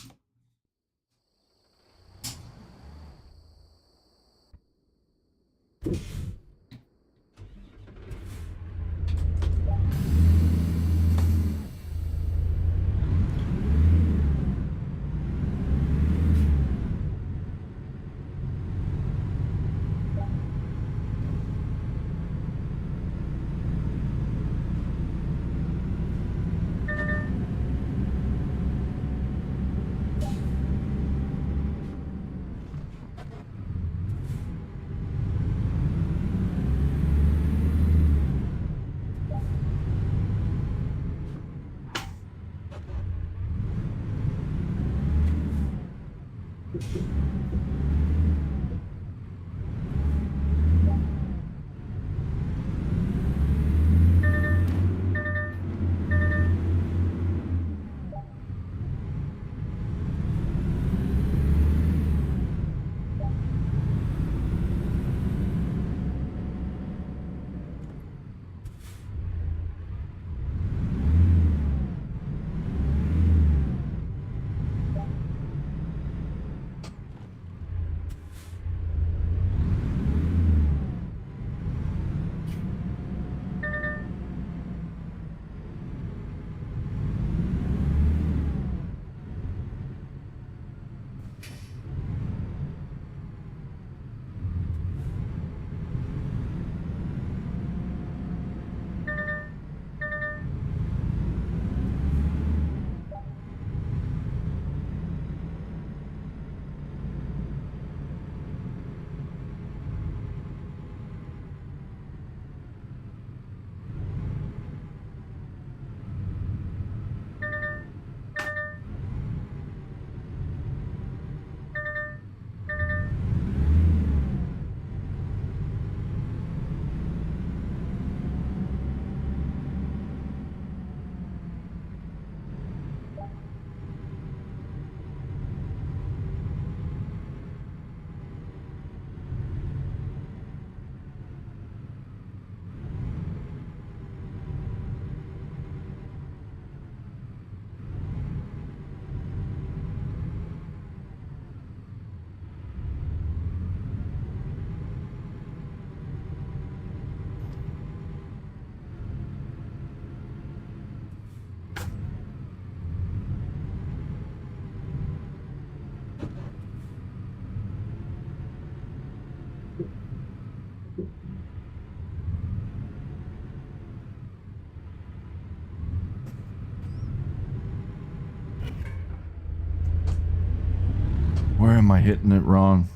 am I hitting it wrong?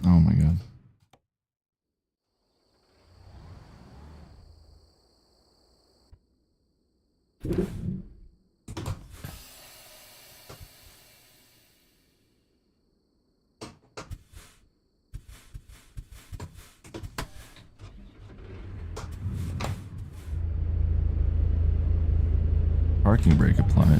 Oh my god. Parking brake applied.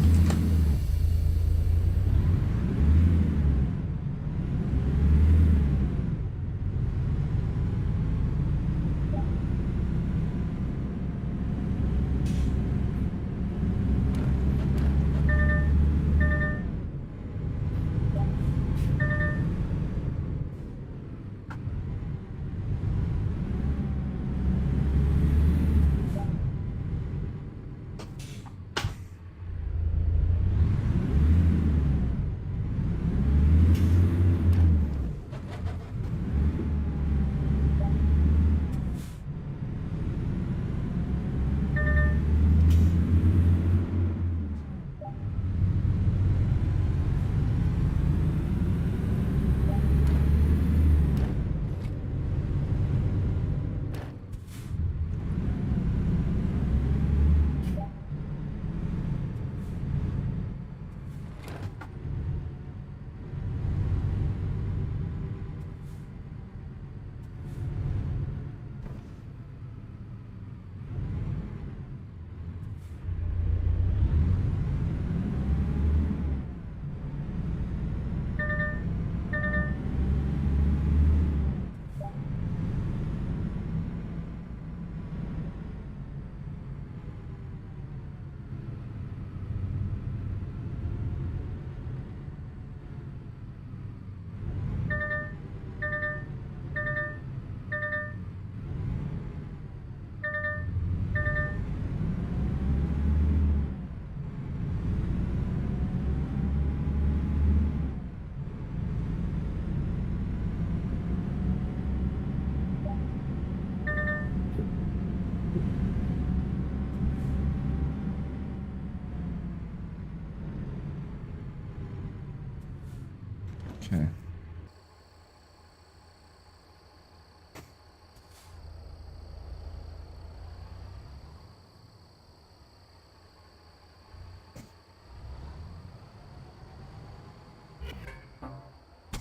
Okay.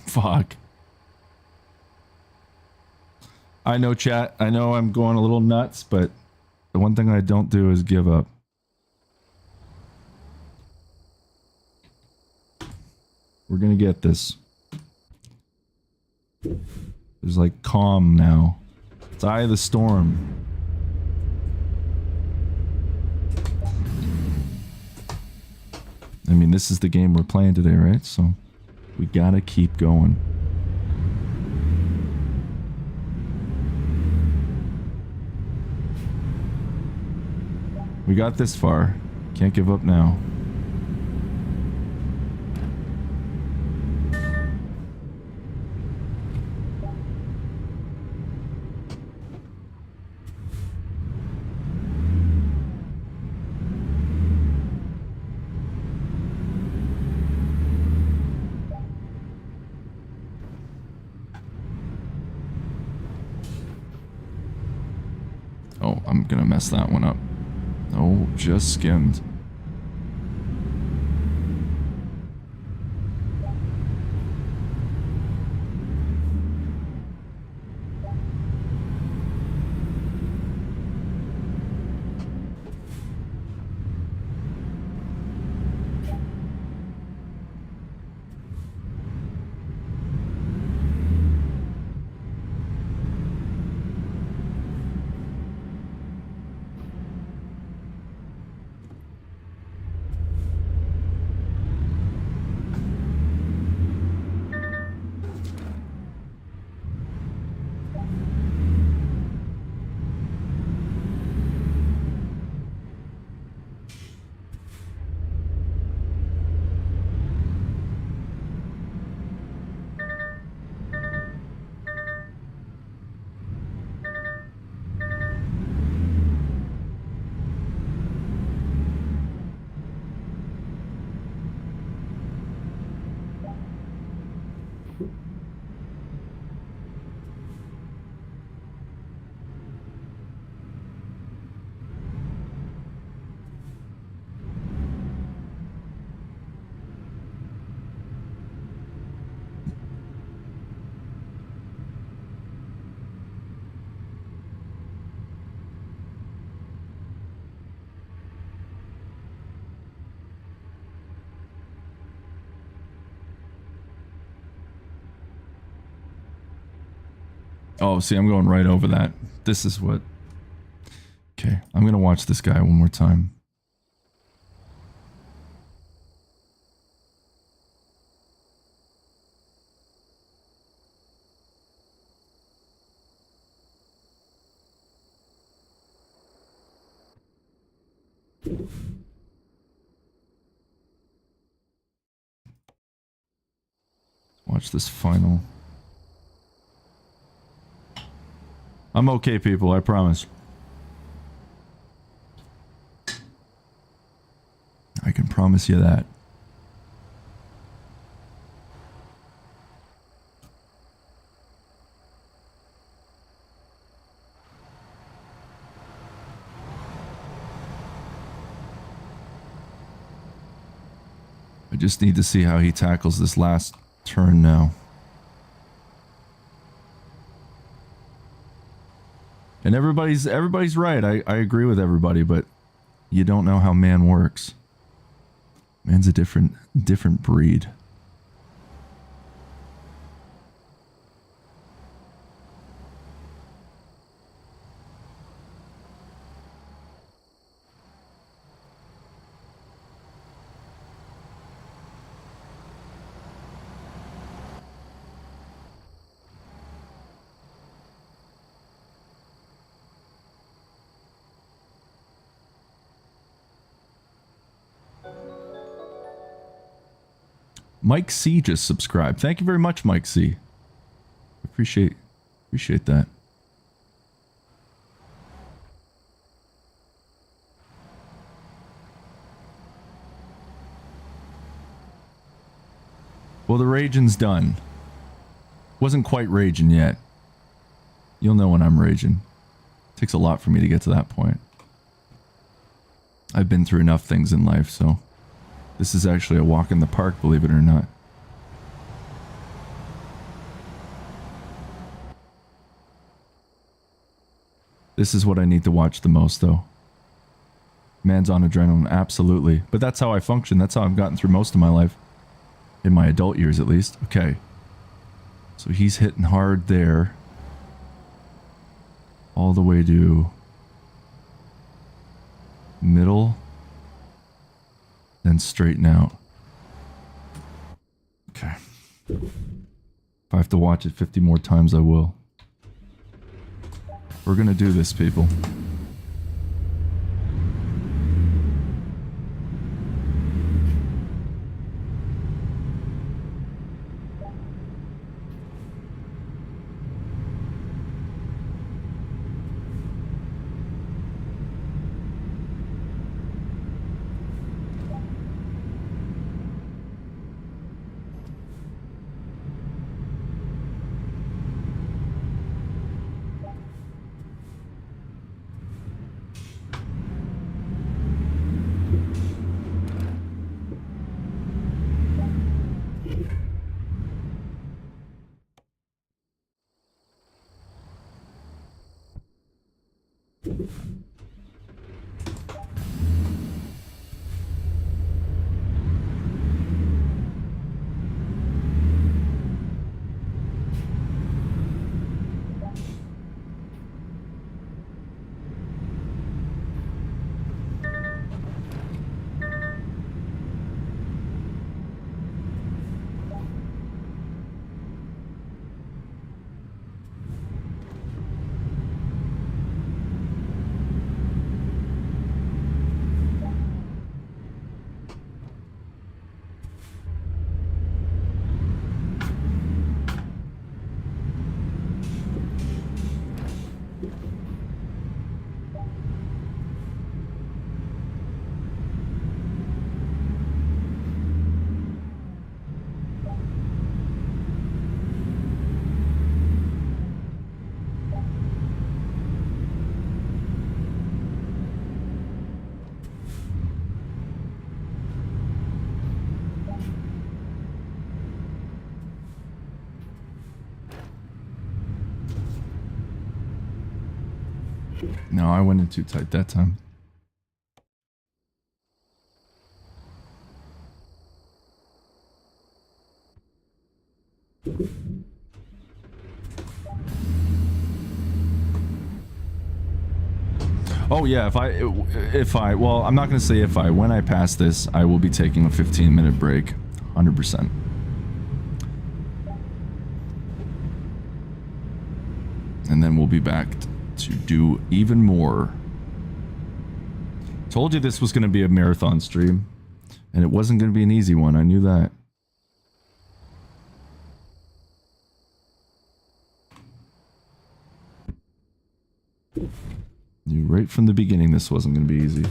Fuck. I know, chat. I know I'm going a little nuts, but the one thing I don't do is give up. We're gonna get this. There's like calm now. It's Eye of the Storm. I mean, this is the game we're playing today, right? So we gotta keep going. We got this far. Can't give up now. Oh, I'm gonna mess that one up. Oh, just skimmed. Oh, see, I'm going right over that. This is what... Okay, I'm going to watch this guy one more time. Watch this final. I'm okay, people, I promise. I can promise you that. I just need to see how he tackles this last turn now. And everybody's right. I agree with everybody, but you don't know how man works. Man's a different breed. Mike C just subscribed. Thank you very much, Mike C. Appreciate that. Well, the raging's done. Wasn't quite raging yet. You'll know when I'm raging. Takes a lot for me to get to that point. I've been through enough things in life, so this is actually a walk in the park, believe it or not. This is what I need to watch the most, though. Man's on adrenaline, absolutely. But that's how I function. That's how I've gotten through most of my life. In my adult years, at least. Okay. So he's hitting hard there. All the way to... middle. Then straighten out. Okay. If I have to watch it 50 more times, I will. We're gonna do this, people. No, I went in too tight that time. Oh yeah, well, I'm not going to say when I pass this, I will be taking a 15-minute break, 100%. And then we'll be back to do even more. Told you this was going to be a marathon stream, and it wasn't going to be an easy one. I knew that. Knew right from the beginning this wasn't going to be easy.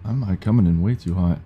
Am I coming in way too hot?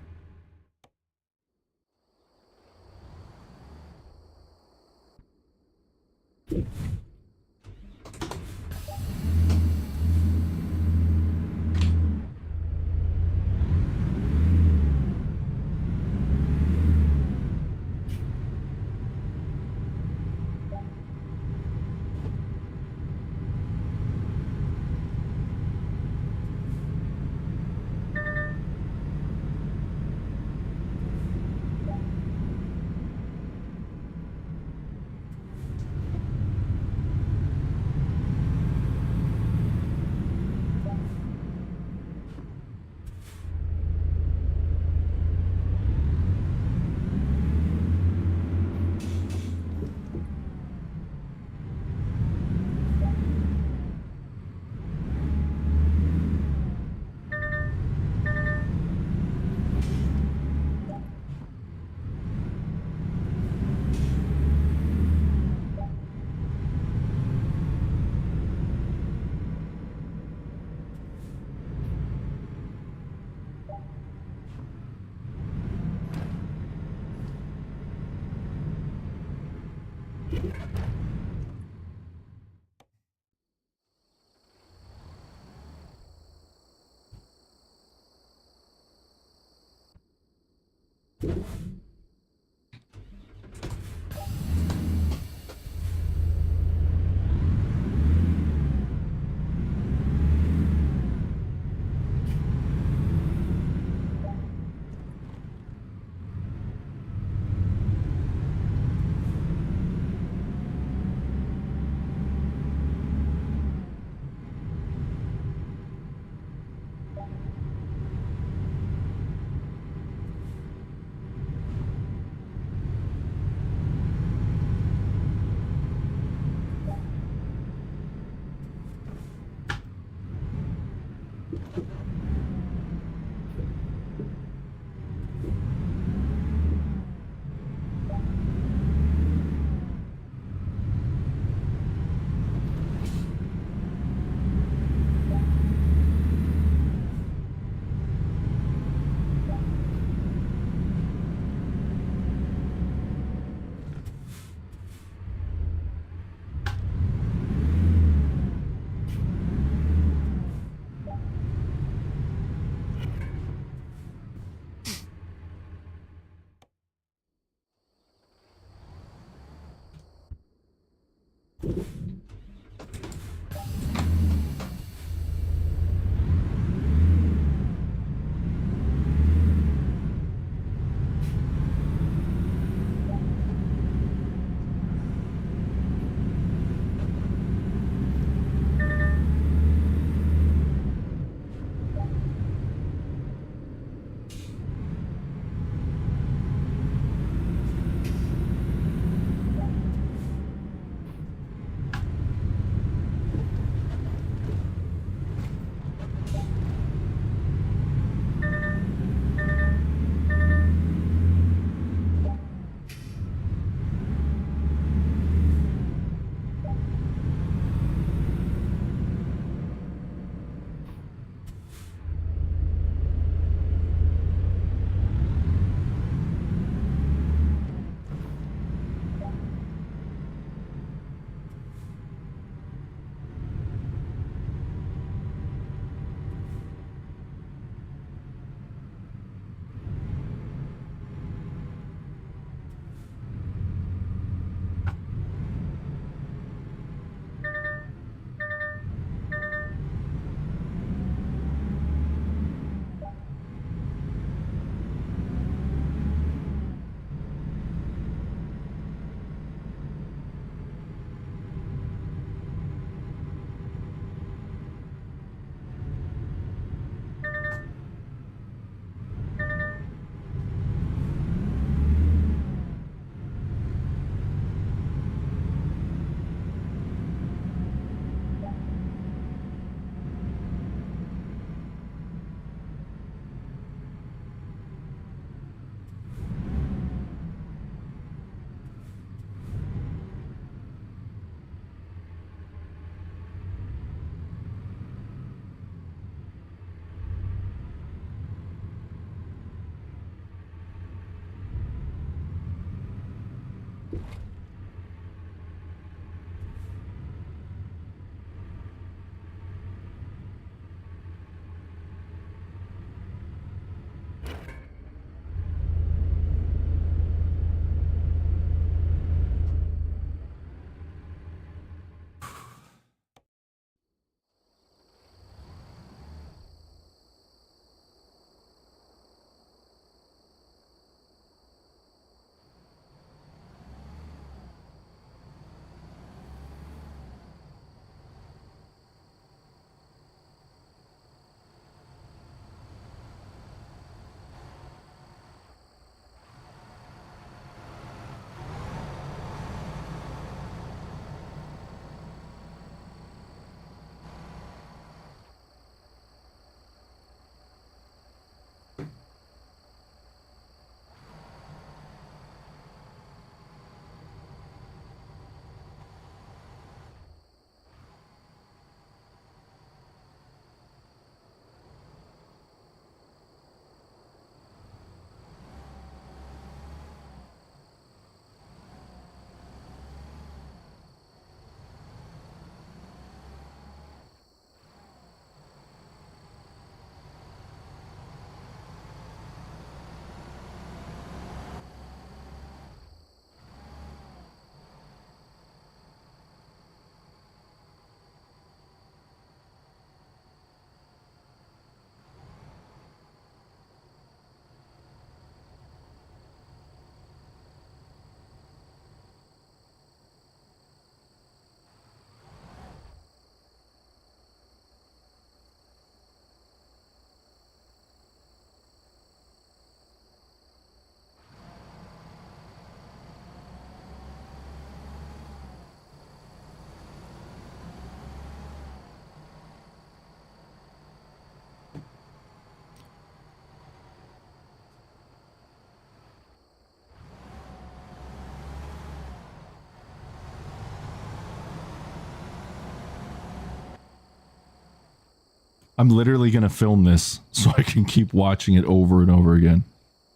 I'm literally going to film this so I can keep watching it over and over again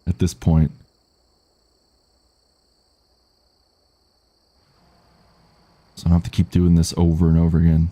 at this point. So I don't have to keep doing this over and over again.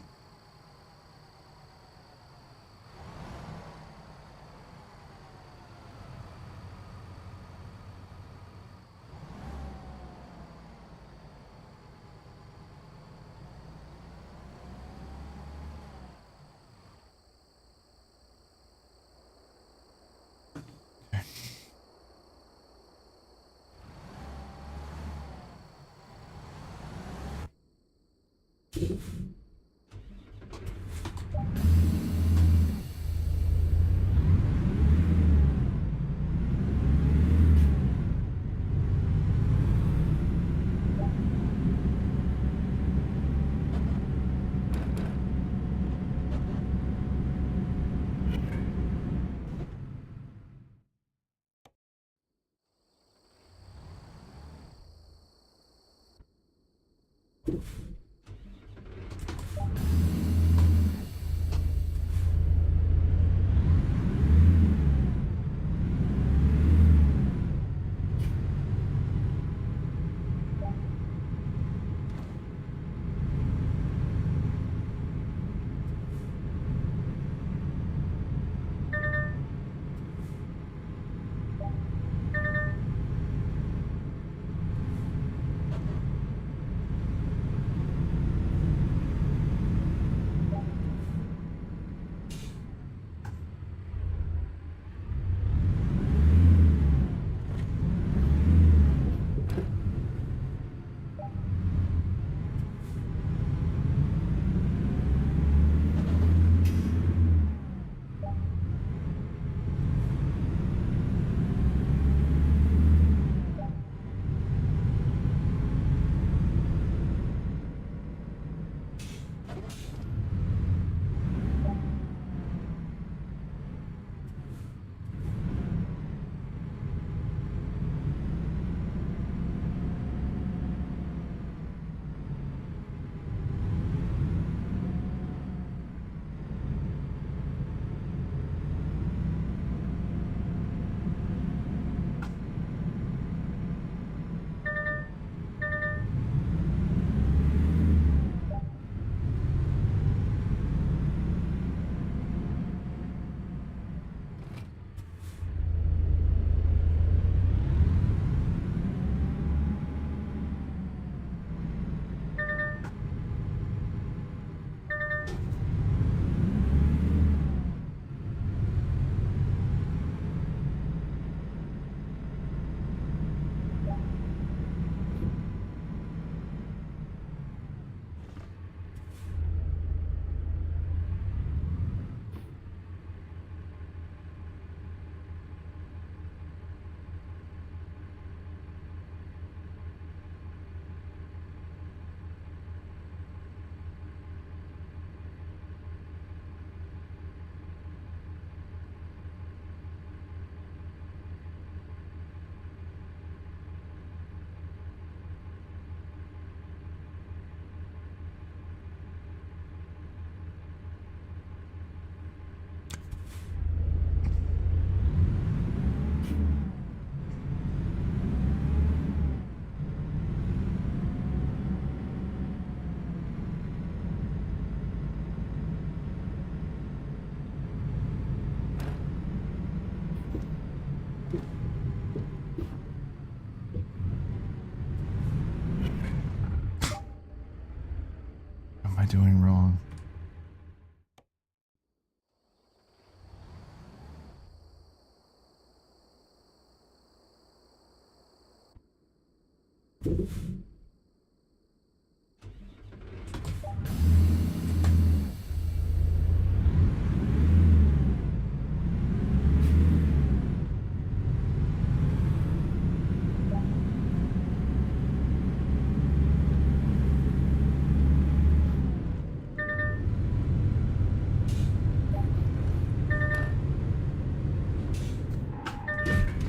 What am I doing wrong?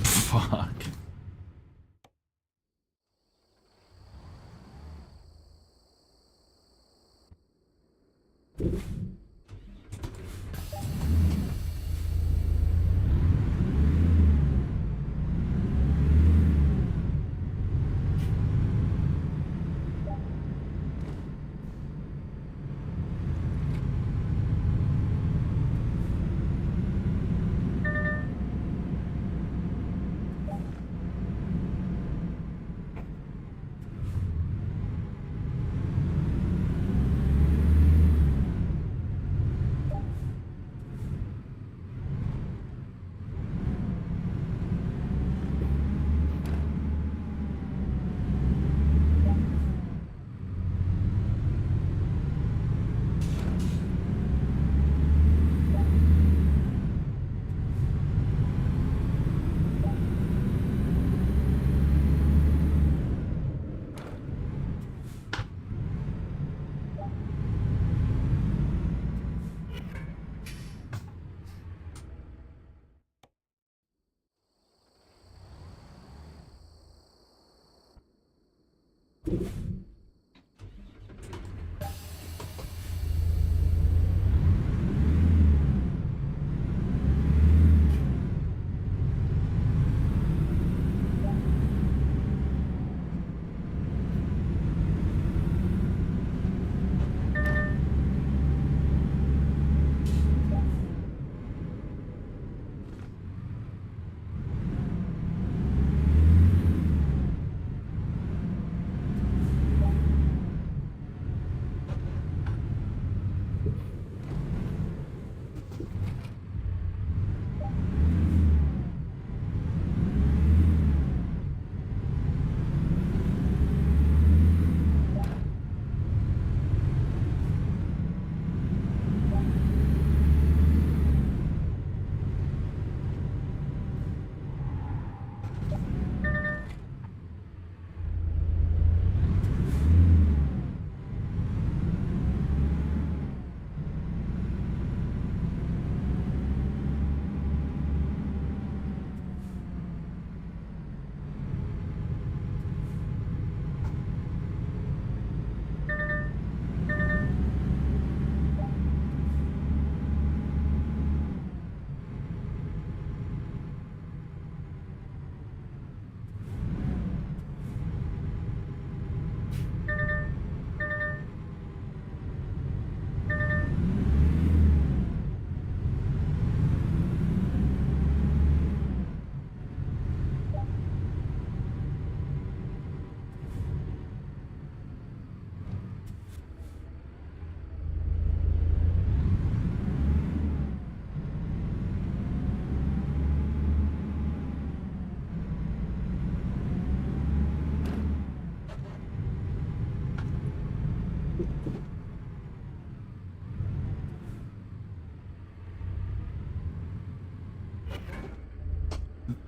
Fuck.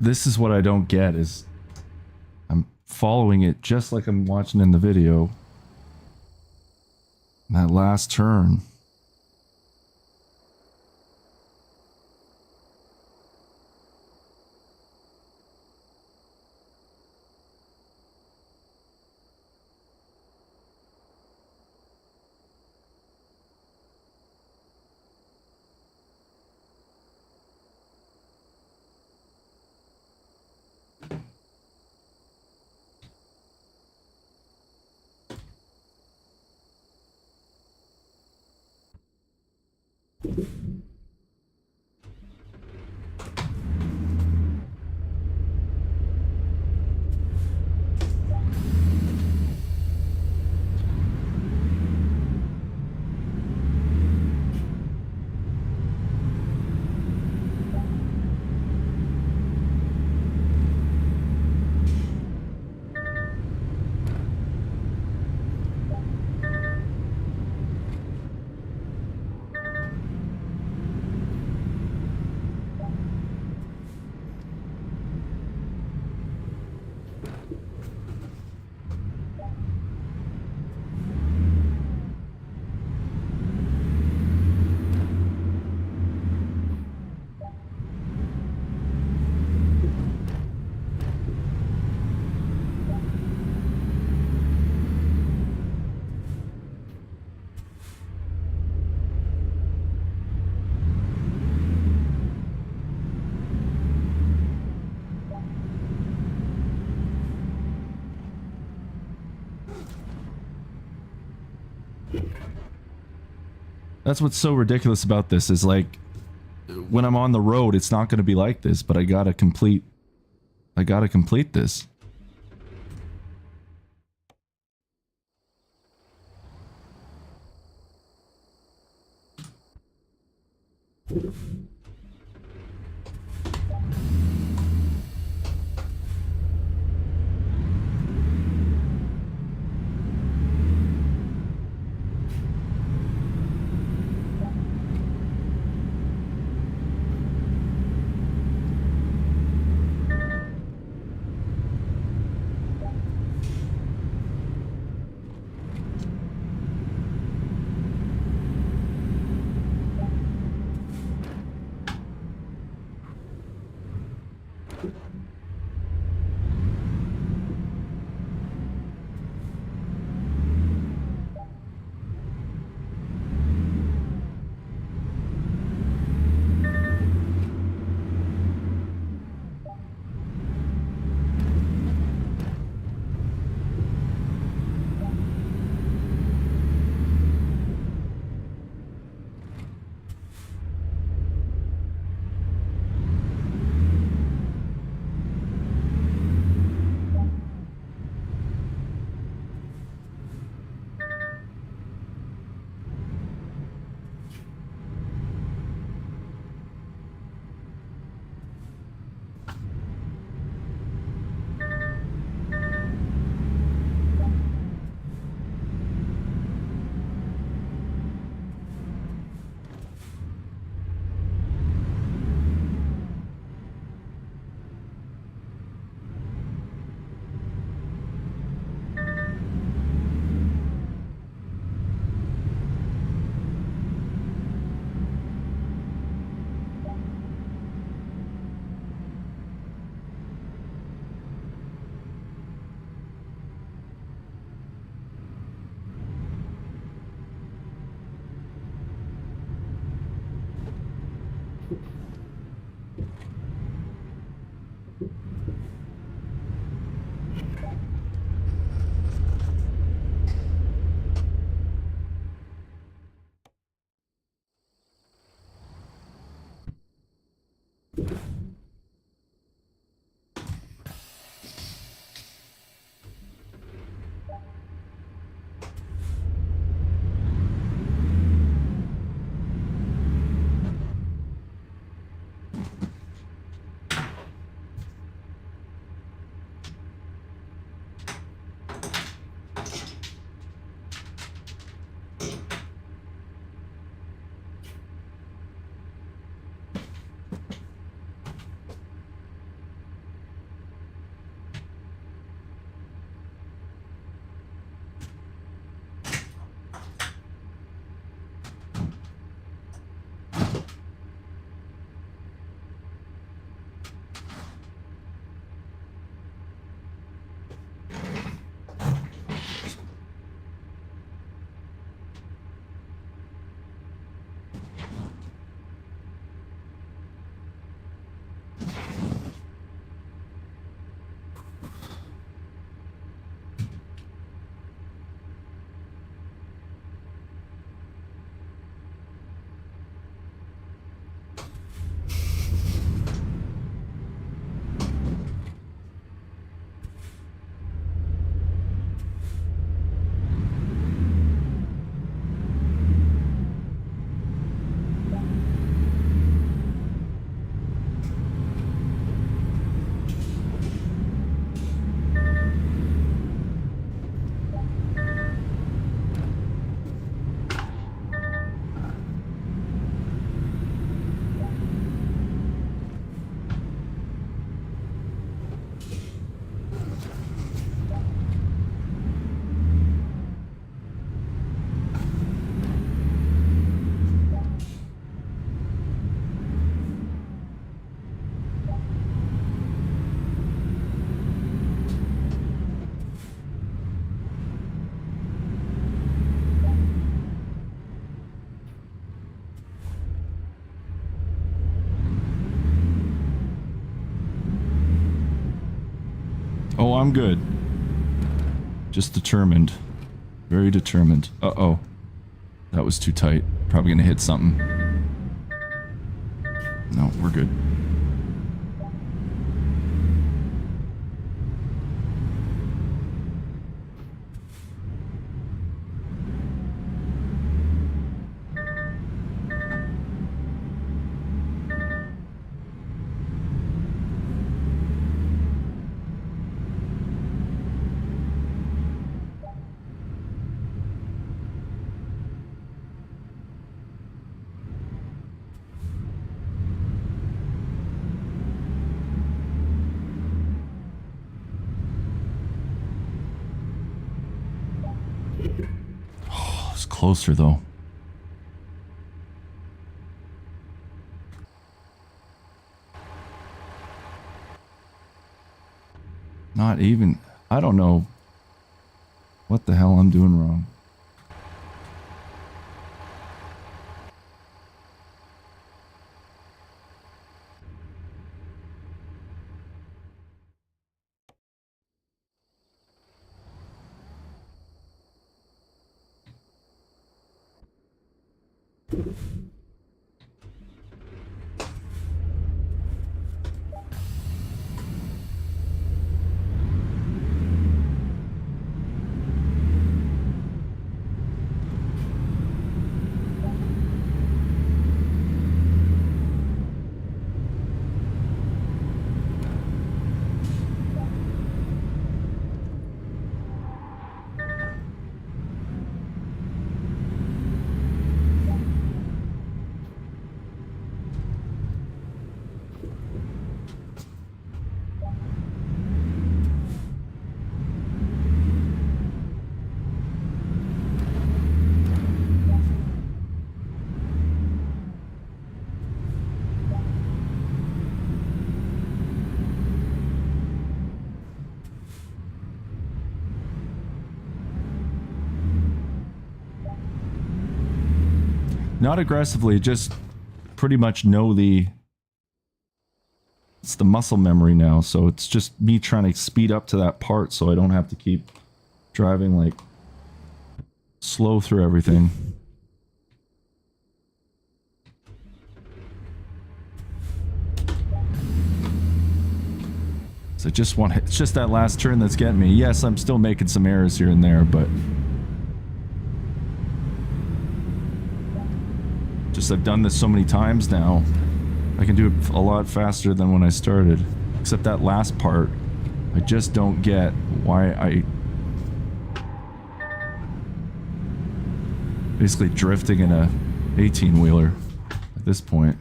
this is what I don't get is I'm following it just like I'm watching in the video. That last turn. That's what's so ridiculous about this is like when I'm on the road, it's not going to be like this, but I gotta complete this. I'm good. Just determined. Very determined. Uh-oh. That was too tight. Probably gonna hit something. No, we're good. Closer though. Not even. I don't know what the hell I'm doing wrong. Not aggressively, just pretty much know it's the muscle memory now, so it's just me trying to speed up to that part so I don't have to keep driving like slow through everything. So it's just that last turn that's getting me. Yes, I'm still making some errors here and there, but just I've done this so many times now, I can do it a lot faster than when I started. Except that last part, I just don't get why I... Basically drifting in a 18-wheeler at this point.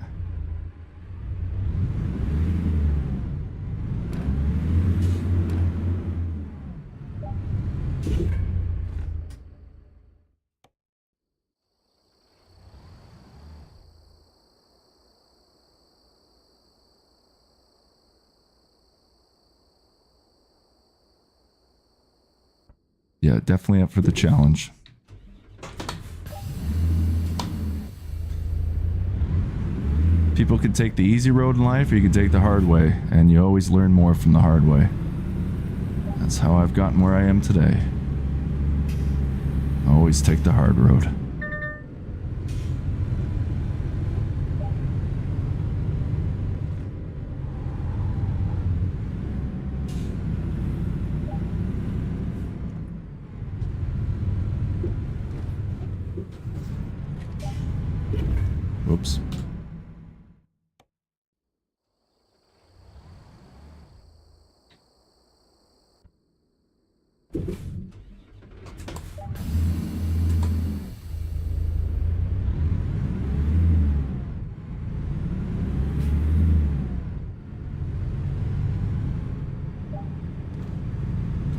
Yeah, definitely up for the challenge. People can take the easy road in life, or you can take the hard way, and you always learn more from the hard way. That's how I've gotten where I am today. I always take the hard road. Whoops.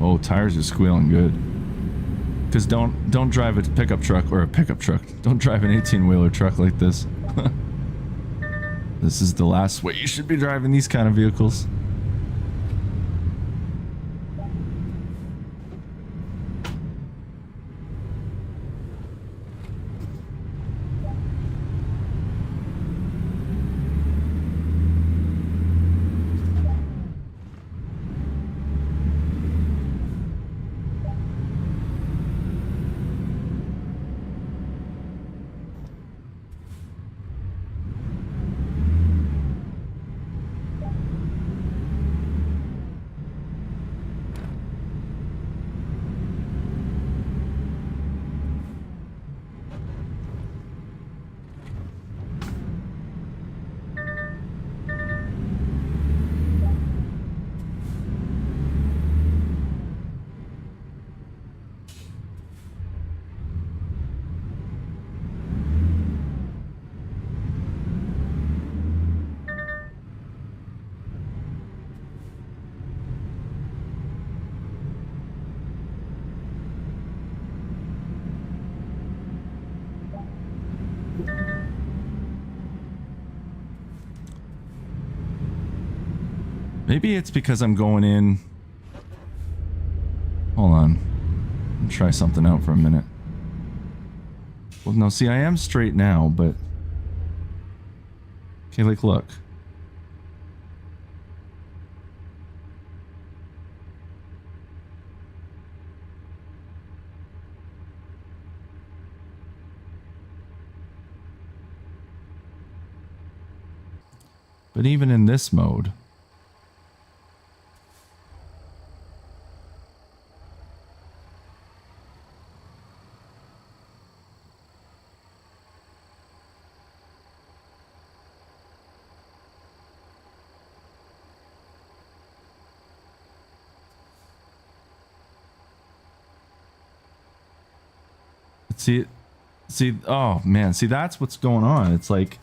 Oh, tires are squealing good. Because don't drive a pickup truck or a pickup truck. Don't drive an 18-wheeler truck like this. This is the last way you should be driving these kind of vehicles. Maybe it's because I'm going in. Hold on. I'll try something out for a minute. Well, no, see, I am straight now, but... Okay, like, look. But even in this mode... See, oh man, see, that's what's going on. It's like,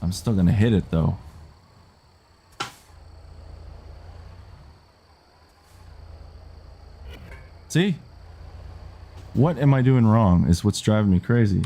I'm still gonna hit it though. See? What am I doing wrong is what's driving me crazy.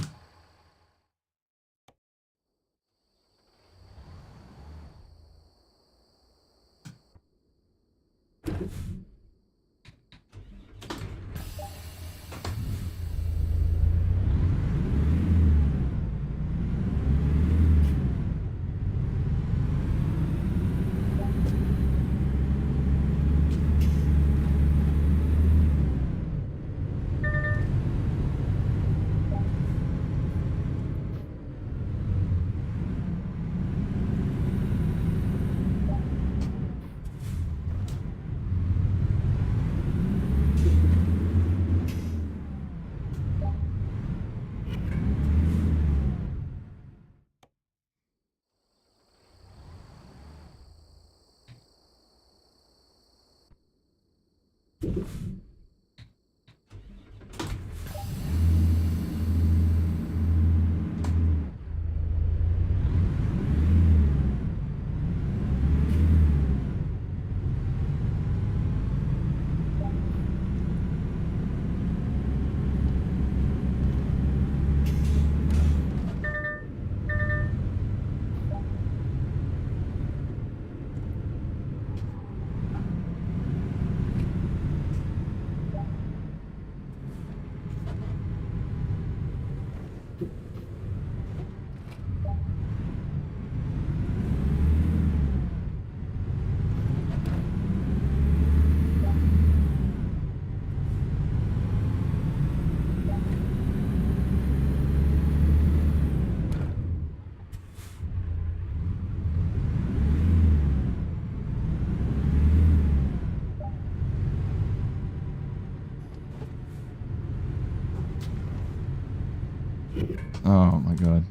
Oh my god.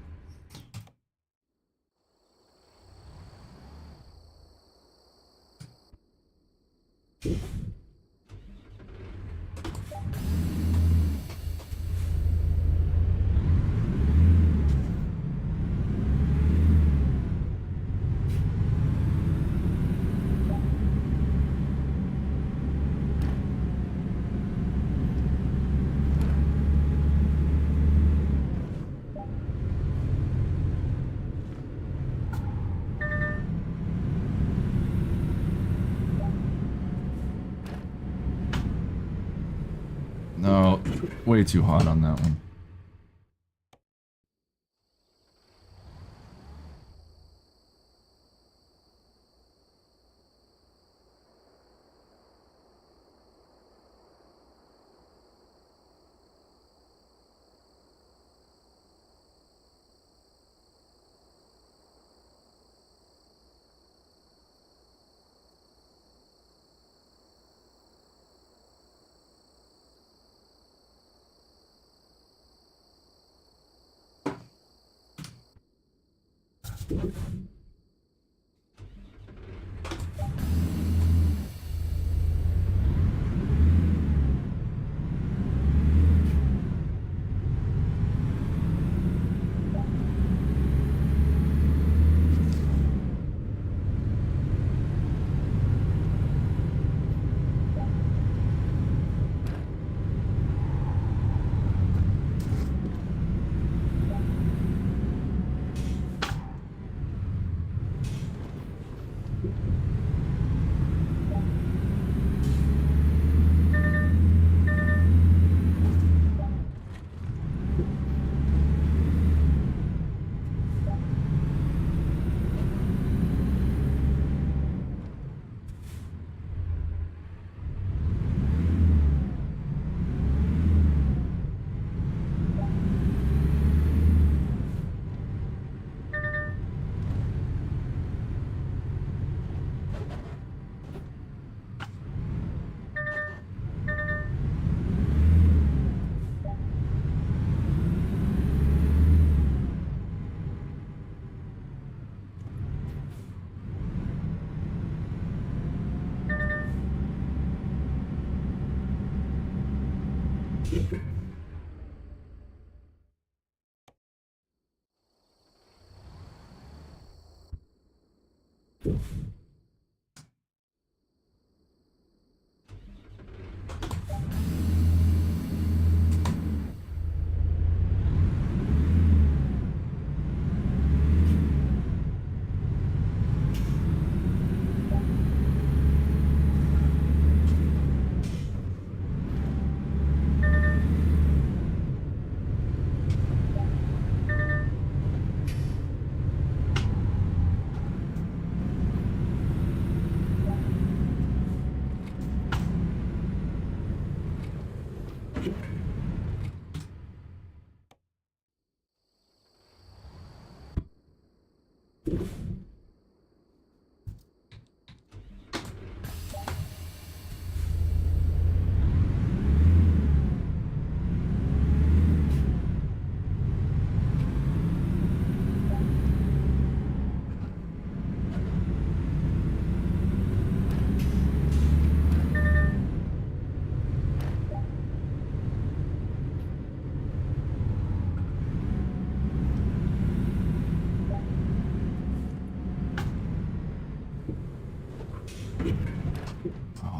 No, way too hot on that one.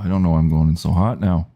I don't know why I'm going in so hot now.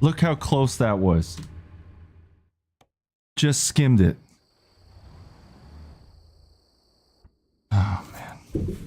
Look how close that was. Just skimmed it. Oh, man.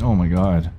Oh my god.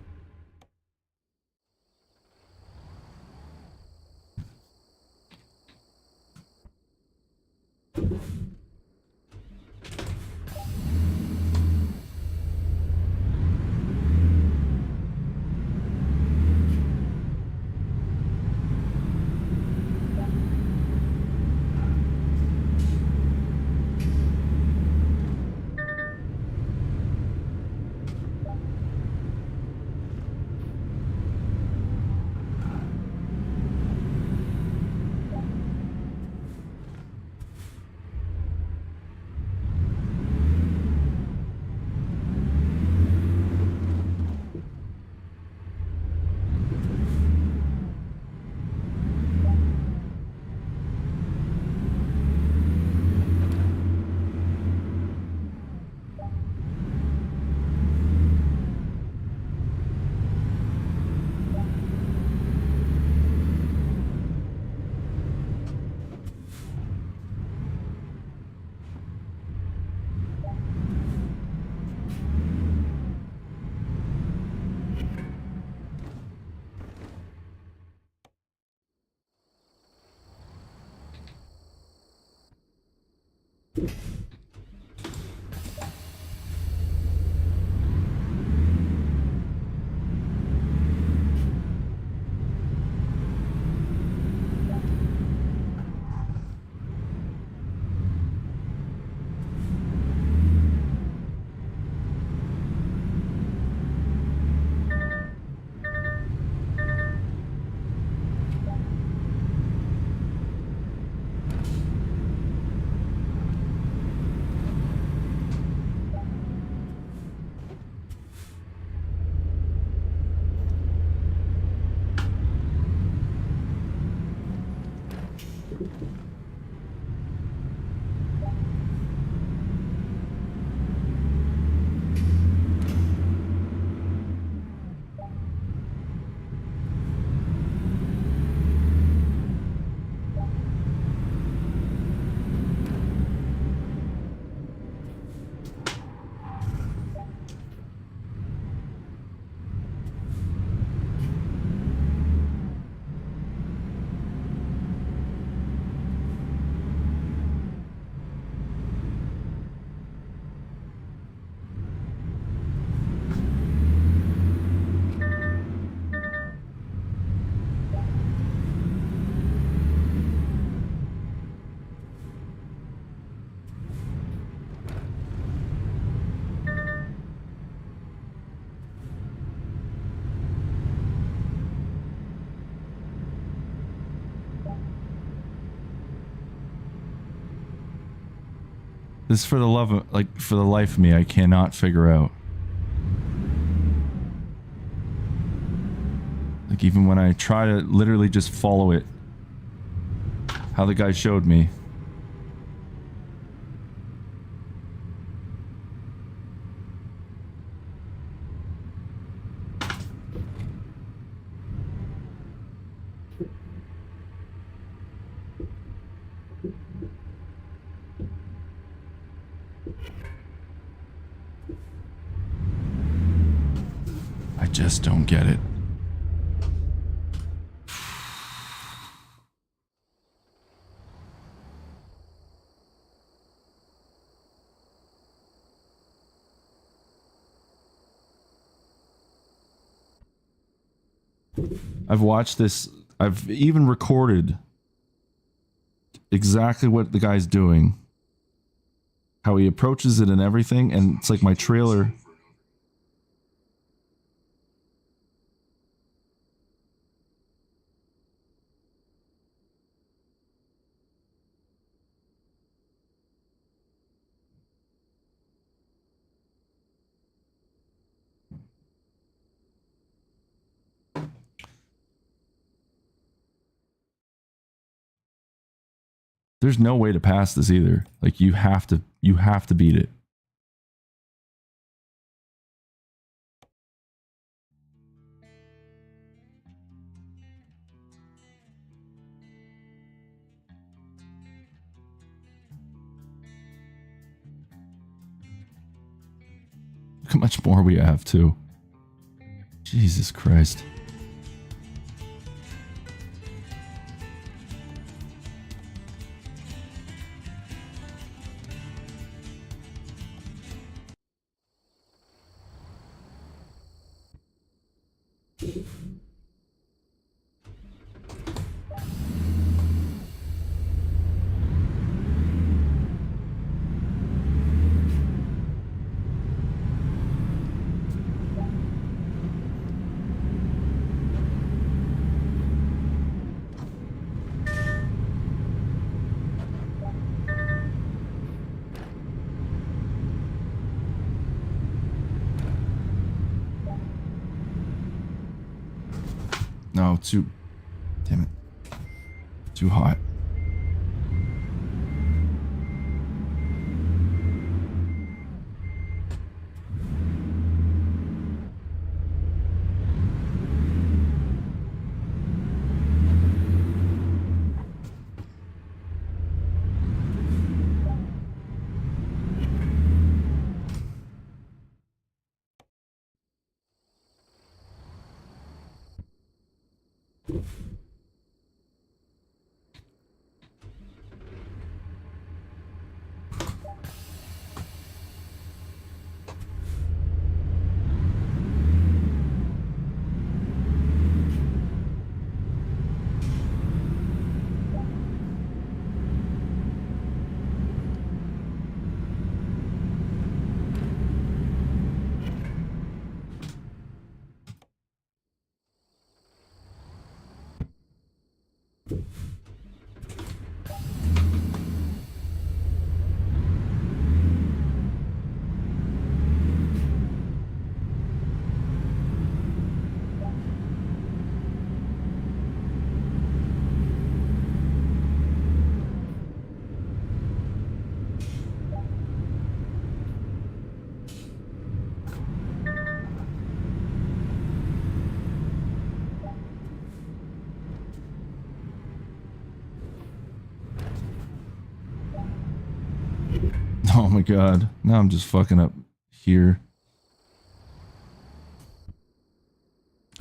This, for the love of, like, for the life of me, I cannot figure out. Like, even when I try to literally just follow it, how the guy showed me. I just don't get it. I've watched this. I've even recorded exactly what the guy's doing, how he approaches it and everything, and it's like my trailer. There's no way to pass this either. Like, you have to beat it. Look how much more we have too. Jesus Christ. No, too... Damn it. Too hot. Oh my god. Now I'm just fucking up here.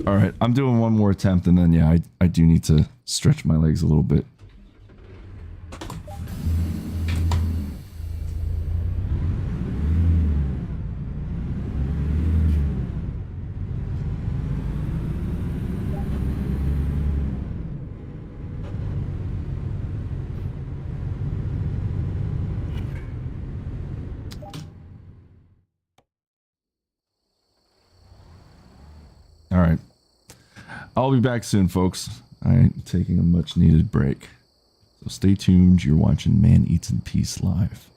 Alright, I'm doing one more attempt and then yeah, I do need to stretch my legs a little bit. All right. I'll be back soon, folks. I'm taking a much needed break. So stay tuned. You're watching Man Eats in Peace live.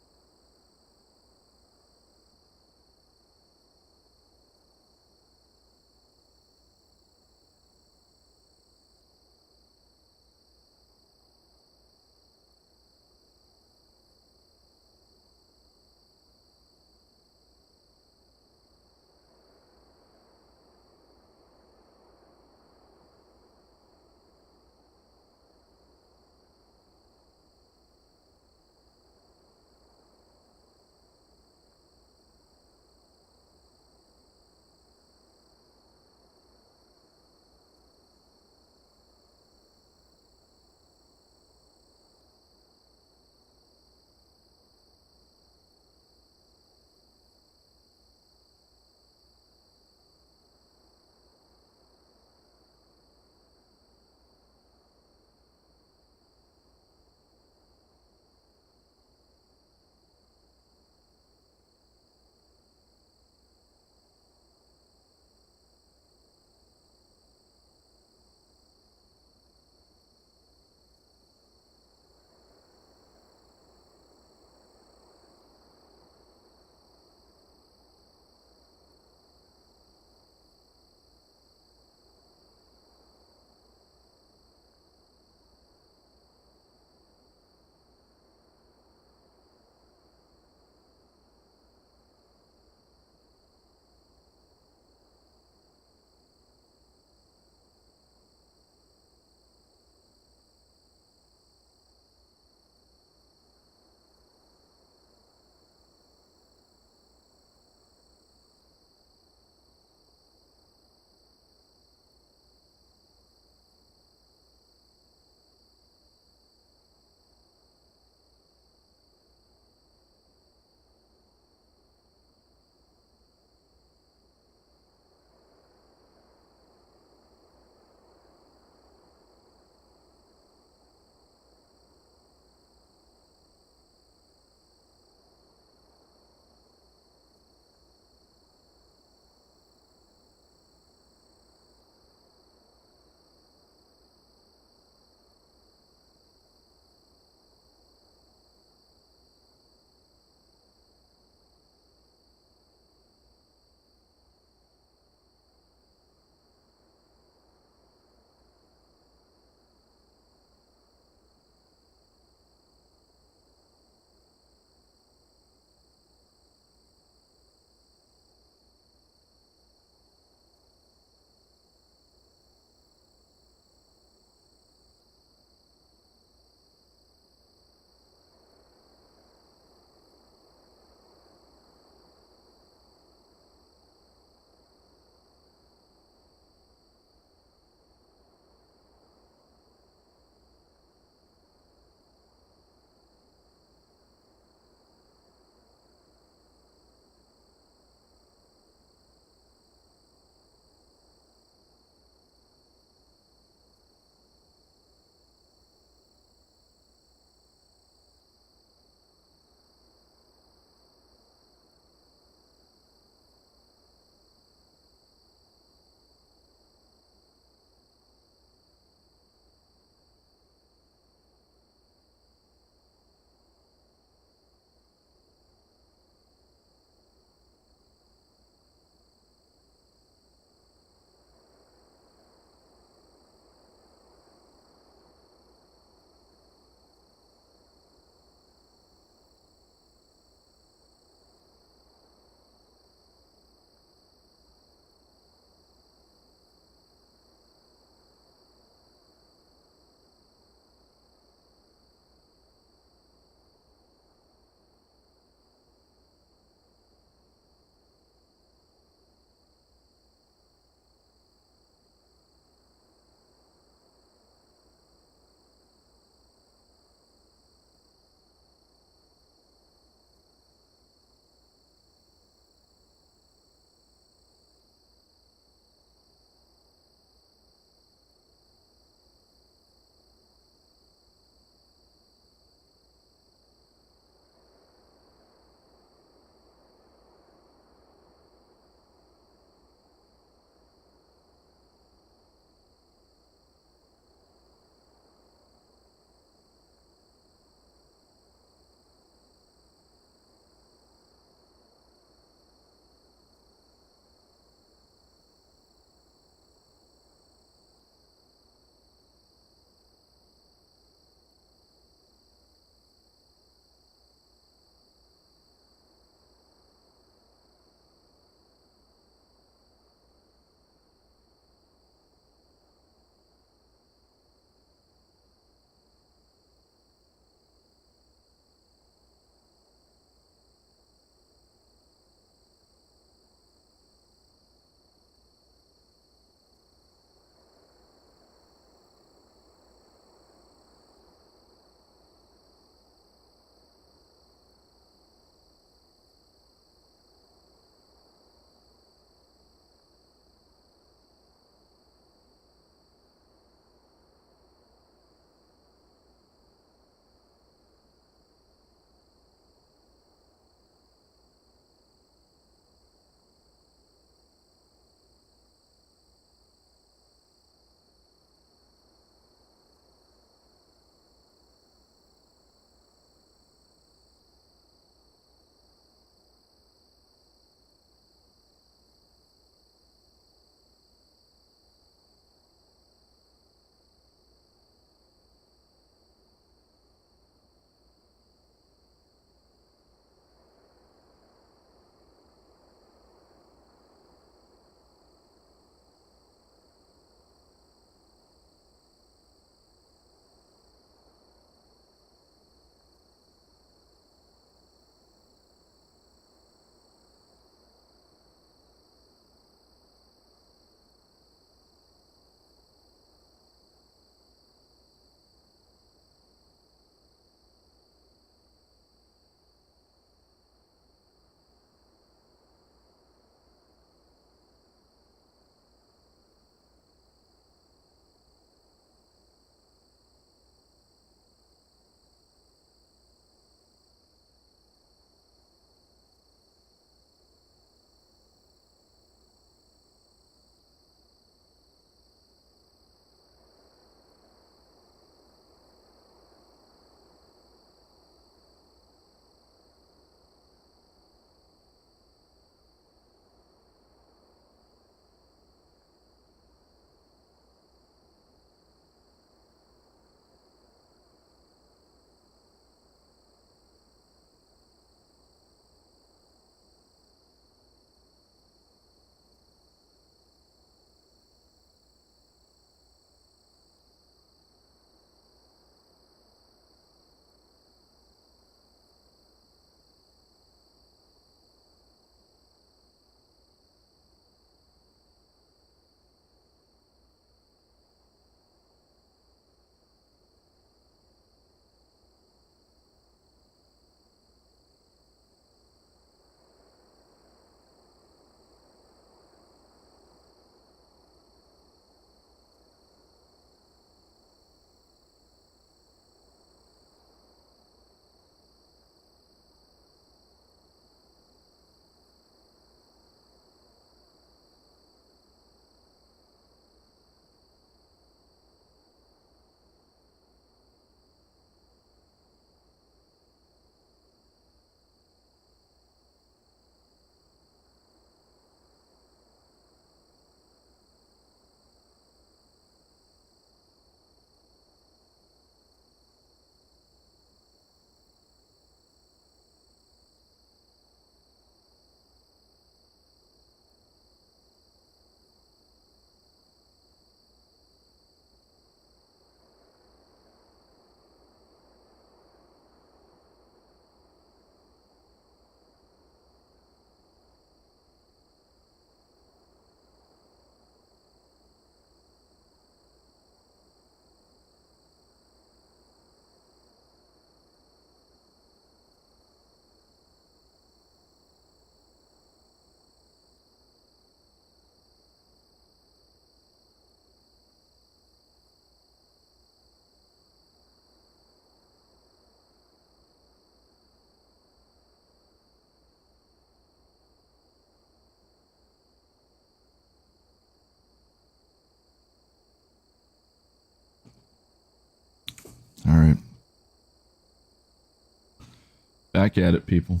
Back at it, people.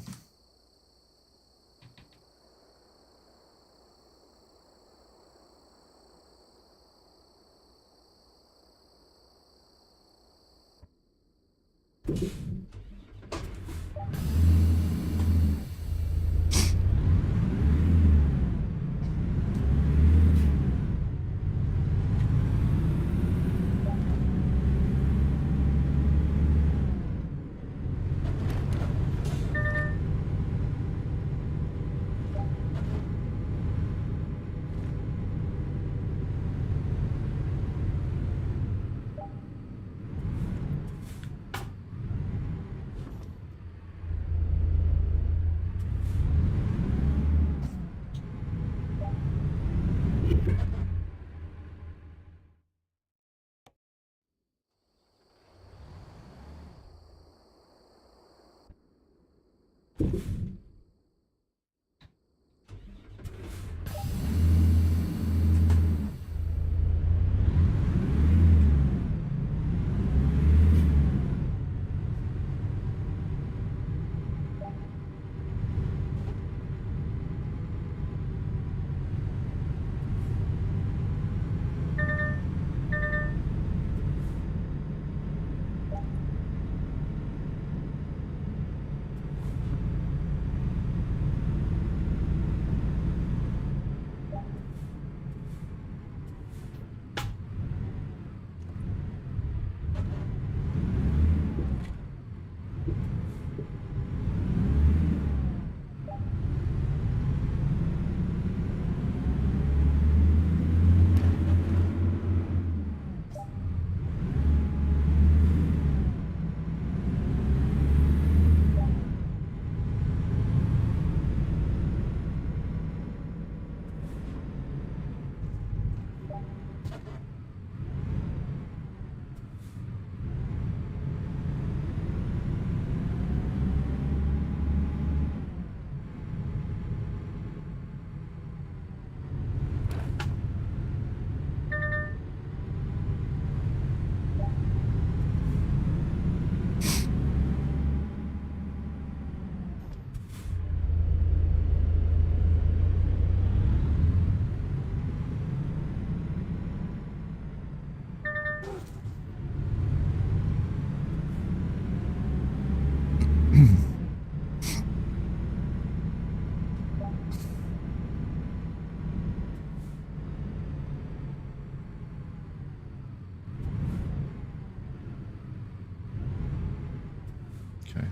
Okay.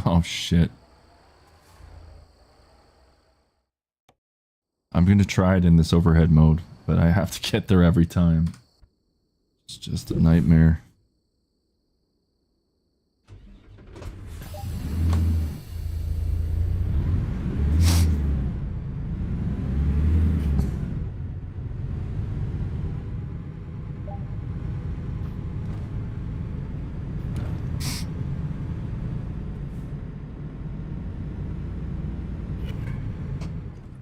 Oh shit. I'm gonna try it in this overhead mode, but I have to get there every time. It's just a nightmare.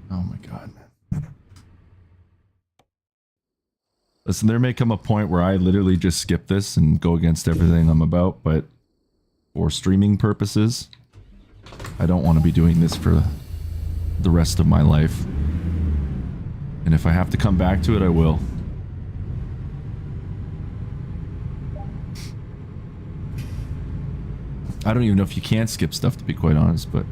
Oh my god, man. Listen, there may come a point where I literally just skip this and go against everything I'm about, but for streaming purposes, I don't want to be doing this for the rest of my life. And if I have to come back to it, I will. I don't even know if you can skip stuff, to be quite honest, but...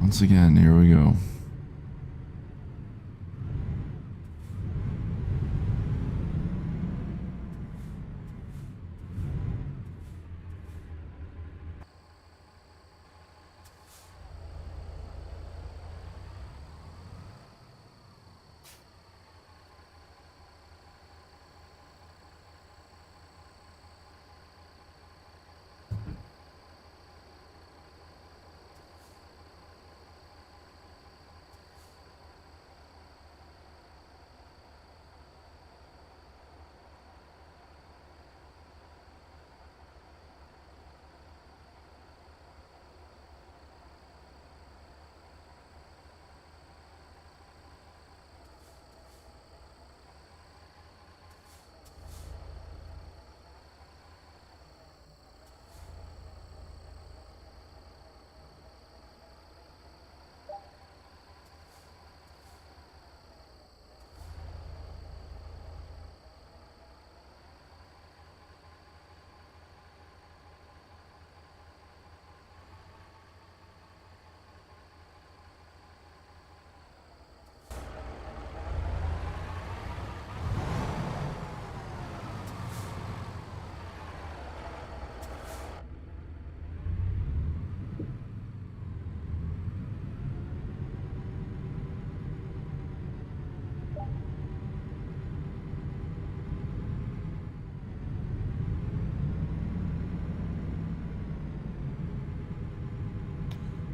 Once again, here we go.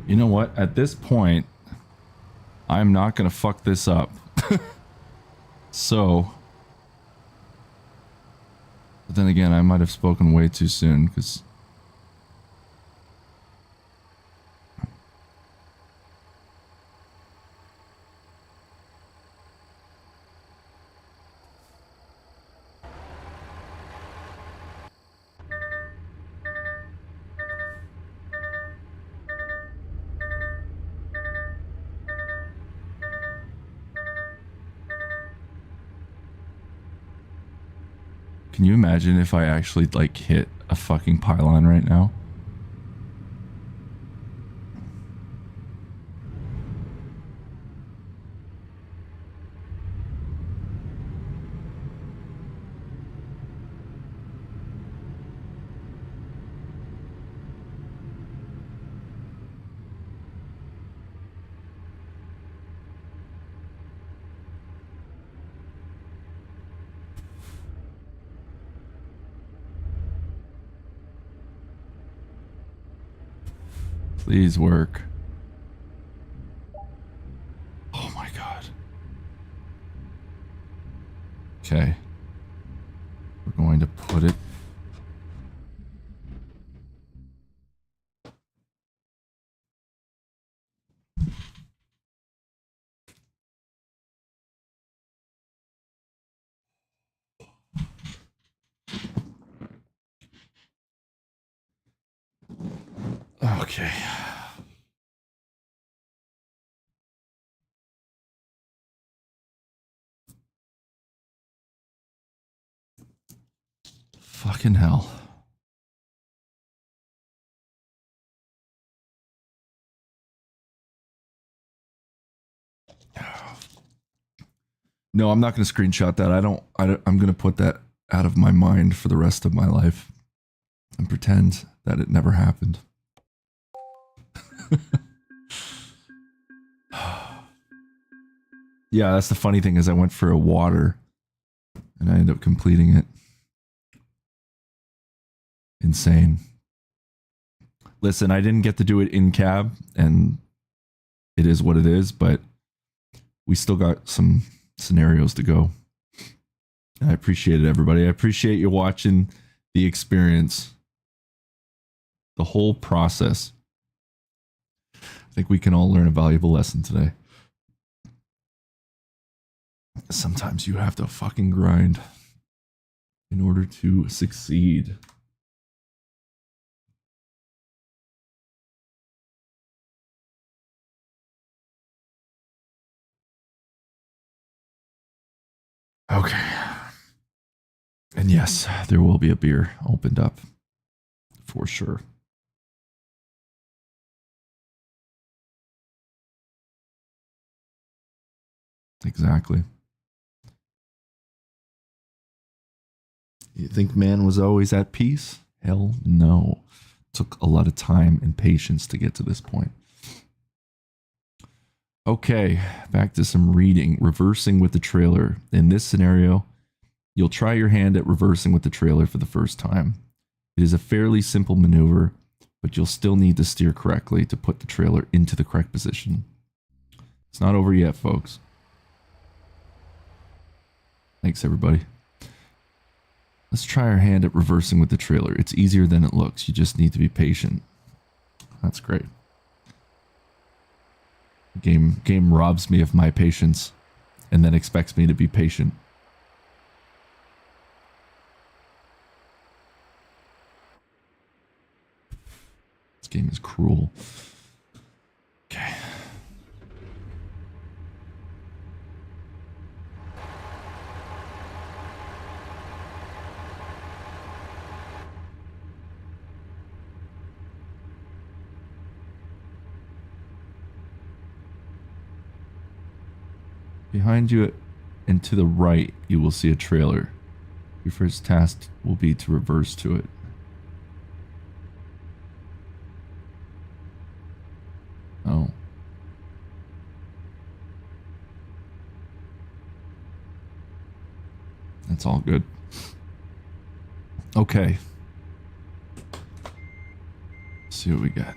You know what? At this point, I'm not going to fuck this up. So, but then again, I might have spoken way too soon because can you imagine if I actually like hit a fucking pylon right now? Please work. Oh my god. Okay. We're going to put it. Okay. Fucking hell. No, I'm not going to screenshot that. I'm going to put that out of my mind for the rest of my life and pretend that it never happened. Yeah, that's the funny thing is I went for a water and I ended up completing it. Insane. Listen, I didn't get to do it in cab and it is what it is, but we still got some scenarios to go. I appreciate it, everybody. I appreciate you watching the experience, the whole process. I think we can all learn a valuable lesson today. Sometimes you have to fucking grind in order to succeed. Okay. And yes, there will be a beer opened up for sure. Exactly. You think man was always at peace? Hell no. Took a lot of time and patience to get to this point. Okay, back to some reading. Reversing with the trailer. In this scenario, you'll try your hand at reversing with the trailer for the first time. It is a fairly simple maneuver, but you'll still need to steer correctly to put the trailer into the correct position. It's not over yet, folks. Thanks, everybody. Let's try our hand at reversing with the trailer. It's easier than it looks. You just need to be patient. That's great. Game robs me of my patience and then expects me to be patient. This game is cruel. Okay. Behind you and to the right, you will see a trailer. Your first task will be to reverse to it. Oh. That's all good. Okay. Let's see what we got.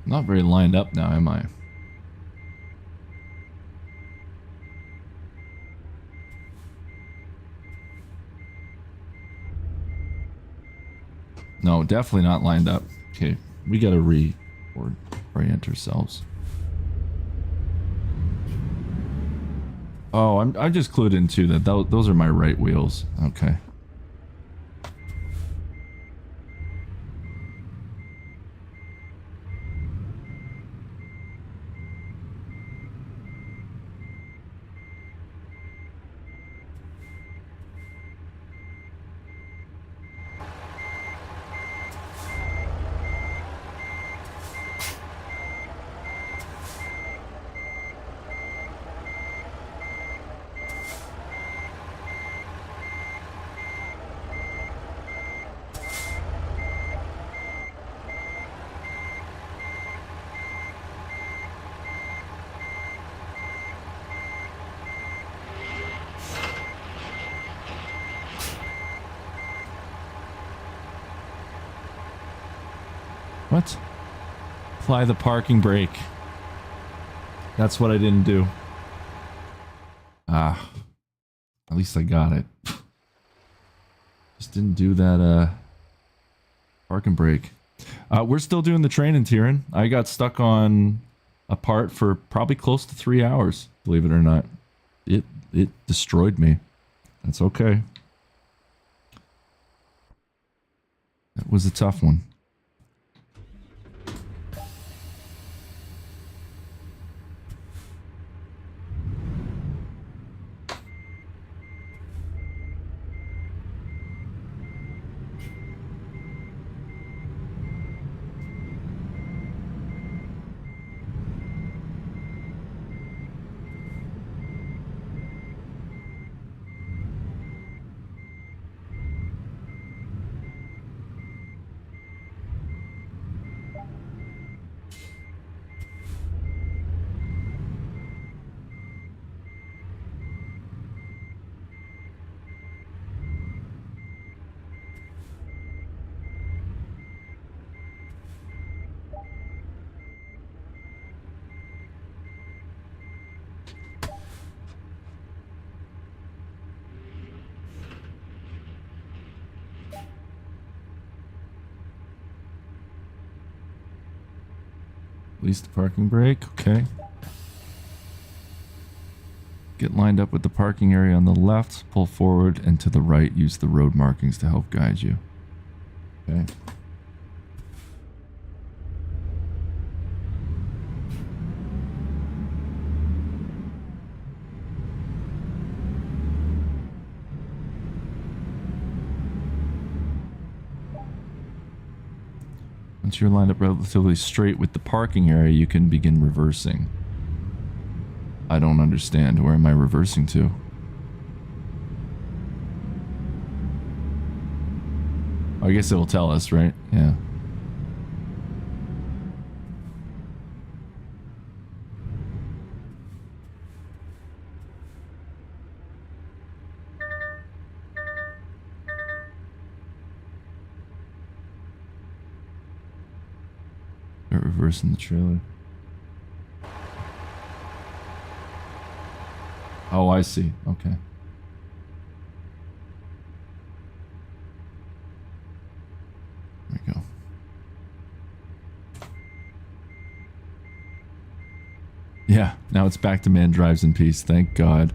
Not very lined up now, am I? No, definitely not lined up. Okay, we gotta reorient ourselves. Oh, I'm just clued into that. Those are my right wheels. Okay. What? Apply the parking brake. That's what I didn't do. Ah. At least I got it. Just didn't do that, parking brake. We're still doing the training, Tyrion. I got stuck on a part for probably close to 3 hours, believe it or not. It destroyed me. That's okay. That was a tough one. Release the parking brake. Okay. Get lined up with the parking area on the left. Pull forward and to the right. Use the road markings to help guide you. Okay. Once you're lined up relatively straight with the parking area, you can begin reversing. I don't understand. Where am I reversing to? I guess it will tell us, right? Yeah. Reversing the trailer. Oh, I see. Okay. There we go. Yeah, now it's back to man drives in peace. Thank God.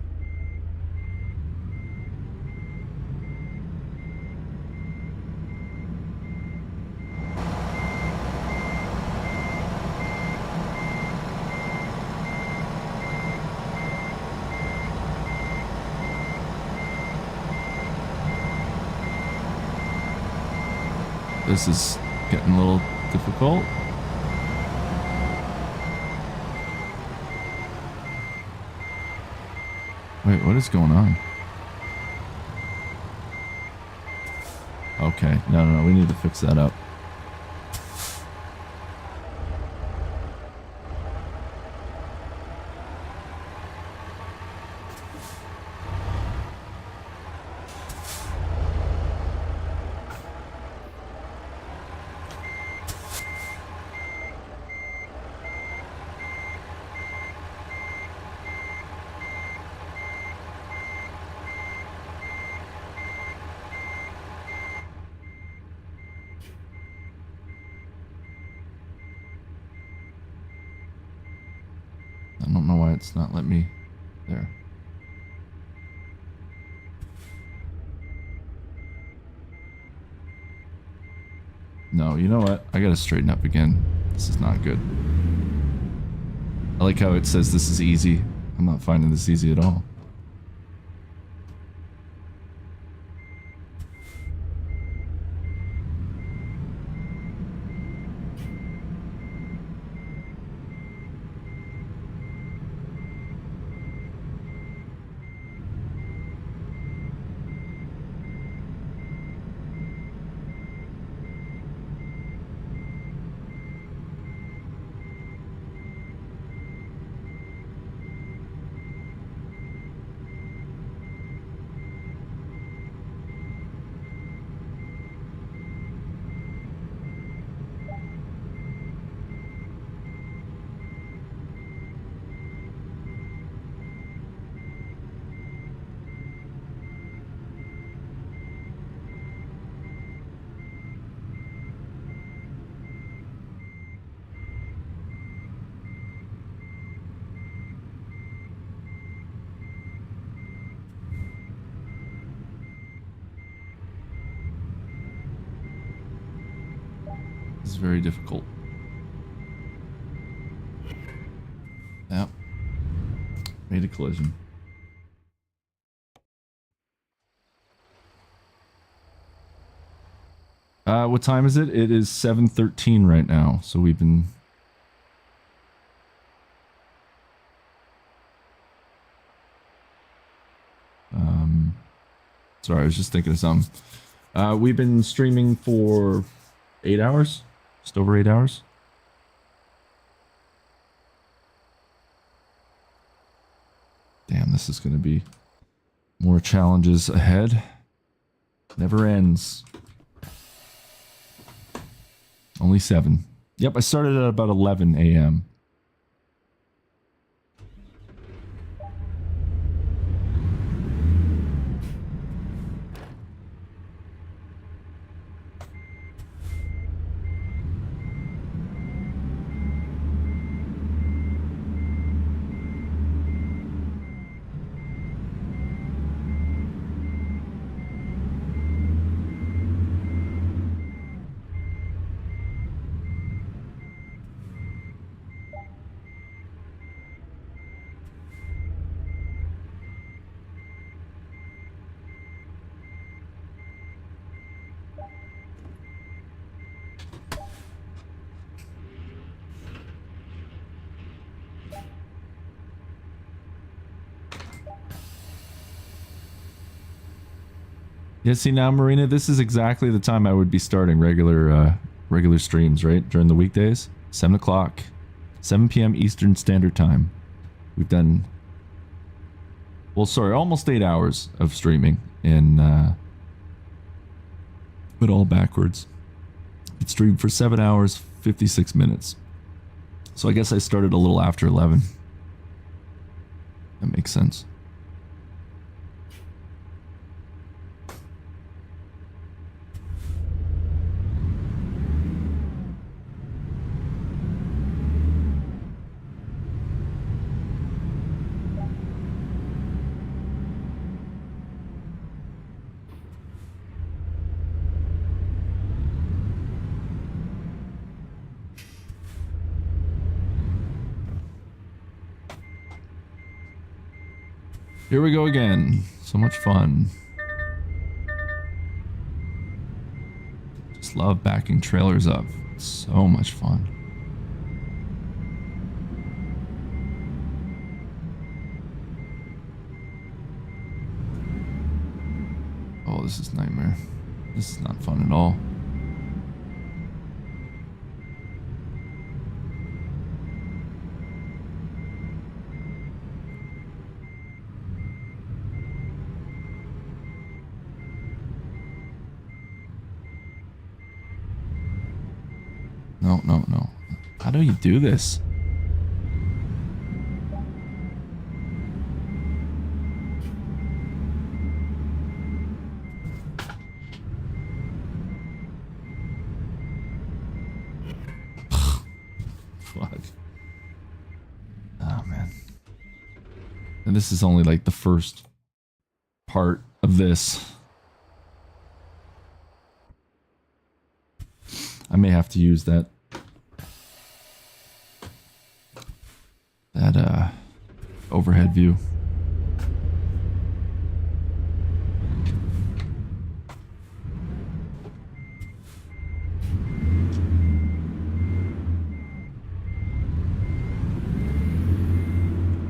This is getting a little difficult. Wait, what is going on? Okay, no, we need to fix that up. I don't know why it's not letting me there. No, you know what? I gotta straighten up again. This is not good. I like how it says this is easy. I'm not finding this easy at all. This is very difficult. Yep. Made a collision. What time is it? It is 7:13 right now. So we've been... Sorry, I was just thinking of something. We've been streaming for 8 hours. Just over 8 hours. Damn, this is going to be more challenges ahead. Never ends. Only 7. Yep, I started at about 11 a.m. Yeah, see now, Marina, this is exactly the time I would be starting regular streams, right? During the weekdays. 7 o'clock. 7 p.m. Eastern Standard Time. We've done... Well, sorry, almost 8 hours of streaming in... but all backwards. It streamed for 7 hours, 56 minutes. So I guess I started a little after 11. That makes sense. Here we go again. So much fun. Just love backing trailers up. It's so much fun. Oh, this is nightmare. This is not fun at all. No, no, no. How do you do this? Fuck. Oh, man. And this is only like the first part of this. I may have to use that overhead view.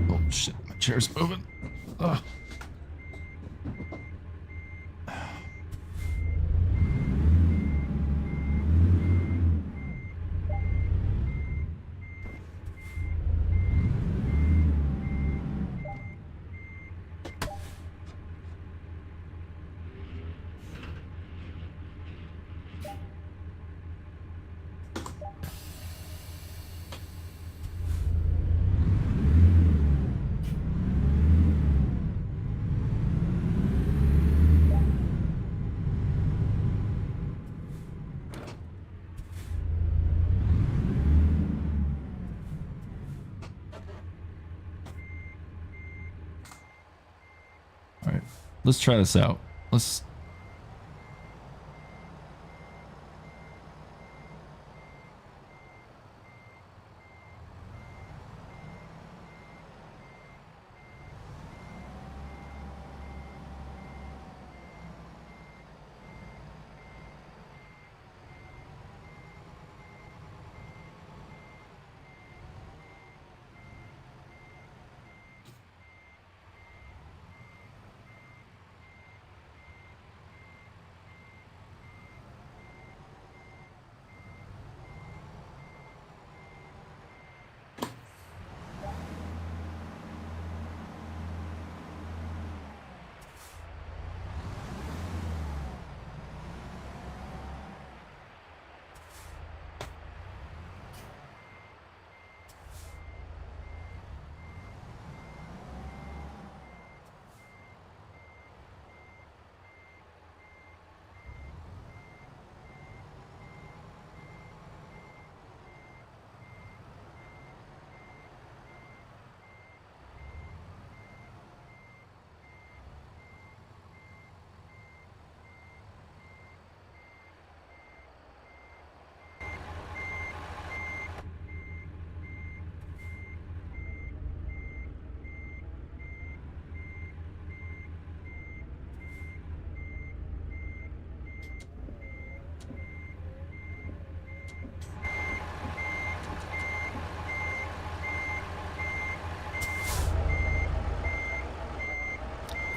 Oh shit, my chair's moving. Ugh. Let's try this out. Let's...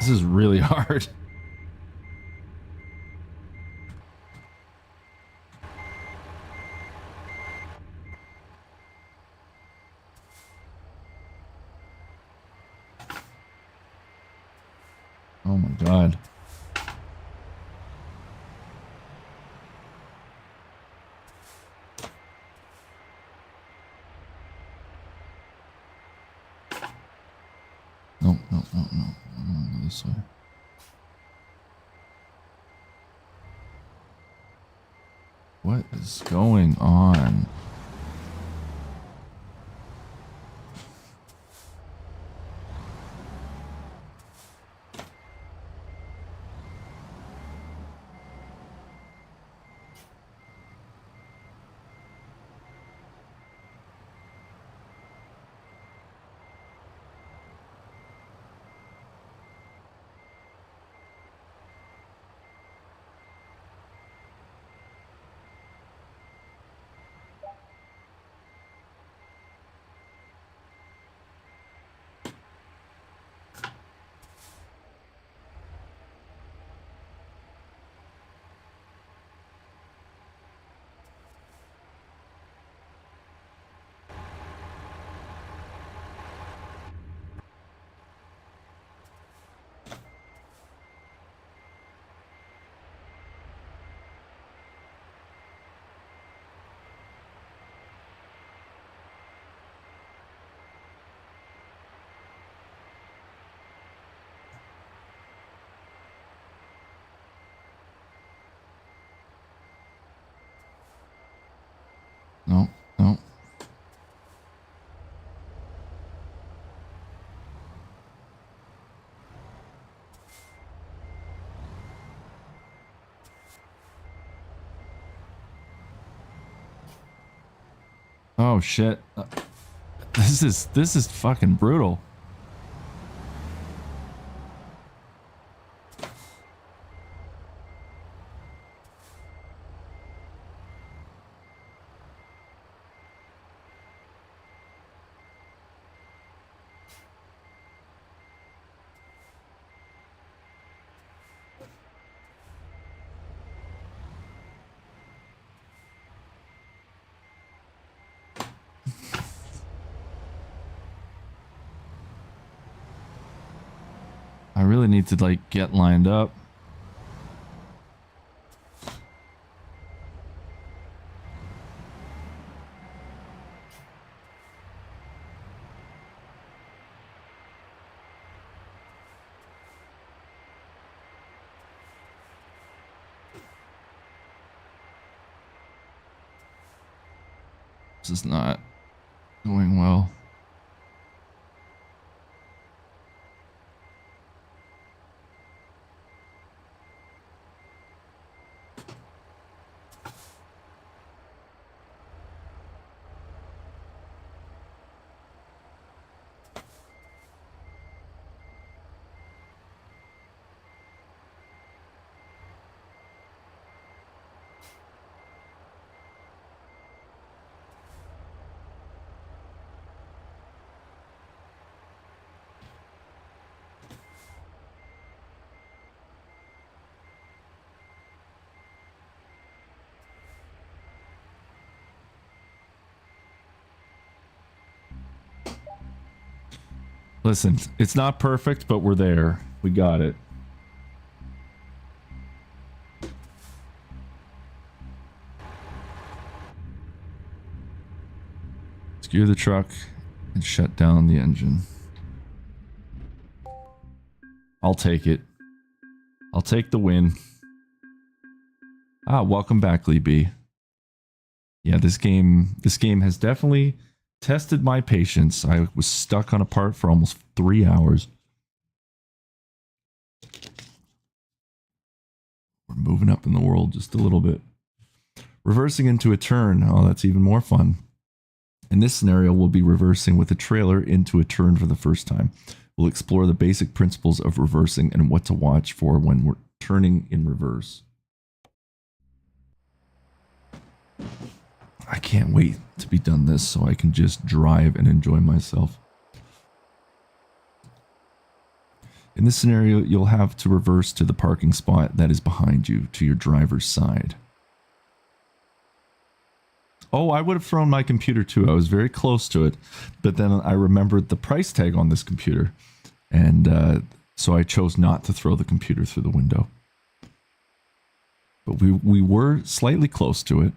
This is really hard. God. No, no, no, no. I'm gonna go this way. What is going on? No, no. Oh shit. This is fucking brutal. I really need to like get lined up. This is not going well. Listen, it's not perfect, but we're there. We got it. Gear the truck and shut down the engine. I'll take it. I'll take the win. Ah, welcome back, Lee B. Yeah, this game has definitely tested my patience. I was stuck on a part for almost 3 hours. We're moving up in the world just a little bit. Reversing into a turn. Oh, that's even more fun. In this scenario, we'll be reversing with a trailer into a turn for the first time. We'll explore the basic principles of reversing and what to watch for when we're turning in reverse. I can't wait to be done this so I can just drive and enjoy myself. In this scenario, you'll have to reverse to the parking spot that is behind you, to your driver's side. Oh, I would have thrown my computer too. I was very close to it, but then I remembered the price tag on this computer. And So I chose not to throw the computer through the window. But we were slightly close to it.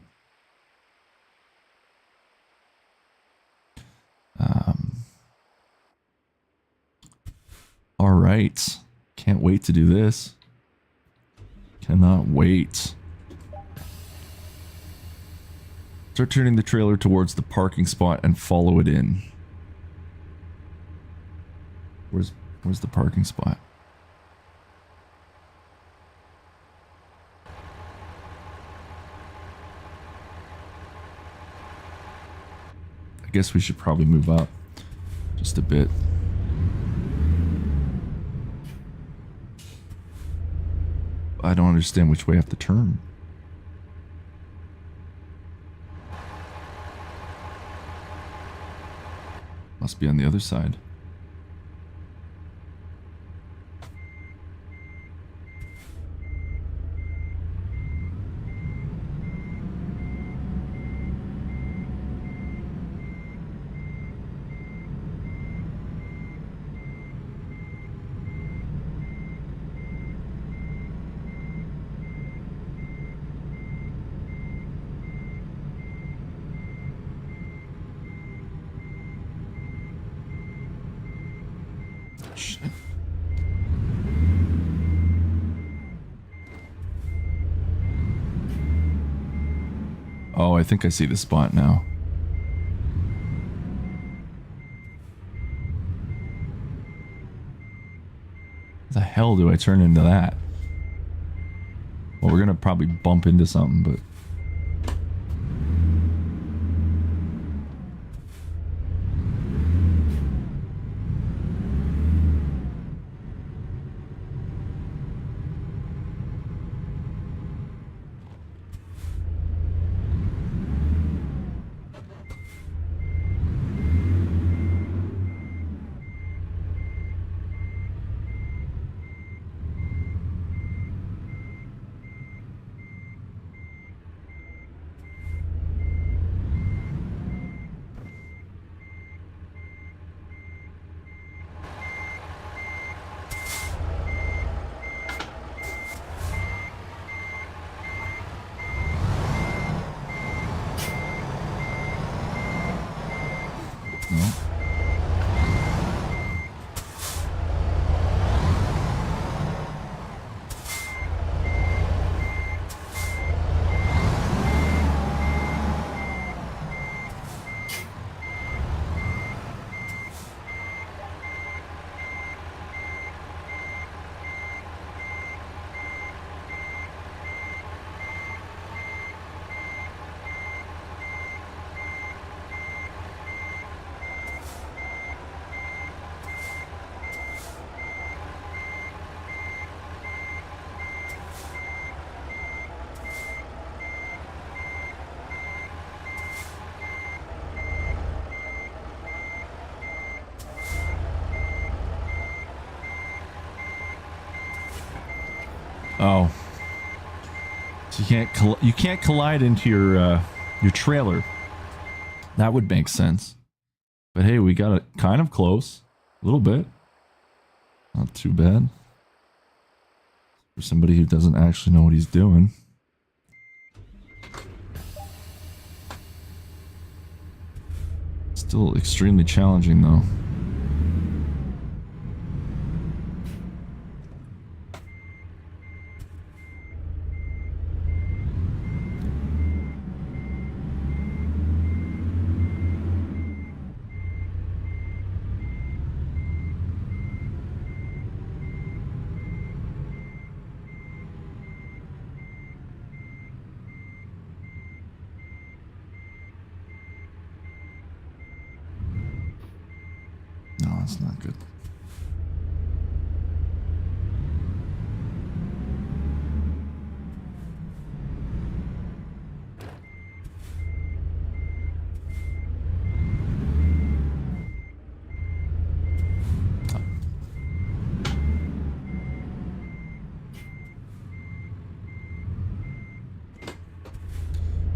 All right. Can't wait to do this. Cannot wait. Start turning the trailer towards the parking spot and follow it in. Where's the parking spot? I guess we should probably move up just a bit. I don't understand which way I have to turn. Must be on the other side. Shit. Oh, I think I see the spot now. The hell do I turn into that? Well, we're gonna probably bump into something, but... No. Oh, so you can't collide into your trailer. That would make sense. But hey, we got it kind of close, a little bit. Not too bad for somebody who doesn't actually know what he's doing. Still extremely challenging though. No, that's not good.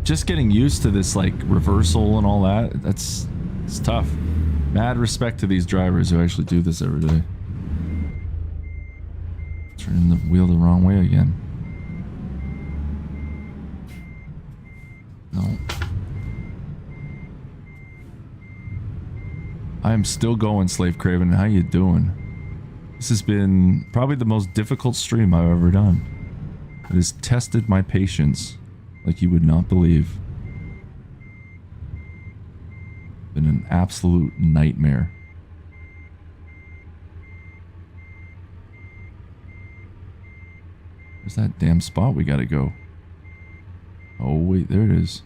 Just getting used to this like reversal and all that, it's tough. Mad respect to these drivers who actually do this every day. Turning the wheel the wrong way again. No. I am still going, Slave Craven. How you doing? This has been probably the most difficult stream I've ever done. It has tested my patience like you would not believe. Been an absolute nightmare. Where's that damn spot we gotta go? Oh wait, there it is.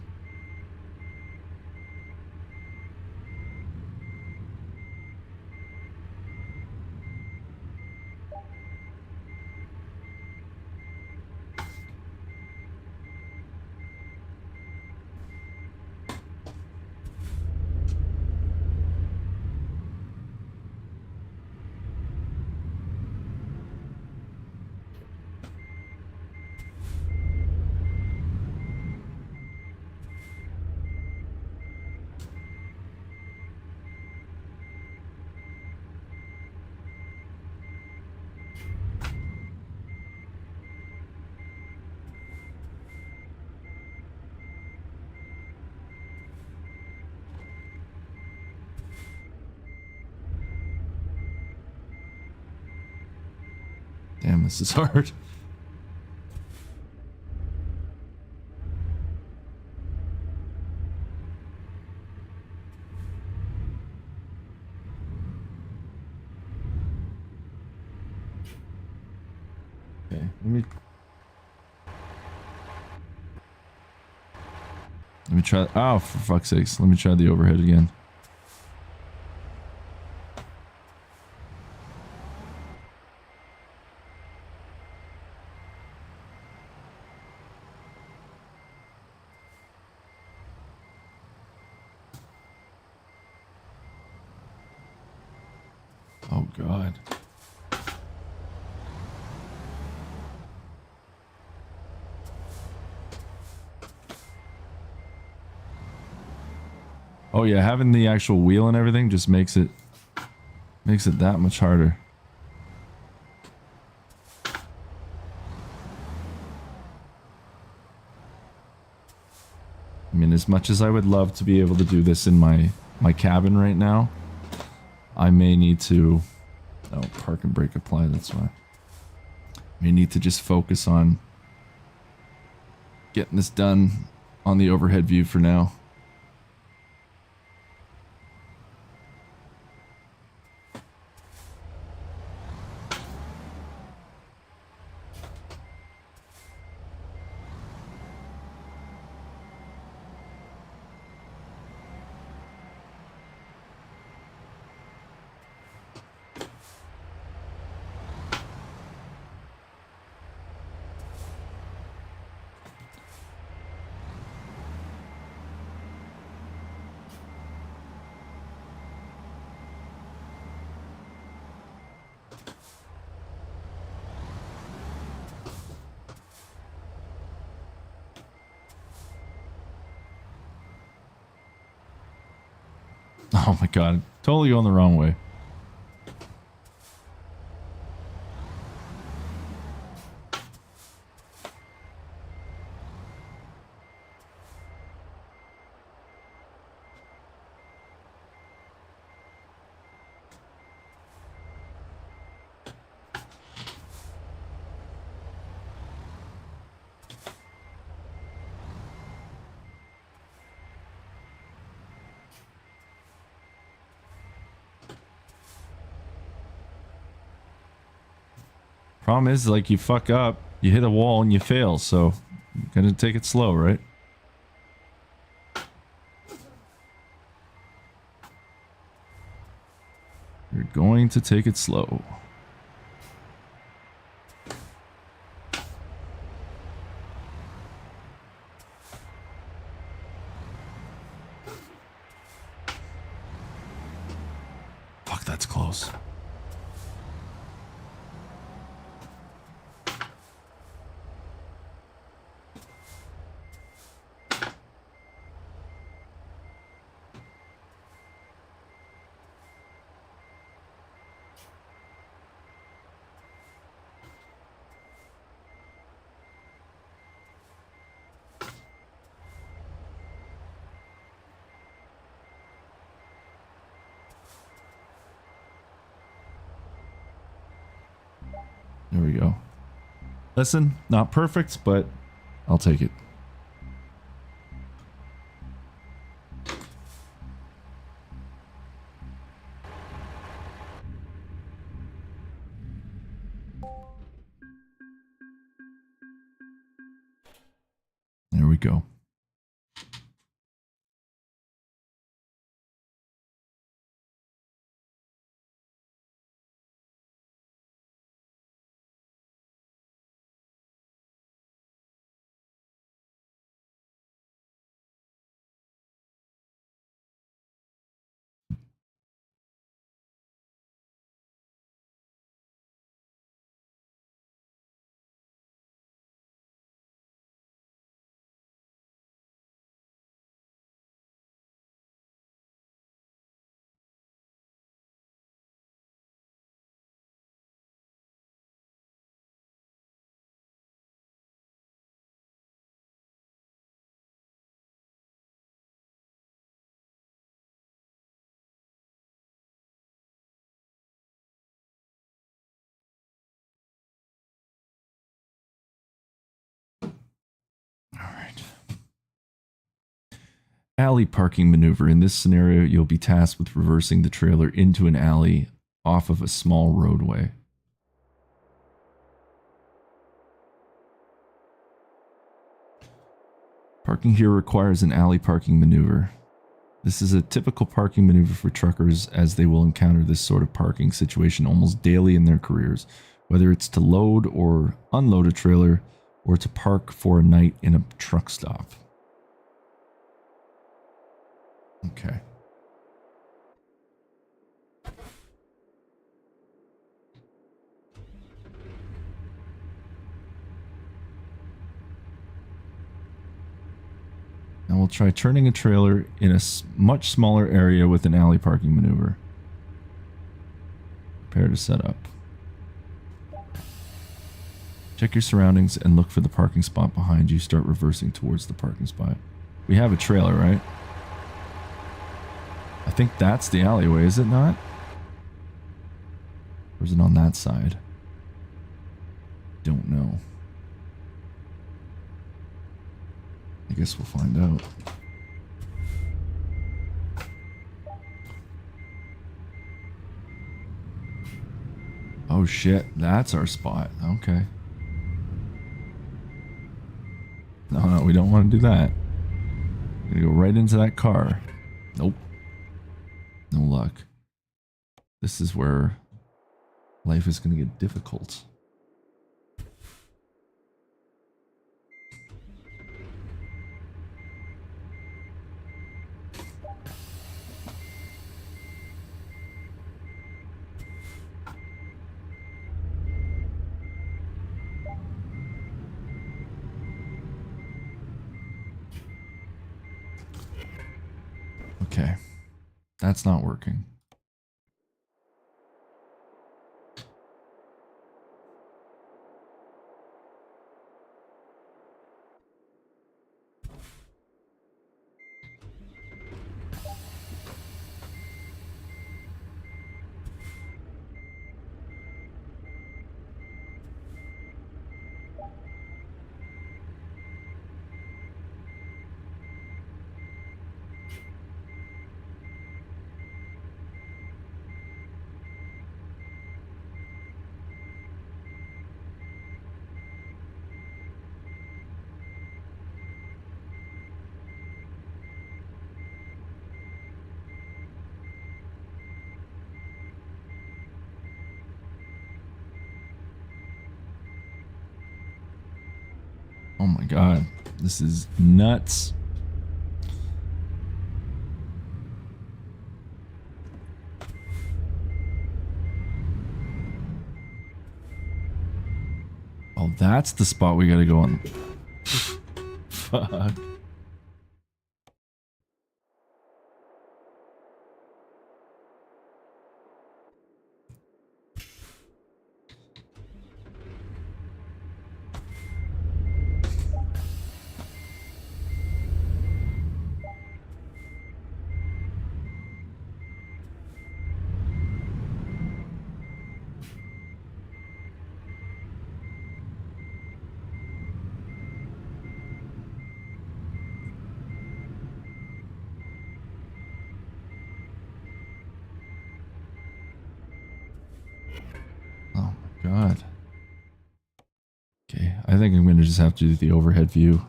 Damn, this is hard. Okay, let me try. Oh, for fuck's sakes. Let me try the overhead again. Oh, God. Oh yeah, having the actual wheel and everything just makes it that much harder. I mean, as much as I would love to be able to do this in my cabin right now, I may need to... Oh, park and brake apply, that's why. I may need to just focus on getting this done on the overhead view for now. Oh my god, totally going the wrong way. Problem is, like, you fuck up, you hit a wall and you fail, so you're gonna take it slow, right? You're going to take it slow. Fuck, that's close. There we go. Listen, not perfect, but I'll take it. There we go. All right. Alley parking maneuver. In this scenario, you'll be tasked with reversing the trailer into an alley off of a small roadway. Parking here requires an alley parking maneuver. This is a typical parking maneuver for truckers, as they will encounter this sort of parking situation almost daily in their careers, whether it's to load or unload a trailer or to park for a night in a truck stop. Okay. Now we'll try turning a trailer in a much smaller area with an alley parking maneuver. Prepare to set up. Check your surroundings and look for the parking spot behind you. Start reversing towards the parking spot. We have a trailer, right? I think that's the alleyway, is it not? Or is it on that side? Don't know. I guess we'll find out. Oh shit, that's our spot. Okay. No, we don't want to do that. We're gonna go right into that car. Nope. No luck. This is where life is gonna get difficult. Okay, that's not working. Oh my god, this is nuts. Oh, that's the spot we gotta go on. Fuck. I think I'm going to just have to do the overhead view.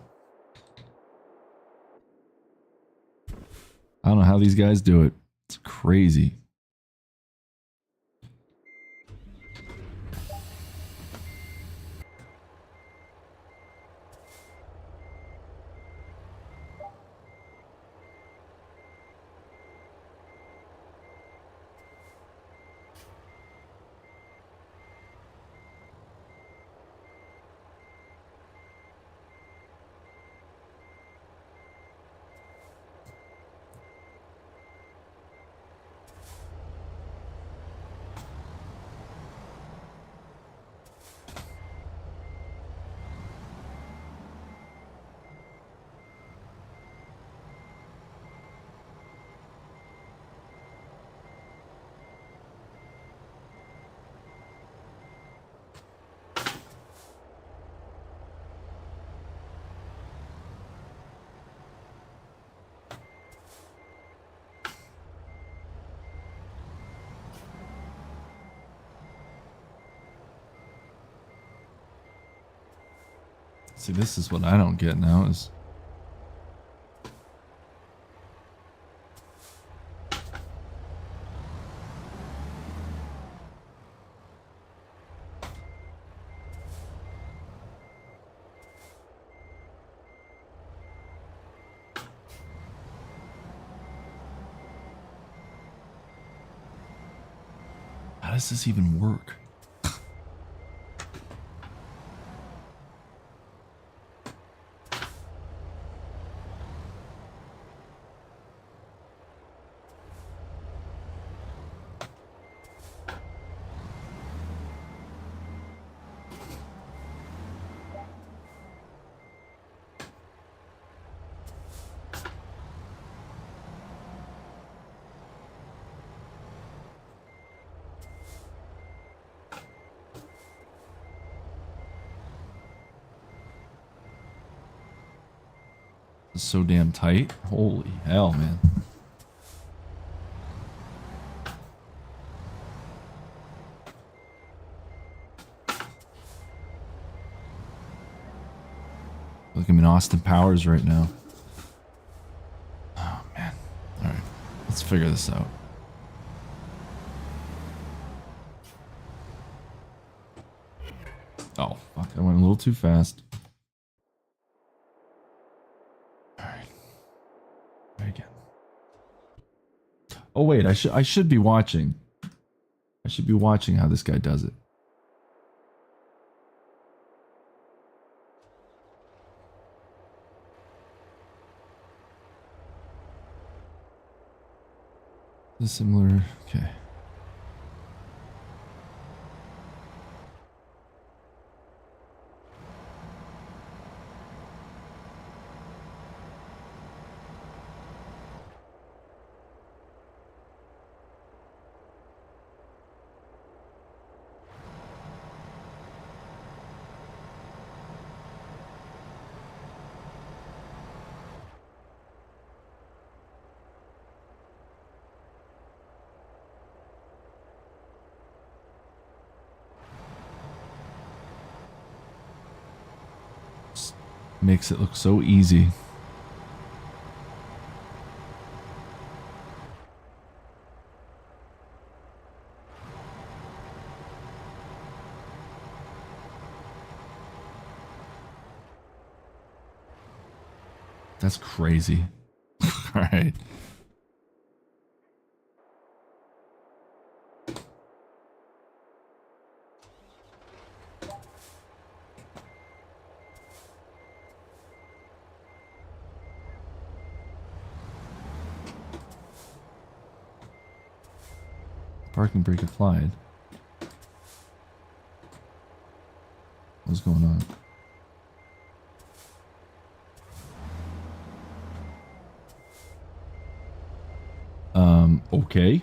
I don't know how these guys do it. It's crazy. See, this is what I don't get now is... How does this even work? It's so damn tight. Holy hell, man. Look, I'm in Austin Powers right now. Oh, man. All right. Let's figure this out. Oh, fuck. I went a little too fast. All right. Try again. Oh, wait. I should be watching. I should be watching how this guy does it. Similar. Okay. Makes it look so easy. That's crazy. All right. Parking brake applied. What's going on? Okay.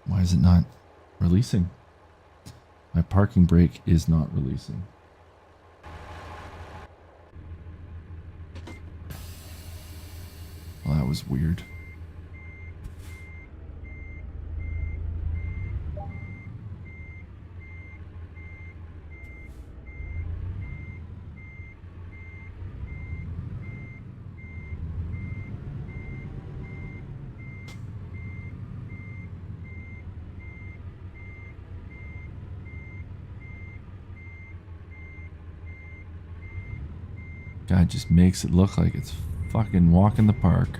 Why is it not releasing? My parking brake is not releasing. Well, that was weird. Guy just makes it look like it's fucking walk in the park.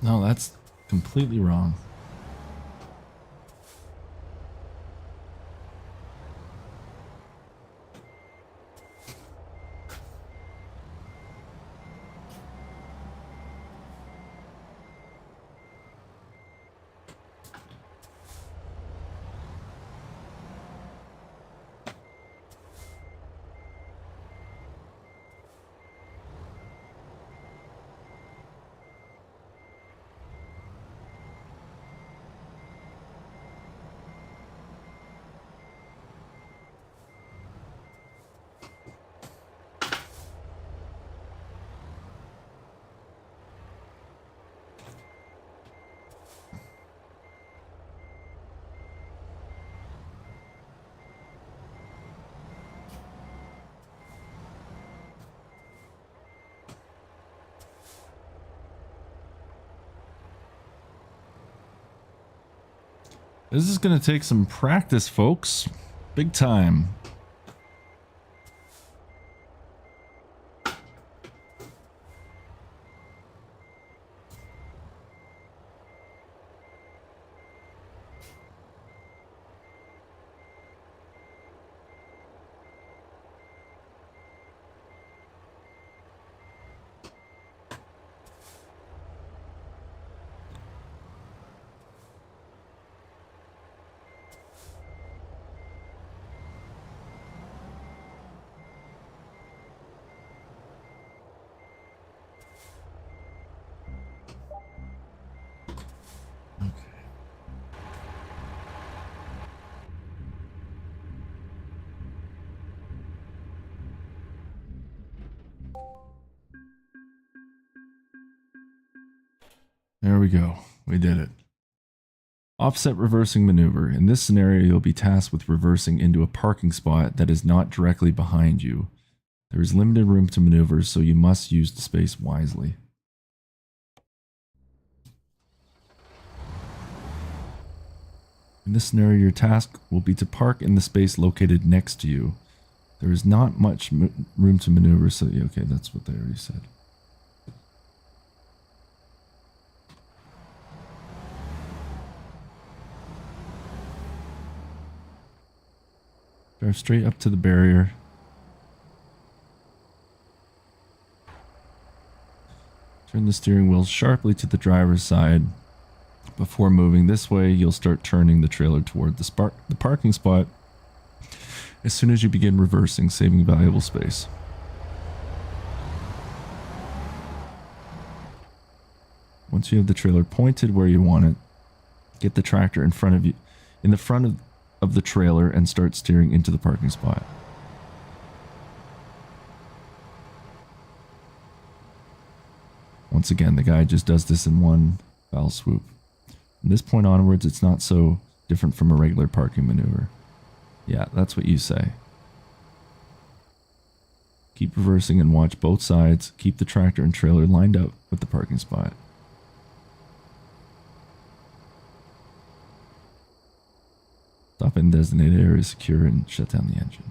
No, that's completely wrong. This is going to take some practice, folks. Big time. There we go. We did it. Offset reversing maneuver. In this scenario, you'll be tasked with reversing into a parking spot that is not directly behind you. There is limited room to maneuver, so you must use the space wisely. In this scenario, your task will be to park in the space located next to you. There is not much room to maneuver, so okay, that's what they already said. Drive straight up to the barrier. Turn the steering wheel sharply to the driver's side. Before moving this way, you'll start turning the trailer toward the parking spot as soon as you begin reversing, saving valuable space. Once you have the trailer pointed where you want it, get the tractor in front of you, in the front of of the trailer and start steering into the parking spot. Once again, the guy just does this in one foul swoop. From this point onwards, it's not so different from a regular parking maneuver. Yeah, that's what you say. Keep reversing and watch both sides. Keep the tractor and trailer lined up with the parking spot. Stop in designated area, secure, and shut down the engine.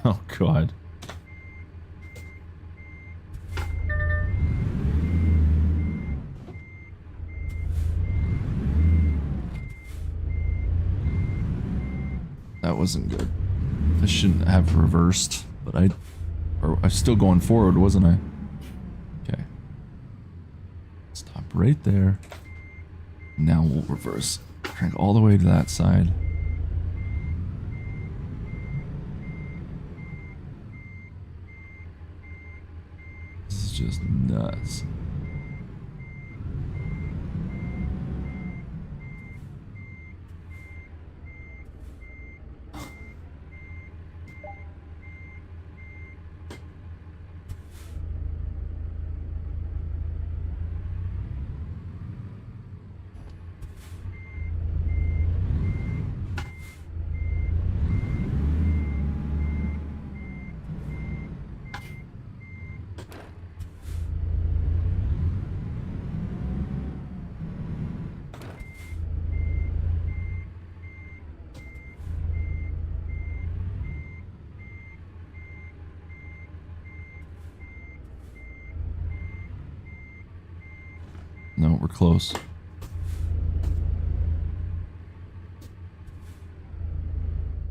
Oh, God. That wasn't good. I shouldn't have reversed, but I was still going forward, wasn't I? Okay. Stop right there. Now we'll reverse. Crank all the way to that side. This is just nuts. No, we're close.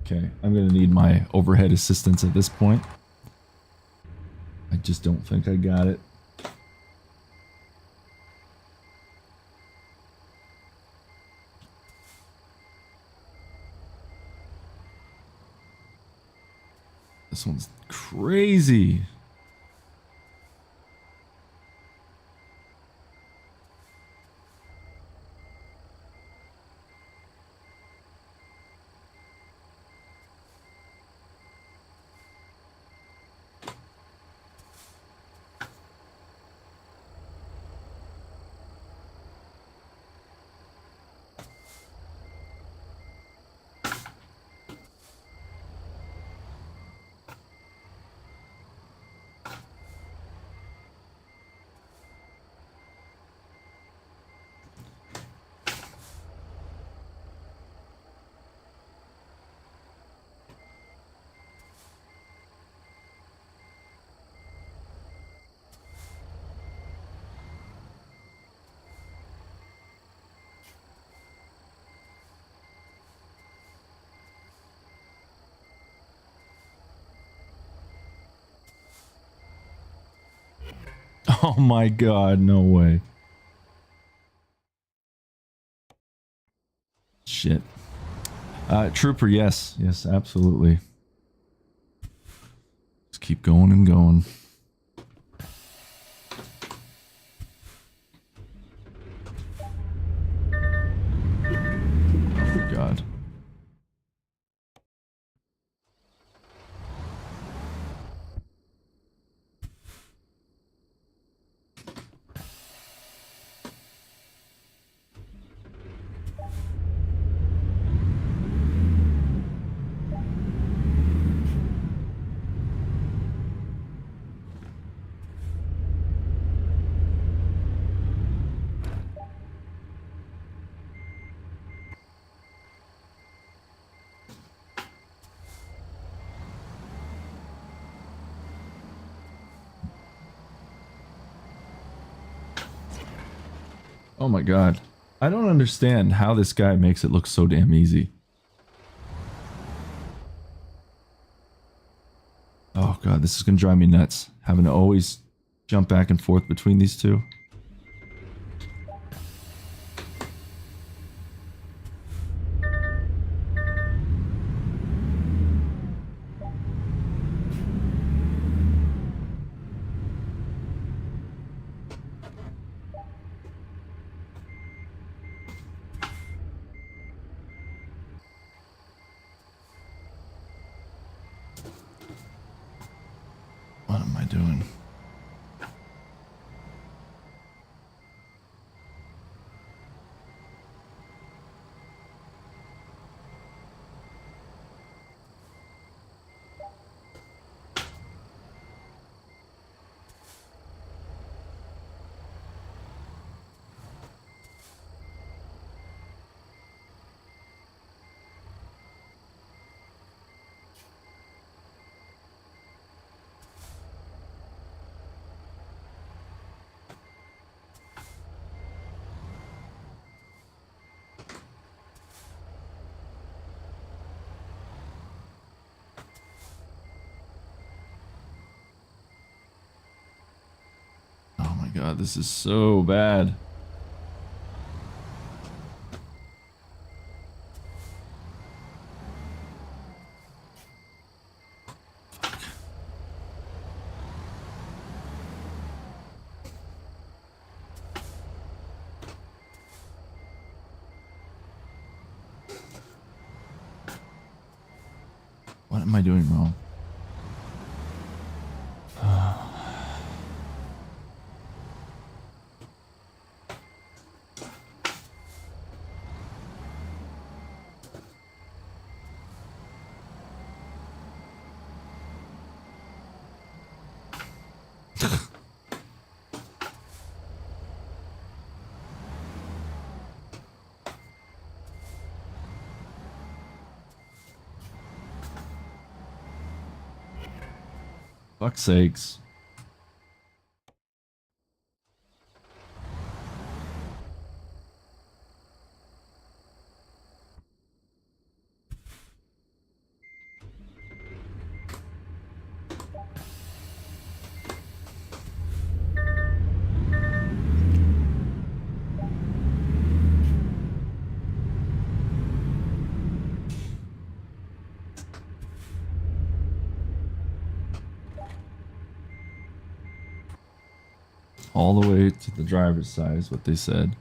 Okay, I'm gonna need my overhead assistance at this point. I just don't think I got it. This one's crazy. Oh my God, no way. Shit. Trooper, yes. Yes, absolutely. Just keep going and going. Oh God. Oh my God. I don't understand how this guy makes it look so damn easy. God, this is going to drive me nuts. Having to always jump back and forth between these two. What am I doing? Oh my God, this is so bad. What am I doing wrong? Fuck's sakes. All the way to the driver's side is what they said.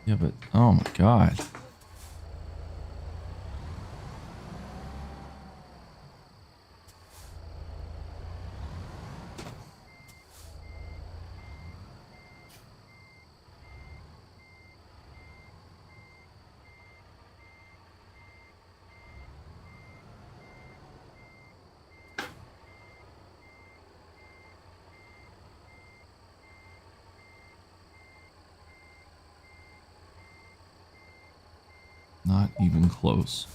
Yeah, but oh my God. Not even close.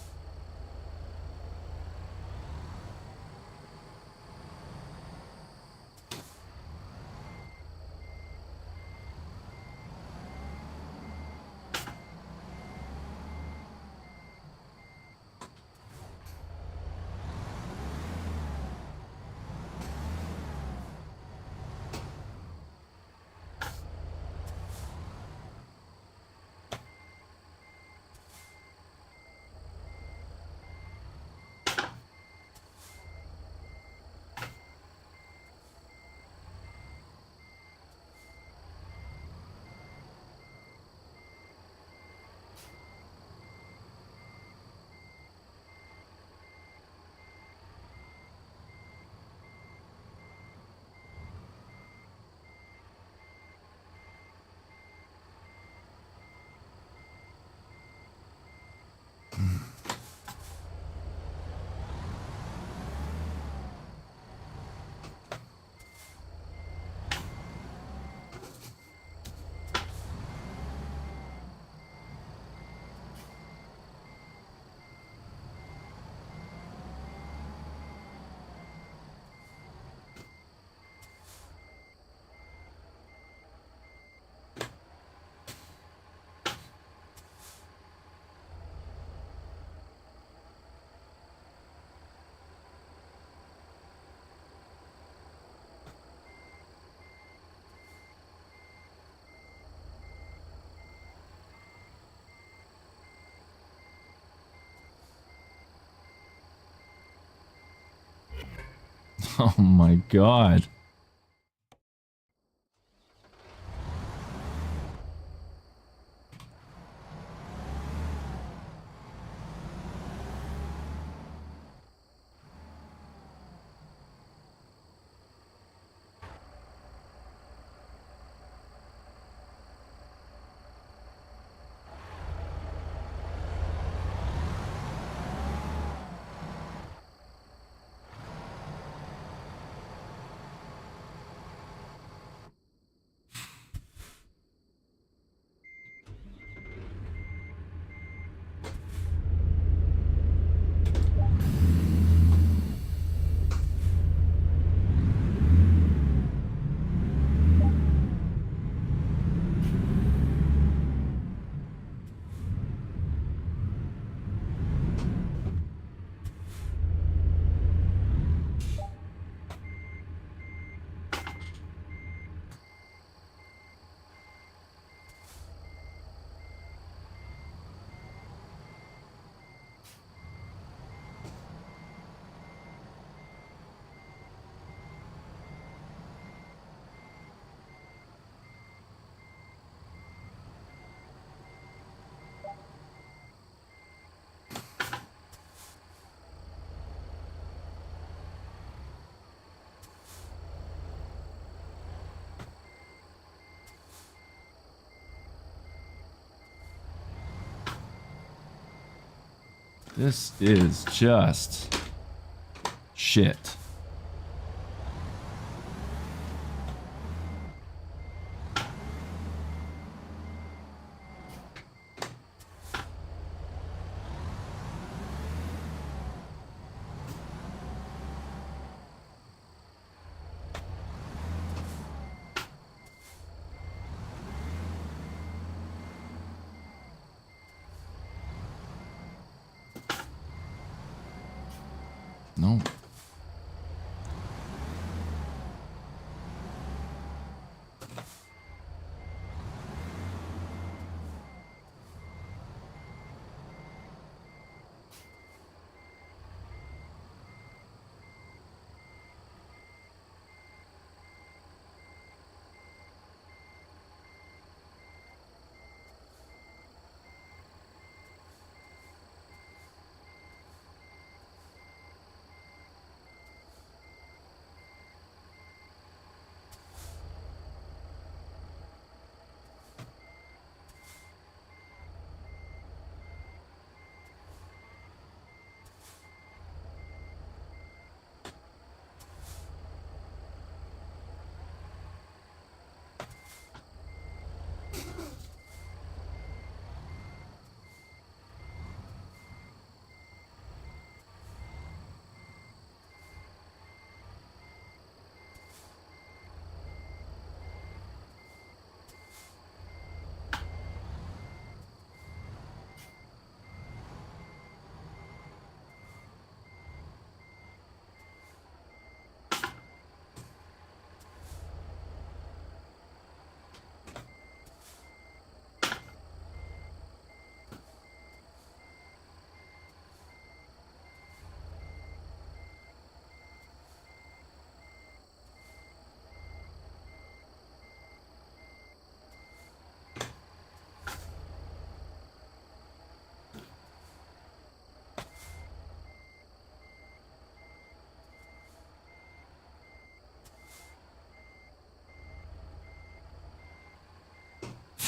Oh my god. This is just shit. No.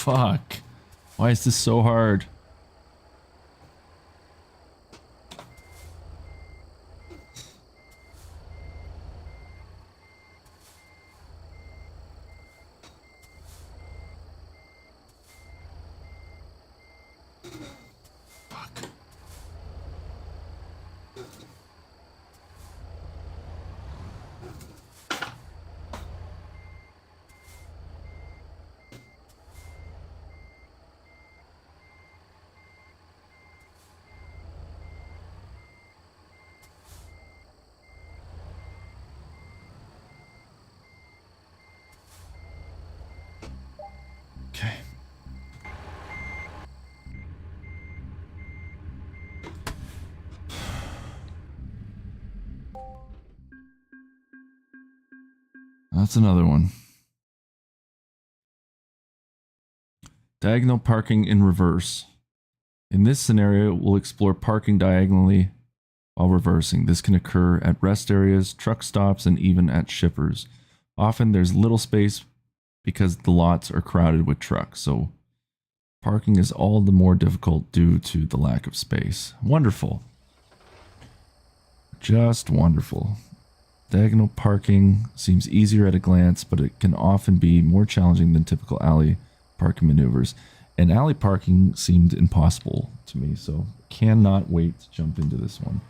Fuck. Why is this so hard? That's another one. Diagonal parking in reverse. In this scenario, we'll explore parking diagonally while reversing. This can occur at rest areas, truck stops, and even at shippers. Often there's little space because the lots are crowded with trucks, so parking is all the more difficult due to the lack of space. Wonderful. Just wonderful. Diagonal parking seems easier at a glance, but it can often be more challenging than typical alley parking maneuvers. And alley parking seemed impossible to me, so cannot wait to jump into this one.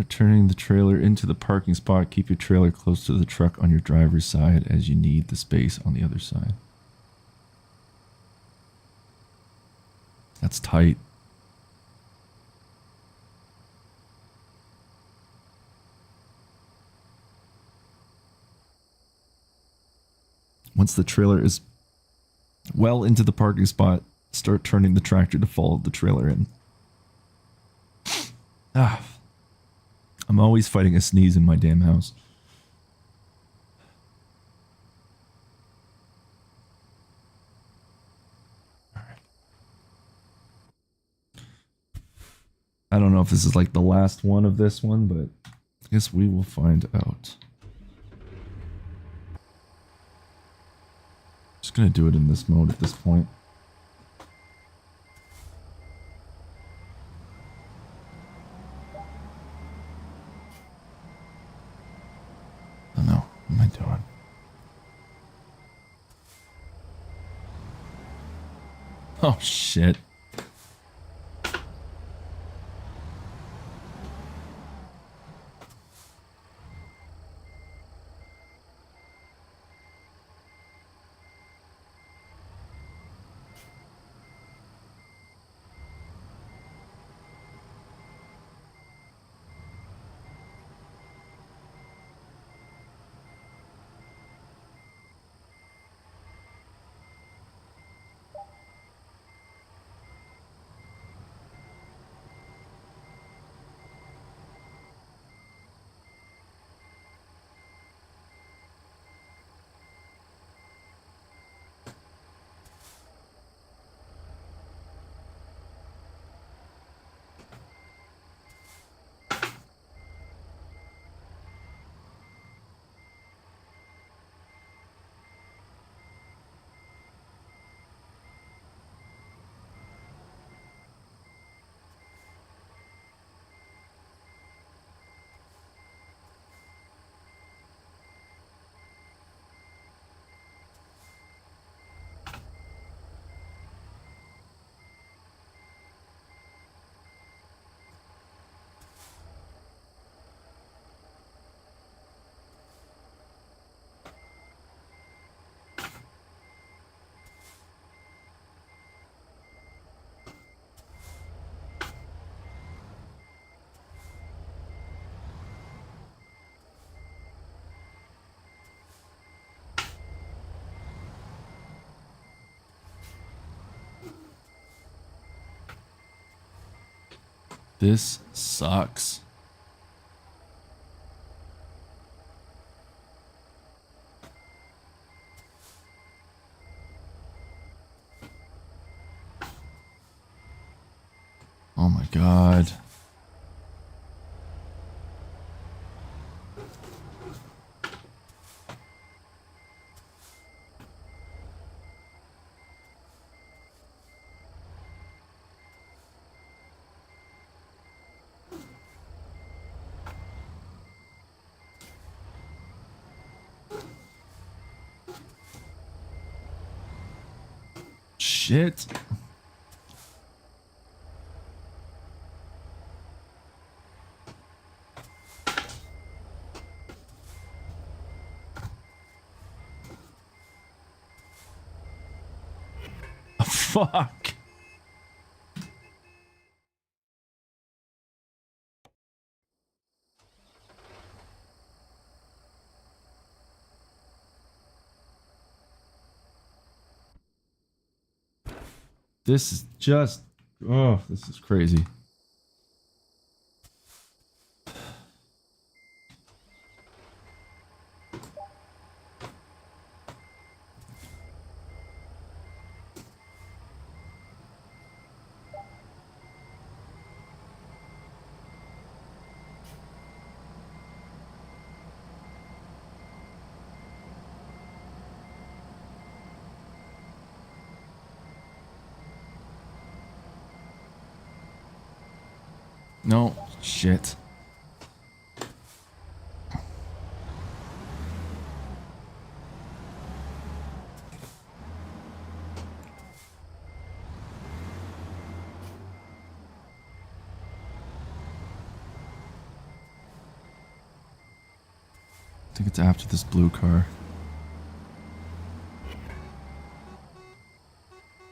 Turning the trailer into the parking spot. Keep your trailer close to the truck on your driver's side as you need the space on the other side. That's tight. Once the trailer is well into the parking spot, start turning the tractor to follow the trailer in. I'm always fighting a sneeze in my damn house. All right. I don't know if this is like the last one of this one, but I guess we will find out. Just gonna do it in this mode at this point. Oh no, what am I doing? Oh shit. This sucks. Oh my god. Shit. Fuck. This is just, oh, this is crazy. No, shit. I think it's after this blue car.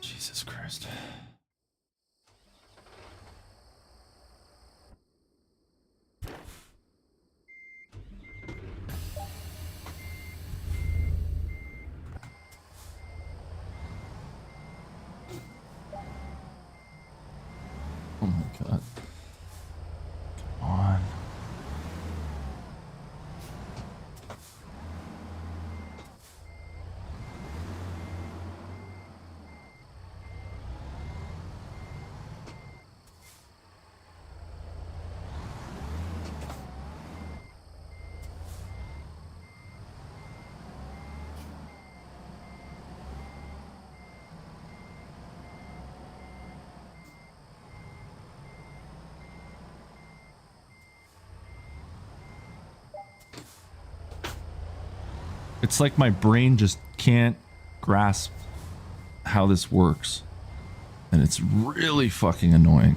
Jesus Christ. Oh my god. Come on. It's like my brain just can't grasp how this works. And it's really fucking annoying.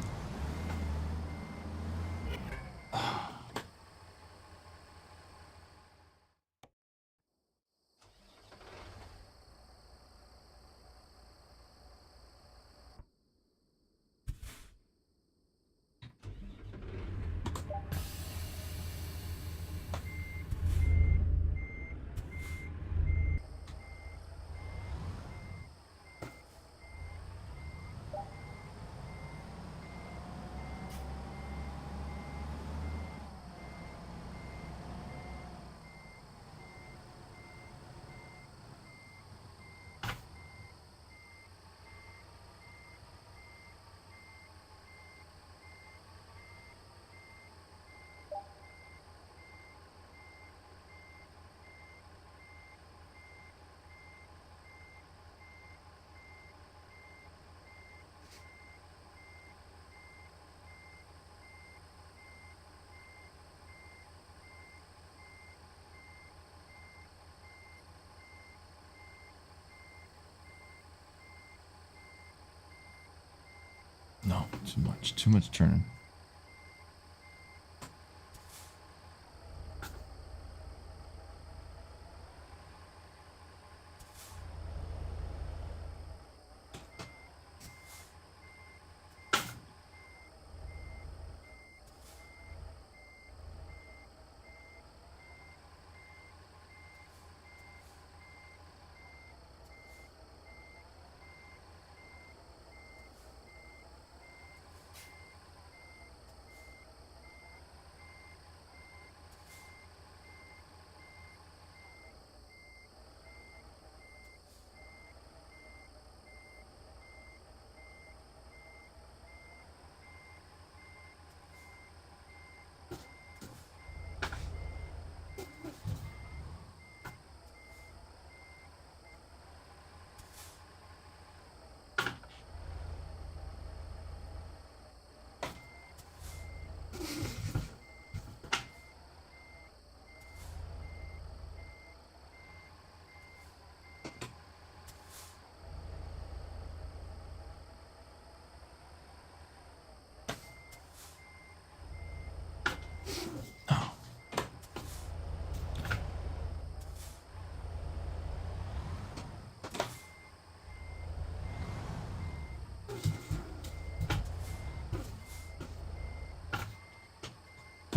No, too much turning.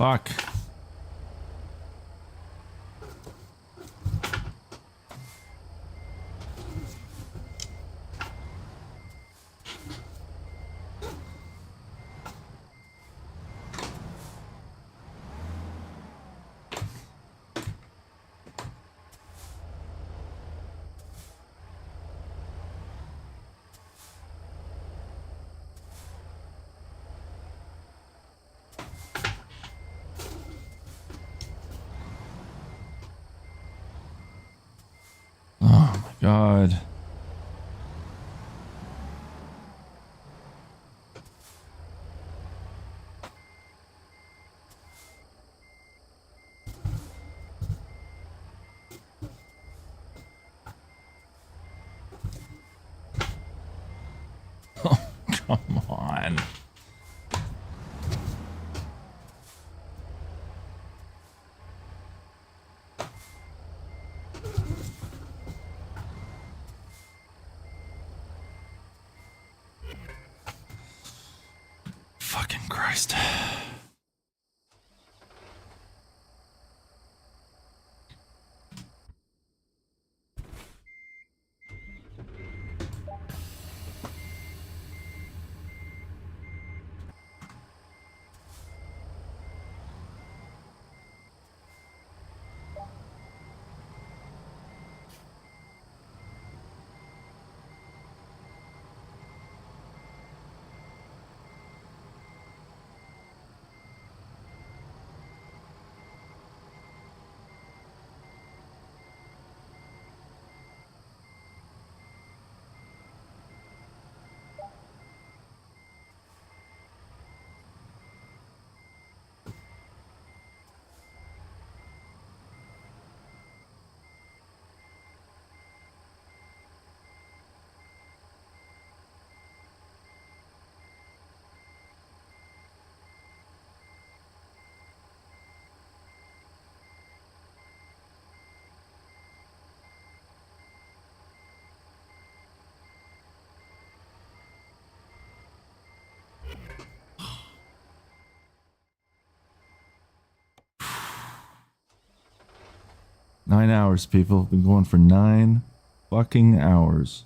Fuck. Oh my God. Oh, come on. Fucking Christ. Nine hours, people. Been going for 9 fucking hours.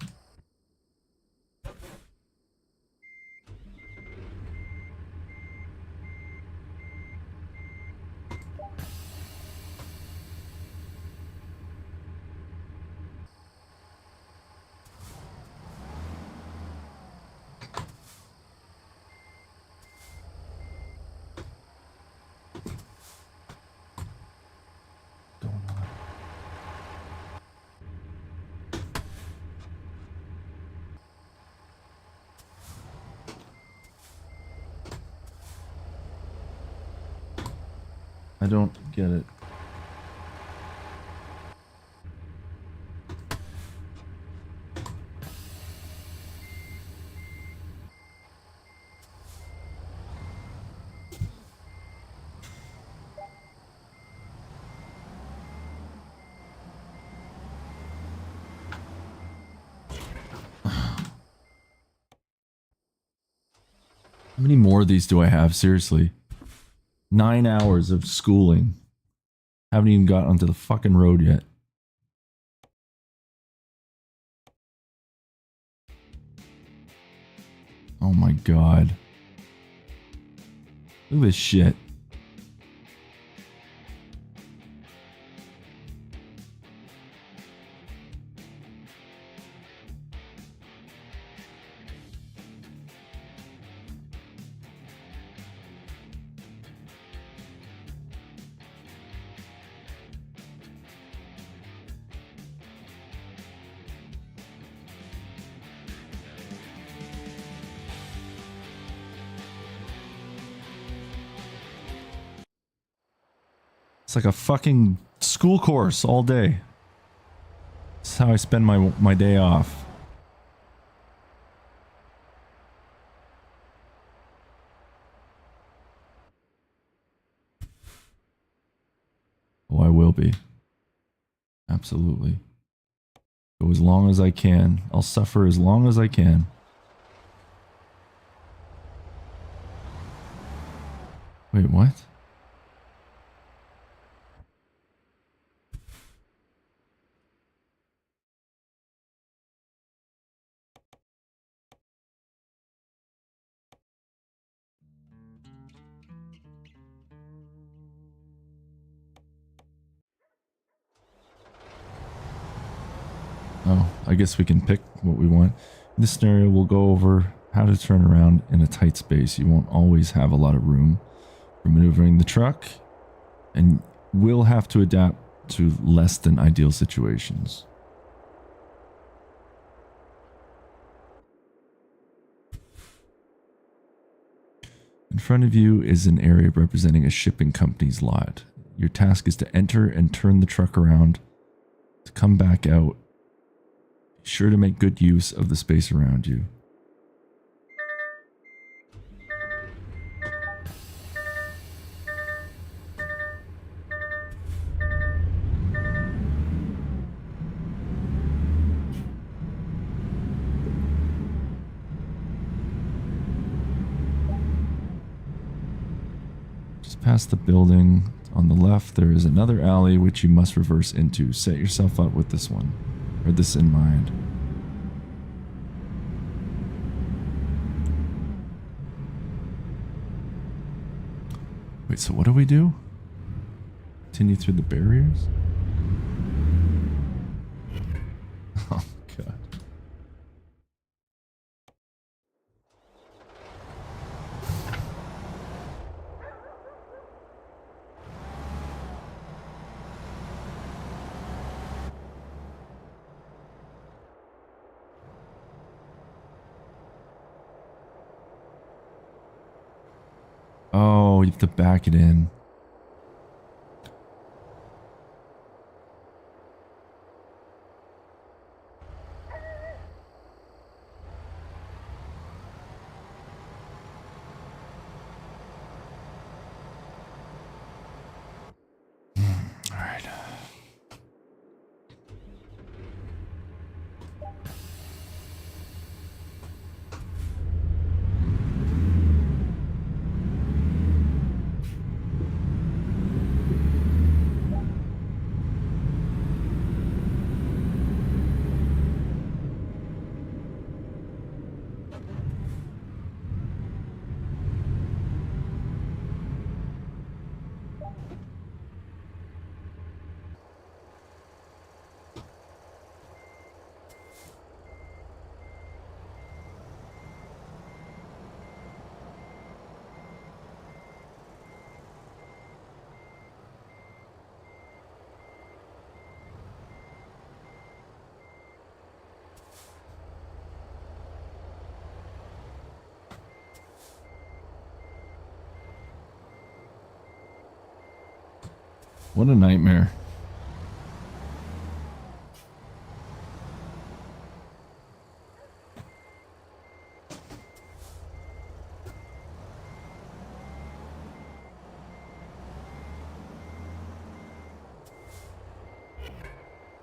I don't get it. How many more of these do I have? Seriously. 9 hours of schooling. Haven't even got onto the fucking road yet. Oh my God. Look at this shit. It's like a fucking school course all day. That's how I spend my day off. Oh, I will be. Absolutely. Go as long as I can. I'll suffer as long as I can. Wait, what? Oh, I guess we can pick what we want. In this scenario, we'll go over how to turn around in a tight space. You won't always have a lot of room for maneuvering the truck, and will have to adapt to less than ideal situations. In front of you is an area representing a shipping company's lot. Your task is to enter and turn the truck around to come back out. Be sure to make good use of the space around you. Past the building on the left, there is another alley which you must reverse into. Set yourself up with this one, or this in mind. Wait, so what do we do? Continue through the barriers? Oh, God. Oh, you have to back it in. All right. What a nightmare.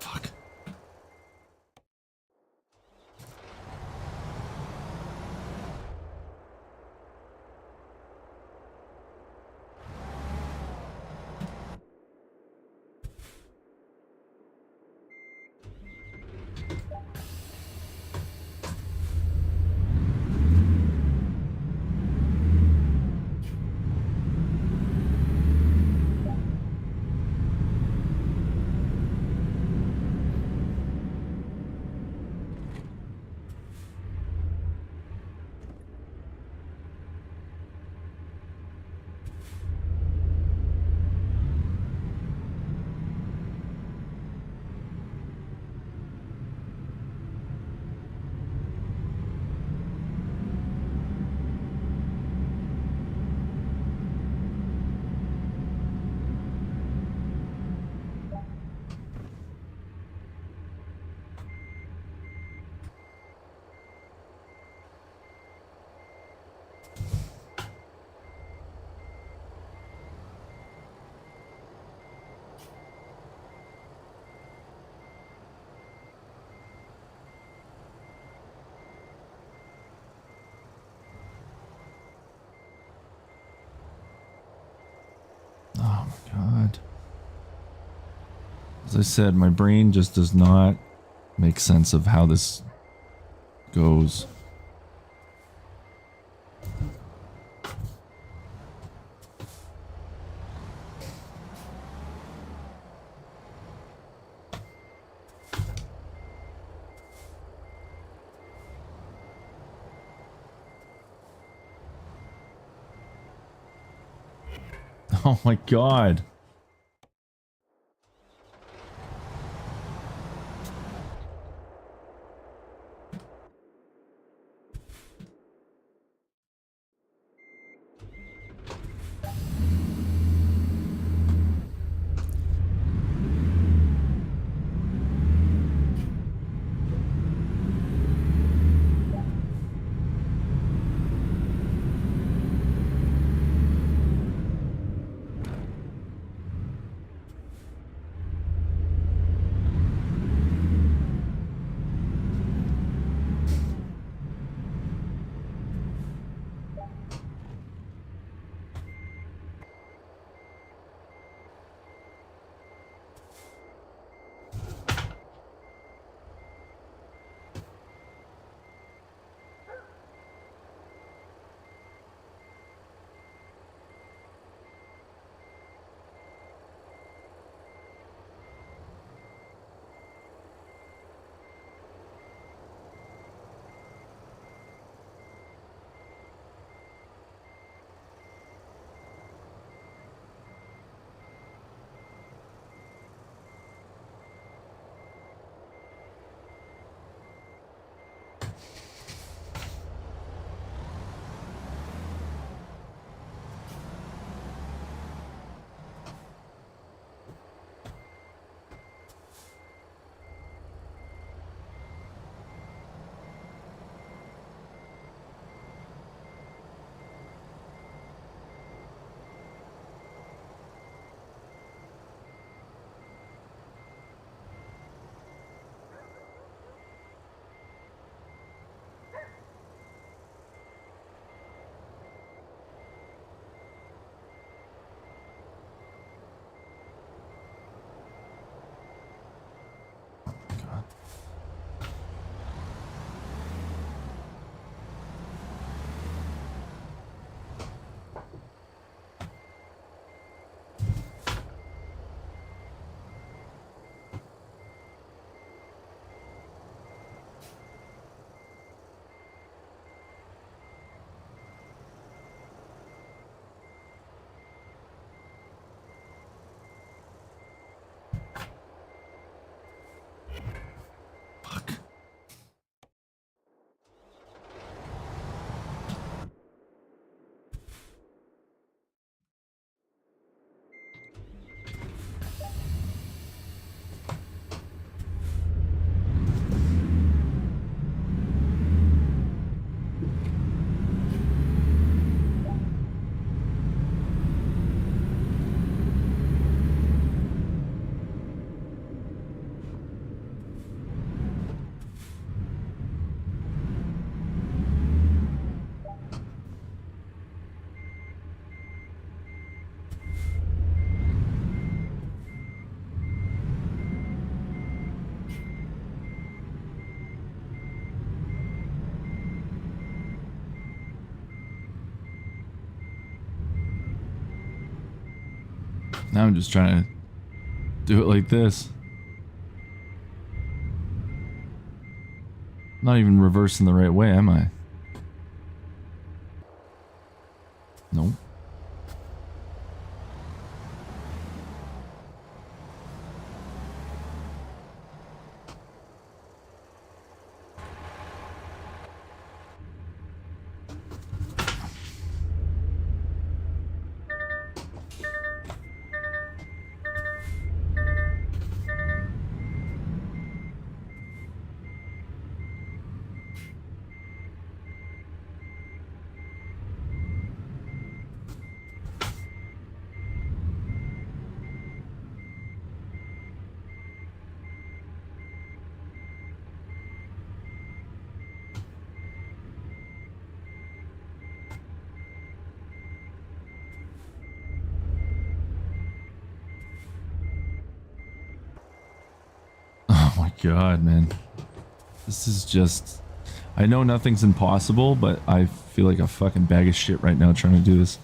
Fuck. Oh my God. As I said, my brain just does not make sense of how this goes. Oh my god. Now I'm just trying to do it like this. Not even reversing the right way, am I? Nope. Oh my god, man. This is just... I know nothing's impossible, but I feel like a fucking bag of shit right now trying to do this.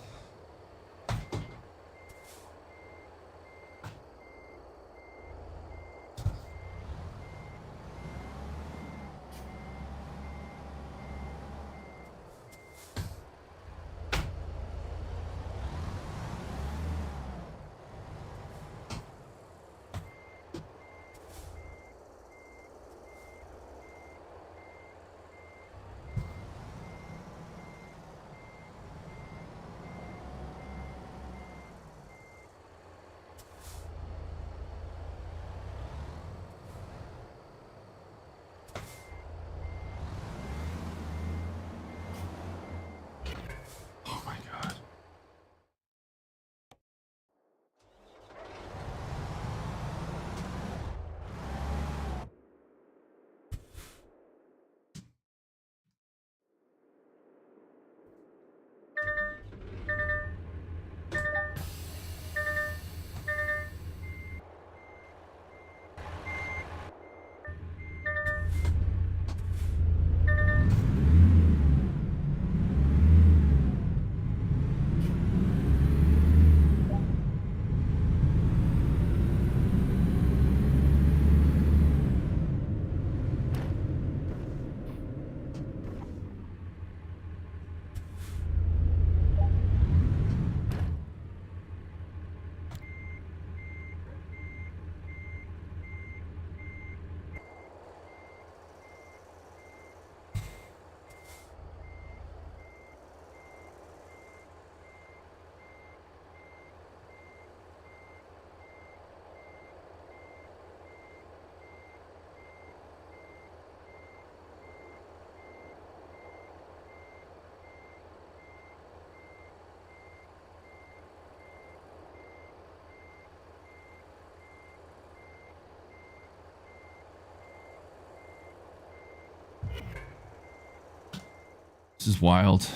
This is wild.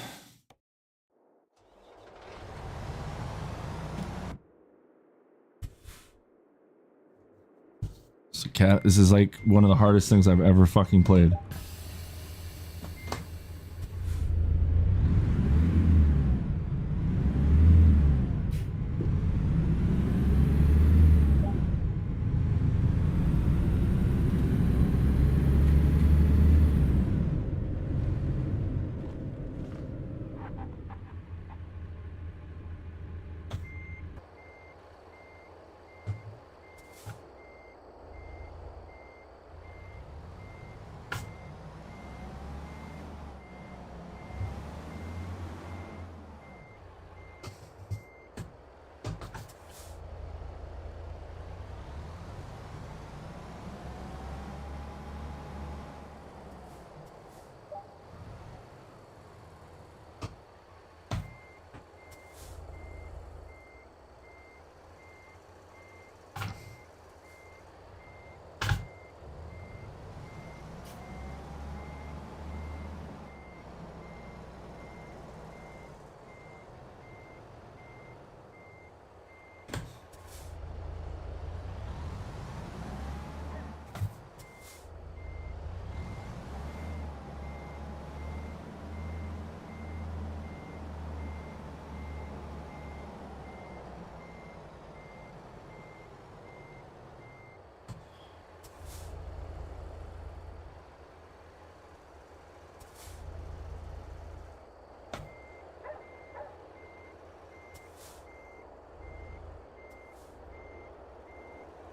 So cat, this is like one of the hardest things I've ever fucking played.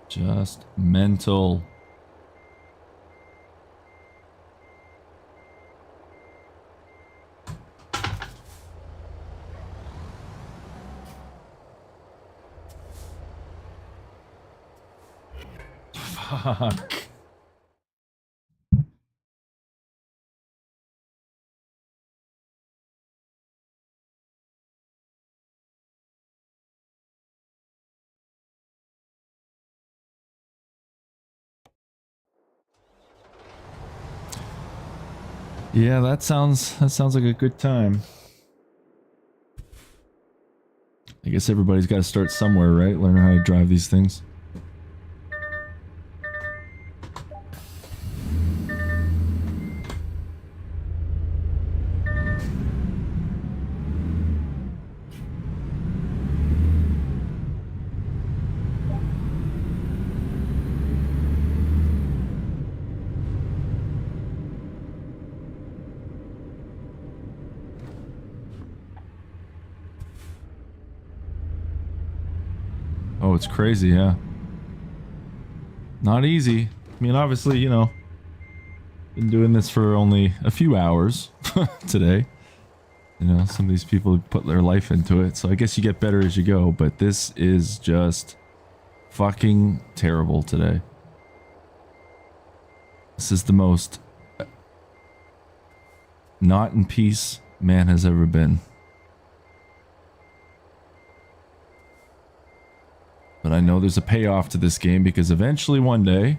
Just mental. Fuck. Yeah, that sounds like a good time. I guess everybody's got to start somewhere, right? Learning how to drive these things. Oh, it's crazy, yeah. Not easy. I mean, obviously, you know, been doing this for only a few hours today. You know, some of these people put their life into it, so I guess you get better as you go, but this is just fucking terrible today. This is the most not in peace man has ever been. But I know there's a payoff to this game because eventually one day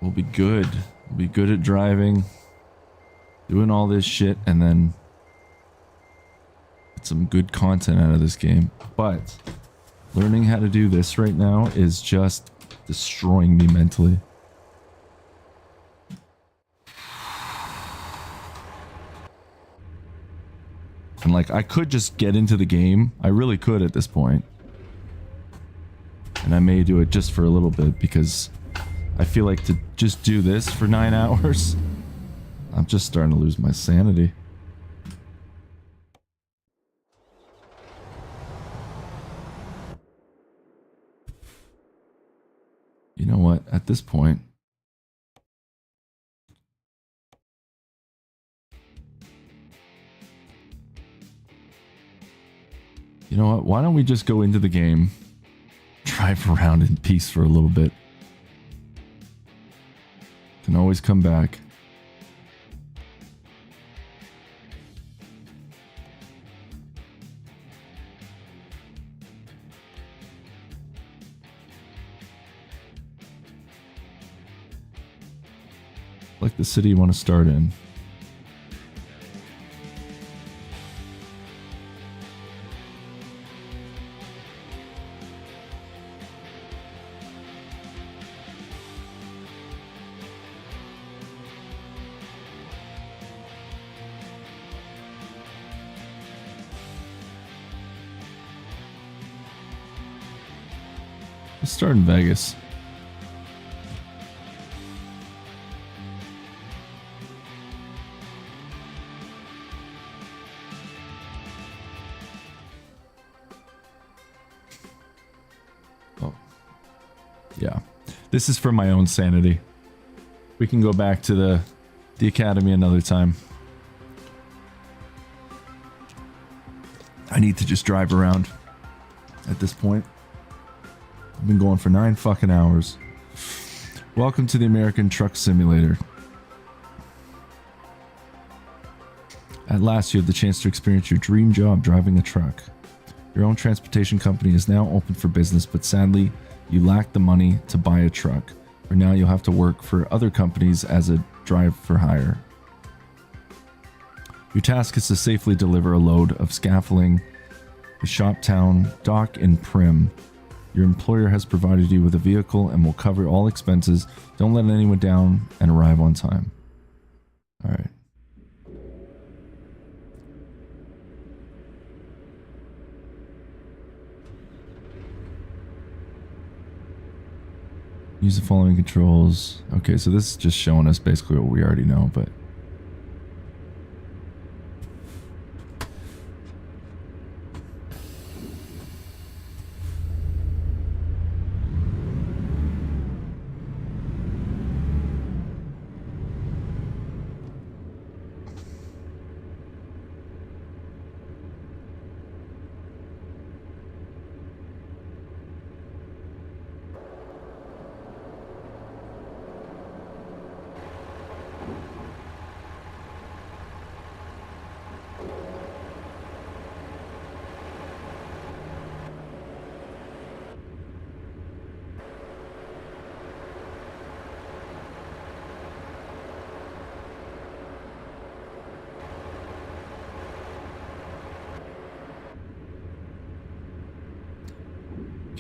we'll be good. We'll be good at driving, doing all this shit, and then get some good content out of this game. But learning how to do this right now is just destroying me mentally. And like, I could just get into the game. I really could at this point. And I may do it just for a little bit because I feel like to just do this for 9 hours, I'm just starting to lose my sanity. You know what? At this point, you know what? Why don't we just go into the game, drive around in peace for a little bit. Can always come back. Like the city you want to start in. Let's start in Vegas. Oh, yeah. This is for my own sanity. We can go back to the academy another time. I need to just drive around at this point. I've been going for 9 fucking hours. Welcome to the American Truck Simulator. At last, you have the chance to experience your dream job driving a truck. Your own transportation company is now open for business, but sadly, you lack the money to buy a truck. For now, you'll have to work for other companies as a drive for hire. Your task is to safely deliver a load of scaffolding to Shoptown Dock in Prim. Your employer has provided you with a vehicle and will cover all expenses. Don't let anyone down and arrive on time. All right. Use the following controls. Okay, so this is just showing us basically what we already know, but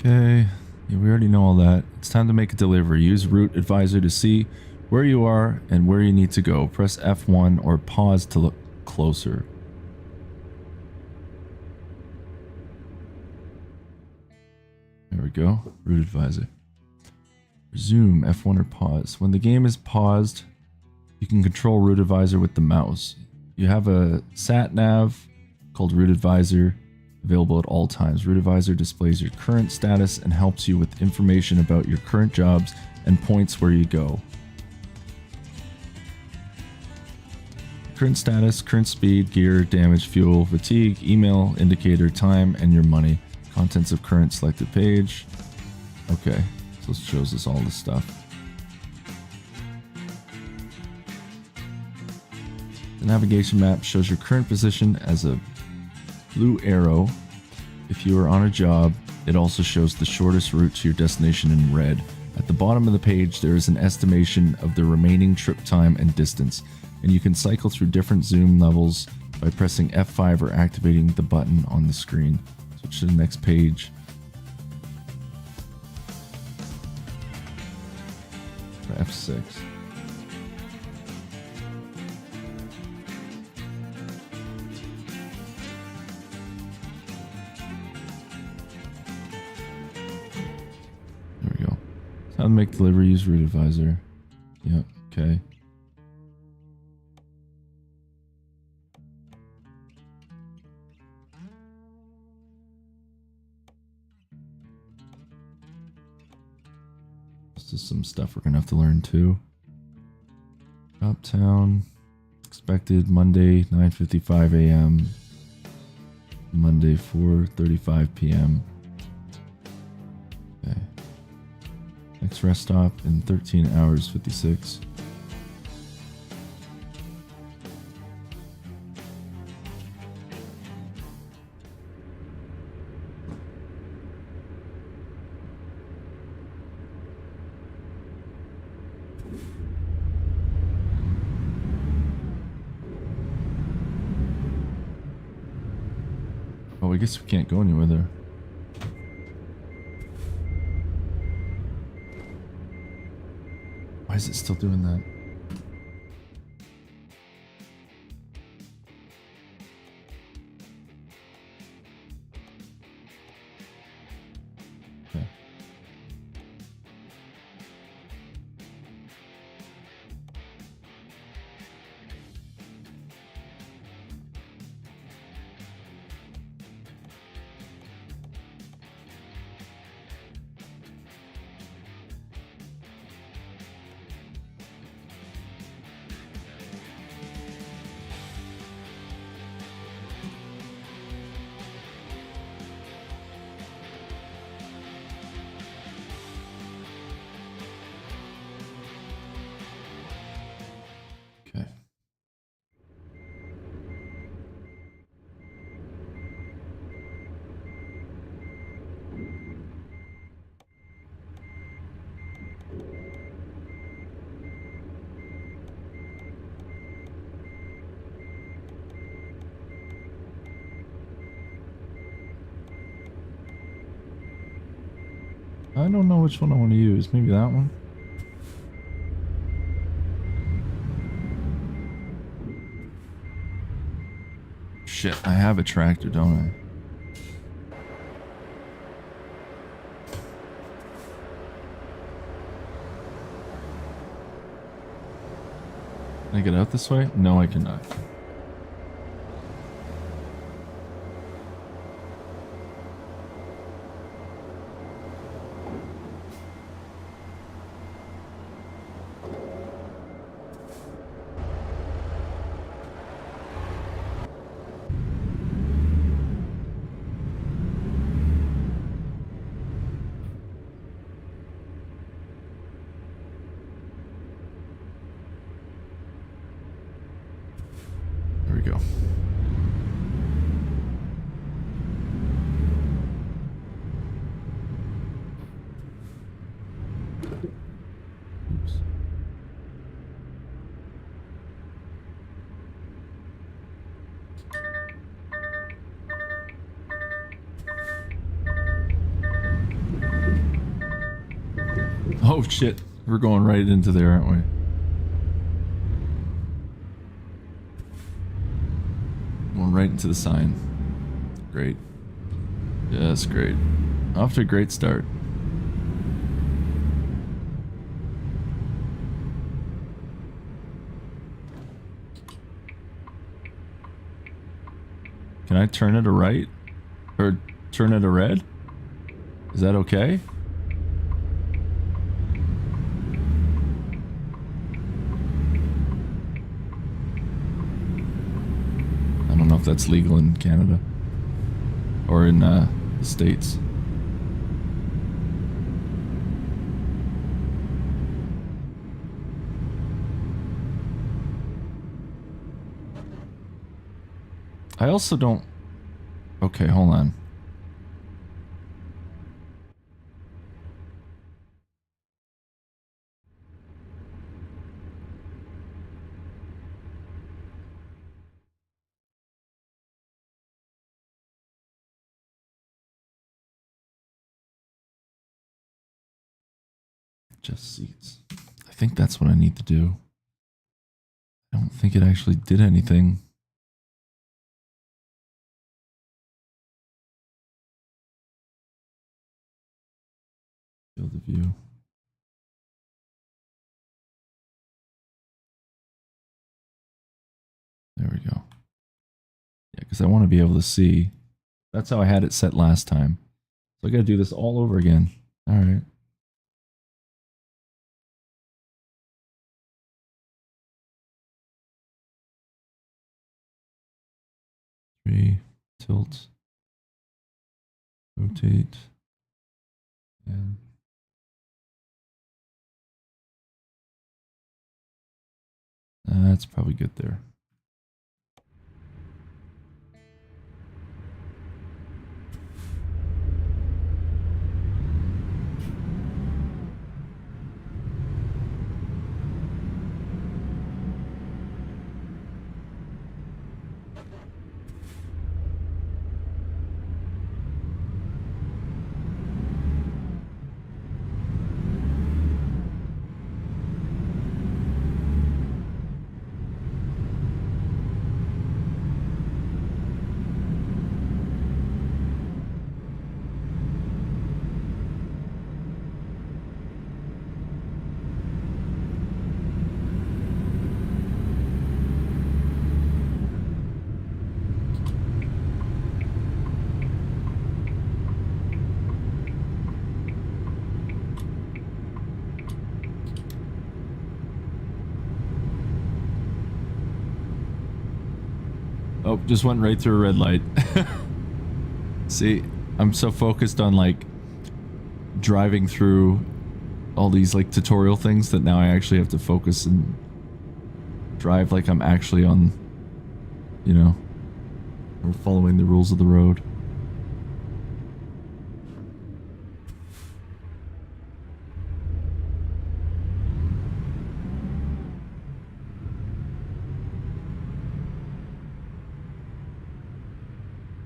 okay, yeah, we already know all that. It's time to make a delivery. Use Route Advisor to see where you are and where you need to go. Press F1 or pause to look closer. There we go. Route Advisor. Resume F1 or pause. When the game is paused, you can control Route Advisor with the mouse. You have a sat nav called Route Advisor available at all times. Route Advisor displays your current status and helps you with information about your current jobs and points where you go. Current status, current speed, gear, damage, fuel, fatigue, email, indicator, time, and your money. Contents of current selected page. Okay, so it shows us all this stuff. The navigation map shows your current position as a blue arrow. If you are on a job, it also shows the shortest route to your destination in red. At the bottom of the page, there is an estimation of the remaining trip time and distance, and you can cycle through different zoom levels by pressing F5 or activating the button on the screen. Switch to the next page. Or F6. How to make delivery, use Route Advisor. Yep, okay. This is some stuff we're gonna have to learn too. Uptown. Expected Monday 9:55 a.m. Monday 4:35 p.m. Okay. Next rest stop in 13 hours 56. Oh, I guess we can't go anywhere there. Why is it still doing that? Okay. I don't know which one I want to use. Maybe that one? Shit, I have a tractor, don't I? Can I get out this way? No, I cannot. There we go. Oops. Oh shit, we're going right into there, aren't we? Going right into the sign. Great. Yes, great. Off to a great start. Can I turn it to right? Or turn it to red? Is that okay? I don't know if that's legal in Canada or in the States. I also don't... Okay, hold on. Just seats. I think that's what I need to do. I don't think it actually did anything. Field of view. There we go. Yeah, because I want to be able to see. That's how I had it set last time. So I got to do this all over again. All right. Three, tilt, rotate, and that's probably good there. Oh, just went right through a red light. See, I'm so focused on like driving through all these like tutorial things that now I actually have to focus and drive like I'm actually on, you know, or following the rules of the road.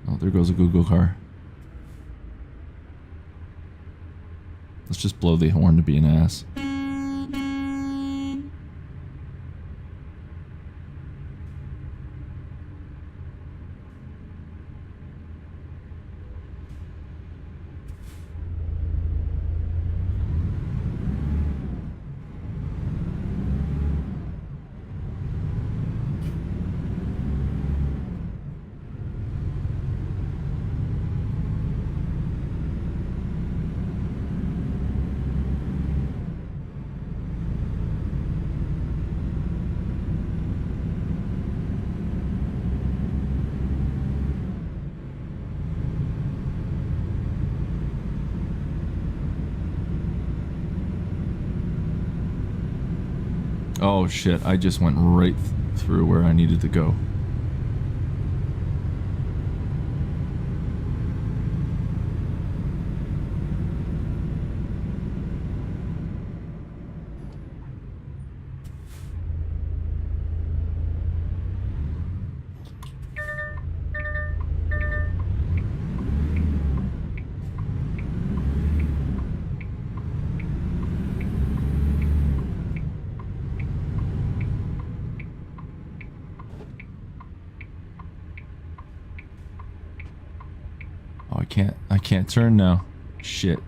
Oh, there goes a Google car. Let's just blow the horn to be an ass. Oh shit, I just went right through where I needed to go. I can't turn now. Shit.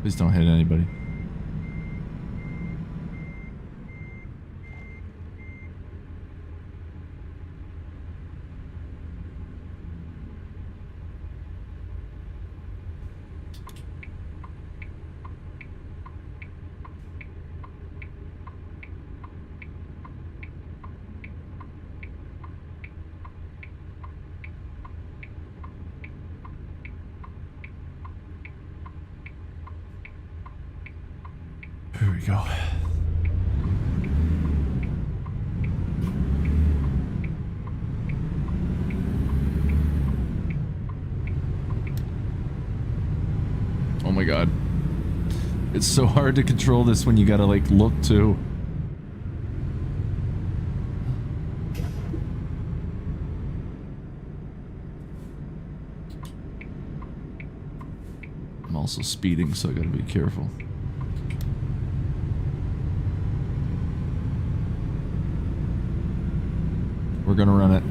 Please don't hit anybody. Here we go. Oh my god. It's so hard to control this when you gotta like look too. I'm also speeding, so I gotta be careful. We're gonna run it.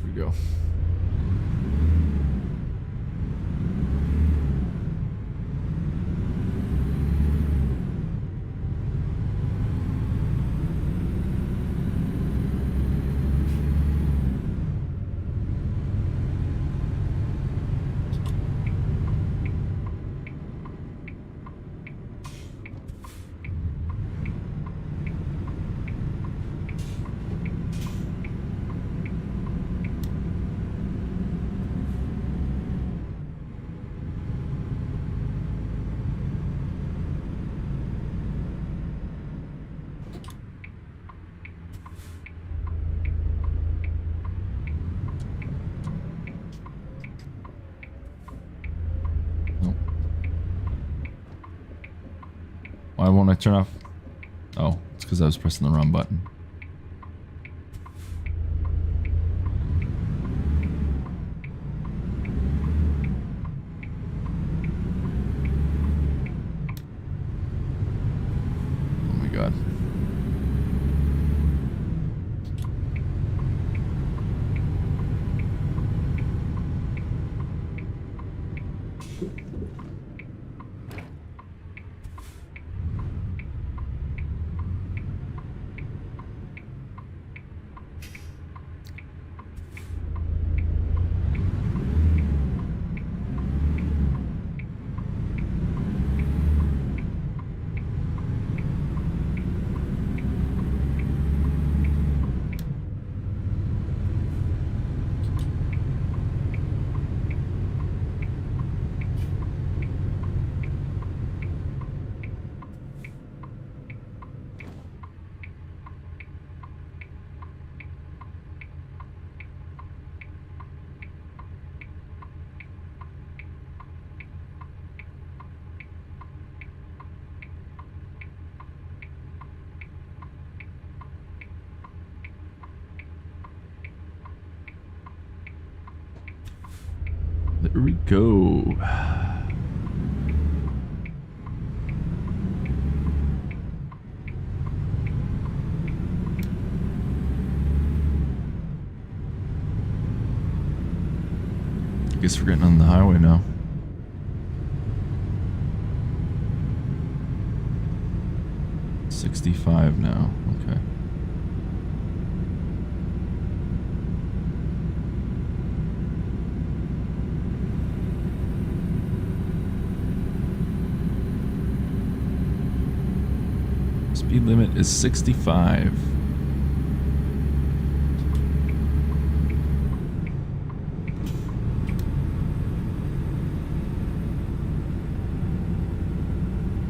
Here we go. Why won't I turn off? Oh, it's because I was pressing the wrong button. Oh my god. There we go. I guess we're getting on the highway now. $65 now. Okay. Speed limit is 65.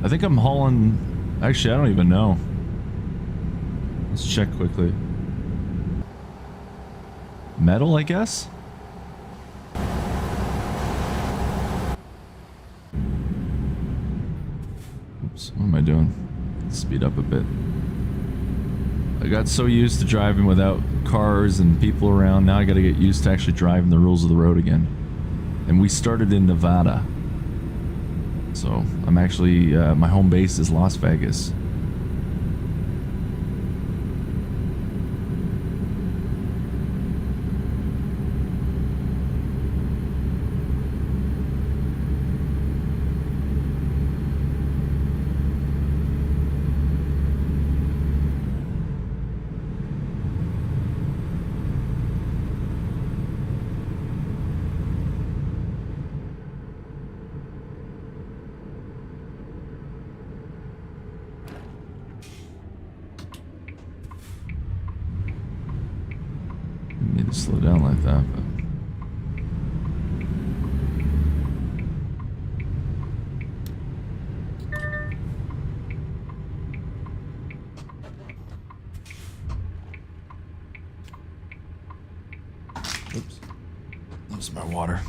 I think I'm hauling... Actually, I don't even know. Let's check quickly. Metal, I guess? Oops, what am I doing? Speed up a bit. I got so used to driving without cars and people around. Now I gotta get used to actually driving the rules of the road again. And we started in Nevada. So I'm actually, my home base is Las Vegas. Slow down like that, but oops, that was my water.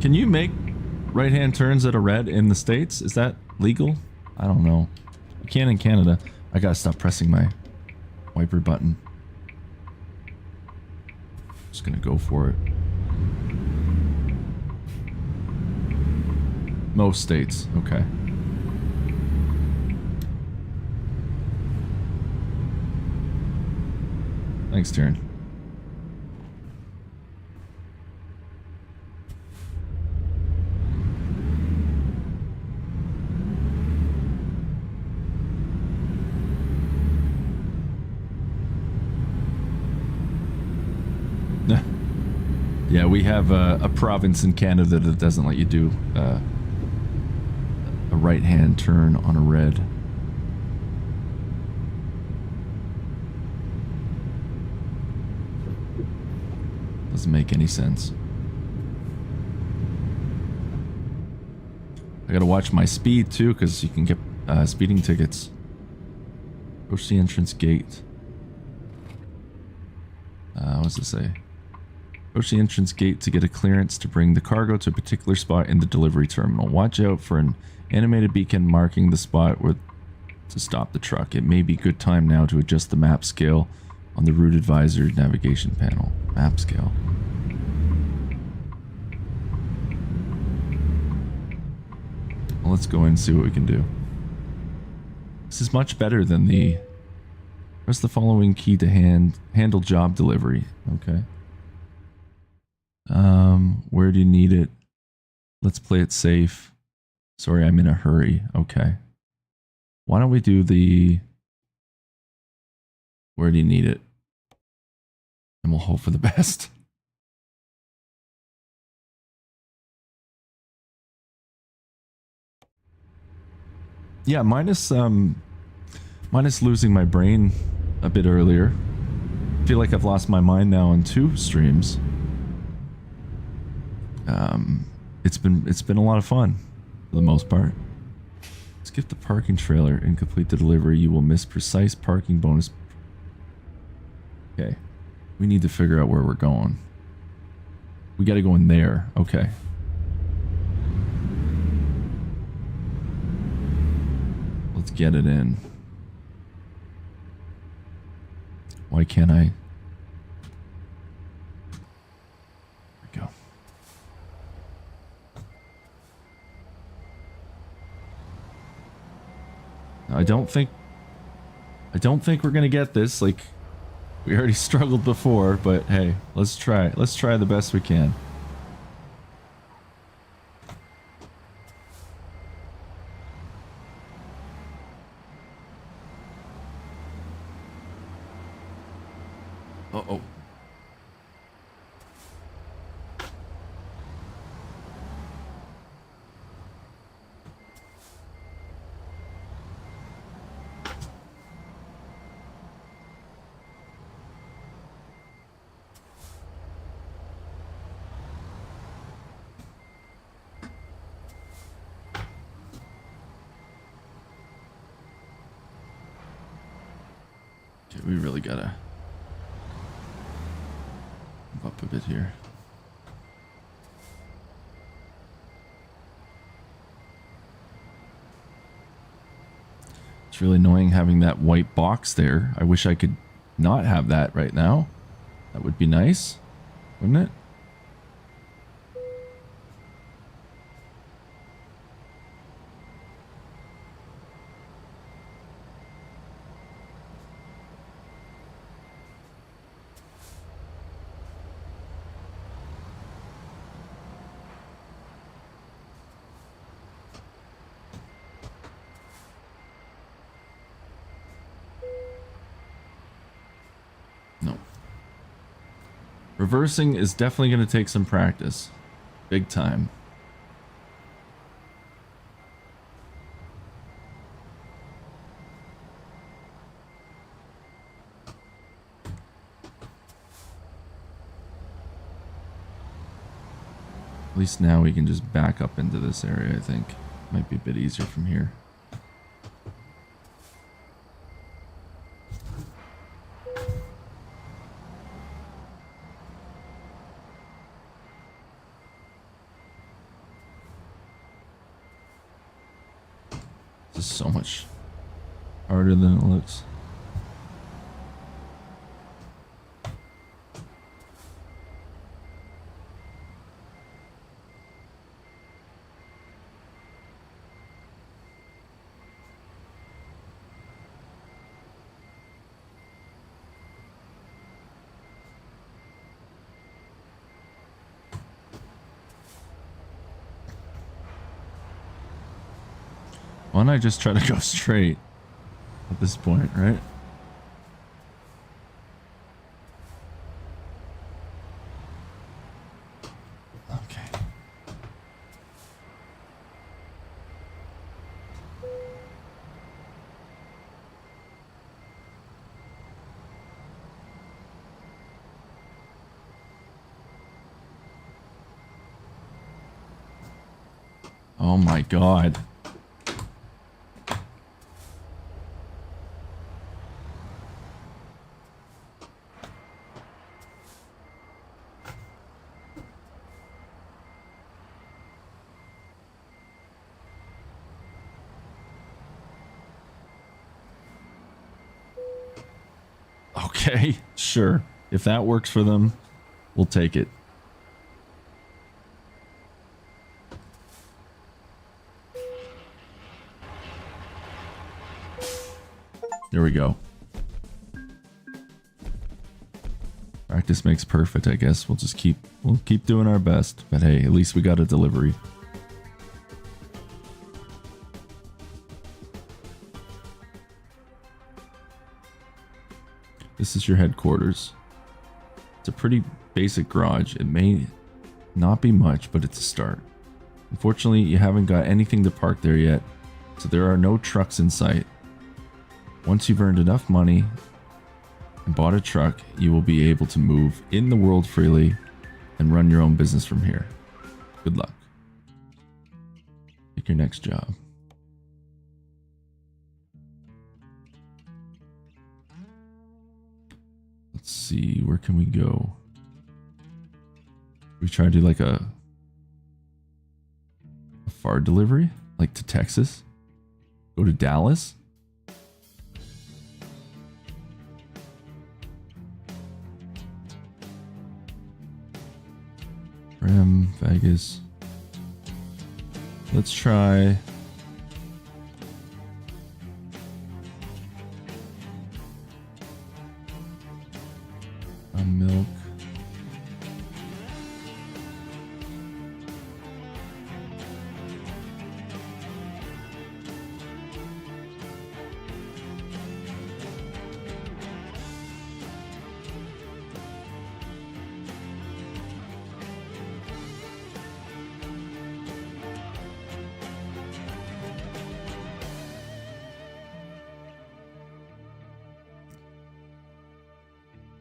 Can you make right-hand turns that are red in the States? Is that legal? I don't know. You can in Canada. I gotta stop pressing my wiper button. Just gonna go for it. Most states. Okay. Thanks, Taryn. Yeah, we have a province in Canada that doesn't let you do a right-hand turn on a red. Doesn't make any sense. I gotta watch my speed too, because you can get speeding tickets. Approach the entrance gate. What does it say? Approach the entrance gate to get a clearance to bring the cargo to a particular spot in the delivery terminal. Watch out for an animated beacon marking the spot where to stop the truck. It may be good time now to adjust the map scale on the route advisor navigation panel. Map scale. Well, let's go in and see what we can do. This is much better than the... Press the following key to handle job delivery. Okay. Where do you need it? Let's play it safe. Sorry, I'm in a hurry. Okay. Why don't we do the... Where do you need it? And we'll hope for the best. Yeah, minus losing my brain a bit earlier. I feel like I've lost my mind now on 2 streams. It's been a lot of fun for the most part. Skip the parking trailer and complete the delivery. You will miss precise parking bonus. Okay. We need to figure out where we're going. We got to go in there. Okay. Let's get it in. Why can't I? There we go. Now, I don't think we're gonna get this. Like, we already struggled before, but hey, let's try. Let's try the best we can. Uh-oh. Okay, we really gotta move up a bit here. It's really annoying having that white box there. I wish I could not have that right now. That would be nice, wouldn't it? Reversing is definitely going to take some practice. Big time. At least now we can just back up into this area, I think. Might be a bit easier from here. This is so much harder than it looks. Why don't I just try to go straight at this point, right? Okay. Oh my God. Okay, sure. If that works for them, we'll take it. There we go. Practice makes perfect, I guess. We'll keep doing our best. But hey, at least we got a delivery. This is your headquarters. It's a pretty basic garage. It may not be much, but it's a start. Unfortunately, you haven't got anything to park there yet, so there are no trucks in sight. Once you've earned enough money and bought a truck, you will be able to move in the world freely and run your own business from here. Good luck. Take your next job. Let's see, where can we go? We try to do like a far delivery, like to Texas. Go to Dallas. Vegas. Let's try a milk.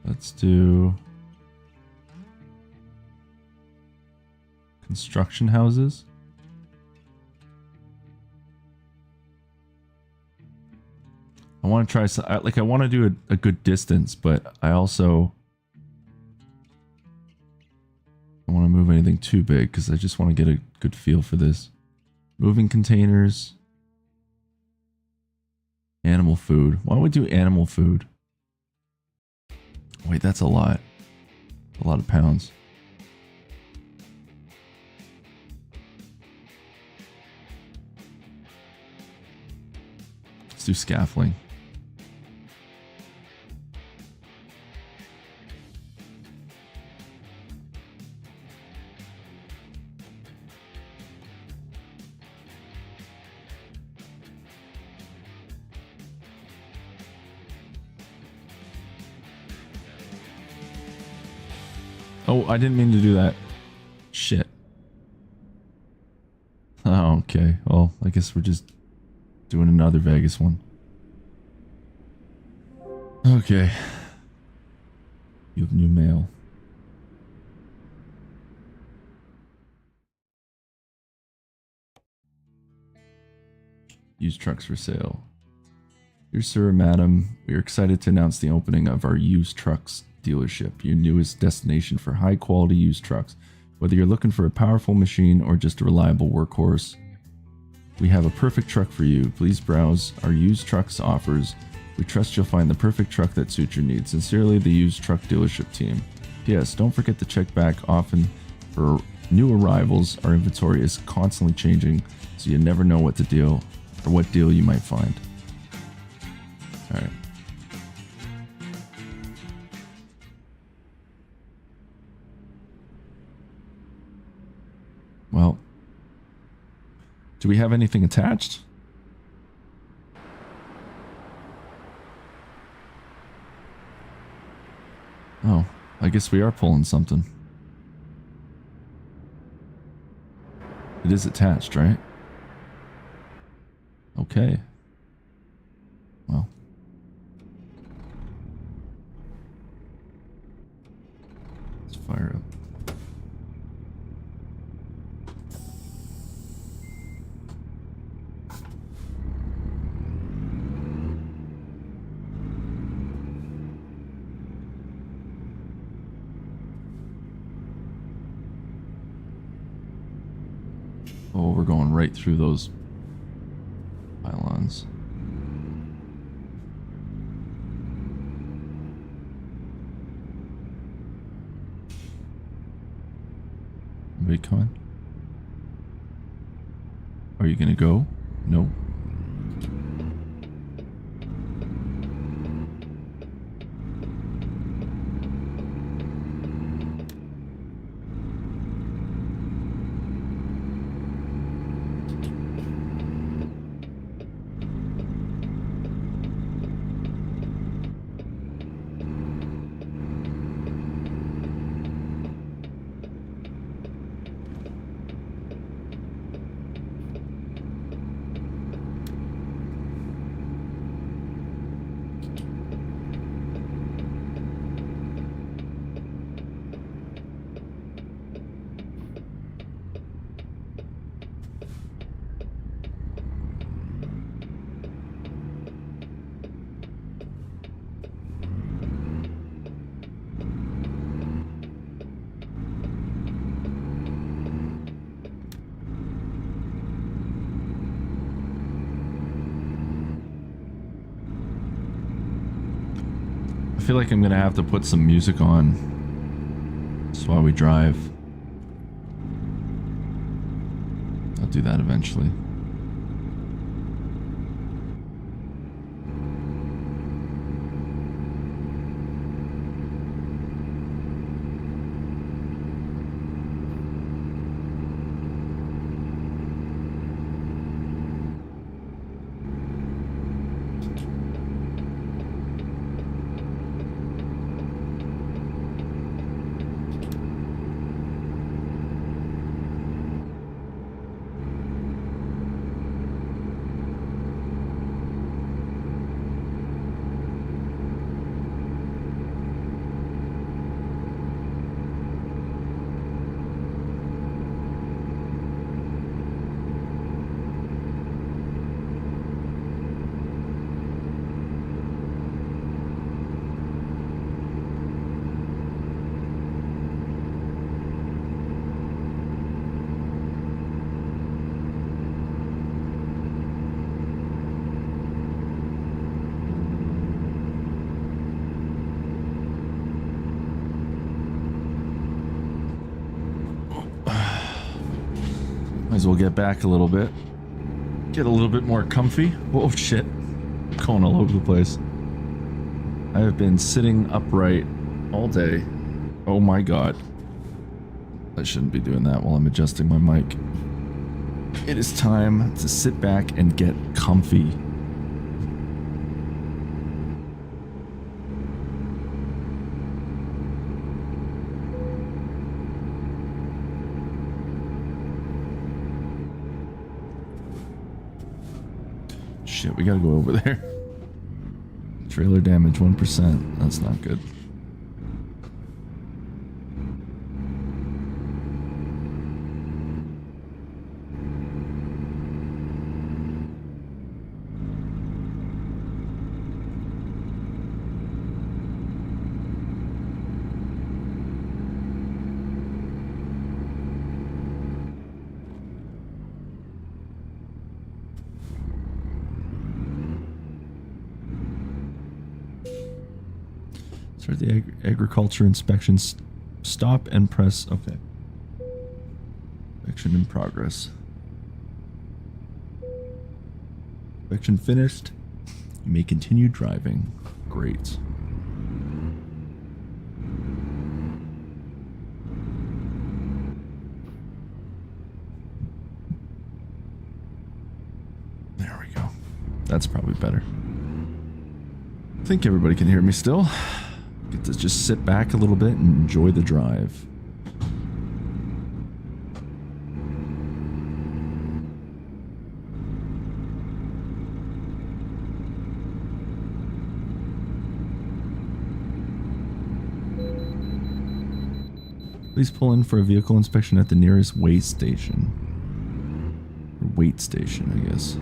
Let's do construction houses. I want to try some, like I want to do a good distance, but I also don't want to move anything too big because I just want to get a good feel for this. Moving containers. Animal food. Why don't we do animal food? Wait, that's a lot. A lot of pounds. Let's do scaffolding. Oh, I didn't mean to do that. Shit. Oh, okay. Well, I guess we're just doing another Vegas one. Okay. You have new mail. Used trucks for sale. Dear sir, madam, we are excited to announce the opening of our used trucks dealership, your newest destination for high quality used trucks. Whether you're looking for a powerful machine or just a reliable workhorse, we have a perfect truck for you. Please browse our used trucks offers. We trust you'll find the perfect truck that suits your needs. Sincerely, the used truck dealership team. P.S. Don't forget to check back often for new arrivals. Our inventory is constantly changing, so you never know what deal you might find. All right. Well, do we have anything attached? Oh, I guess we are pulling something. It is attached, right? Okay. Well. Let's fire up. Oh, we're going right through those pylons. come on. Are you gonna go? No. I feel like I'm gonna have to put some music on just while we drive. I'll do that eventually. Might as well get back a little bit. Get a little bit more comfy. Whoa, shit. I'm going all over the place. I have been sitting upright all day. Oh my god. I shouldn't be doing that while I'm adjusting my mic. It is time to sit back and get comfy. Shit, we gotta go over there. Trailer damage 1%. That's not good. Start the agriculture inspections. Stop and press. Okay. Inspection in progress. Inspection finished. You may continue driving. Great. There we go. That's probably better. I think everybody can hear me still. Get to just sit back a little bit and enjoy the drive. Please pull in for a vehicle inspection at the nearest weigh station. Or weight station, I guess.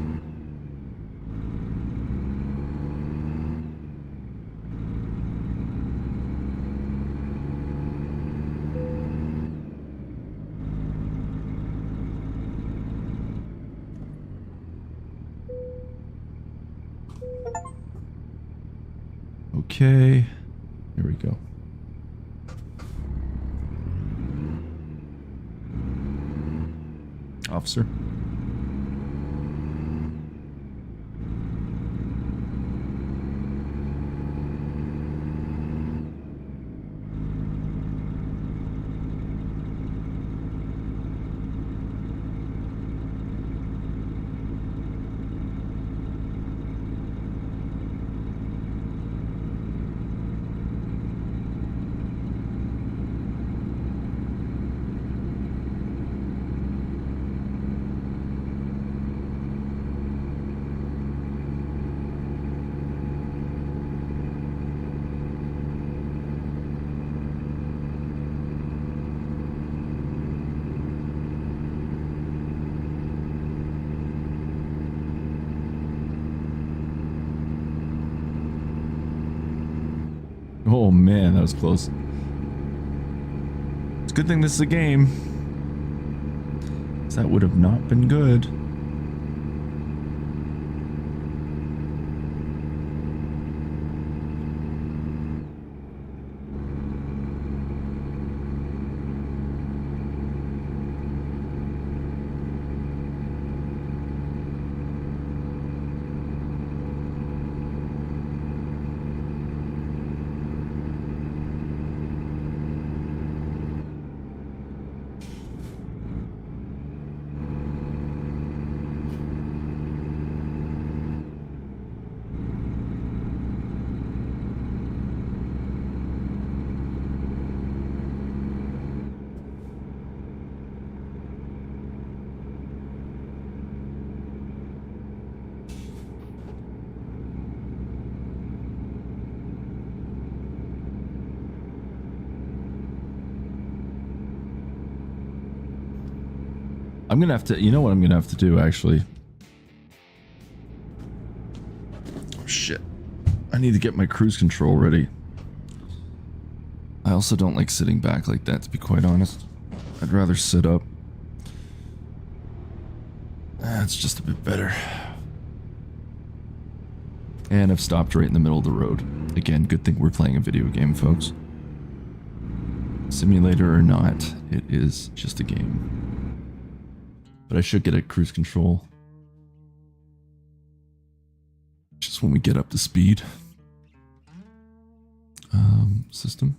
Okay, here we go. officer. Oh man, that was close. It's a good thing this is a game. 'Cause that would have not been good. I'm gonna have to, you know what I'm gonna have to do actually? Oh shit. I need to get my cruise control ready. I also don't like sitting back like that, to be quite honest. I'd rather sit up. That's just a bit better. And I've stopped right in the middle of the road. Again, good thing we're playing a video game, folks. Simulator or not, it is just a game. But I should get a cruise control. Just when we get up to speed. System.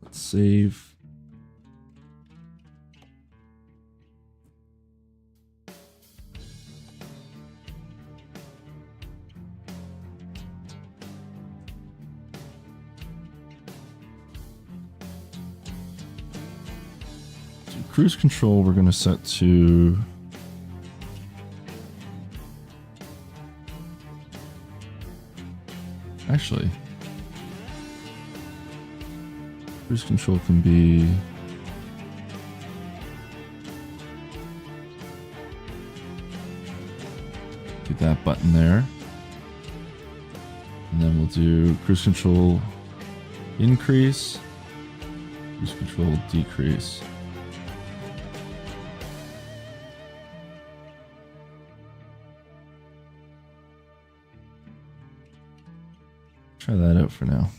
Let's save. Cruise control we're going to set to actually cruise control can be do that button there, and then we'll do cruise control increase, cruise control decrease. Try that out for now.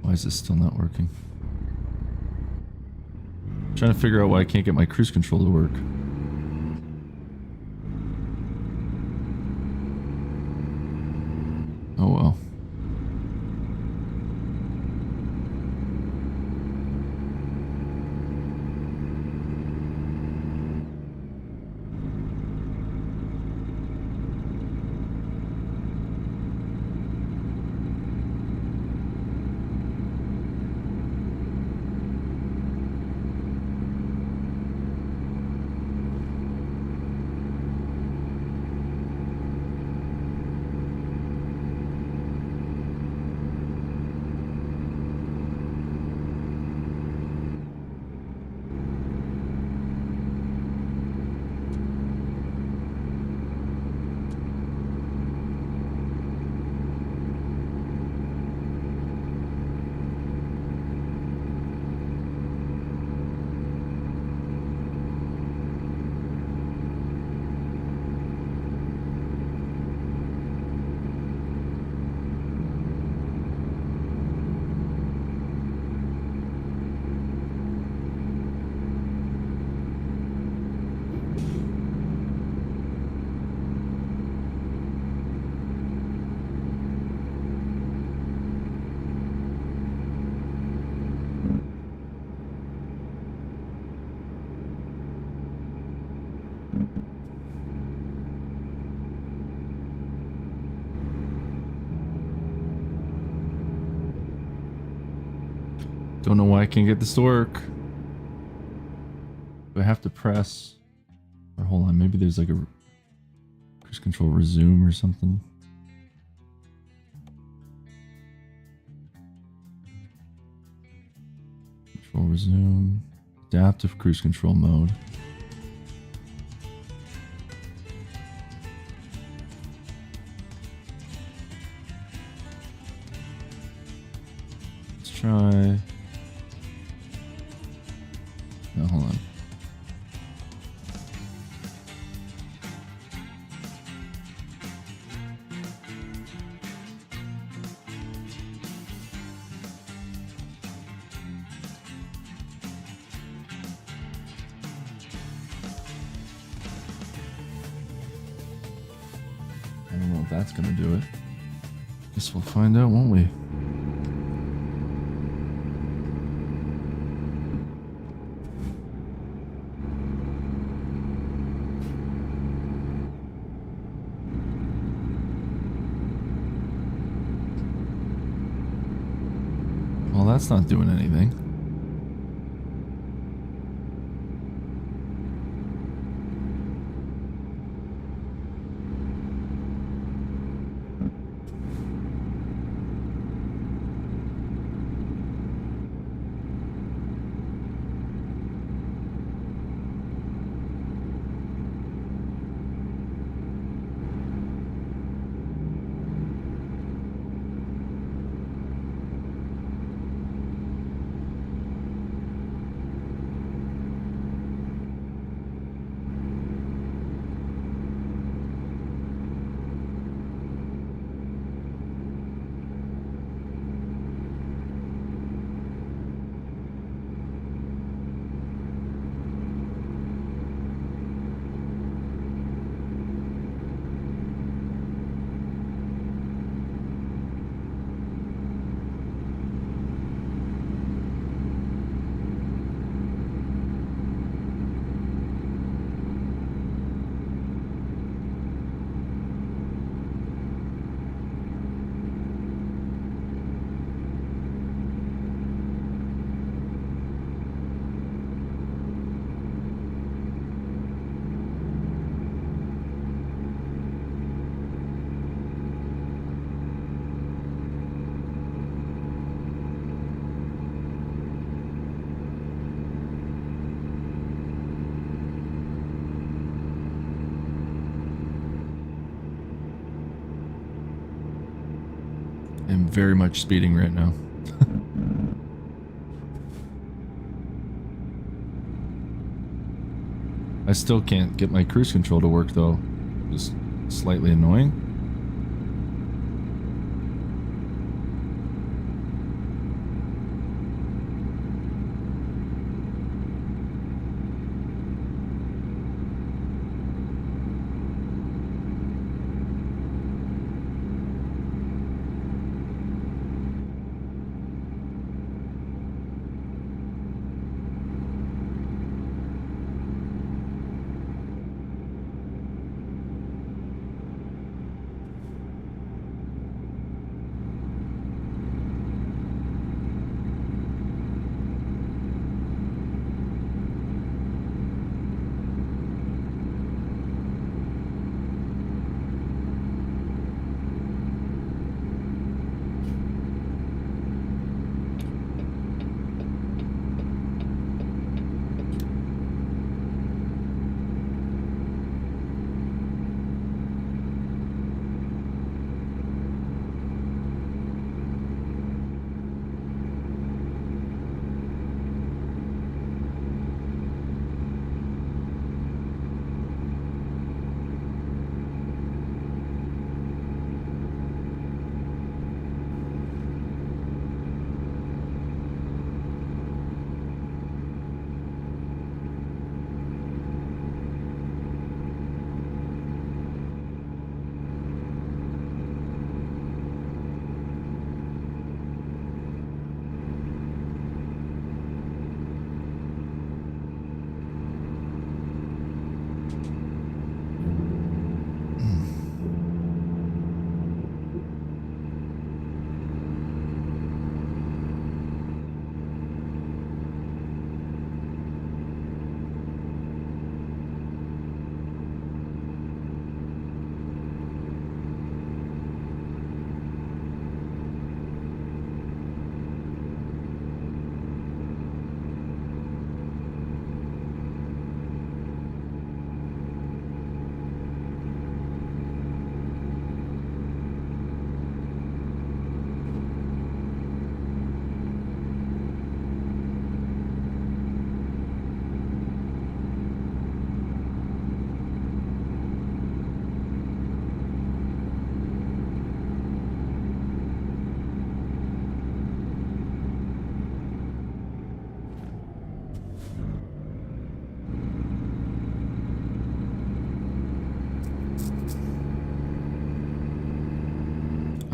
Why is this still not working? I'm trying to figure out why I can't get my cruise control to work. Oh well. Don't know why I can't get this to work. Do I have to press? Or hold on, maybe there's like a cruise control resume or something. Control resume. Adaptive cruise control mode. Let's try. No, hold on. I don't know if that's gonna do it. Guess we'll find out, won't we? Well, that's not doing anything. I'm very much speeding right now. I still can't get my cruise control to work though. Just slightly annoying.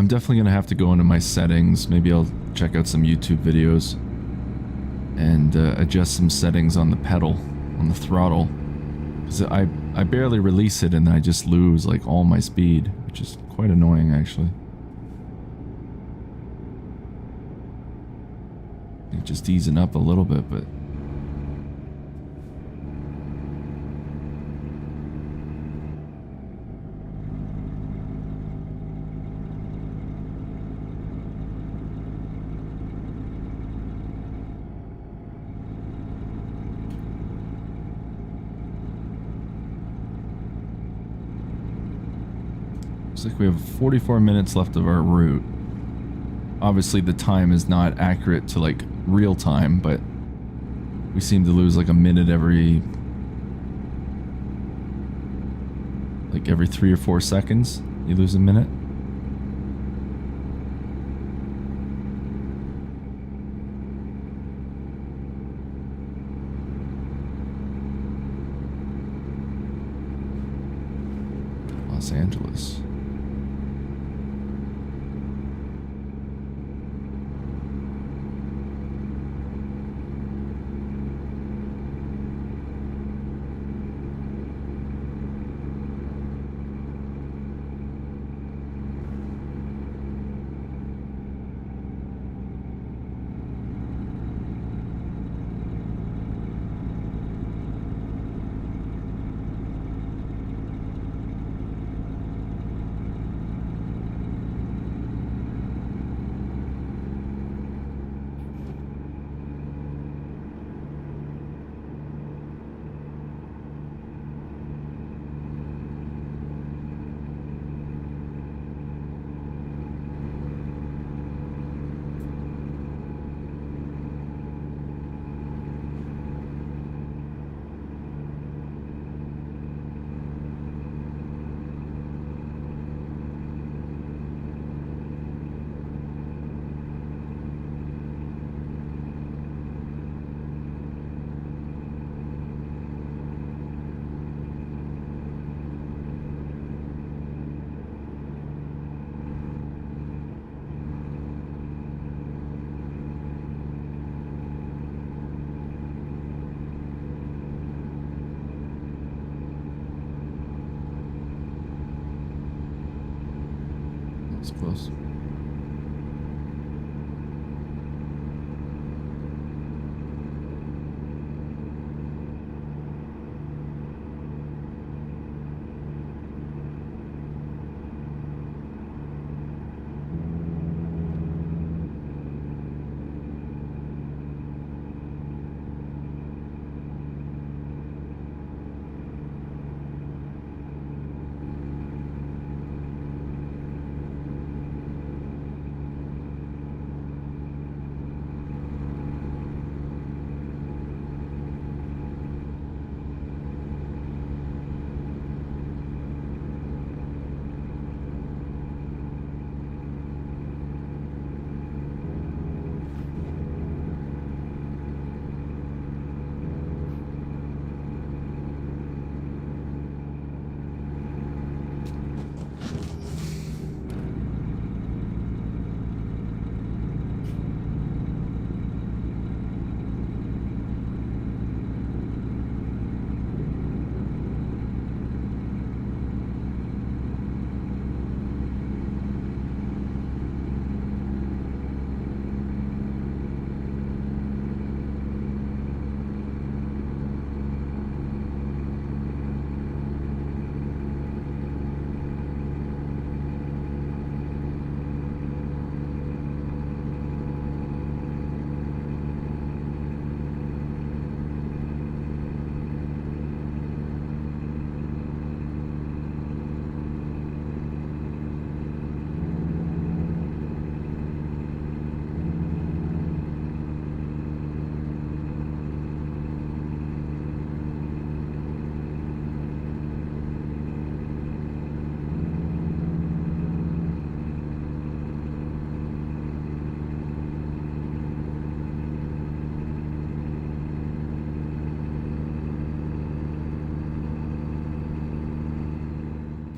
I'm definitely going to have to go into my settings. Maybe I'll check out some YouTube videos and adjust some settings on the pedal, on the throttle. Because I barely release it and I just lose like all my speed, which is quite annoying actually. Just easing up a little bit, but looks like we have 44 minutes left of our route. Obviously the time is not accurate to like real time, but we seem to lose like a minute every 3 or 4 seconds. You lose a minute. Los Angeles. Close.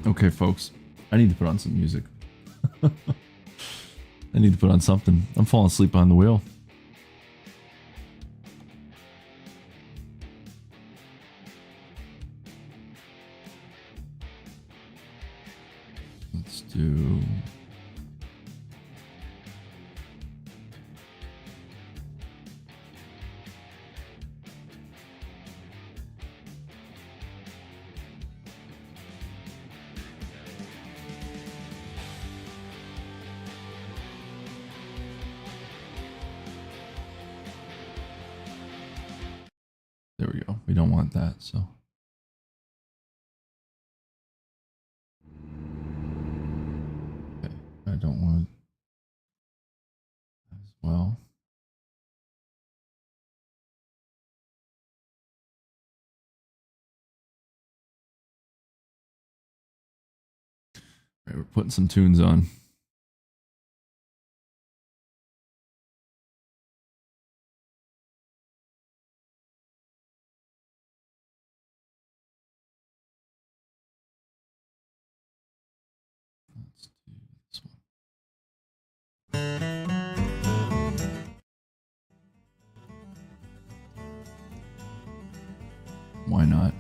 Okay, folks, I need to put on some music. I need to put on something. I'm falling asleep on the wheel. Let's do... There we go. We don't want that, so. Okay, I don't want as well. All right, we're putting some tunes on. Let's do this one. Why not?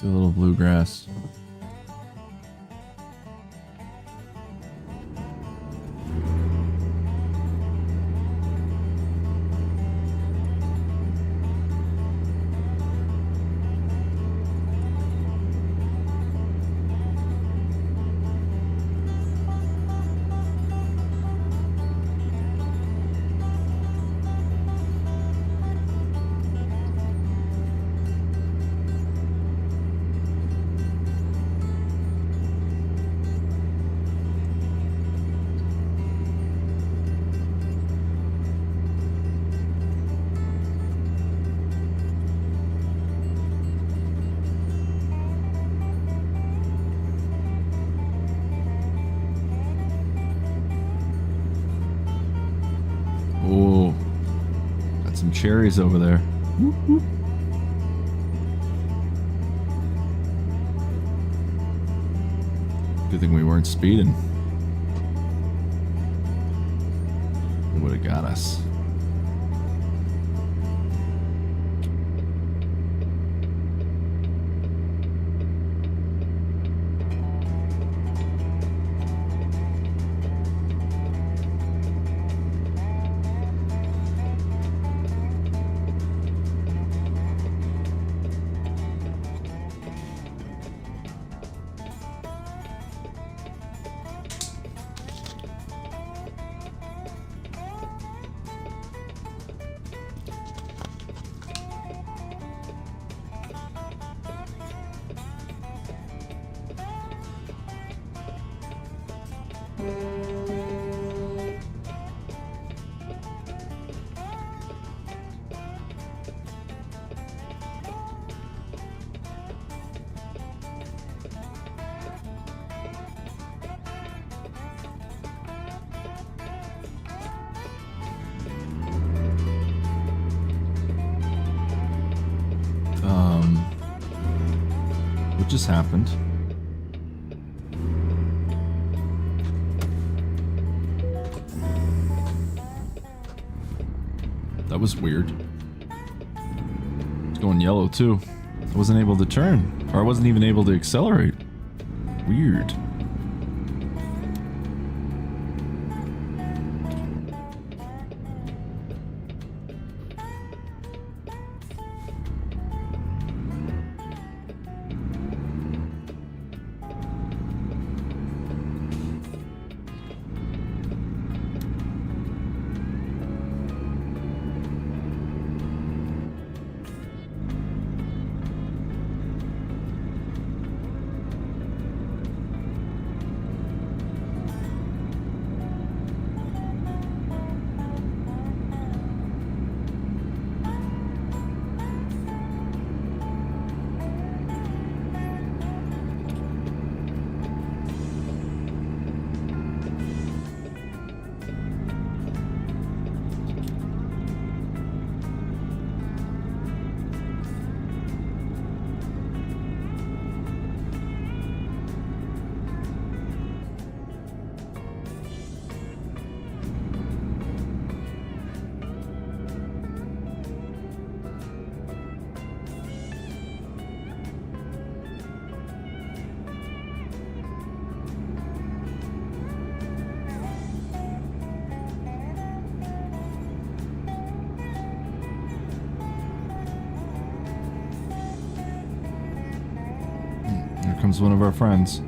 Do a little bluegrass. Cherries over there. Whoop, whoop. Good thing we weren't speeding. It would have got us. What just happened? That was weird. It's going yellow too. I wasn't able to turn, or I wasn't even able to accelerate. Weird. comes one of our friends.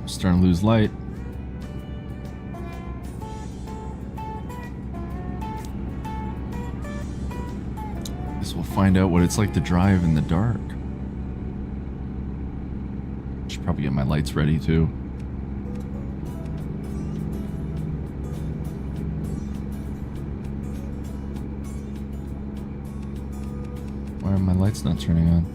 Starting to lose light. Guess we'll find out what it's like to drive in the dark. Should probably get my lights ready too. Why are my lights not turning on?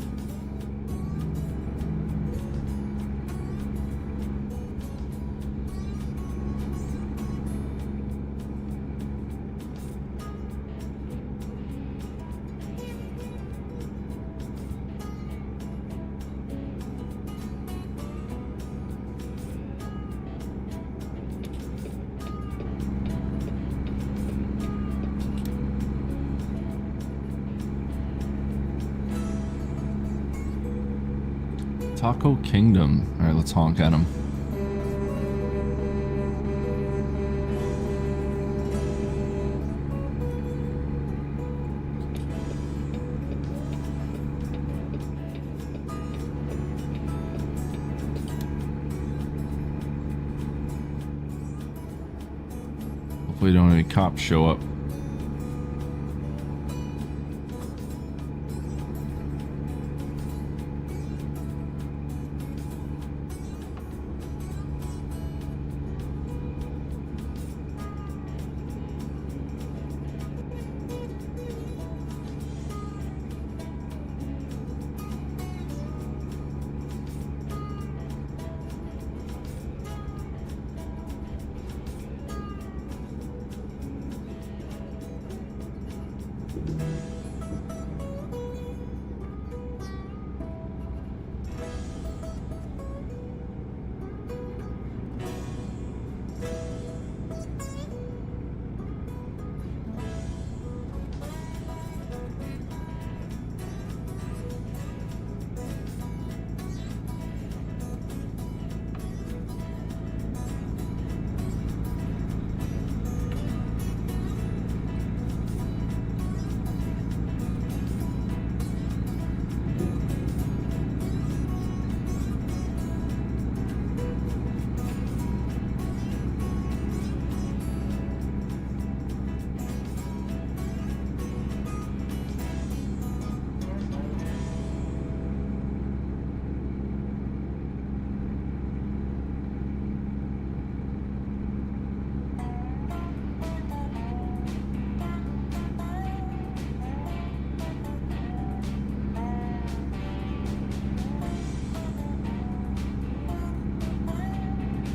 Taco Kingdom. Alright, let's honk at him. Hopefully don't have any cops show up.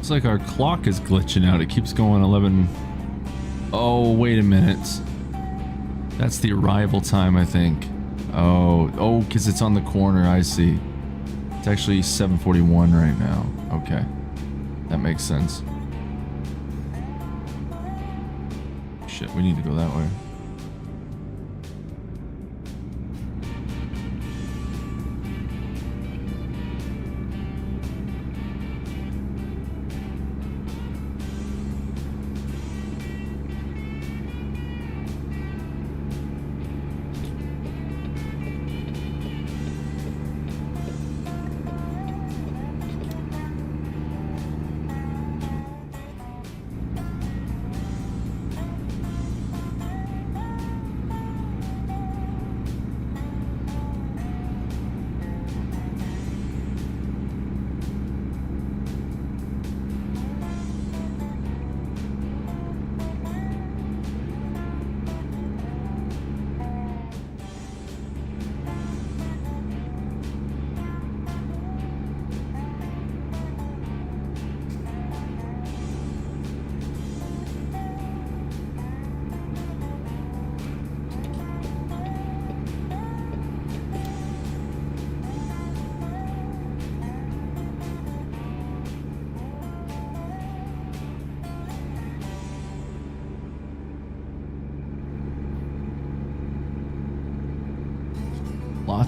Looks like our clock is glitching out. It keeps going 11. Oh, wait a minute. That's the arrival time, I think. Oh, because it's on the corner. I see. It's actually 7:41 right now. Okay. That makes sense. Shit, we need to go that way.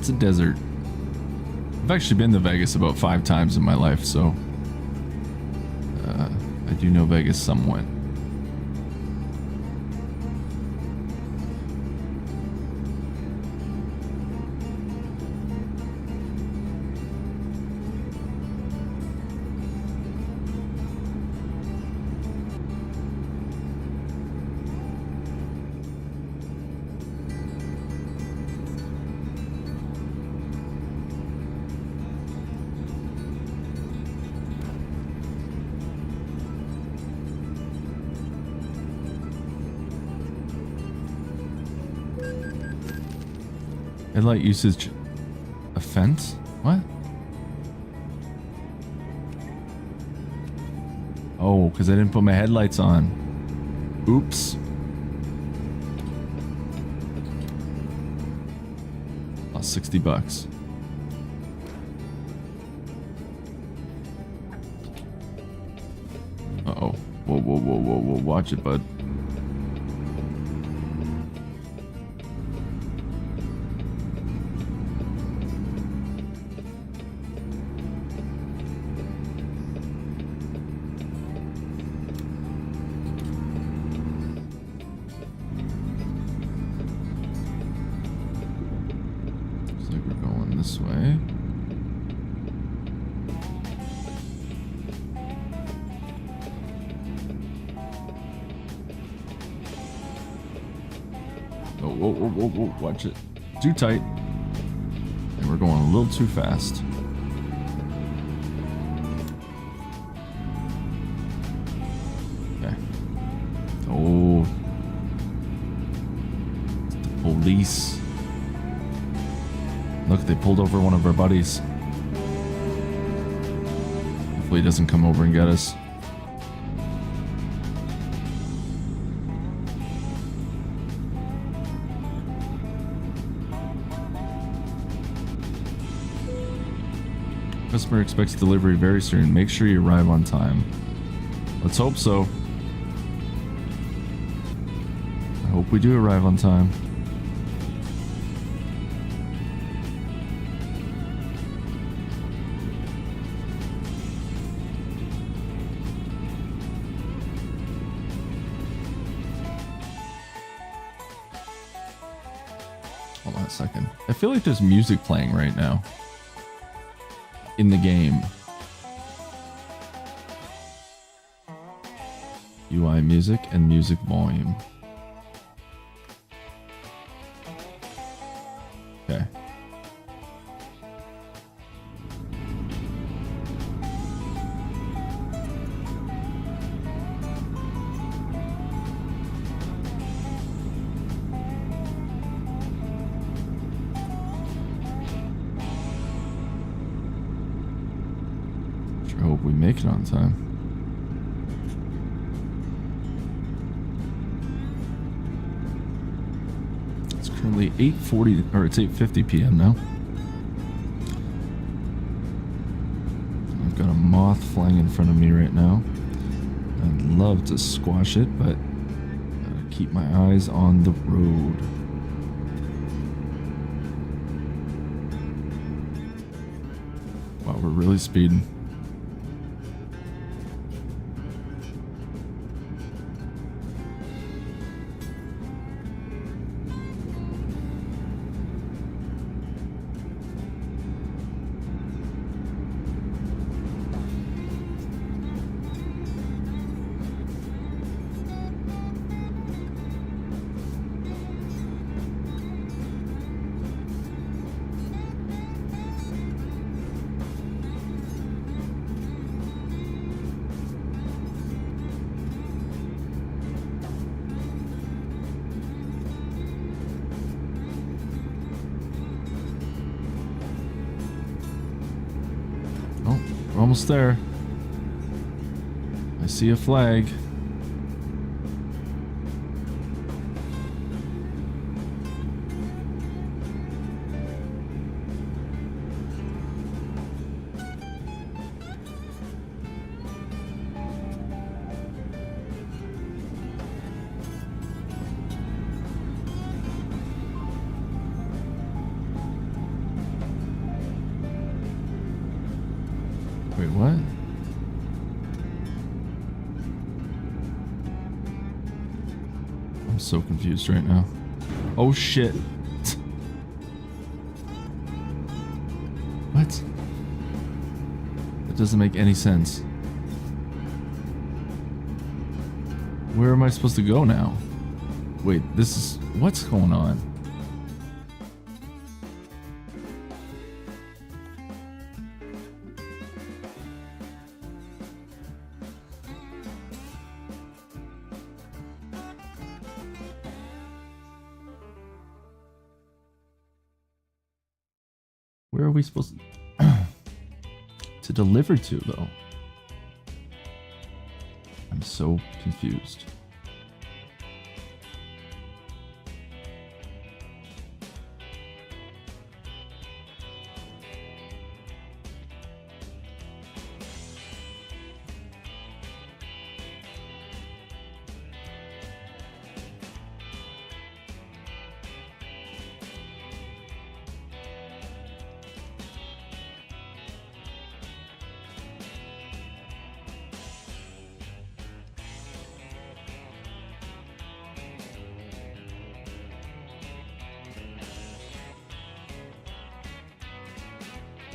Lots of desert. I've actually been to Vegas about 5 times in my life, so I do know Vegas somewhat. Headlight usage offense? What? Oh, because I didn't put my headlights on. Oops. Lost $60. Uh-oh. Whoa, whoa, whoa, whoa, whoa. Watch it, bud. This way. Oh, whoa, whoa, whoa, whoa, watch it. Too tight. And we're going a little too fast. Okay. Oh. It's the police. Look, they pulled over one of our buddies. Hopefully he doesn't come over and get us. Customer expects delivery very soon. Make sure you arrive on time. Let's hope so. I hope we do arrive on time. Hold on a second. I feel like there's music playing right now. In the game. UI music and music volume. Okay. Hope we make it on time. It's currently 8:40, or it's 8:50 p.m. now. I've got a moth flying in front of me right now. I'd love to squash it, but gotta keep my eyes on the road. Wow, we're really speeding. We're almost there. I see a flag. Wait, what? I'm so confused right now. Oh shit. What? That doesn't make any sense. Where am I supposed to go now? Wait, this is... What's going on? Where are we supposed to deliver to, though? I'm so confused.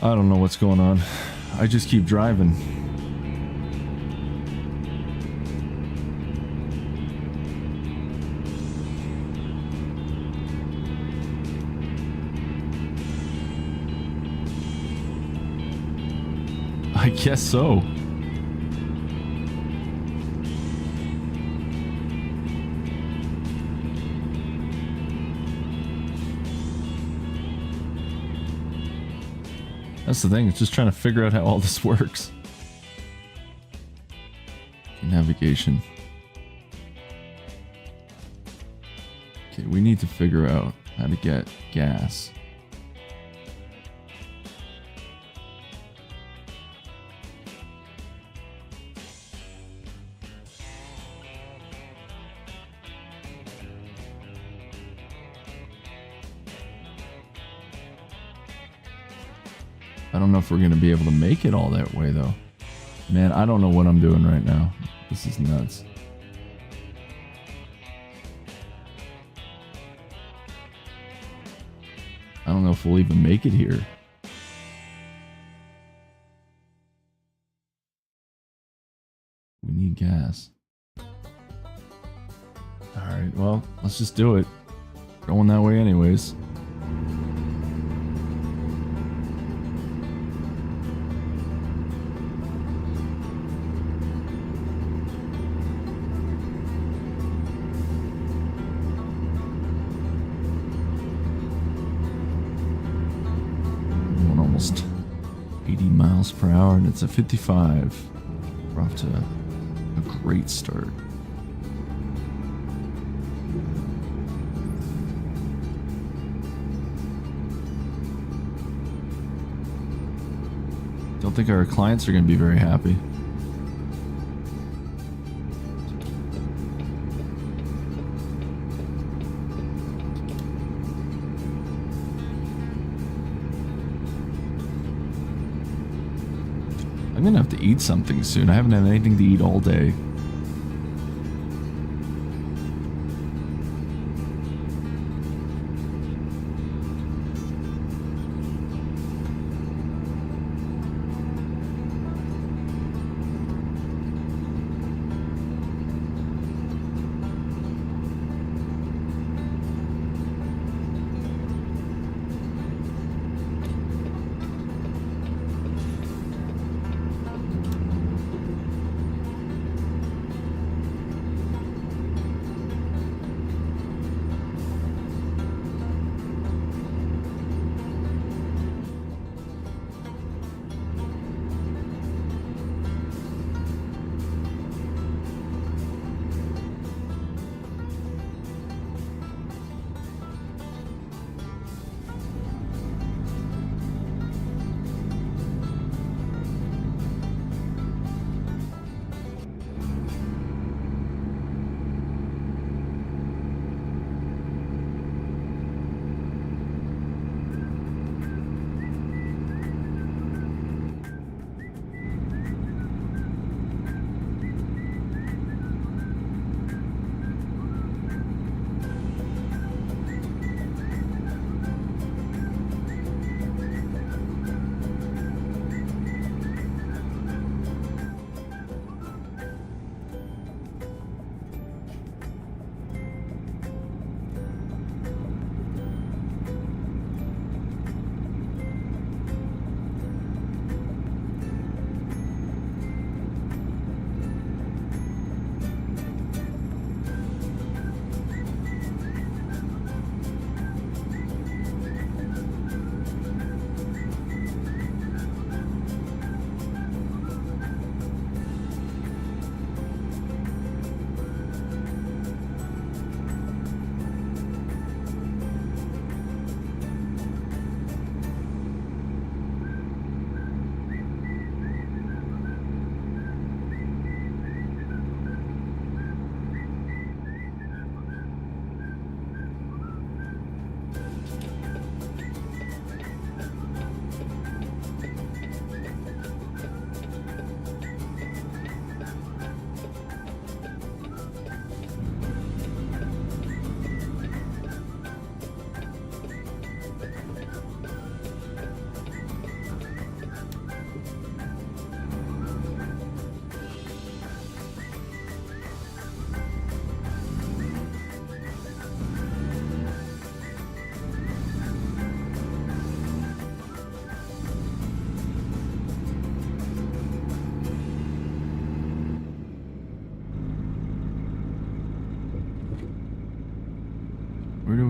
I don't know what's going on. I just keep driving. I guess so. That's the thing, it's just trying to figure out how all this works. Navigation. Okay, we need to figure out how to get gas. I don't know if we're going to be able to make it all that way, though. Man, I don't know what I'm doing right now. This is nuts. I don't know if we'll even make it here. We need gas. Alright, well, let's just do it. Going that way anyways. Almost 80 miles per hour, and it's a 55. We're off to a great start. Don't think our clients are going to be very happy. I'm gonna have to eat something soon. I haven't had anything to eat all day.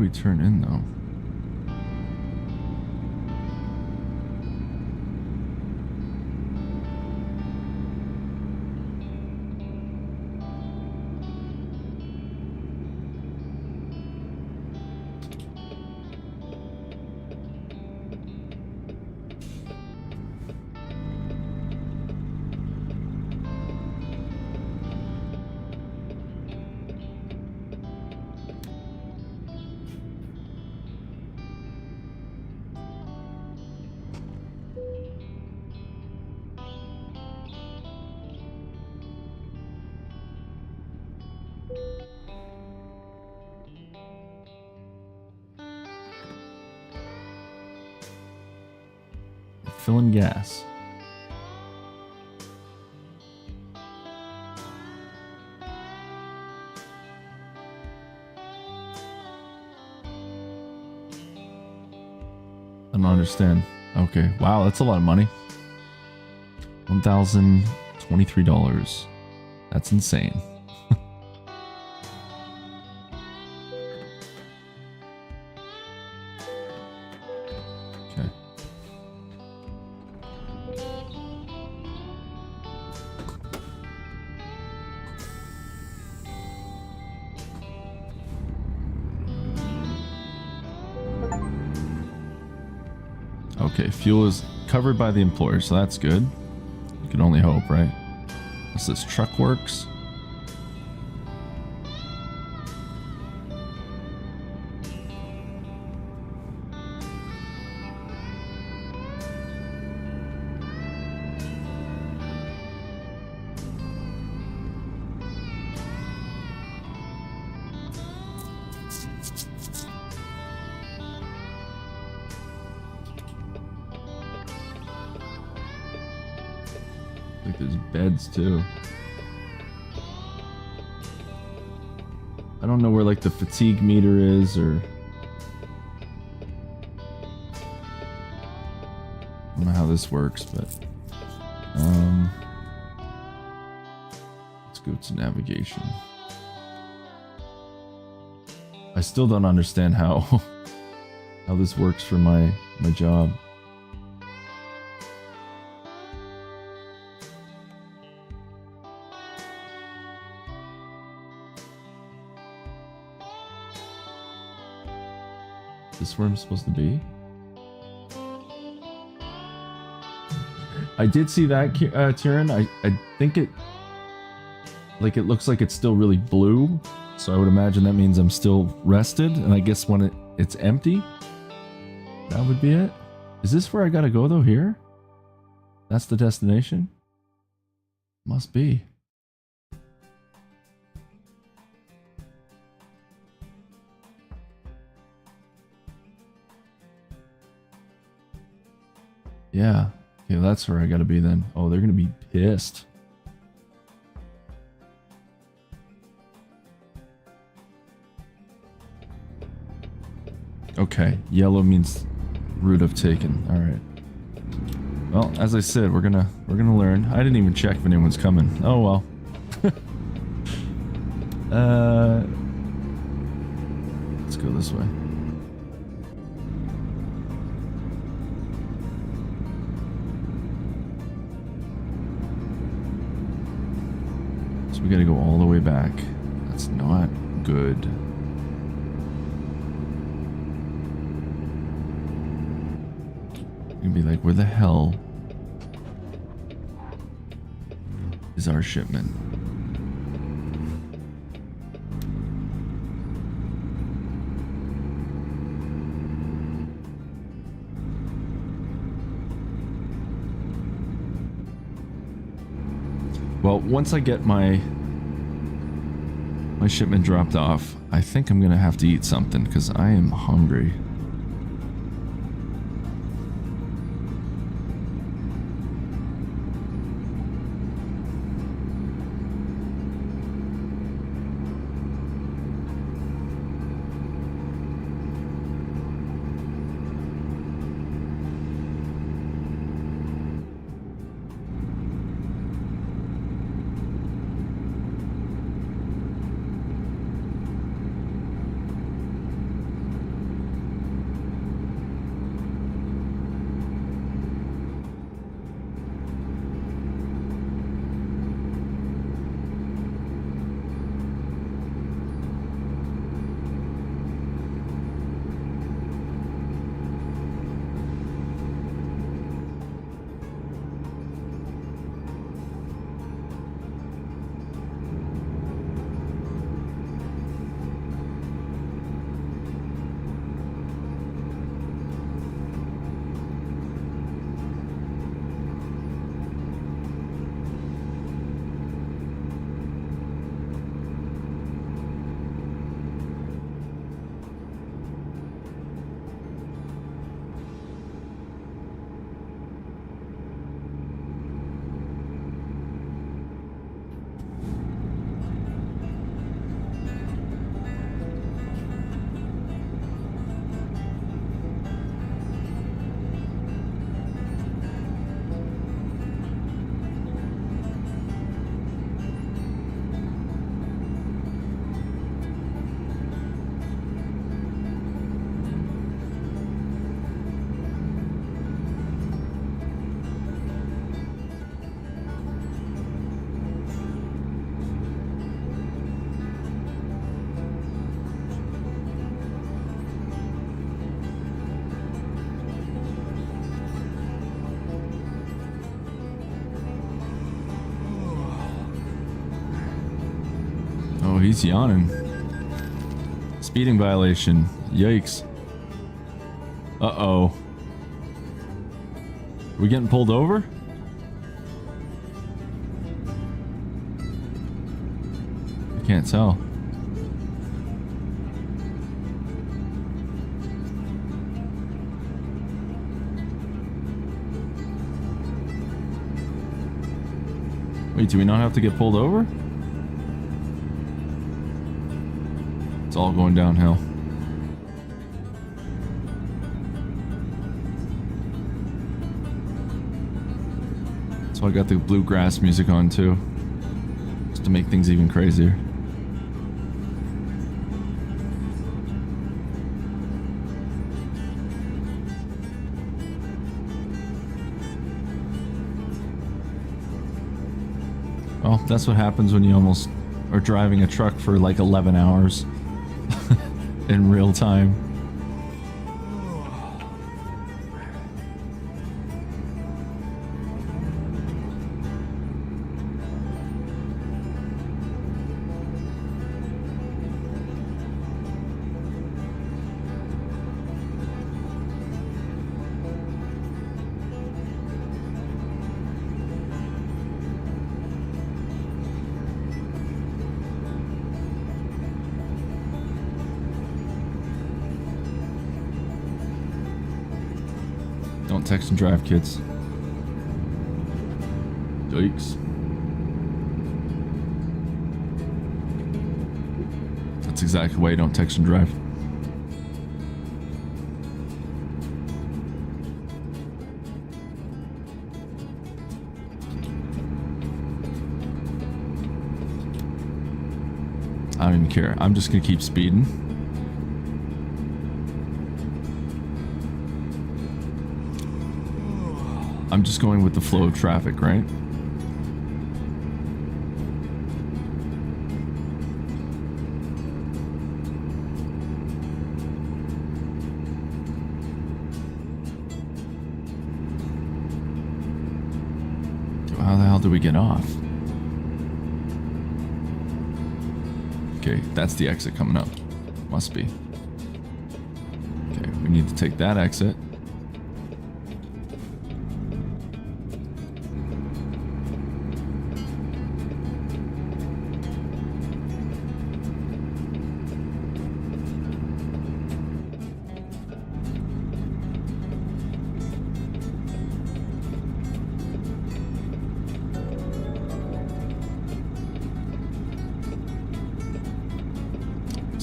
we turn in though? Filling gas. I don't understand. Okay. Wow, that's a lot of money. $1,023. That's insane. Okay. Okay, fuel is covered by the employer, so that's good. You can only hope, right? What's this? Truck works? Like there's beds too. I don't know where like the fatigue meter is, or I don't know how this works, but let's go to navigation. I still don't understand how this works for my job. Is this where I'm supposed to be? I did see that, Tyrion. I think it looks like it's still really blue, so I would imagine that means I'm still rested, and I guess when it's empty, that would be it. Is this where I gotta go though? Here? That's the destination? Must be. Yeah. Okay, that's where I gotta be then. Oh, they're gonna be pissed. Okay, yellow means route of taken. All right. Well, as I said, we're gonna learn. I didn't even check if anyone's coming. Oh well. Let's go this way. So we gotta go all the way back. That's not good. You'd be like, where the hell is our shipment? Well, once I get my shipment dropped off, I think I'm gonna have to eat something because I am hungry. he's yawning. Speeding violation. Yikes. Uh-oh. Are we getting pulled over? I can't tell. Wait, do we not have to get pulled over? It's all going downhill. So I got the bluegrass music on too, just to make things even crazier. Well, that's what happens when you almost are driving a truck for like 11 hours in real time. Don't text and drive, kids. Yikes. That's exactly why you don't text and drive. I don't even care. I'm just gonna keep speeding. I'm just going with the flow of traffic, right? How the hell do we get off? Okay, that's the exit coming up. Must be. Okay, we need to take that exit.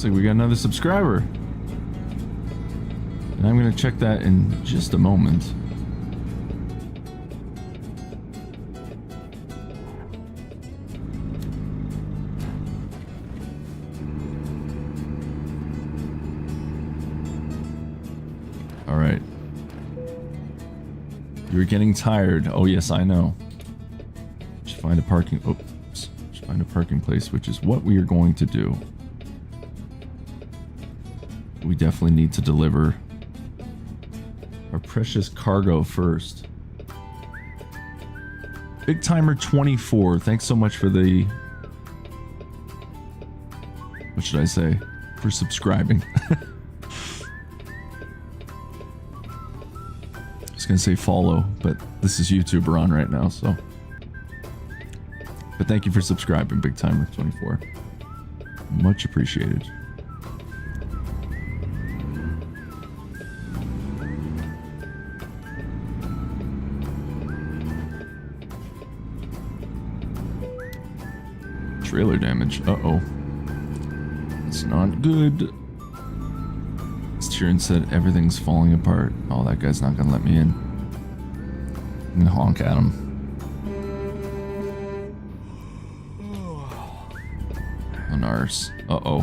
Looks like we got another subscriber. And I'm going to check that in just a moment. All right. You're getting tired. Oh, yes, I know. Should find a parking... Oops. Should find a parking place, which is what we are going to do. We definitely need to deliver our precious cargo first. Big Timer 24, thanks so much for the... What should I say? For subscribing. I was gonna say follow, but this is YouTube we're on right now, so... But thank you for subscribing, Big Timer 24. Much appreciated. Trailer damage. Uh-oh. It's not good. Tyrion said everything's falling apart. Oh, that guy's not gonna let me in. I'm gonna honk at him. On ours. Uh-oh.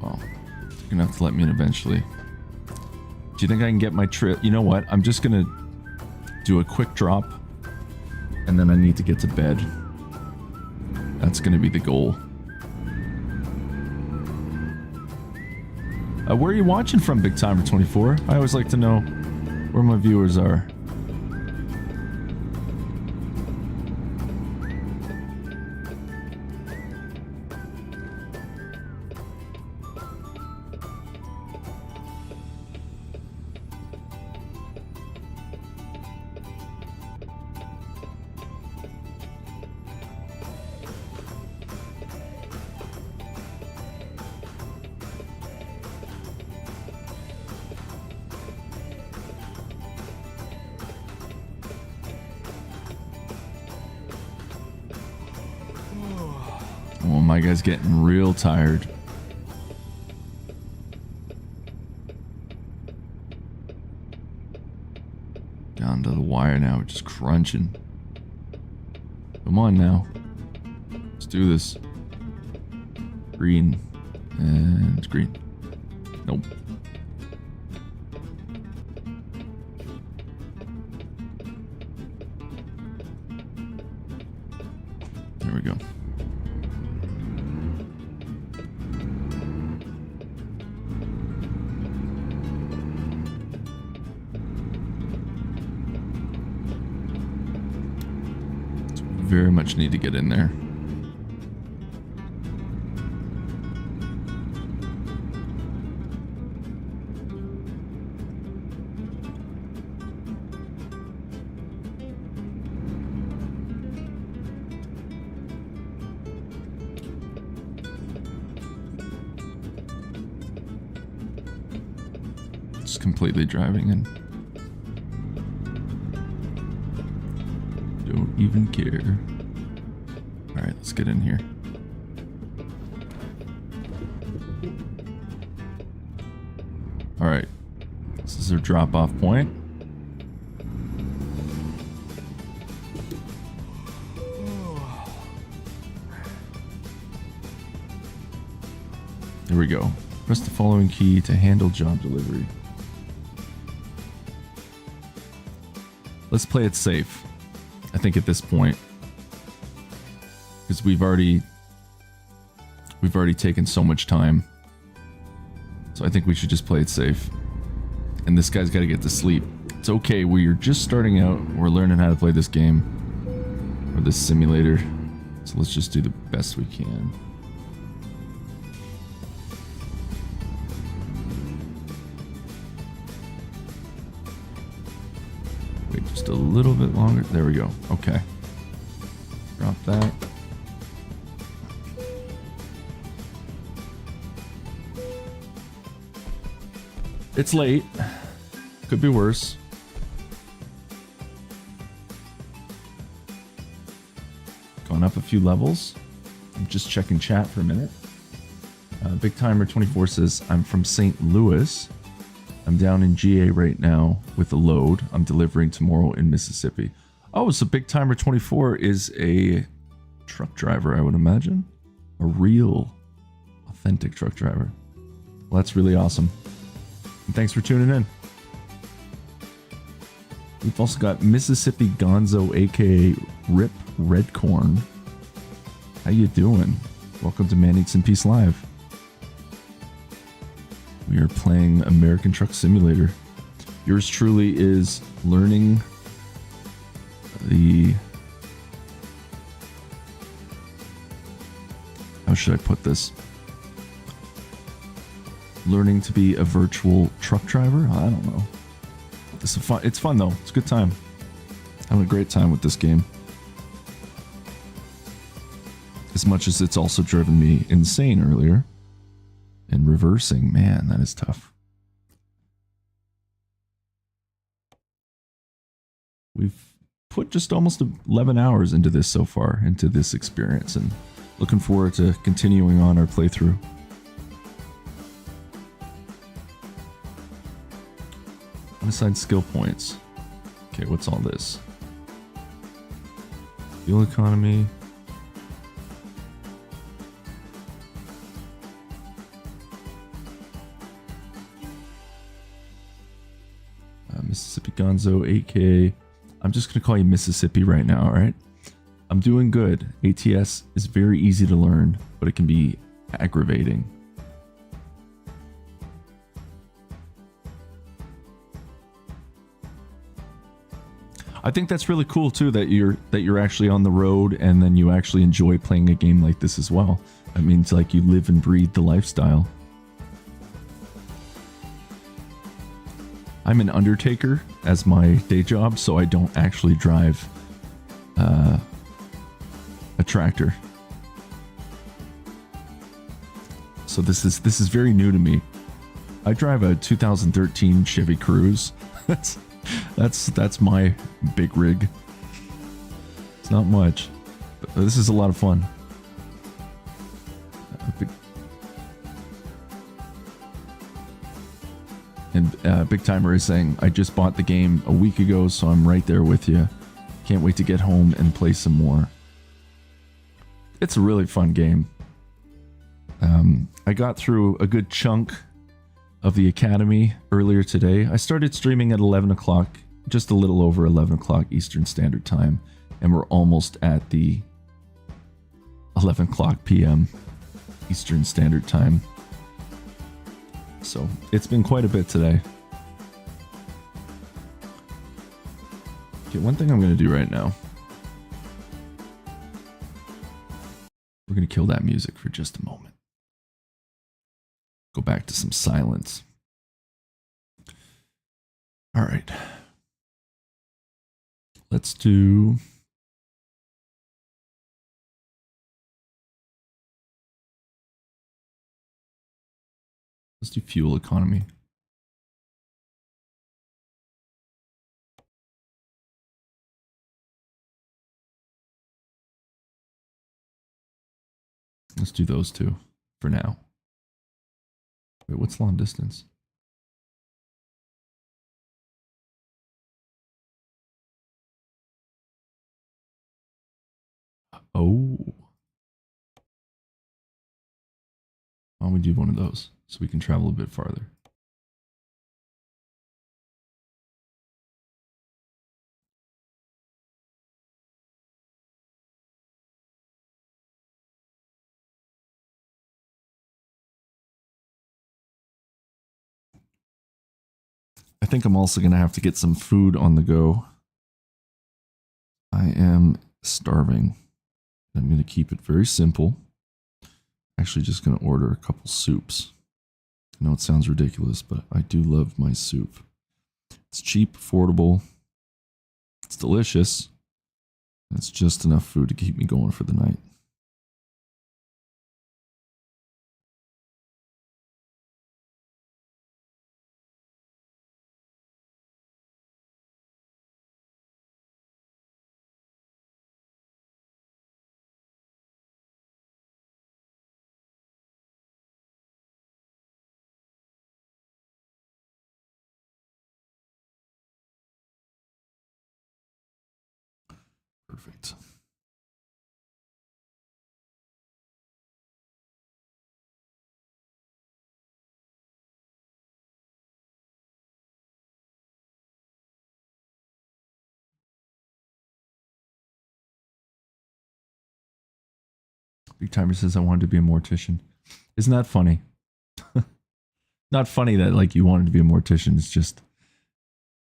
Well, you're gonna have to let me in eventually. Do you think I can get my trip? You know what? I'm just gonna do a quick drop, and then I need to get to bed. That's going to be the goal. Where are you watching from, Big Timer 24? I always like to know where my viewers are. my guy's getting real tired. Down to the wire now, just crunching. Come on now. Let's do this. Green. And green. Nope. There we go. Very much need to get in there. Just completely driving in. Don't even care. All right, let's get in here. All right, this is our drop-off point. There we go. Press the following key to handle job delivery. Let's play it safe. I think at this point, because we've already taken so much time, so I think we should just play it safe. And this guy's got to get to sleep. It's okay. We're just starting out. We're learning how to play this game or this simulator, so let's just do the best we can. Wait just a little bit longer. There we go. Okay. Drop that. It's late. Could be worse. Going up a few levels. I'm just checking chat for a minute. Big Timer 24 says, I'm from St. Louis. I'm down in GA right now with a load. I'm delivering tomorrow in Mississippi. Oh, so Big Timer 24 is a truck driver, I would imagine. A real, authentic truck driver. Well, that's really awesome. And thanks for tuning in. We've also got Mississippi Gonzo, aka Rip Redcorn. How you doing? Welcome to Man Eats and Peace Live. We are playing American Truck Simulator. Yours truly is learning the... How should I put this? Learning to be a virtual truck driver? I don't know. It's fun though. It's a good time. Having a great time with this game. As much as it's also driven me insane earlier. And reversing, man, that is tough. We've put just almost 11 hours into this so far, into this experience, and looking forward to continuing on our playthrough. Unassigned skill points. Okay, what's all this? Fuel economy. Mississippi Gonzo, 8K. I'm just going to call you Mississippi right now, alright? I'm doing good. ATS is very easy to learn, but it can be aggravating. I think that's really cool too, that you're actually on the road and then you actually enjoy playing a game like this as well. That means like you live and breathe the lifestyle. I'm an undertaker as my day job, so I don't actually drive a tractor. So this is very new to me. I drive a 2013 Chevy Cruze. That's my big rig. It's not much, but this is a lot of fun. And Big Timer is saying, I just bought the game a week ago, so I'm right there with you. Can't wait to get home and play some more. It's a really fun game. I got through a good chunk of the Academy earlier today. I started streaming at 11 o'clock, just a little over 11 o'clock Eastern Standard Time, and we're almost at the 11 o'clock p.m. Eastern Standard Time. So it's been quite a bit today. Okay, one thing I'm going to do right now. We're going to kill that music for just a moment. Go back to some silence. All right. Let's do... Let's do fuel economy. Let's do those two for now. Wait, what's long distance? Oh. Why don't we do one of those so we can travel a bit farther? I think I'm also going to have to get some food on the go. I am starving. I'm going to keep it very simple. Actually just going to order a couple soups. I know it sounds ridiculous, but I do love my soup. It's cheap, affordable. It's delicious. It's just enough food to keep me going for the night. Perfect. Big Timer says I wanted to be a mortician. Isn't that funny? Not funny that like you wanted to be a mortician. It's just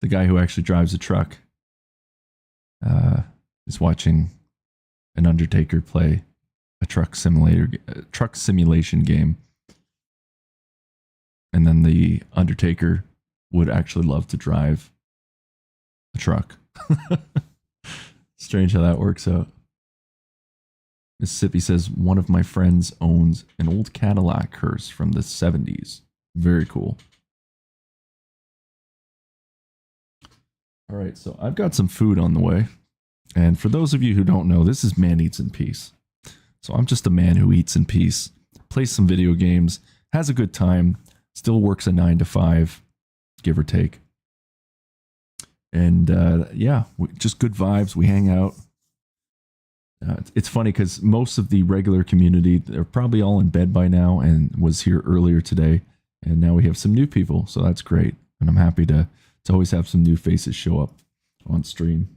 the guy who actually drives a truck is watching an Undertaker play a truck simulation game, and then the Undertaker would actually love to drive a truck. Strange how that works out. Mississippi says one of my friends owns an old Cadillac hearse from the 70s. Very cool. All right, so I've got some food on the way. And for those of you who don't know, this is Man Eats in Peace. So I'm just a man who eats in peace, plays some video games, has a good time, still works a 9 to 5, give or take. And yeah, just good vibes. We hang out. It's funny because most of the regular community, they're probably all in bed by now and was here earlier today. And now we have some new people, so that's great. And I'm happy to always have some new faces show up on stream.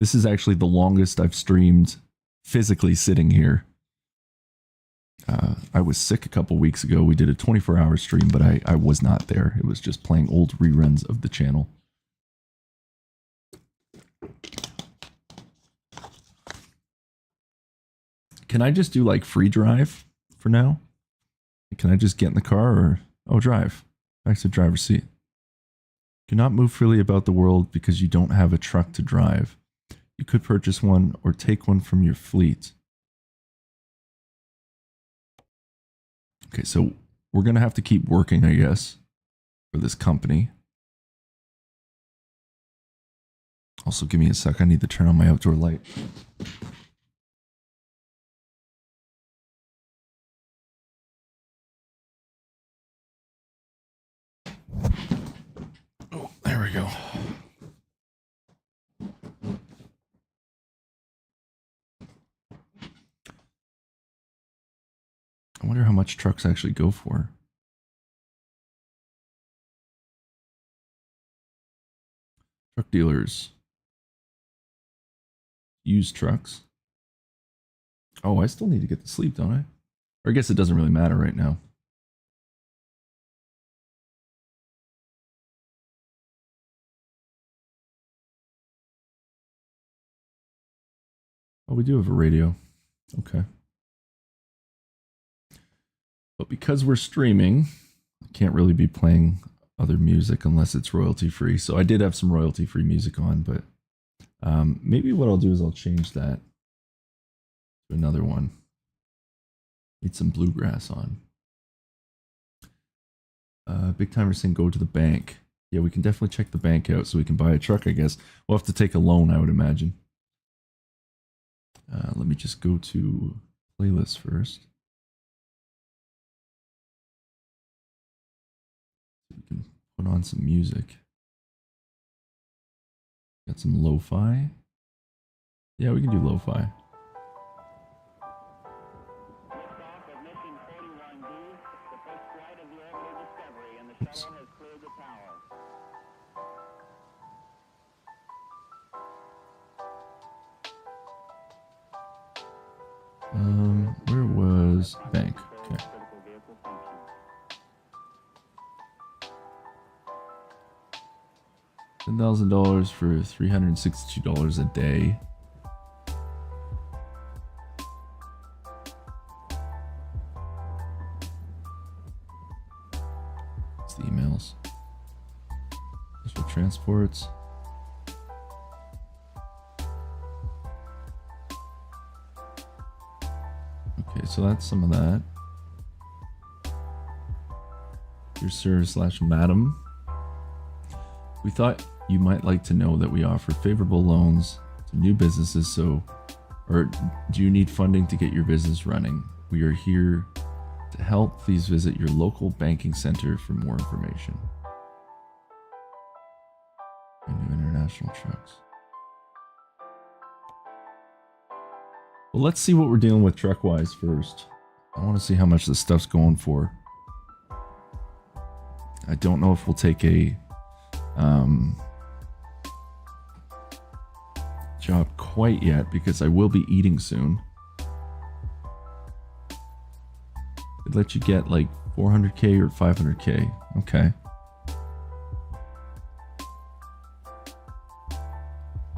This is actually the longest I've streamed physically sitting here. I was sick a couple weeks ago. We did a 24-hour stream, but I was not there. It was just playing old reruns of the channel. Can I just do like free drive for now? Can I just get in the car or... Oh, drive. Back to driver's seat. Cannot move freely about the world because you don't have a truck to drive. You could purchase one or take one from your fleet. Okay, so we're going to have to keep working, I guess, for this company. Also, give me a sec. I need to turn on my outdoor light. go. I wonder how much trucks actually go for. Truck dealers. Used trucks. Oh, I still need to get to sleep, don't I? Or I guess it doesn't really matter right now. Oh, we do have a radio. Okay. But because we're streaming, I can't really be playing other music unless it's royalty free. So I did have some royalty free music on, but maybe what I'll do is I'll change that to another one. Need some bluegrass on. Big Timer saying go to the bank. Yeah, we can definitely check the bank out so we can buy a truck, I guess. We'll have to take a loan, I would imagine. Let me just go to playlist first. We can put on some music. Got some lo-fi. Yeah, we can do lo-fi. Oops. Where was bank? Okay. $10,000 for $362 a day. It's the emails. Special transports. Okay, so that's some of that. Dear sir/madam. We thought you might like to know that we offer favorable loans to new businesses, or do you need funding to get your business running? We are here to help. Please visit your local banking center for more information. New international trucks. Well, let's see what we're dealing with truck-wise first. I want to see how much this stuff's going for. I don't know if we'll take a job quite yet because I will be eating soon. It let you get like 400k or 500k. Okay.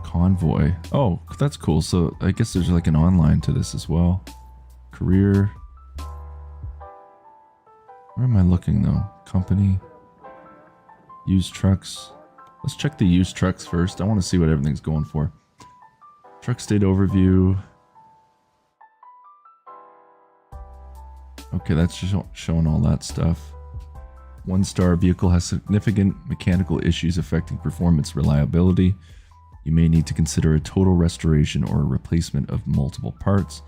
Convoy. Oh, that's cool. So I guess there's like an online to this as well. Career. Where am I looking though? Company. Used trucks. Let's check the used trucks first. I want to see what everything's going for. Truck state overview. Okay, that's just showing all that stuff. 1-star vehicle has significant mechanical issues affecting performance reliability. You may need to consider a total restoration or a replacement of multiple parts.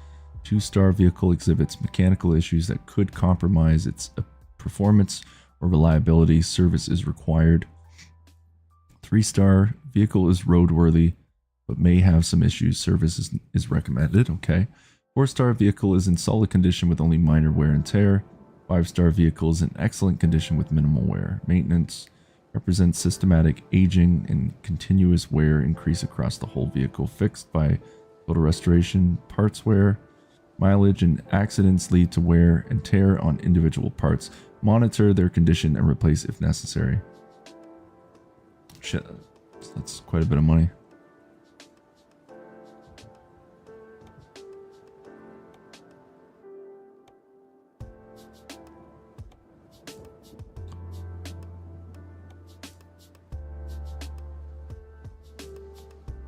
2-star vehicle exhibits mechanical issues that could compromise its performance or reliability. Service is required. 3-star vehicle is roadworthy but may have some issues. Service is recommended. Okay. 4-star vehicle is in solid condition with only minor wear and tear. 5-star vehicle is in excellent condition with minimal wear. Maintenance represents systematic aging and continuous wear increase across the whole vehicle, fixed by total restoration. Parts wear, mileage, and accidents lead to wear and tear on individual parts. Monitor their condition and replace if necessary. Shit, that's quite a bit of money.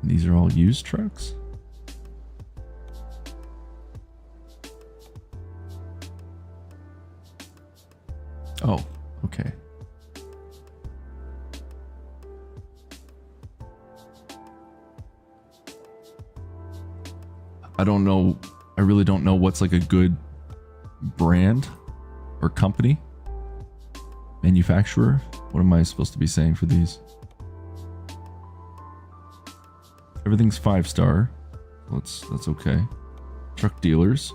These are all used trucks? Oh, okay. I don't know. I really don't know what's like a good brand or company. Manufacturer. What am I supposed to be saying for these? Everything's 5-star. That's okay. Truck dealers.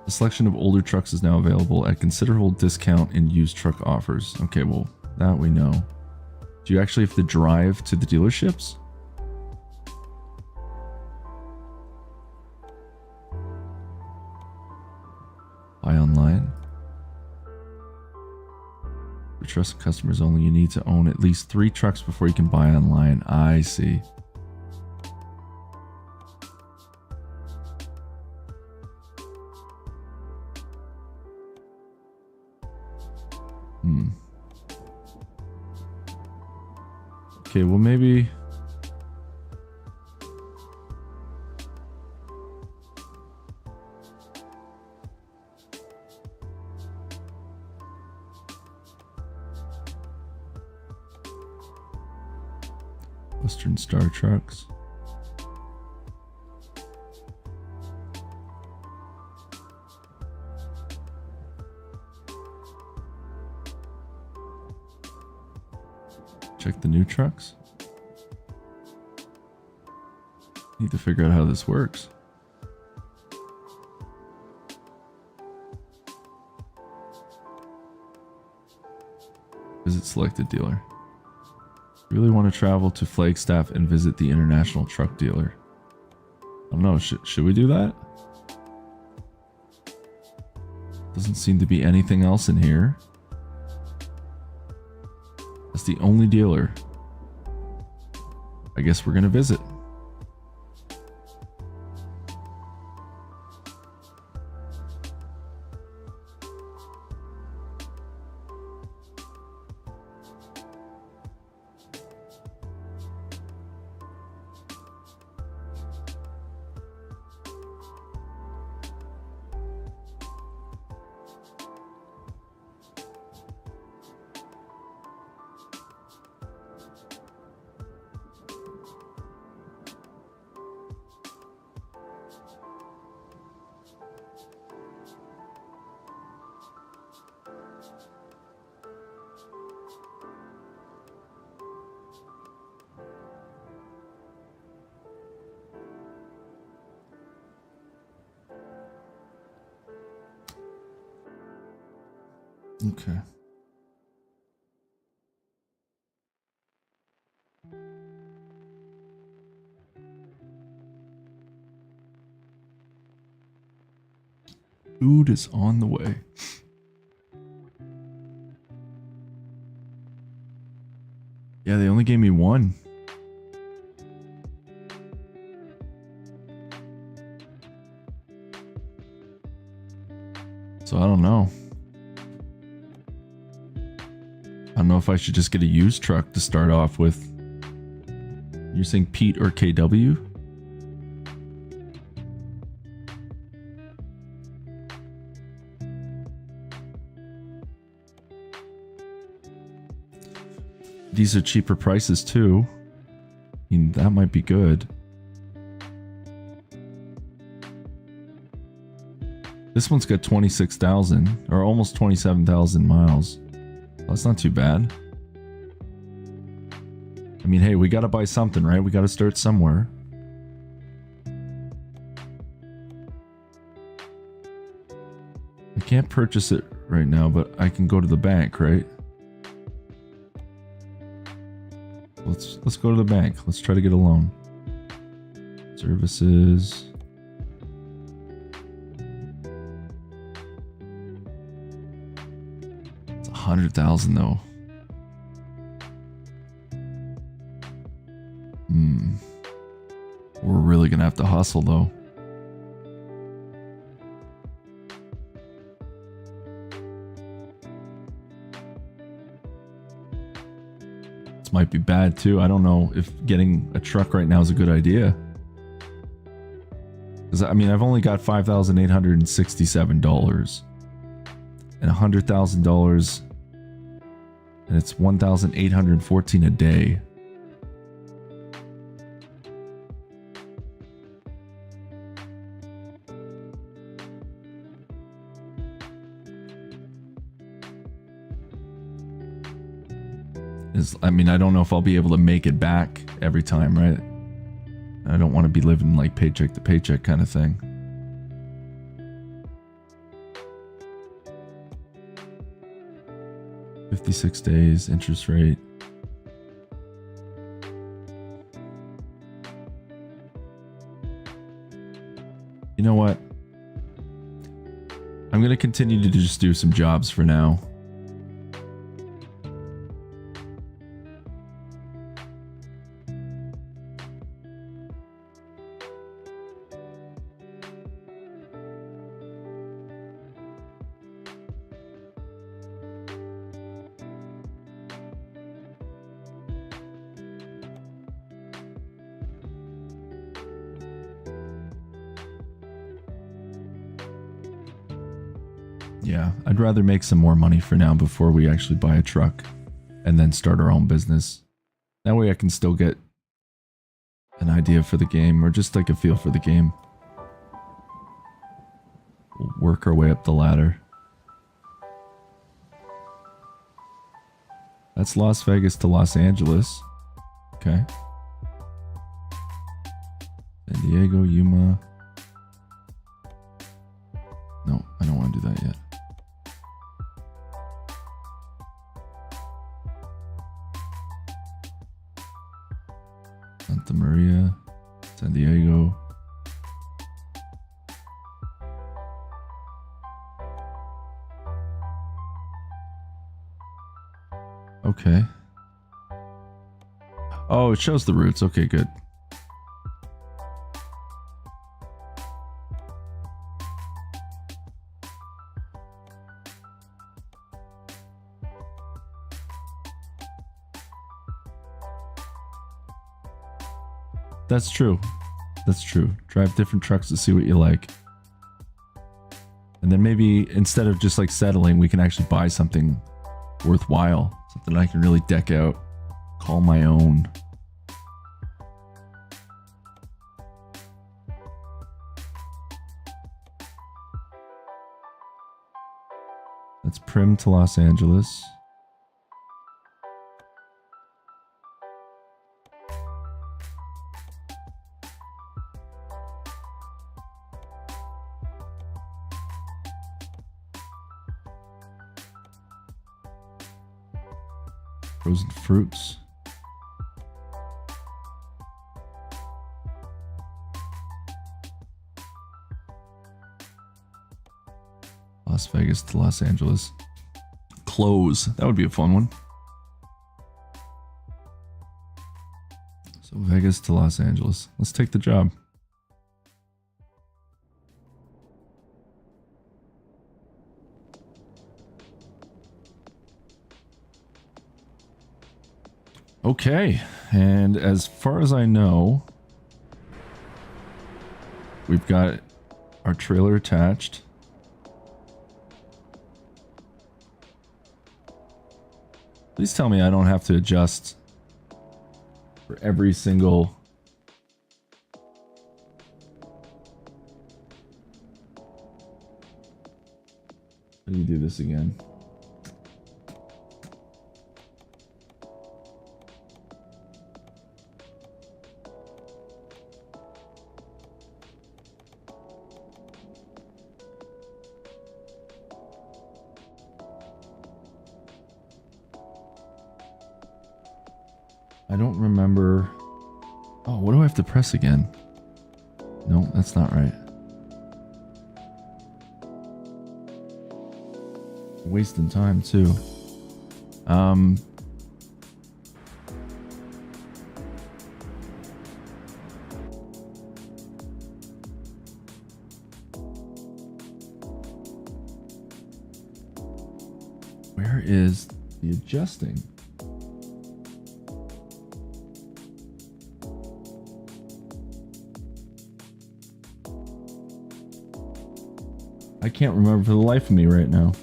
A selection of older trucks is now available at considerable discount in used truck offers. Okay, well, that we know. Do you actually have to drive to the dealerships? Buy online. For trusted customers only, you need to own at least 3 trucks before you can buy online. I see. Okay, well maybe... Western Star Trucks. Check the new trucks. Need to figure out how this works. Visit selected dealer. Really want to travel to Flagstaff and visit the international truck dealer. I don't know, should we do that? Doesn't seem to be anything else in here. That's the only dealer. I guess we're gonna visit. Okay. Food is on the way. Yeah, they only gave me 1. So I don't know. I don't know if I should just get a used truck to start off with. You're saying Pete or KW? These are cheaper prices too. I mean, that might be good. This one's got 26,000 or almost 27,000 miles. Well, that's not too bad. I mean, hey, we gotta buy something, right? We gotta start somewhere. I can't purchase it right now, but I can go to the bank, right? Let's go to the bank. Let's try to get a loan. Services. It's 100,000 though. We're really gonna have to hustle though. This might be bad too. I don't know if getting a truck right now is a good idea. Because I mean, I've only got $5,867 and $100,000, and it's $1,814 a day. I mean, I don't know if I'll be able to make it back every time, right? I don't want to be living like paycheck to paycheck kind of thing. $56 days, interest rate. You know what? I'm going to continue to just do some jobs for now. Yeah, I'd rather make some more money for now before we actually buy a truck and then start our own business. That way I can still get an idea for the game or just like a feel for the game. We'll work our way up the ladder. That's Las Vegas to Los Angeles. Okay. San Diego, Yuma. No, I don't want to do that yet. Santa Maria, San Diego. Okay. Oh, it shows the routes. Okay, good. That's true. That's true. Drive different trucks to see what you like. And then maybe instead of just like settling, we can actually buy something worthwhile. Something I can really deck out. Call my own. That's Prim to Los Angeles. Frozen fruits. Las Vegas to Los Angeles. Clothes. That would be a fun one. So Vegas to Los Angeles. Let's take the job. Okay, and as far as I know, we've got our trailer attached. Please tell me I don't have to adjust for every single... How do you do this again? I don't remember. Oh, what do I have to press again? No, that's not right. Wasting time too. Where is the adjusting? I can't remember for the life of me right now.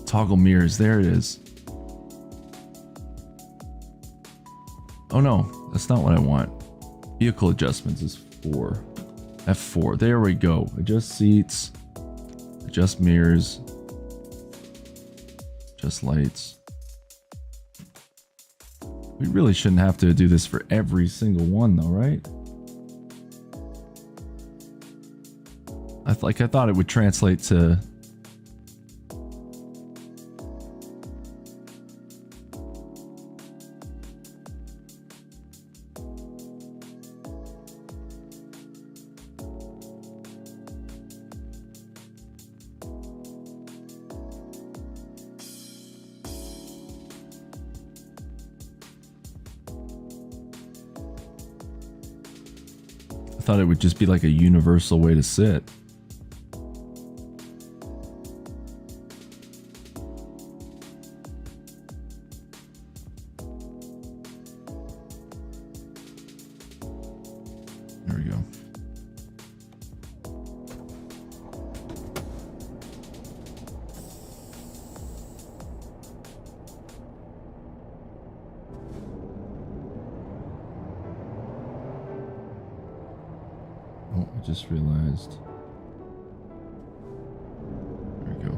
Toggle mirrors, there it is. Oh no, that's not what I want. Vehicle adjustments is 4. F4. There we go. Adjust seats. Adjust mirrors. Adjust lights. We really shouldn't have to do this for every single one though, right? I thought it would translate to... I thought it would just be like a universal way to sit. There we go. Oh, I just realized. There we go.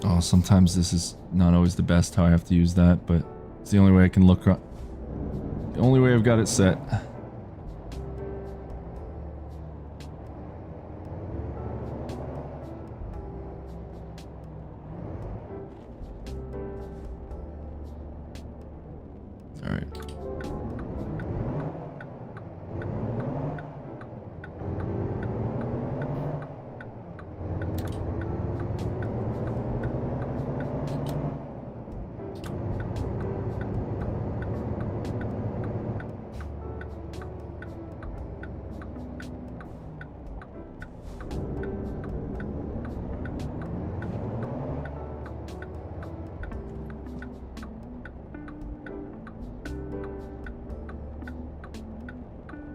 Oh, sometimes this is not always the best how I have to use that, but it's the only way I can look. The only way I've got it set. All right.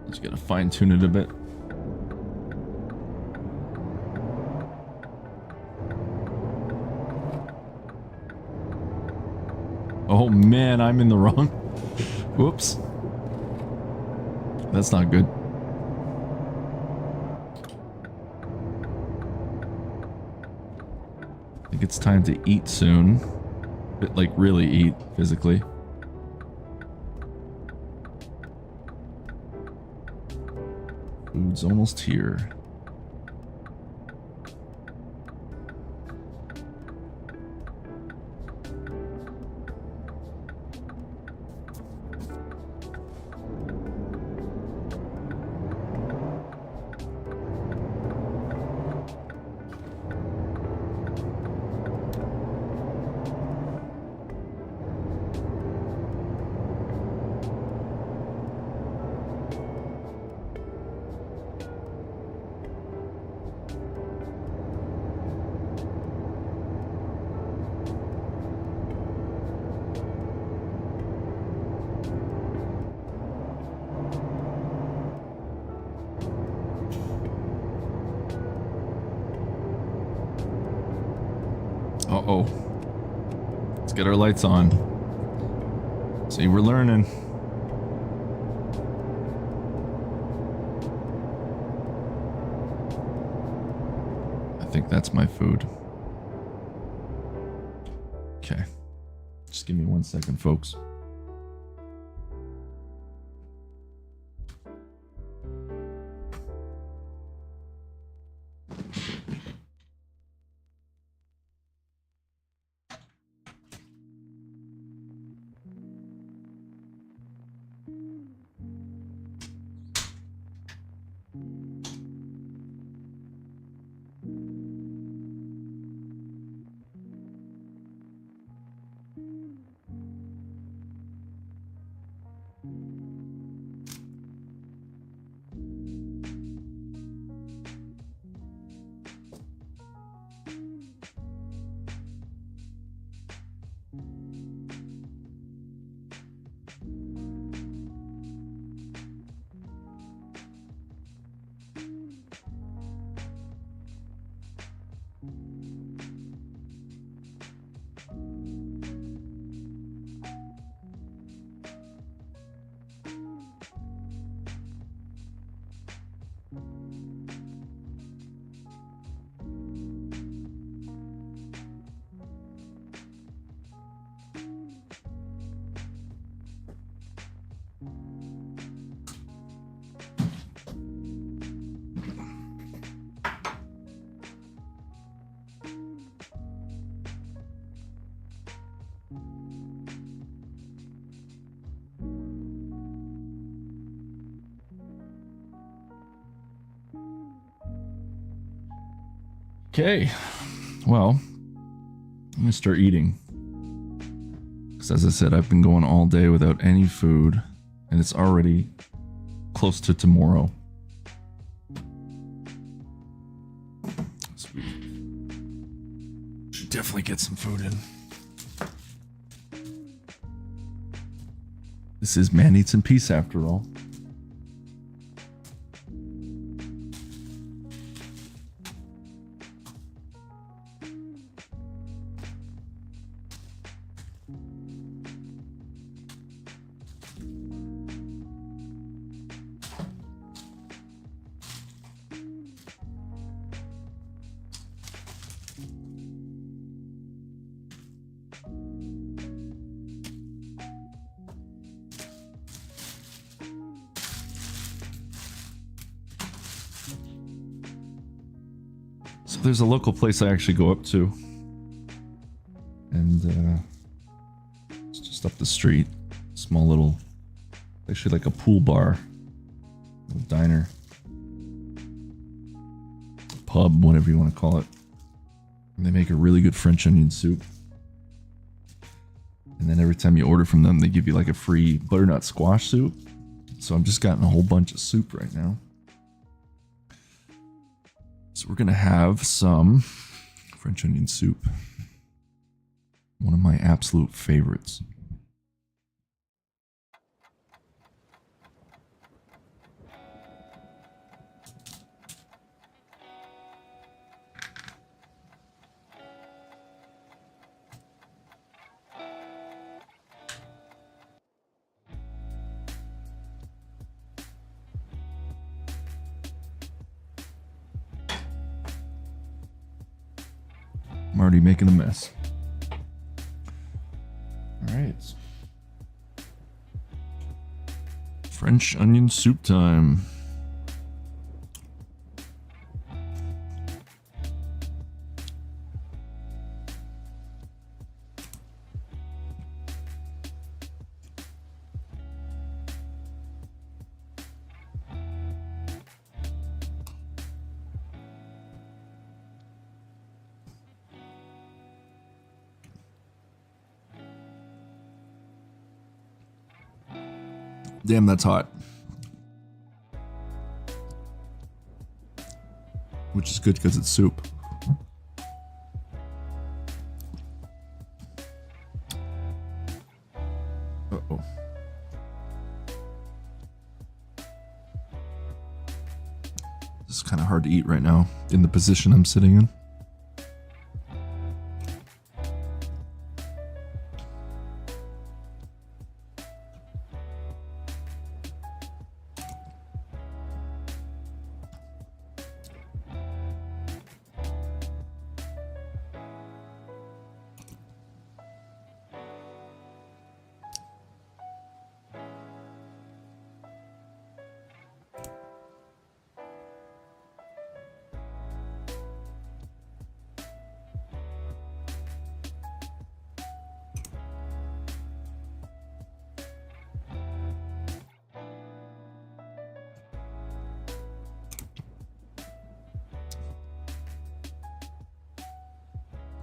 Just gotta fine tune it a bit. Oh man, I'm in the wrong. Whoops. That's not good. I think it's time to eat soon. But like really eat physically. Food's almost here. Uh-oh. Let's get our lights on. See, we're learning. I think that's my food. Okay. Just give me 1 second, folks. Okay, well, I'm gonna start eating. Because as I said, I've been going all day without any food, and it's already close to tomorrow. So we should definitely get some food in. This is Man Eats in Peace after all. So there's a local place I actually go up to, and it's just up the street. Small little, actually like a pool bar, little diner, pub, whatever you want to call it. And they make a really good French onion soup. And then every time you order from them, they give you like a free butternut squash soup. So I'm just gotten a whole bunch of soup right now. So we're gonna have some French onion soup. One of my absolute favorites. I'm already making a mess. All right. French onion soup time. Damn, that's hot. Which is good because it's soup. Uh-oh. This is kind of hard to eat right now in the position I'm sitting in.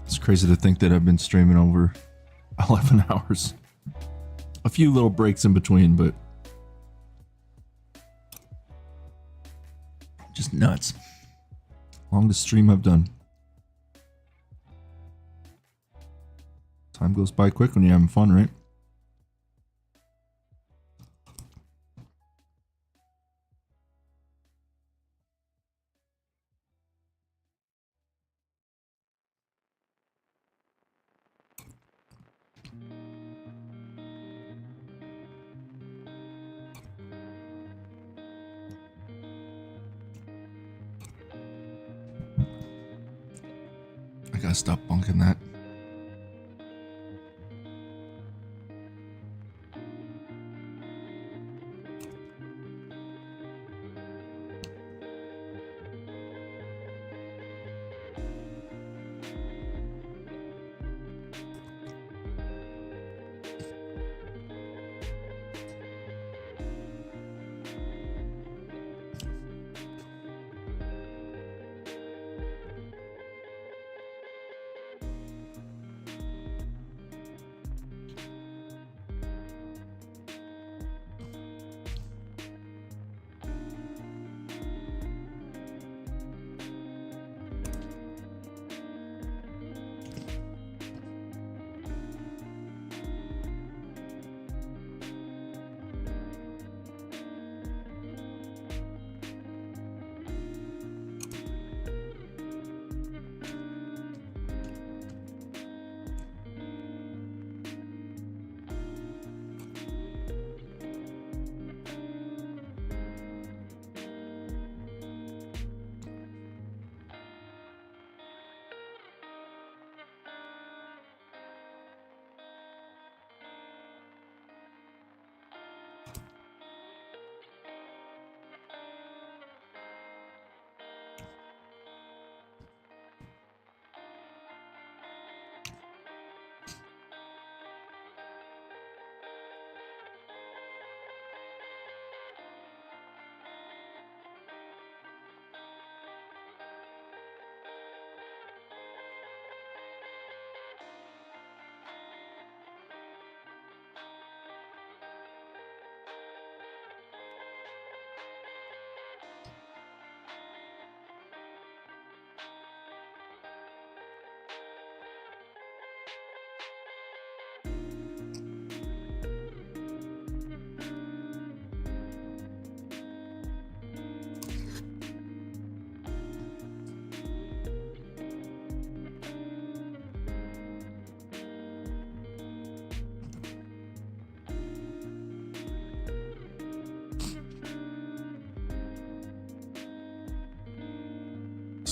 It's crazy to think that I've been streaming over 11 hours. A few little breaks in between, but just nuts. Longest stream I've done. Time goes by quick when you're having fun, right? I gotta stop bunking that.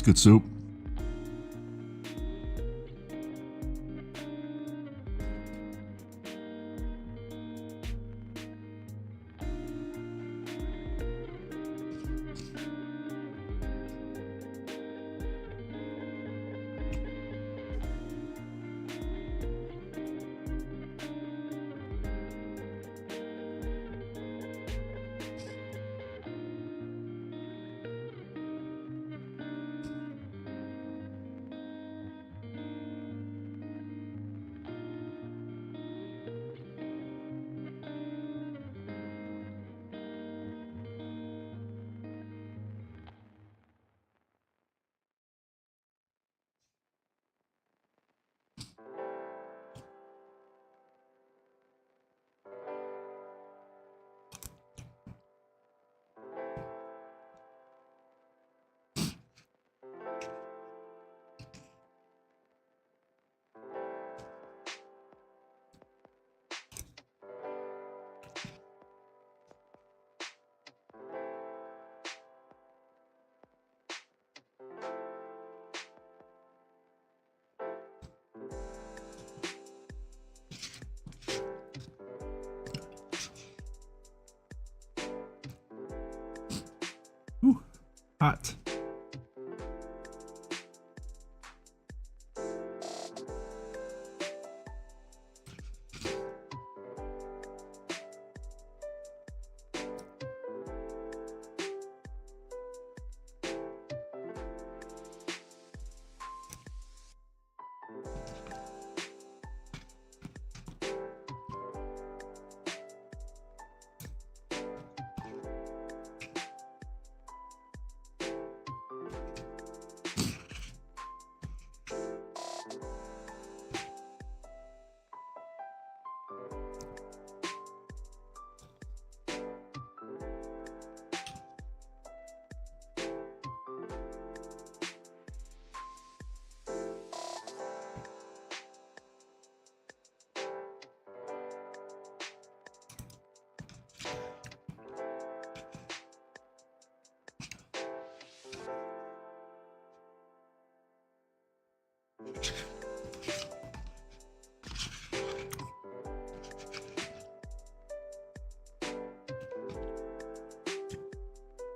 biscuit soup. Ooh, hot.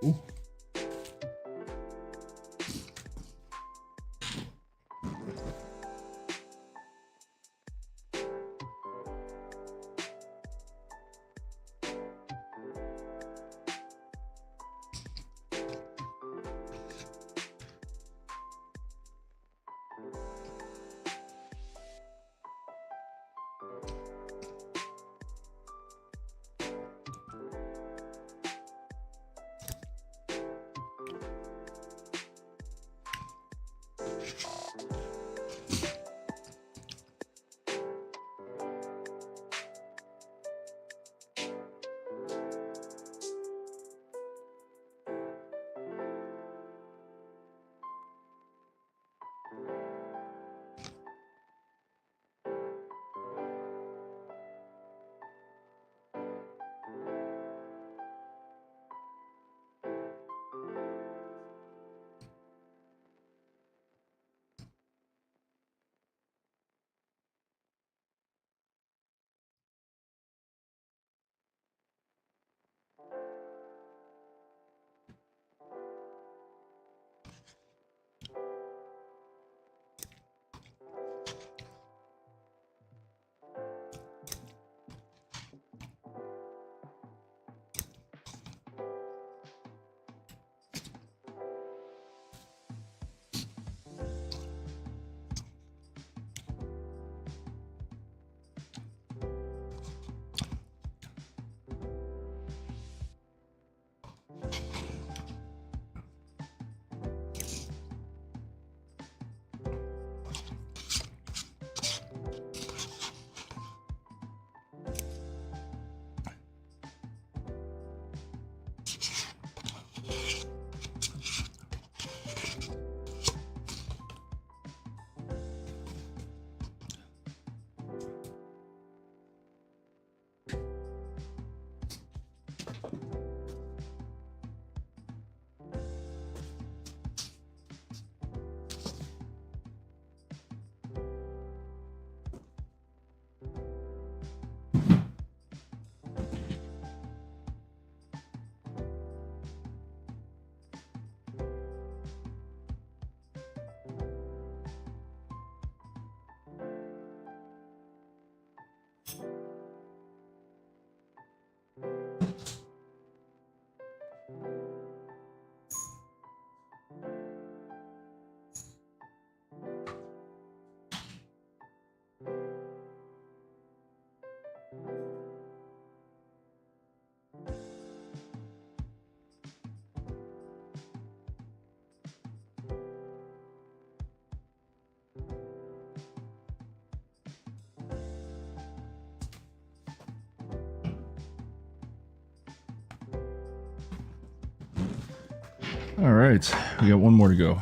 Ooh. All right, we got one more to go.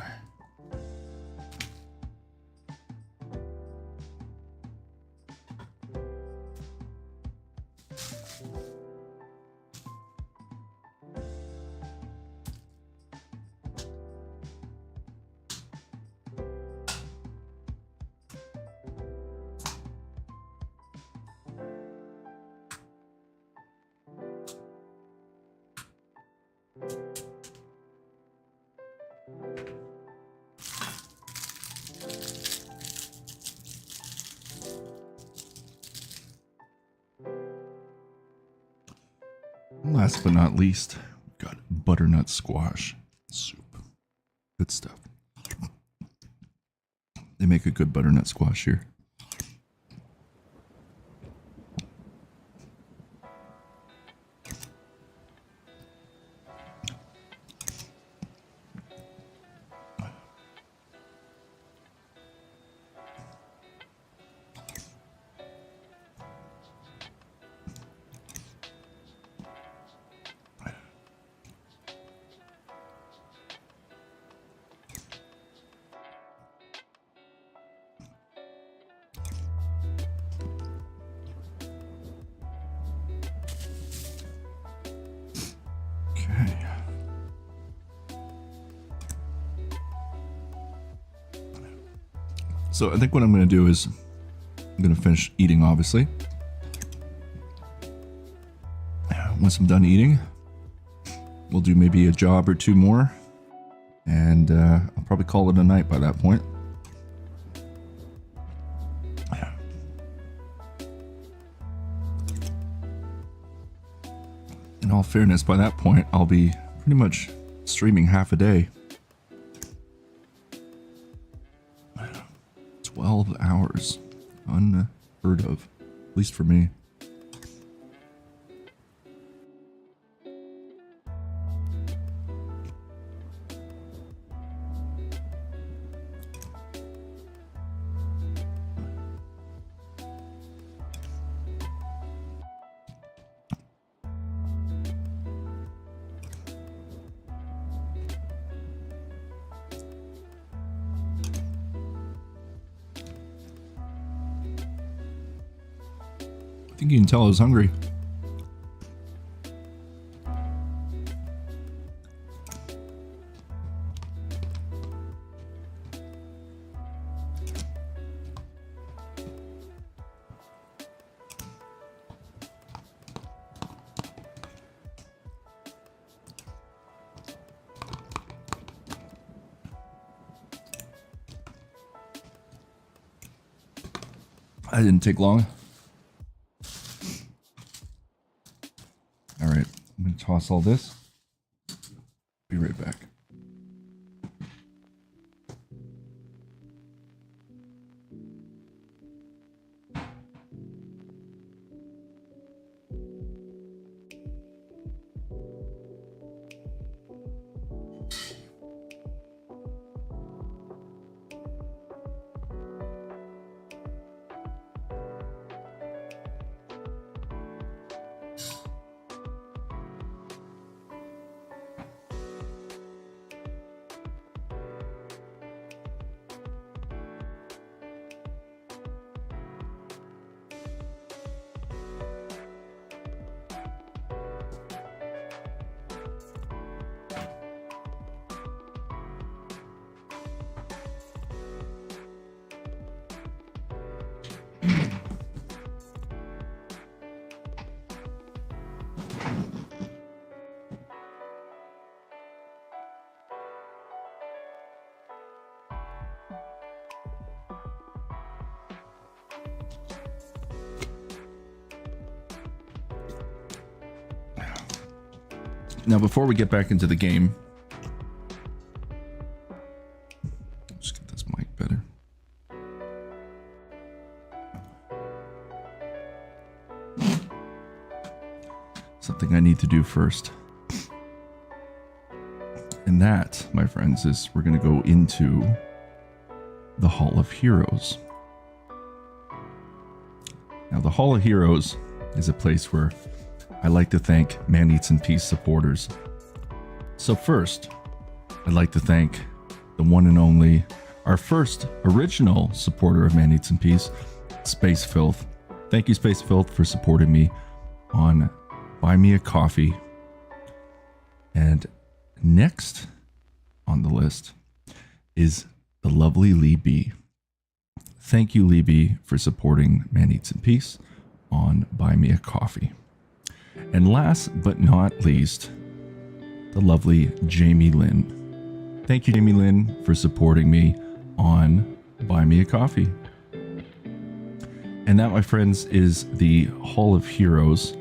Last but not least, we've got butternut squash soup. Good stuff. They make a good butternut squash here. So I think what I'm going to do is I'm going to finish eating, obviously. Once I'm done eating, we'll do maybe a job or two more, and I'll probably call it a night by that point. In all fairness, by that point, I'll be pretty much streaming half a day. 12 hours. Unheard of. At least for me. I think you can tell I was hungry. That didn't take long. Alright, I'm going to toss all this. Be right back. Now, before we get back into the game, just get this mic better. Something I need to do first. And that, my friends, is we're going to go into the Hall of Heroes. Now, the Hall of Heroes is a place where I like to thank Man Eats in Peace supporters. So first, I'd like to thank the one and only, our first original supporter of Man Eats in Peace, Space Filth. Thank you, Space Filth, for supporting me on Buy Me a Coffee. And next on the list is the lovely Lee B. Thank you, Lee B, for supporting Man Eats in Peace on Buy Me a Coffee. And last but not least, the lovely Jamie Lynn. Thank you, Jamie Lynn, for supporting me on Buy Me a Coffee. And that, my friends, is the Hall of Heroes.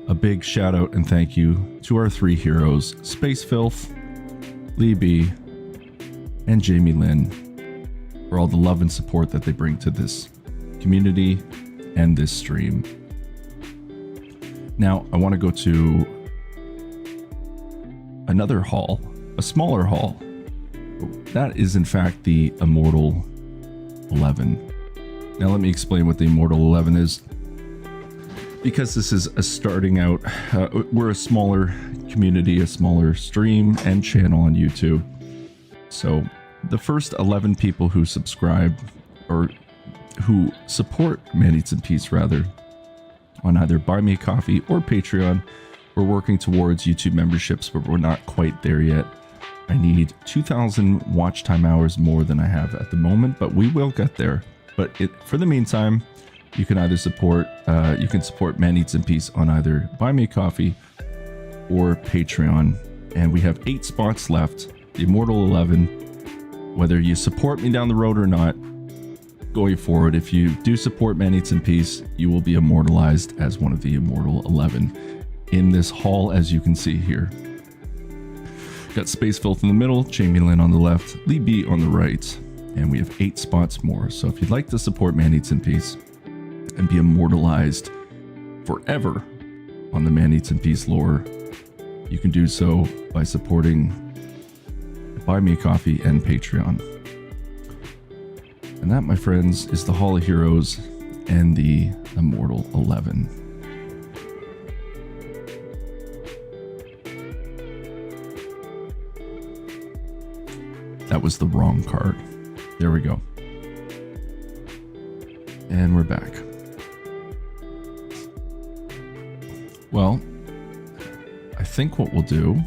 A big shout out and thank you to our three heroes, Space Filth, Lee B, and Jamie Lynn, for all the love and support that they bring to this community and this stream. Now, I want to go to another hall, a smaller hall. That is, in fact, the Immortal 11. Now, let me explain what the Immortal 11 is. Because this is a starting out, we're a smaller community, a smaller stream and channel on YouTube. So the first 11 people who subscribe, or who support Man Eats in Peace rather, on either Buy Me a Coffee or Patreon, we're working towards YouTube memberships, but we're not quite there yet. I need 2,000 watch time hours more than I have at the moment, but we will get there. But for the meantime, you can either support, Man Eats in Peace on either Buy Me a Coffee or Patreon. And we have 8 spots left, the Immortal 11. Whether you support me down the road or not, going forward, if you do support Man Eats in Peace, you will be immortalized as one of the Immortal 11 in this hall, as you can see here. Got Space Filth in the middle, Jamie Lynn on the left, Lee B on the right, and we have 8 spots more. So if you'd like to support Man Eats in Peace and be immortalized forever on the Man Eats in Peace lore, you can do so by supporting Buy Me a Coffee and Patreon. And that, my friends, is the Hall of Heroes and the Immortal 11. That was the wrong card. There we go. And we're back. Well, I think what we'll do,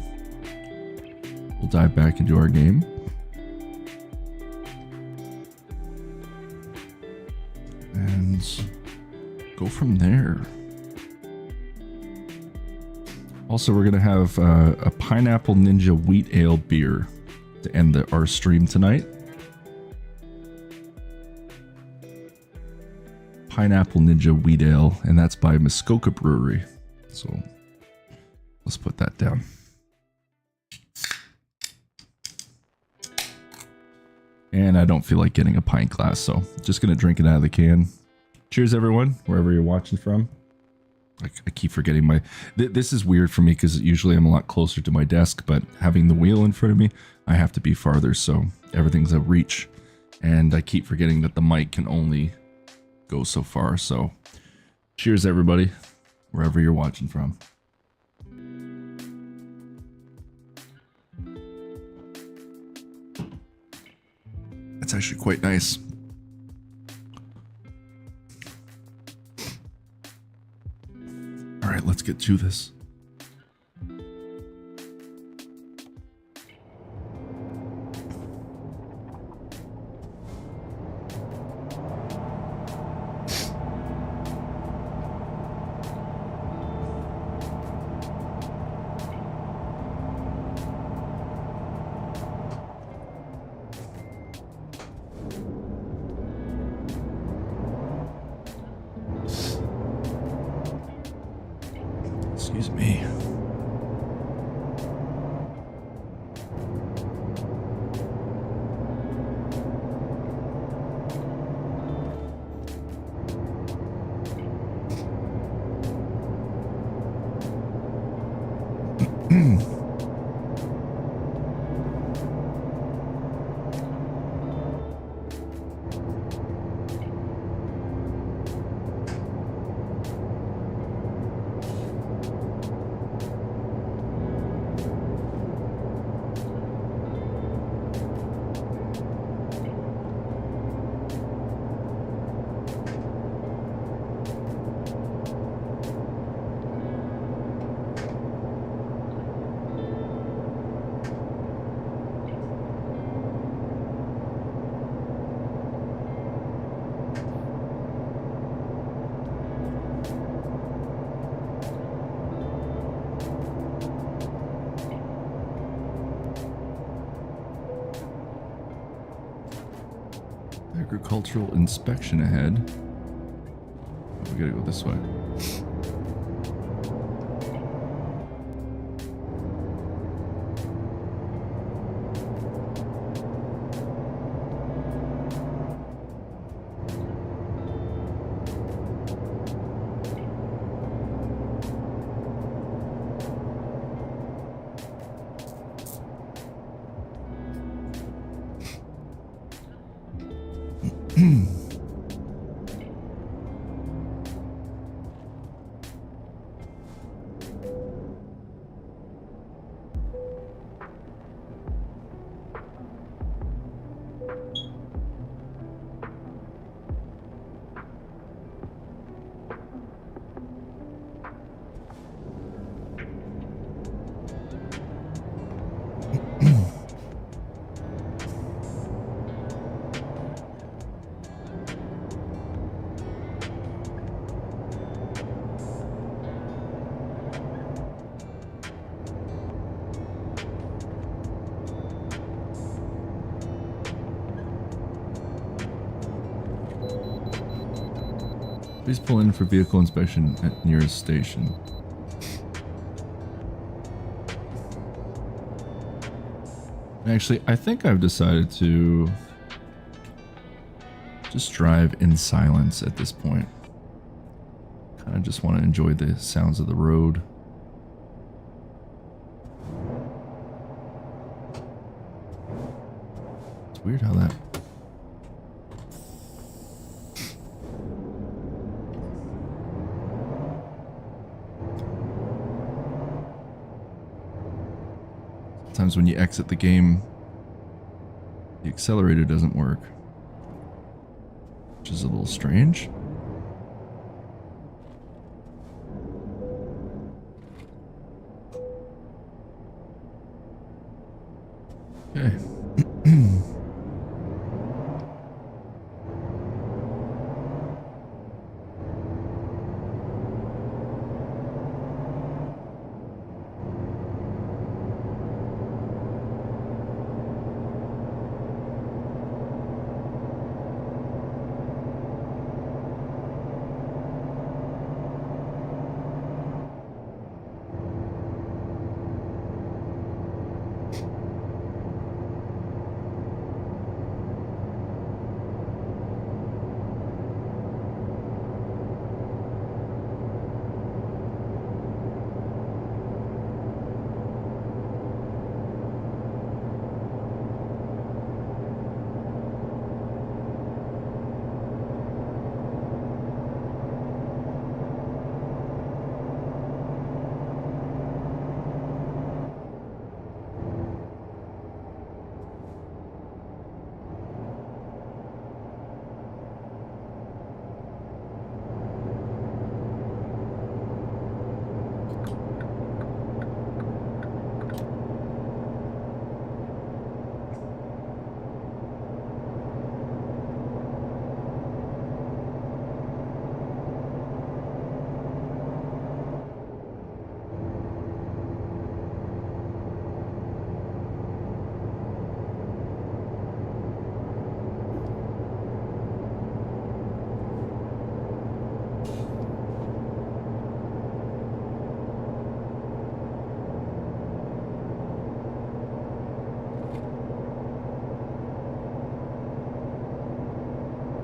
we'll dive back into our game. And go from there. Also, we're going to have a Pineapple Ninja Wheat Ale beer to end our stream tonight. Pineapple Ninja Wheat Ale, and that's by Muskoka Brewery. So let's put that down. And I don't feel like getting a pint glass, so just gonna drink it out of the can. Cheers, everyone, wherever you're watching from. I keep forgetting my... This is weird for me because usually I'm a lot closer to my desk, but having the wheel in front of me, I have to be farther, so everything's a reach. And I keep forgetting that the mic can only go so far, so cheers, everybody, wherever you're watching from. That's actually quite nice. All right, let's get to this. Excuse me. Agricultural inspection ahead. Oh, we gotta go this way. Please pull in for vehicle inspection at nearest station. Actually, I think I've decided to just drive in silence at this point. Kind of just want to enjoy the sounds of the road. It's weird how that... Sometimes when you exit the game, the accelerator doesn't work, which is a little strange. Okay.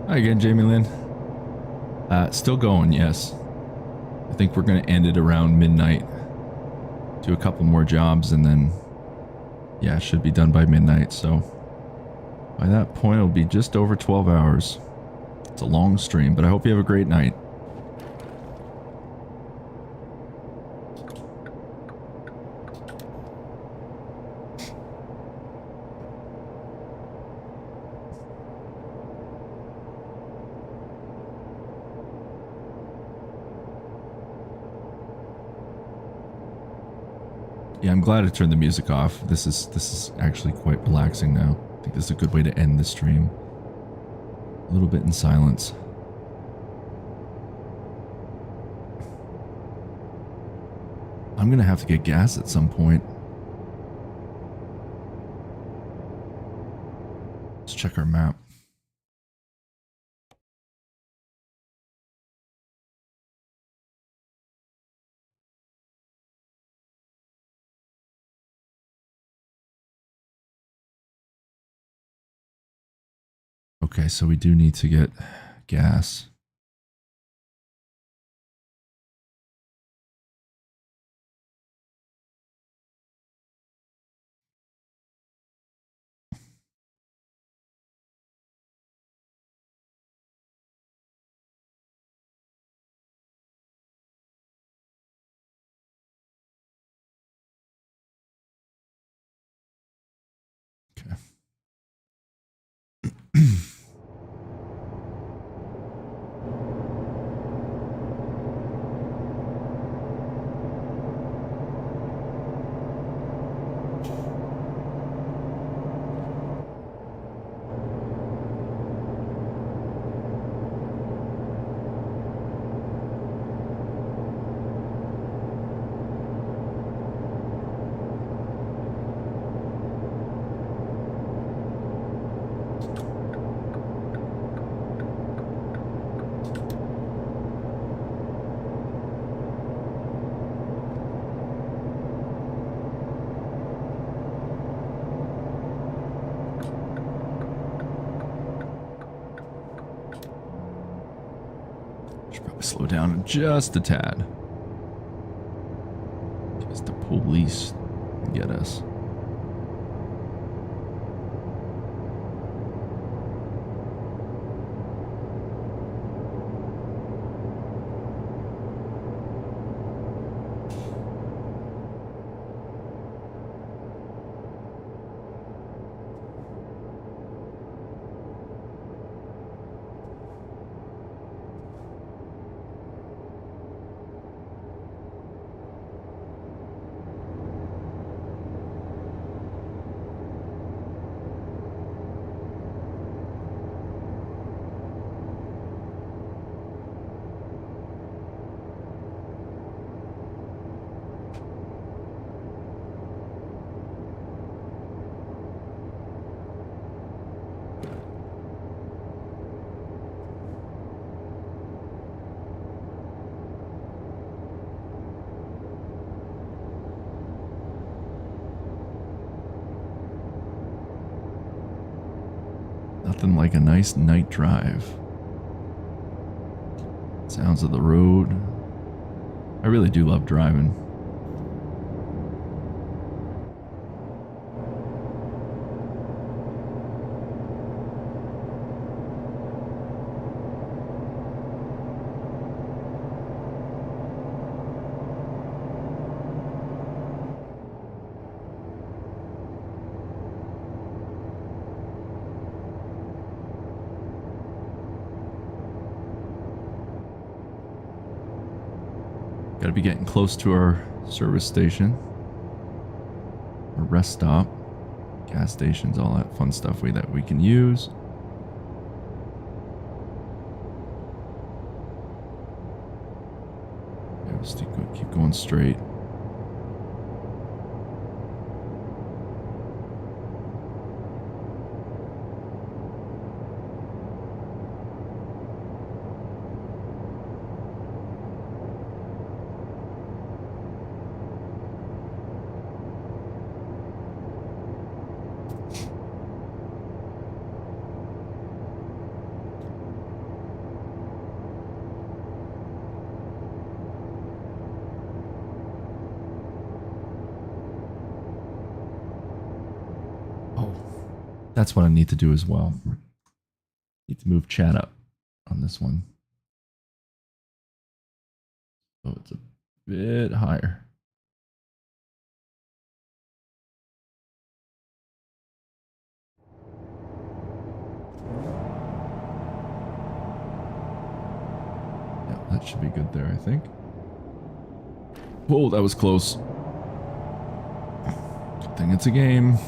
Hi again, Jamie Lynn. Still going, yes. I think we're going to end it around midnight. Do a couple more jobs and then, yeah, should be done by midnight. So by that point, it'll be just over 12 hours. It's a long stream, but I hope you have a great night. Yeah, I'm glad I turned the music off. This is actually quite relaxing now. I think this is a good way to end the stream. A little bit in silence. I'm gonna have to get gas at some point. Let's check our map. Okay, so we do need to get gas. Okay. Should probably slow down just a tad. Because the police can get us. Nothing like a nice night drive. Sounds of the road. I really do love driving. Gotta be getting close to our service station. Our rest stop. Gas stations, all that fun stuff that we can use. Yeah, let's keep going straight. That's what I need to do as well. Need to move chat up on this one. So it's a bit higher. Yeah, that should be good there, I think. Whoa, that was close. Good thing it's a game.